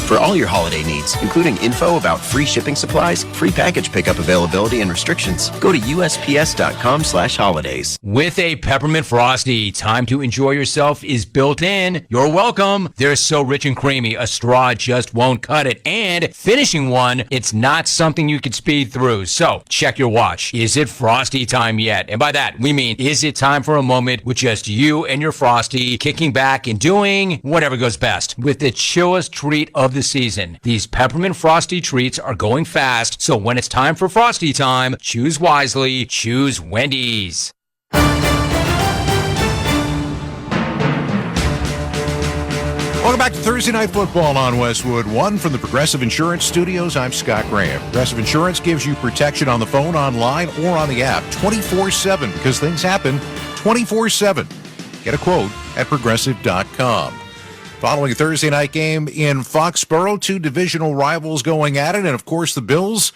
For all your holiday needs, including info about free shipping supplies, free package pickup availability, and restrictions, go to USPS.com/holidays. With a Peppermint Frosty, time to enjoy yourself is built in. You're welcome. They're so rich and creamy, a straw just won't cut it. And finishing one, it's not something you could speed through. So check your watch. Is it Frosty time yet? And by that, we mean, is it time for a moment with just you and your Frosty kicking back and doing whatever goes best with the chillest treat of the season? These Peppermint Frosty treats are going fast, so when it's time for Frosty time, choose wisely, choose Wendy's. Welcome back to Thursday Night Football on Westwood One from the Progressive Insurance Studios. I'm Scott Graham. Progressive Insurance gives you protection on the phone, online, or on the app 24/7 because things happen 24/7. Get a quote at Progressive.com. Following a Thursday night game in Foxborough, two divisional rivals going at it, and of course the Bills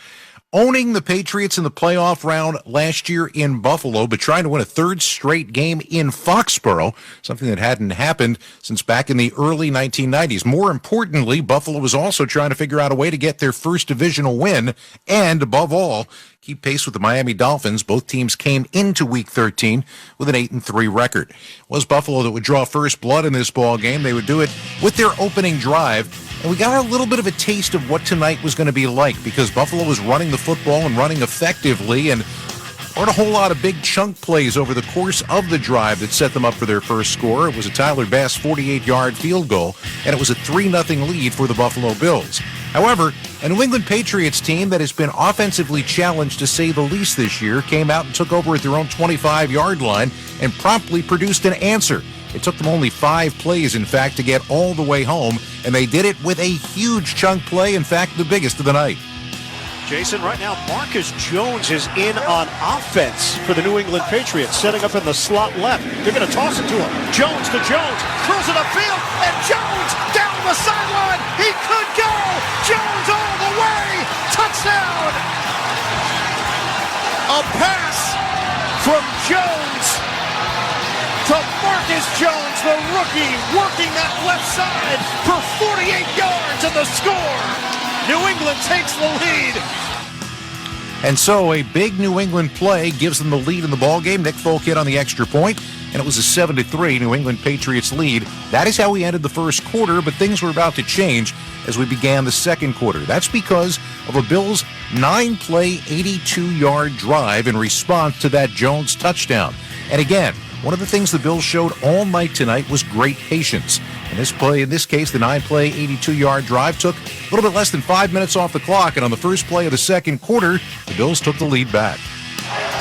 owning the Patriots in the playoff round last year in Buffalo, but trying to win a third straight game in Foxborough, something that hadn't happened since back in the early 1990s. More importantly, Buffalo was also trying to figure out a way to get their first divisional win, and above all, keep pace with the Miami Dolphins. Both teams came into Week 13 with an 8-3 record. It was Buffalo that would draw first blood in this ball game. They would do it with their opening drive, and we got a little bit of a taste of what tonight was going to be like because Buffalo was running the football and running effectively, and weren't a whole lot of big chunk plays over the course of the drive that set them up for their first score. It was a Tyler Bass 48-yard field goal, and it was a 3-0 lead for the Buffalo Bills. However, a New England Patriots team that has been offensively challenged to say the least this year came out and took over at their own 25-yard line and promptly produced an answer. It took them only 5 plays, in fact, to get all the way home, and they did it with a huge chunk play, in fact, the biggest of the night. Jason, right now, Marcus Jones is in on offense for the New England Patriots, setting up in the slot left. They're going to toss it to him. Jones to Jones, throws it upfield, and Jones down the sideline. He could go. Jones all the way. Touchdown. A pass from Jones to Marcus Jones, the rookie, working that left side for 48 yards and the score. New England takes the lead. And so a big New England play gives them the lead in the ballgame. Nick Folk hit on the extra point, and it was a 7-3 New England Patriots lead. That is how we ended the first quarter, but things were about to change as we began the second quarter. That's because of a Bills 9-play, 82-yard drive in response to that Jones touchdown. And again, one of the things the Bills showed all night tonight was great patience. In this case, the 9-play, 82-yard drive took a little bit less than 5 minutes off the clock, and on the first play of the second quarter, the Bills took the lead back.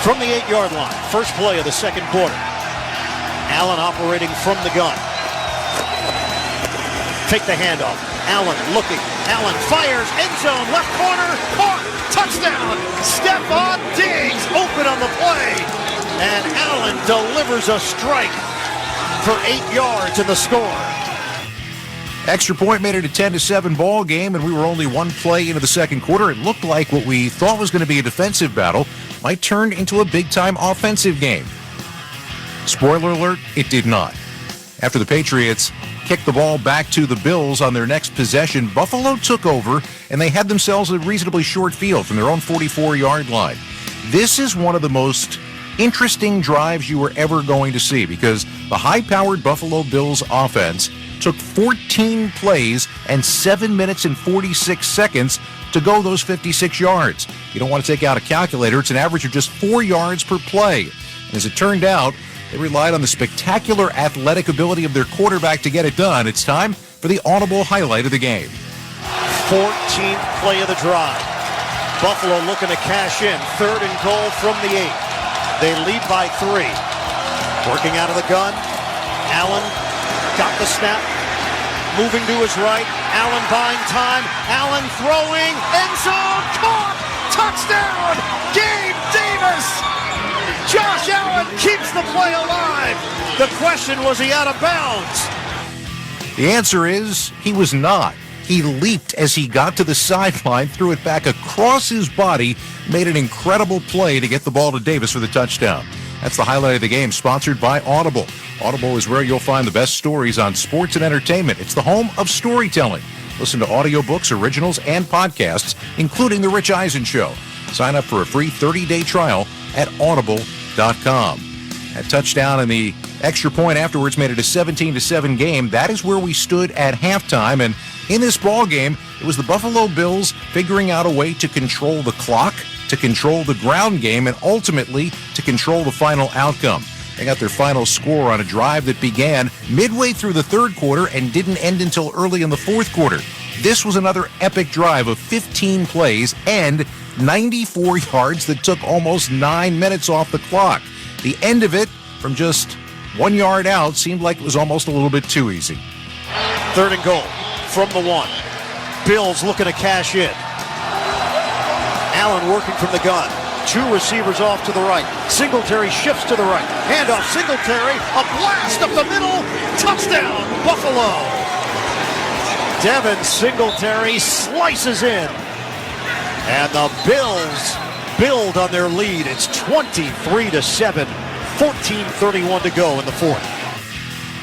From the 8-yard line, first play of the second quarter. Allen operating from the gun. Take the handoff. Allen looking. Allen fires. End zone. Left corner. Caught. Touchdown. Stephon Diggs open on the play. And Allen delivers a strike for 8 yards in the score. Extra point made it a 10-7 ball game, and we were only one play into the second quarter. It looked like what we thought was going to be a defensive battle might turn into a big-time offensive game. Spoiler alert, it did not. After the Patriots kicked the ball back to the Bills on their next possession, Buffalo took over, and they had themselves a reasonably short field from their own 44-yard line. This is one of the most interesting drives you were ever going to see because the high-powered Buffalo Bills offense took 14 plays and 7 minutes and 46 seconds to go those 56 yards. You don't want to take out a calculator. It's an average of just 4 yards per play. And as it turned out, they relied on the spectacular athletic ability of their quarterback to get it done. It's time for the audible highlight of the game. 14th play of the drive. Buffalo looking to cash in. 3rd and goal from the 8. They lead by 3. Working out of the gun. Allen got the snap. Moving to his right. Allen buying time. Allen throwing. End zone. Caught. Touchdown. Gabe Davis. Josh Allen keeps the play alive. The question, was he out of bounds? The answer is he was not. He leaped as he got to the sideline, threw it back across his body, made an incredible play to get the ball to Davis for the touchdown. That's the highlight of the game, sponsored by Audible. Audible is where you'll find the best stories on sports and entertainment. It's the home of storytelling. Listen to audiobooks, originals, and podcasts, including The Rich Eisen Show. Sign up for a free 30-day trial at audible.com. That touchdown and the extra point afterwards made it a 17-7 game. That is where we stood at halftime. And in this ball game, it was the Buffalo Bills figuring out a way to control the clock, to control the ground game, and ultimately to control the final outcome. They got their final score on a drive that began midway through the third quarter and didn't end until early in the fourth quarter. This was another epic drive of 15 plays and 94 yards that took almost 9 minutes off the clock. The end of it, from just 1 yard out, seemed like it was almost a little bit too easy. 3rd and goal from the 1. Bills looking to cash in. Allen working from the gun. 2 receivers off to the right. Singletary shifts to the right. Handoff Singletary. A blast up the middle. Touchdown, Buffalo. Devin Singletary slices in. And the Bills build on their lead. It's 23-7. 14:31 to go in the fourth.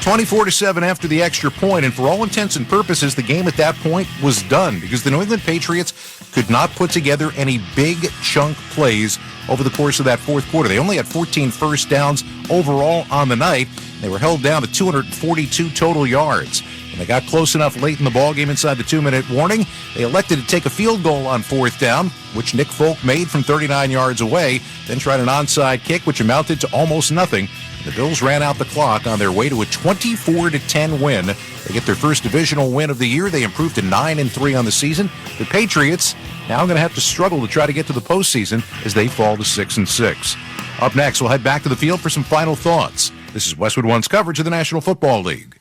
24-7 after the extra point, and for all intents and purposes, the game at that point was done because the New England Patriots could not put together any big chunk plays over the course of that fourth quarter. They only had 14 first downs overall on the night. They were held down to 242 total yards. When they got close enough late in the ballgame inside the 2-minute warning, they elected to take a field goal on 4th down, which Nick Folk made from 39 yards away, then tried an onside kick, which amounted to almost nothing. The Bills ran out the clock on their way to a 24-10 win. They get their first divisional win of the year. They improved to 9-3 on the season. The Patriots now going to have to struggle to try to get to the postseason as they fall to 6-6. Up next, we'll head back to the field for some final thoughts. This is Westwood One's coverage of the National Football League.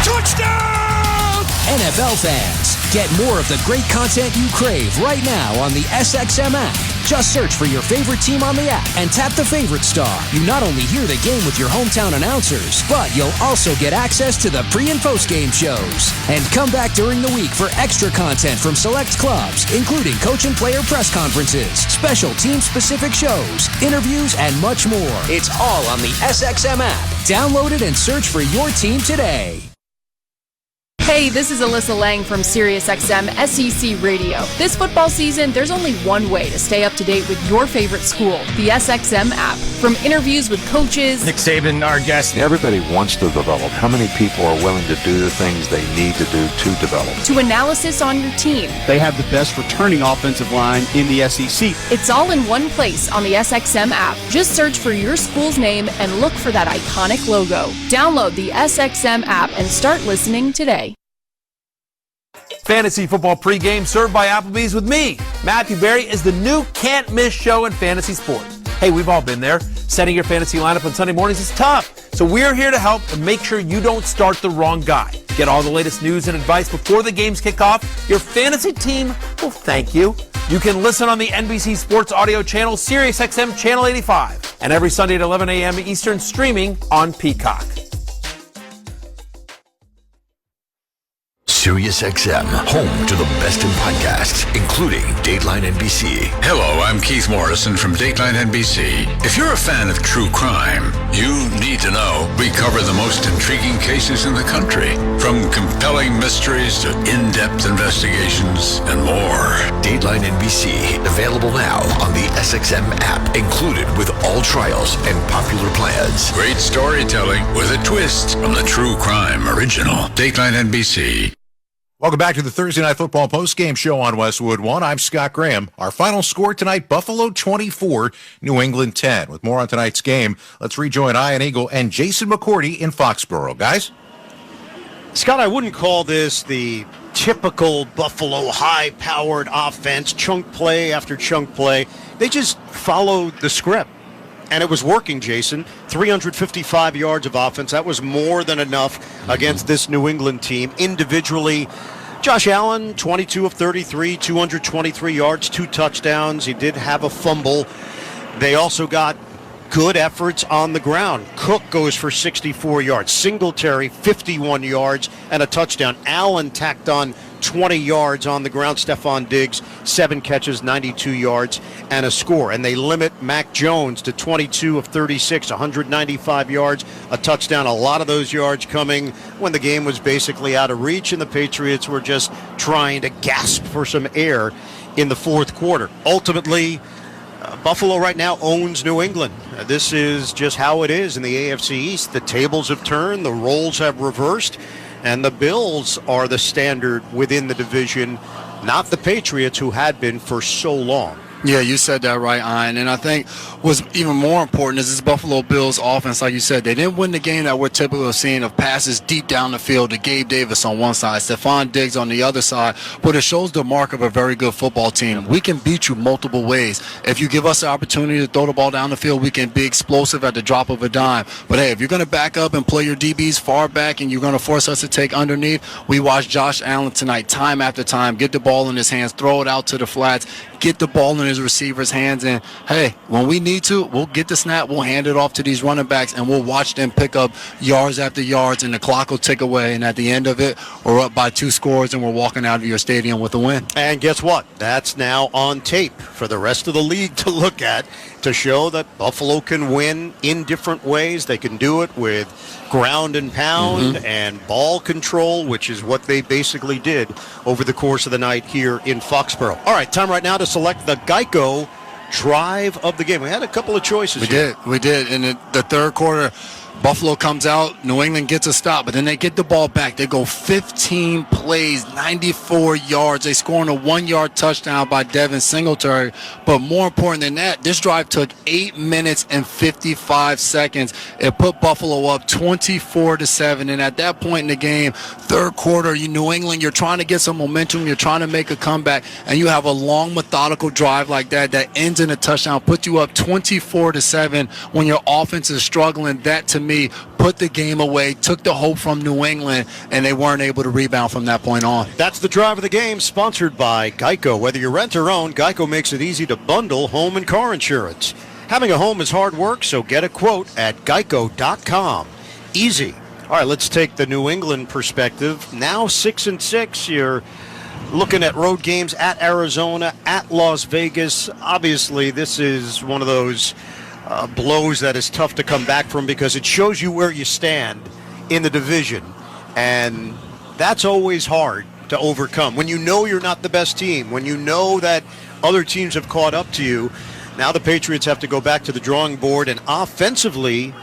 Touchdown! NFL fans, get more of the great content you crave right now on the SXM app. Just search for your favorite team on the app and tap the favorite star. You not only hear the game with your hometown announcers, but you'll also get access to the pre- and post-game shows. And come back during the week for extra content from select clubs, including coach and player press conferences, special team-specific shows, interviews, and much more. It's all on the SXM app. Download it and search for your team today. Hey, this is Alyssa Lang from SiriusXM SEC Radio. This football season, there's only one way to stay up to date with your favorite school, the SXM app. From interviews with coaches, Nick Saban, our guest. Everybody wants to develop. How many people are willing to do the things they need to do to develop? to analysis on your team. They have the best returning offensive line in the SEC. It's all in one place on the SXM app. Just search for your school's name and look for that iconic logo. Download the SXM app and start listening today. Fantasy football pregame served by Applebee's with me. Matthew Berry is the new can't-miss show in fantasy sports. Hey, we've all been there. Setting your fantasy lineup on Sunday mornings is tough. So we're here to help and make sure you don't start the wrong guy. Get all the latest news and advice before the games kick off. Your fantasy team will thank you. You can listen on the NBC Sports Audio channel, SiriusXM Channel 85, and every Sunday at 11 a.m. Eastern, streaming on Peacock. SiriusXM, home to the best in podcasts, including Dateline NBC. Hello, I'm Keith Morrison from Dateline NBC. If you're a fan of true crime, you need to know we cover the most intriguing cases in the country, from compelling mysteries to in-depth investigations and more. Dateline NBC, available now on the SXM app, included with all trials and popular plans. Great storytelling with a twist from the true crime original. Dateline NBC. Welcome back to the Thursday Night Football postgame show on Westwood One. I'm Scott Graham. Our final score tonight, Buffalo 24, New England 10. With more on tonight's game, let's rejoin Ian Eagle and Jason McCourty in Foxborough. Guys? Scott, I wouldn't call this the typical Buffalo high-powered offense, chunk play after chunk play. They just followed the script. And it was working, Jason. 355 yards of offense. That was more than enough against this New England team. Individually, Josh Allen, 22 of 33, 223 yards, 2 touchdowns. He did have a fumble. They also got good efforts on the ground. Cook goes for 64 yards. Singletary, 51 yards and a touchdown. Allen tacked on 20 yards on the ground. Stephon Diggs, 7 catches, 92 yards, and a score. And they limit Mac Jones to 22 of 36, 195 yards, a touchdown. A lot of those yards coming when the game was basically out of reach, and the Patriots were just trying to gasp for some air in the fourth quarter. Ultimately, Buffalo right now owns New England. This is just how it is in the AFC East. The tables have turned, the roles have reversed, and the Bills are the standard within the division, not the Patriots, who had been for so long. Yeah, you said that right, Ian. And I think what's even more important is this Buffalo Bills offense, like you said, they didn't win the game that we're typically seeing of passes deep down the field to Gabe Davis on one side, Stephon Diggs on the other side, but it shows the mark of a very good football team. We can beat you multiple ways. If you give us the opportunity to throw the ball down the field, we can be explosive at the drop of a dime. But hey, if you're going to back up and play your DBs far back and you're going to force us to take underneath, we watched Josh Allen tonight time after time get the ball in his hands, throw it out to the flats, get the ball in his receivers' hands, and hey, when we need to, we'll get the snap, we'll hand it off to these running backs, and we'll watch them pick up yards after yards, and the clock will tick away, and at the end of it, we're up by 2 scores, and we're walking out of your stadium with a win. And guess what? That's now on tape for the rest of the league to look at, to show that Buffalo can win in different ways. They can do it with ground and pound and ball control, which is what they basically did over the course of the night here in Foxborough. All right, time right now to select the Geico drive of the game. We had a couple of choices here. We did. In the third quarter, Buffalo comes out, New England gets a stop, but then they get the ball back. They go 15 plays, 94 yards. They score on a 1-yard touchdown by Devin Singletary. But more important than that, this drive took 8 minutes and 55 seconds. It put Buffalo up 24-7. And at that point in the game, third quarter, New England, you're trying to get some momentum. You're trying to make a comeback. And you have a long, methodical drive like that ends in a touchdown, put you up 24-7 when your offense is struggling. That, to me, put the game away, took the hope from New England, and they weren't able to rebound from that point on. That's the drive of the game, sponsored by Geico. Whether you rent or own, Geico makes it easy to bundle home and car insurance. Having a home is hard work, so get a quote at geico.com. Easy. All right, let's take the New England perspective. Now 6-6, you're looking at road games at Arizona, at Las Vegas. Obviously, this is one of those blows that is tough to come back from, because it shows you where you stand in the division, and that's always hard to overcome. When you know you're not the best team, when you know that other teams have caught up to you, now the Patriots have to go back to the drawing board, and offensively,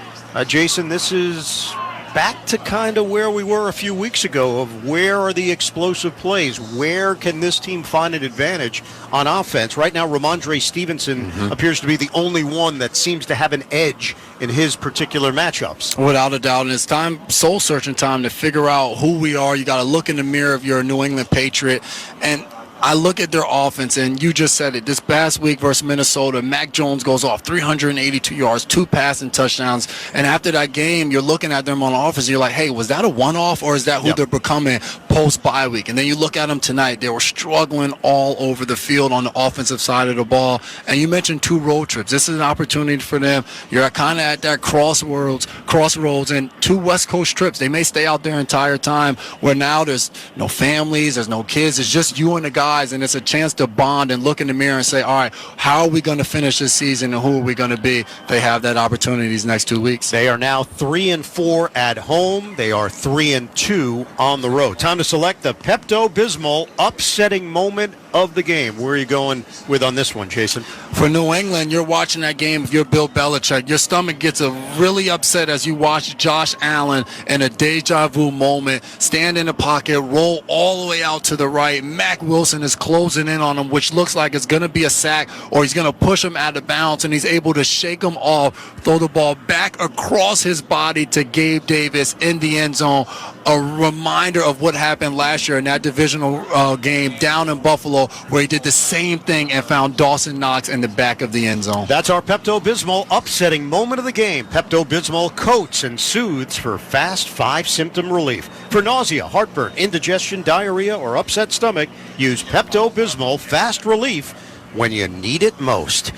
Jason, this is back to kind of where we were a few weeks ago, of where are the explosive plays? Where can this team find an advantage on offense? Right now, Ramondre Stevenson appears to be the only one that seems to have an edge in his particular matchups. Without a doubt, and it's time, soul-searching time, to figure out who we are. You got to look in the mirror of your New England Patriot, and I look at their offense, and you just said it. This past week versus Minnesota, Mac Jones goes off 382 yards, 2 passing touchdowns. And after that game, you're looking at them on offense, and you're like, hey, was that a one-off, or is that who they're becoming? post-bye week. And then you look at them tonight, they were struggling all over the field on the offensive side of the ball. And you mentioned 2 road trips. This is an opportunity for them. You're kind of at that crossroads, and 2 West Coast trips. They may stay out their entire time, where now there's no families, there's no kids. It's just you and the guys, and it's a chance to bond and look in the mirror and say, all right, how are we going to finish this season, and who are we going to be? They have that opportunity these next 2 weeks. They are now 3-4 at home. They are 3-2 on the road. Time to select the Pepto-Bismol upsetting moment of the game. Where are you going with on this one, Jason? For New England, you're watching that game. If you're Bill Belichick, your stomach gets really upset as you watch Josh Allen in a deja vu moment, stand in the pocket, roll all the way out to the right. Mack Wilson is closing in on him, which looks like it's going to be a sack, or he's going to push him out of bounds, and he's able to shake him off, throw the ball back across his body to Gabe Davis in the end zone. A reminder of what happened last year in that divisional game down in Buffalo, where he did the same thing and found Dawson Knox in the back of the end zone. That's our Pepto-Bismol upsetting moment of the game. Pepto-Bismol coats and soothes for fast 5-symptom relief. For nausea, heartburn, indigestion, diarrhea, or upset stomach, use Pepto-Bismol fast relief when you need it most.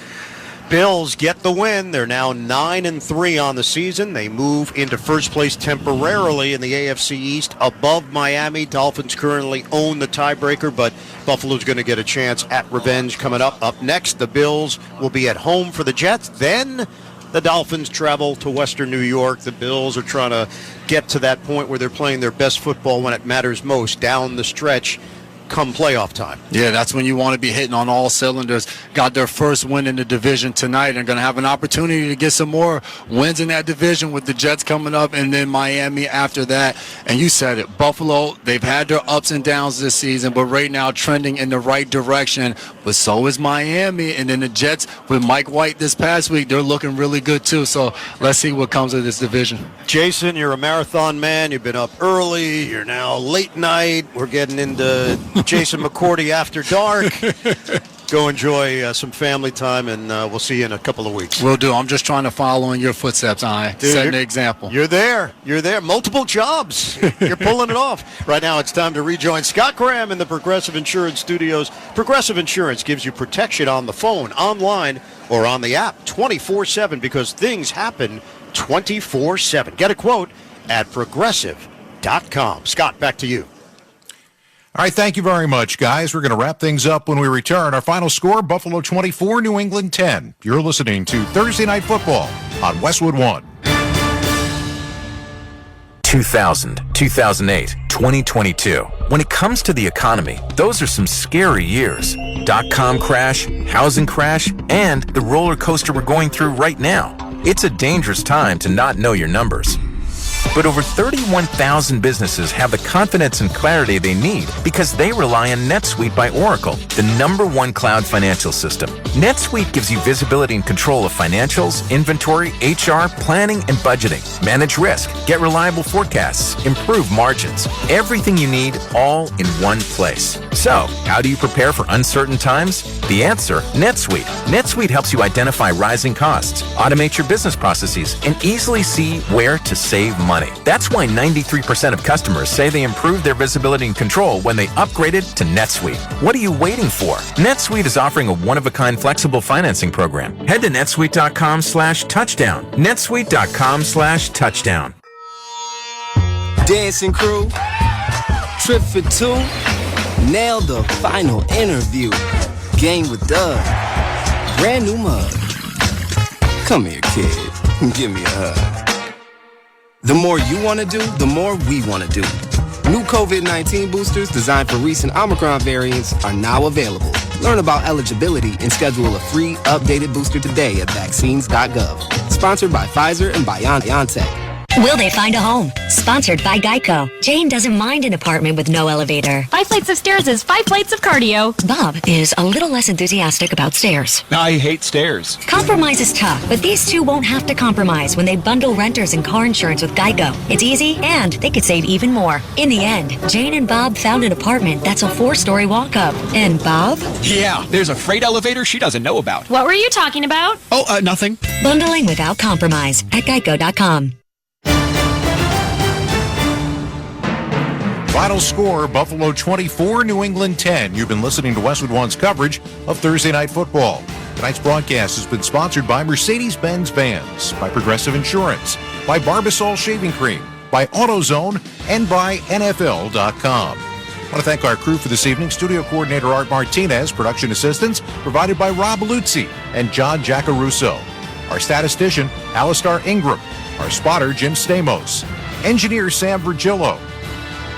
Bills get the win. They're now 9-3 on the season. They move into first place temporarily in the AFC East above Miami. Dolphins currently own the tiebreaker, but Buffalo's going to get a chance at revenge coming up. Up next, the Bills will be at home for the Jets. Then the Dolphins travel to Western New York. The Bills are trying to get to that point where they're playing their best football when it matters most, down the stretch come playoff time. Yeah, that's when you want to be hitting on all cylinders. Got their first win in the division tonight and going to have an opportunity to get some more wins in that division with the Jets coming up and then Miami after that. And you said it, Buffalo, they've had their ups and downs this season, but right now trending in the right direction. But so is Miami. And then the Jets with Mike White this past week, they're looking really good too. So let's see what comes of this division. Jason, you're a marathon man. You've been up early. You're now late night. We're getting into Jason McCourty after dark. Go enjoy some family time, and we'll see you in a couple of weeks. Will do. I'm just trying to follow in your footsteps, setting the example. You're there. Multiple jobs. You're pulling it off. Right now, it's time to rejoin Scott Graham in the Progressive Insurance Studios. Progressive Insurance gives you protection on the phone, online, or on the app 24/7 because things happen 24/7. Get a quote at progressive.com. Scott, back to you. All right, thank you very much, guys. We're going to wrap things up when we return. Our final score, Buffalo 24, New England 10. You're listening to Thursday Night Football on Westwood One. 2000, 2008, 2022. When it comes to the economy, those are some scary years. .com crash, housing crash, and the roller coaster we're going through right now. It's a dangerous time to not know your numbers. But over 31,000 businesses have the confidence and clarity they need because they rely on NetSuite by Oracle, the #1 cloud financial system. NetSuite gives you visibility and control of financials, inventory, HR, planning, and budgeting. Manage risk, get reliable forecasts, improve margins. Everything you need all in one place. So, how do you prepare for uncertain times? The answer, NetSuite. NetSuite helps you identify rising costs, automate your business processes, and easily see where to save money. That's why 93% of customers say they improved their visibility and control when they upgraded to NetSuite. What are you waiting for? NetSuite is offering a one-of-a-kind flexible financing program. Head to netsuite.com/touchdown. netsuite.com/touchdown. Dancing crew, trip for two, nailed the final interview. Game with Doug, brand new mug. Come here, kid, give me a hug. The more you want to do, the more we want to do. New COVID-19 boosters designed for recent Omicron variants are now available. Learn about eligibility and schedule a free updated booster today at vaccines.gov. Sponsored by Pfizer and BioNTech. Will they find a home? Sponsored by Geico. Jane doesn't mind an apartment with no elevator. 5 flights of stairs is 5 plates of cardio. Bob is a little less enthusiastic about stairs. I hate stairs. Compromise is tough, but these two won't have to compromise when they bundle renters and car insurance with Geico. It's easy, and they could save even more. In the end, Jane and Bob found an apartment that's a 4-story walk-up. And Bob? Yeah, there's a freight elevator she doesn't know about. What were you talking about? Oh, nothing. Bundling without compromise at geico.com. Final score, Buffalo 24, New England 10. You've been listening to Westwood One's coverage of Thursday Night Football. Tonight's broadcast has been sponsored by Mercedes-Benz Vans, by Progressive Insurance, by Barbasol Shaving Cream, by AutoZone, and by NFL.com. I want to thank our crew for this evening. Studio coordinator Art Martinez, production assistance provided by Rob Luzzi and John Giacaruso. Our statistician, Alistair Ingram. Our spotter, Jim Stamos. Engineer, Sam Virgillo.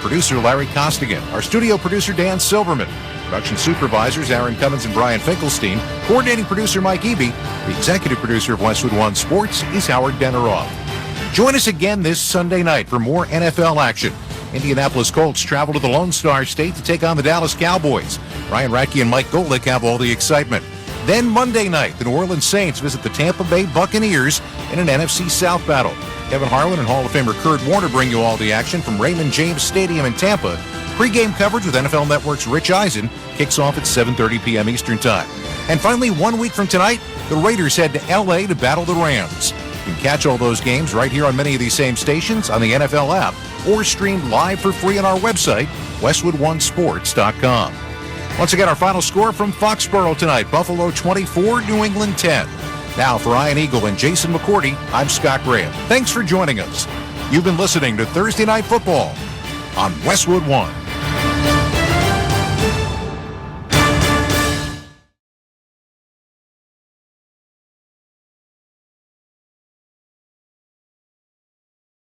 Producer, Larry Costigan. Our studio producer, Dan Silverman. Production supervisors, Aaron Cummins and Brian Finkelstein. Coordinating producer, Mike Eby. The executive producer of Westwood One Sports is Howard Deneroff. Join us again this Sunday night for more NFL action. Indianapolis Colts travel to the Lone Star State to take on the Dallas Cowboys. Ryan Radke and Mike Golick have all the excitement. Then Monday night, the New Orleans Saints visit the Tampa Bay Buccaneers in an NFC South battle. Kevin Harlan and Hall of Famer Kurt Warner bring you all the action from Raymond James Stadium in Tampa. Pre-game coverage with NFL Network's Rich Eisen kicks off at 7:30 p.m. Eastern Time. And finally, 1 week from tonight, the Raiders head to L.A. to battle the Rams. You can catch all those games right here on many of these same stations on the NFL app or streamed live for free on our website, westwoodonesports.com. Once again, our final score from Foxborough tonight, Buffalo 24, New England 10. Now, for Ian Eagle and Jason McCourty, I'm Scott Graham. Thanks for joining us. You've been listening to Thursday Night Football on Westwood One.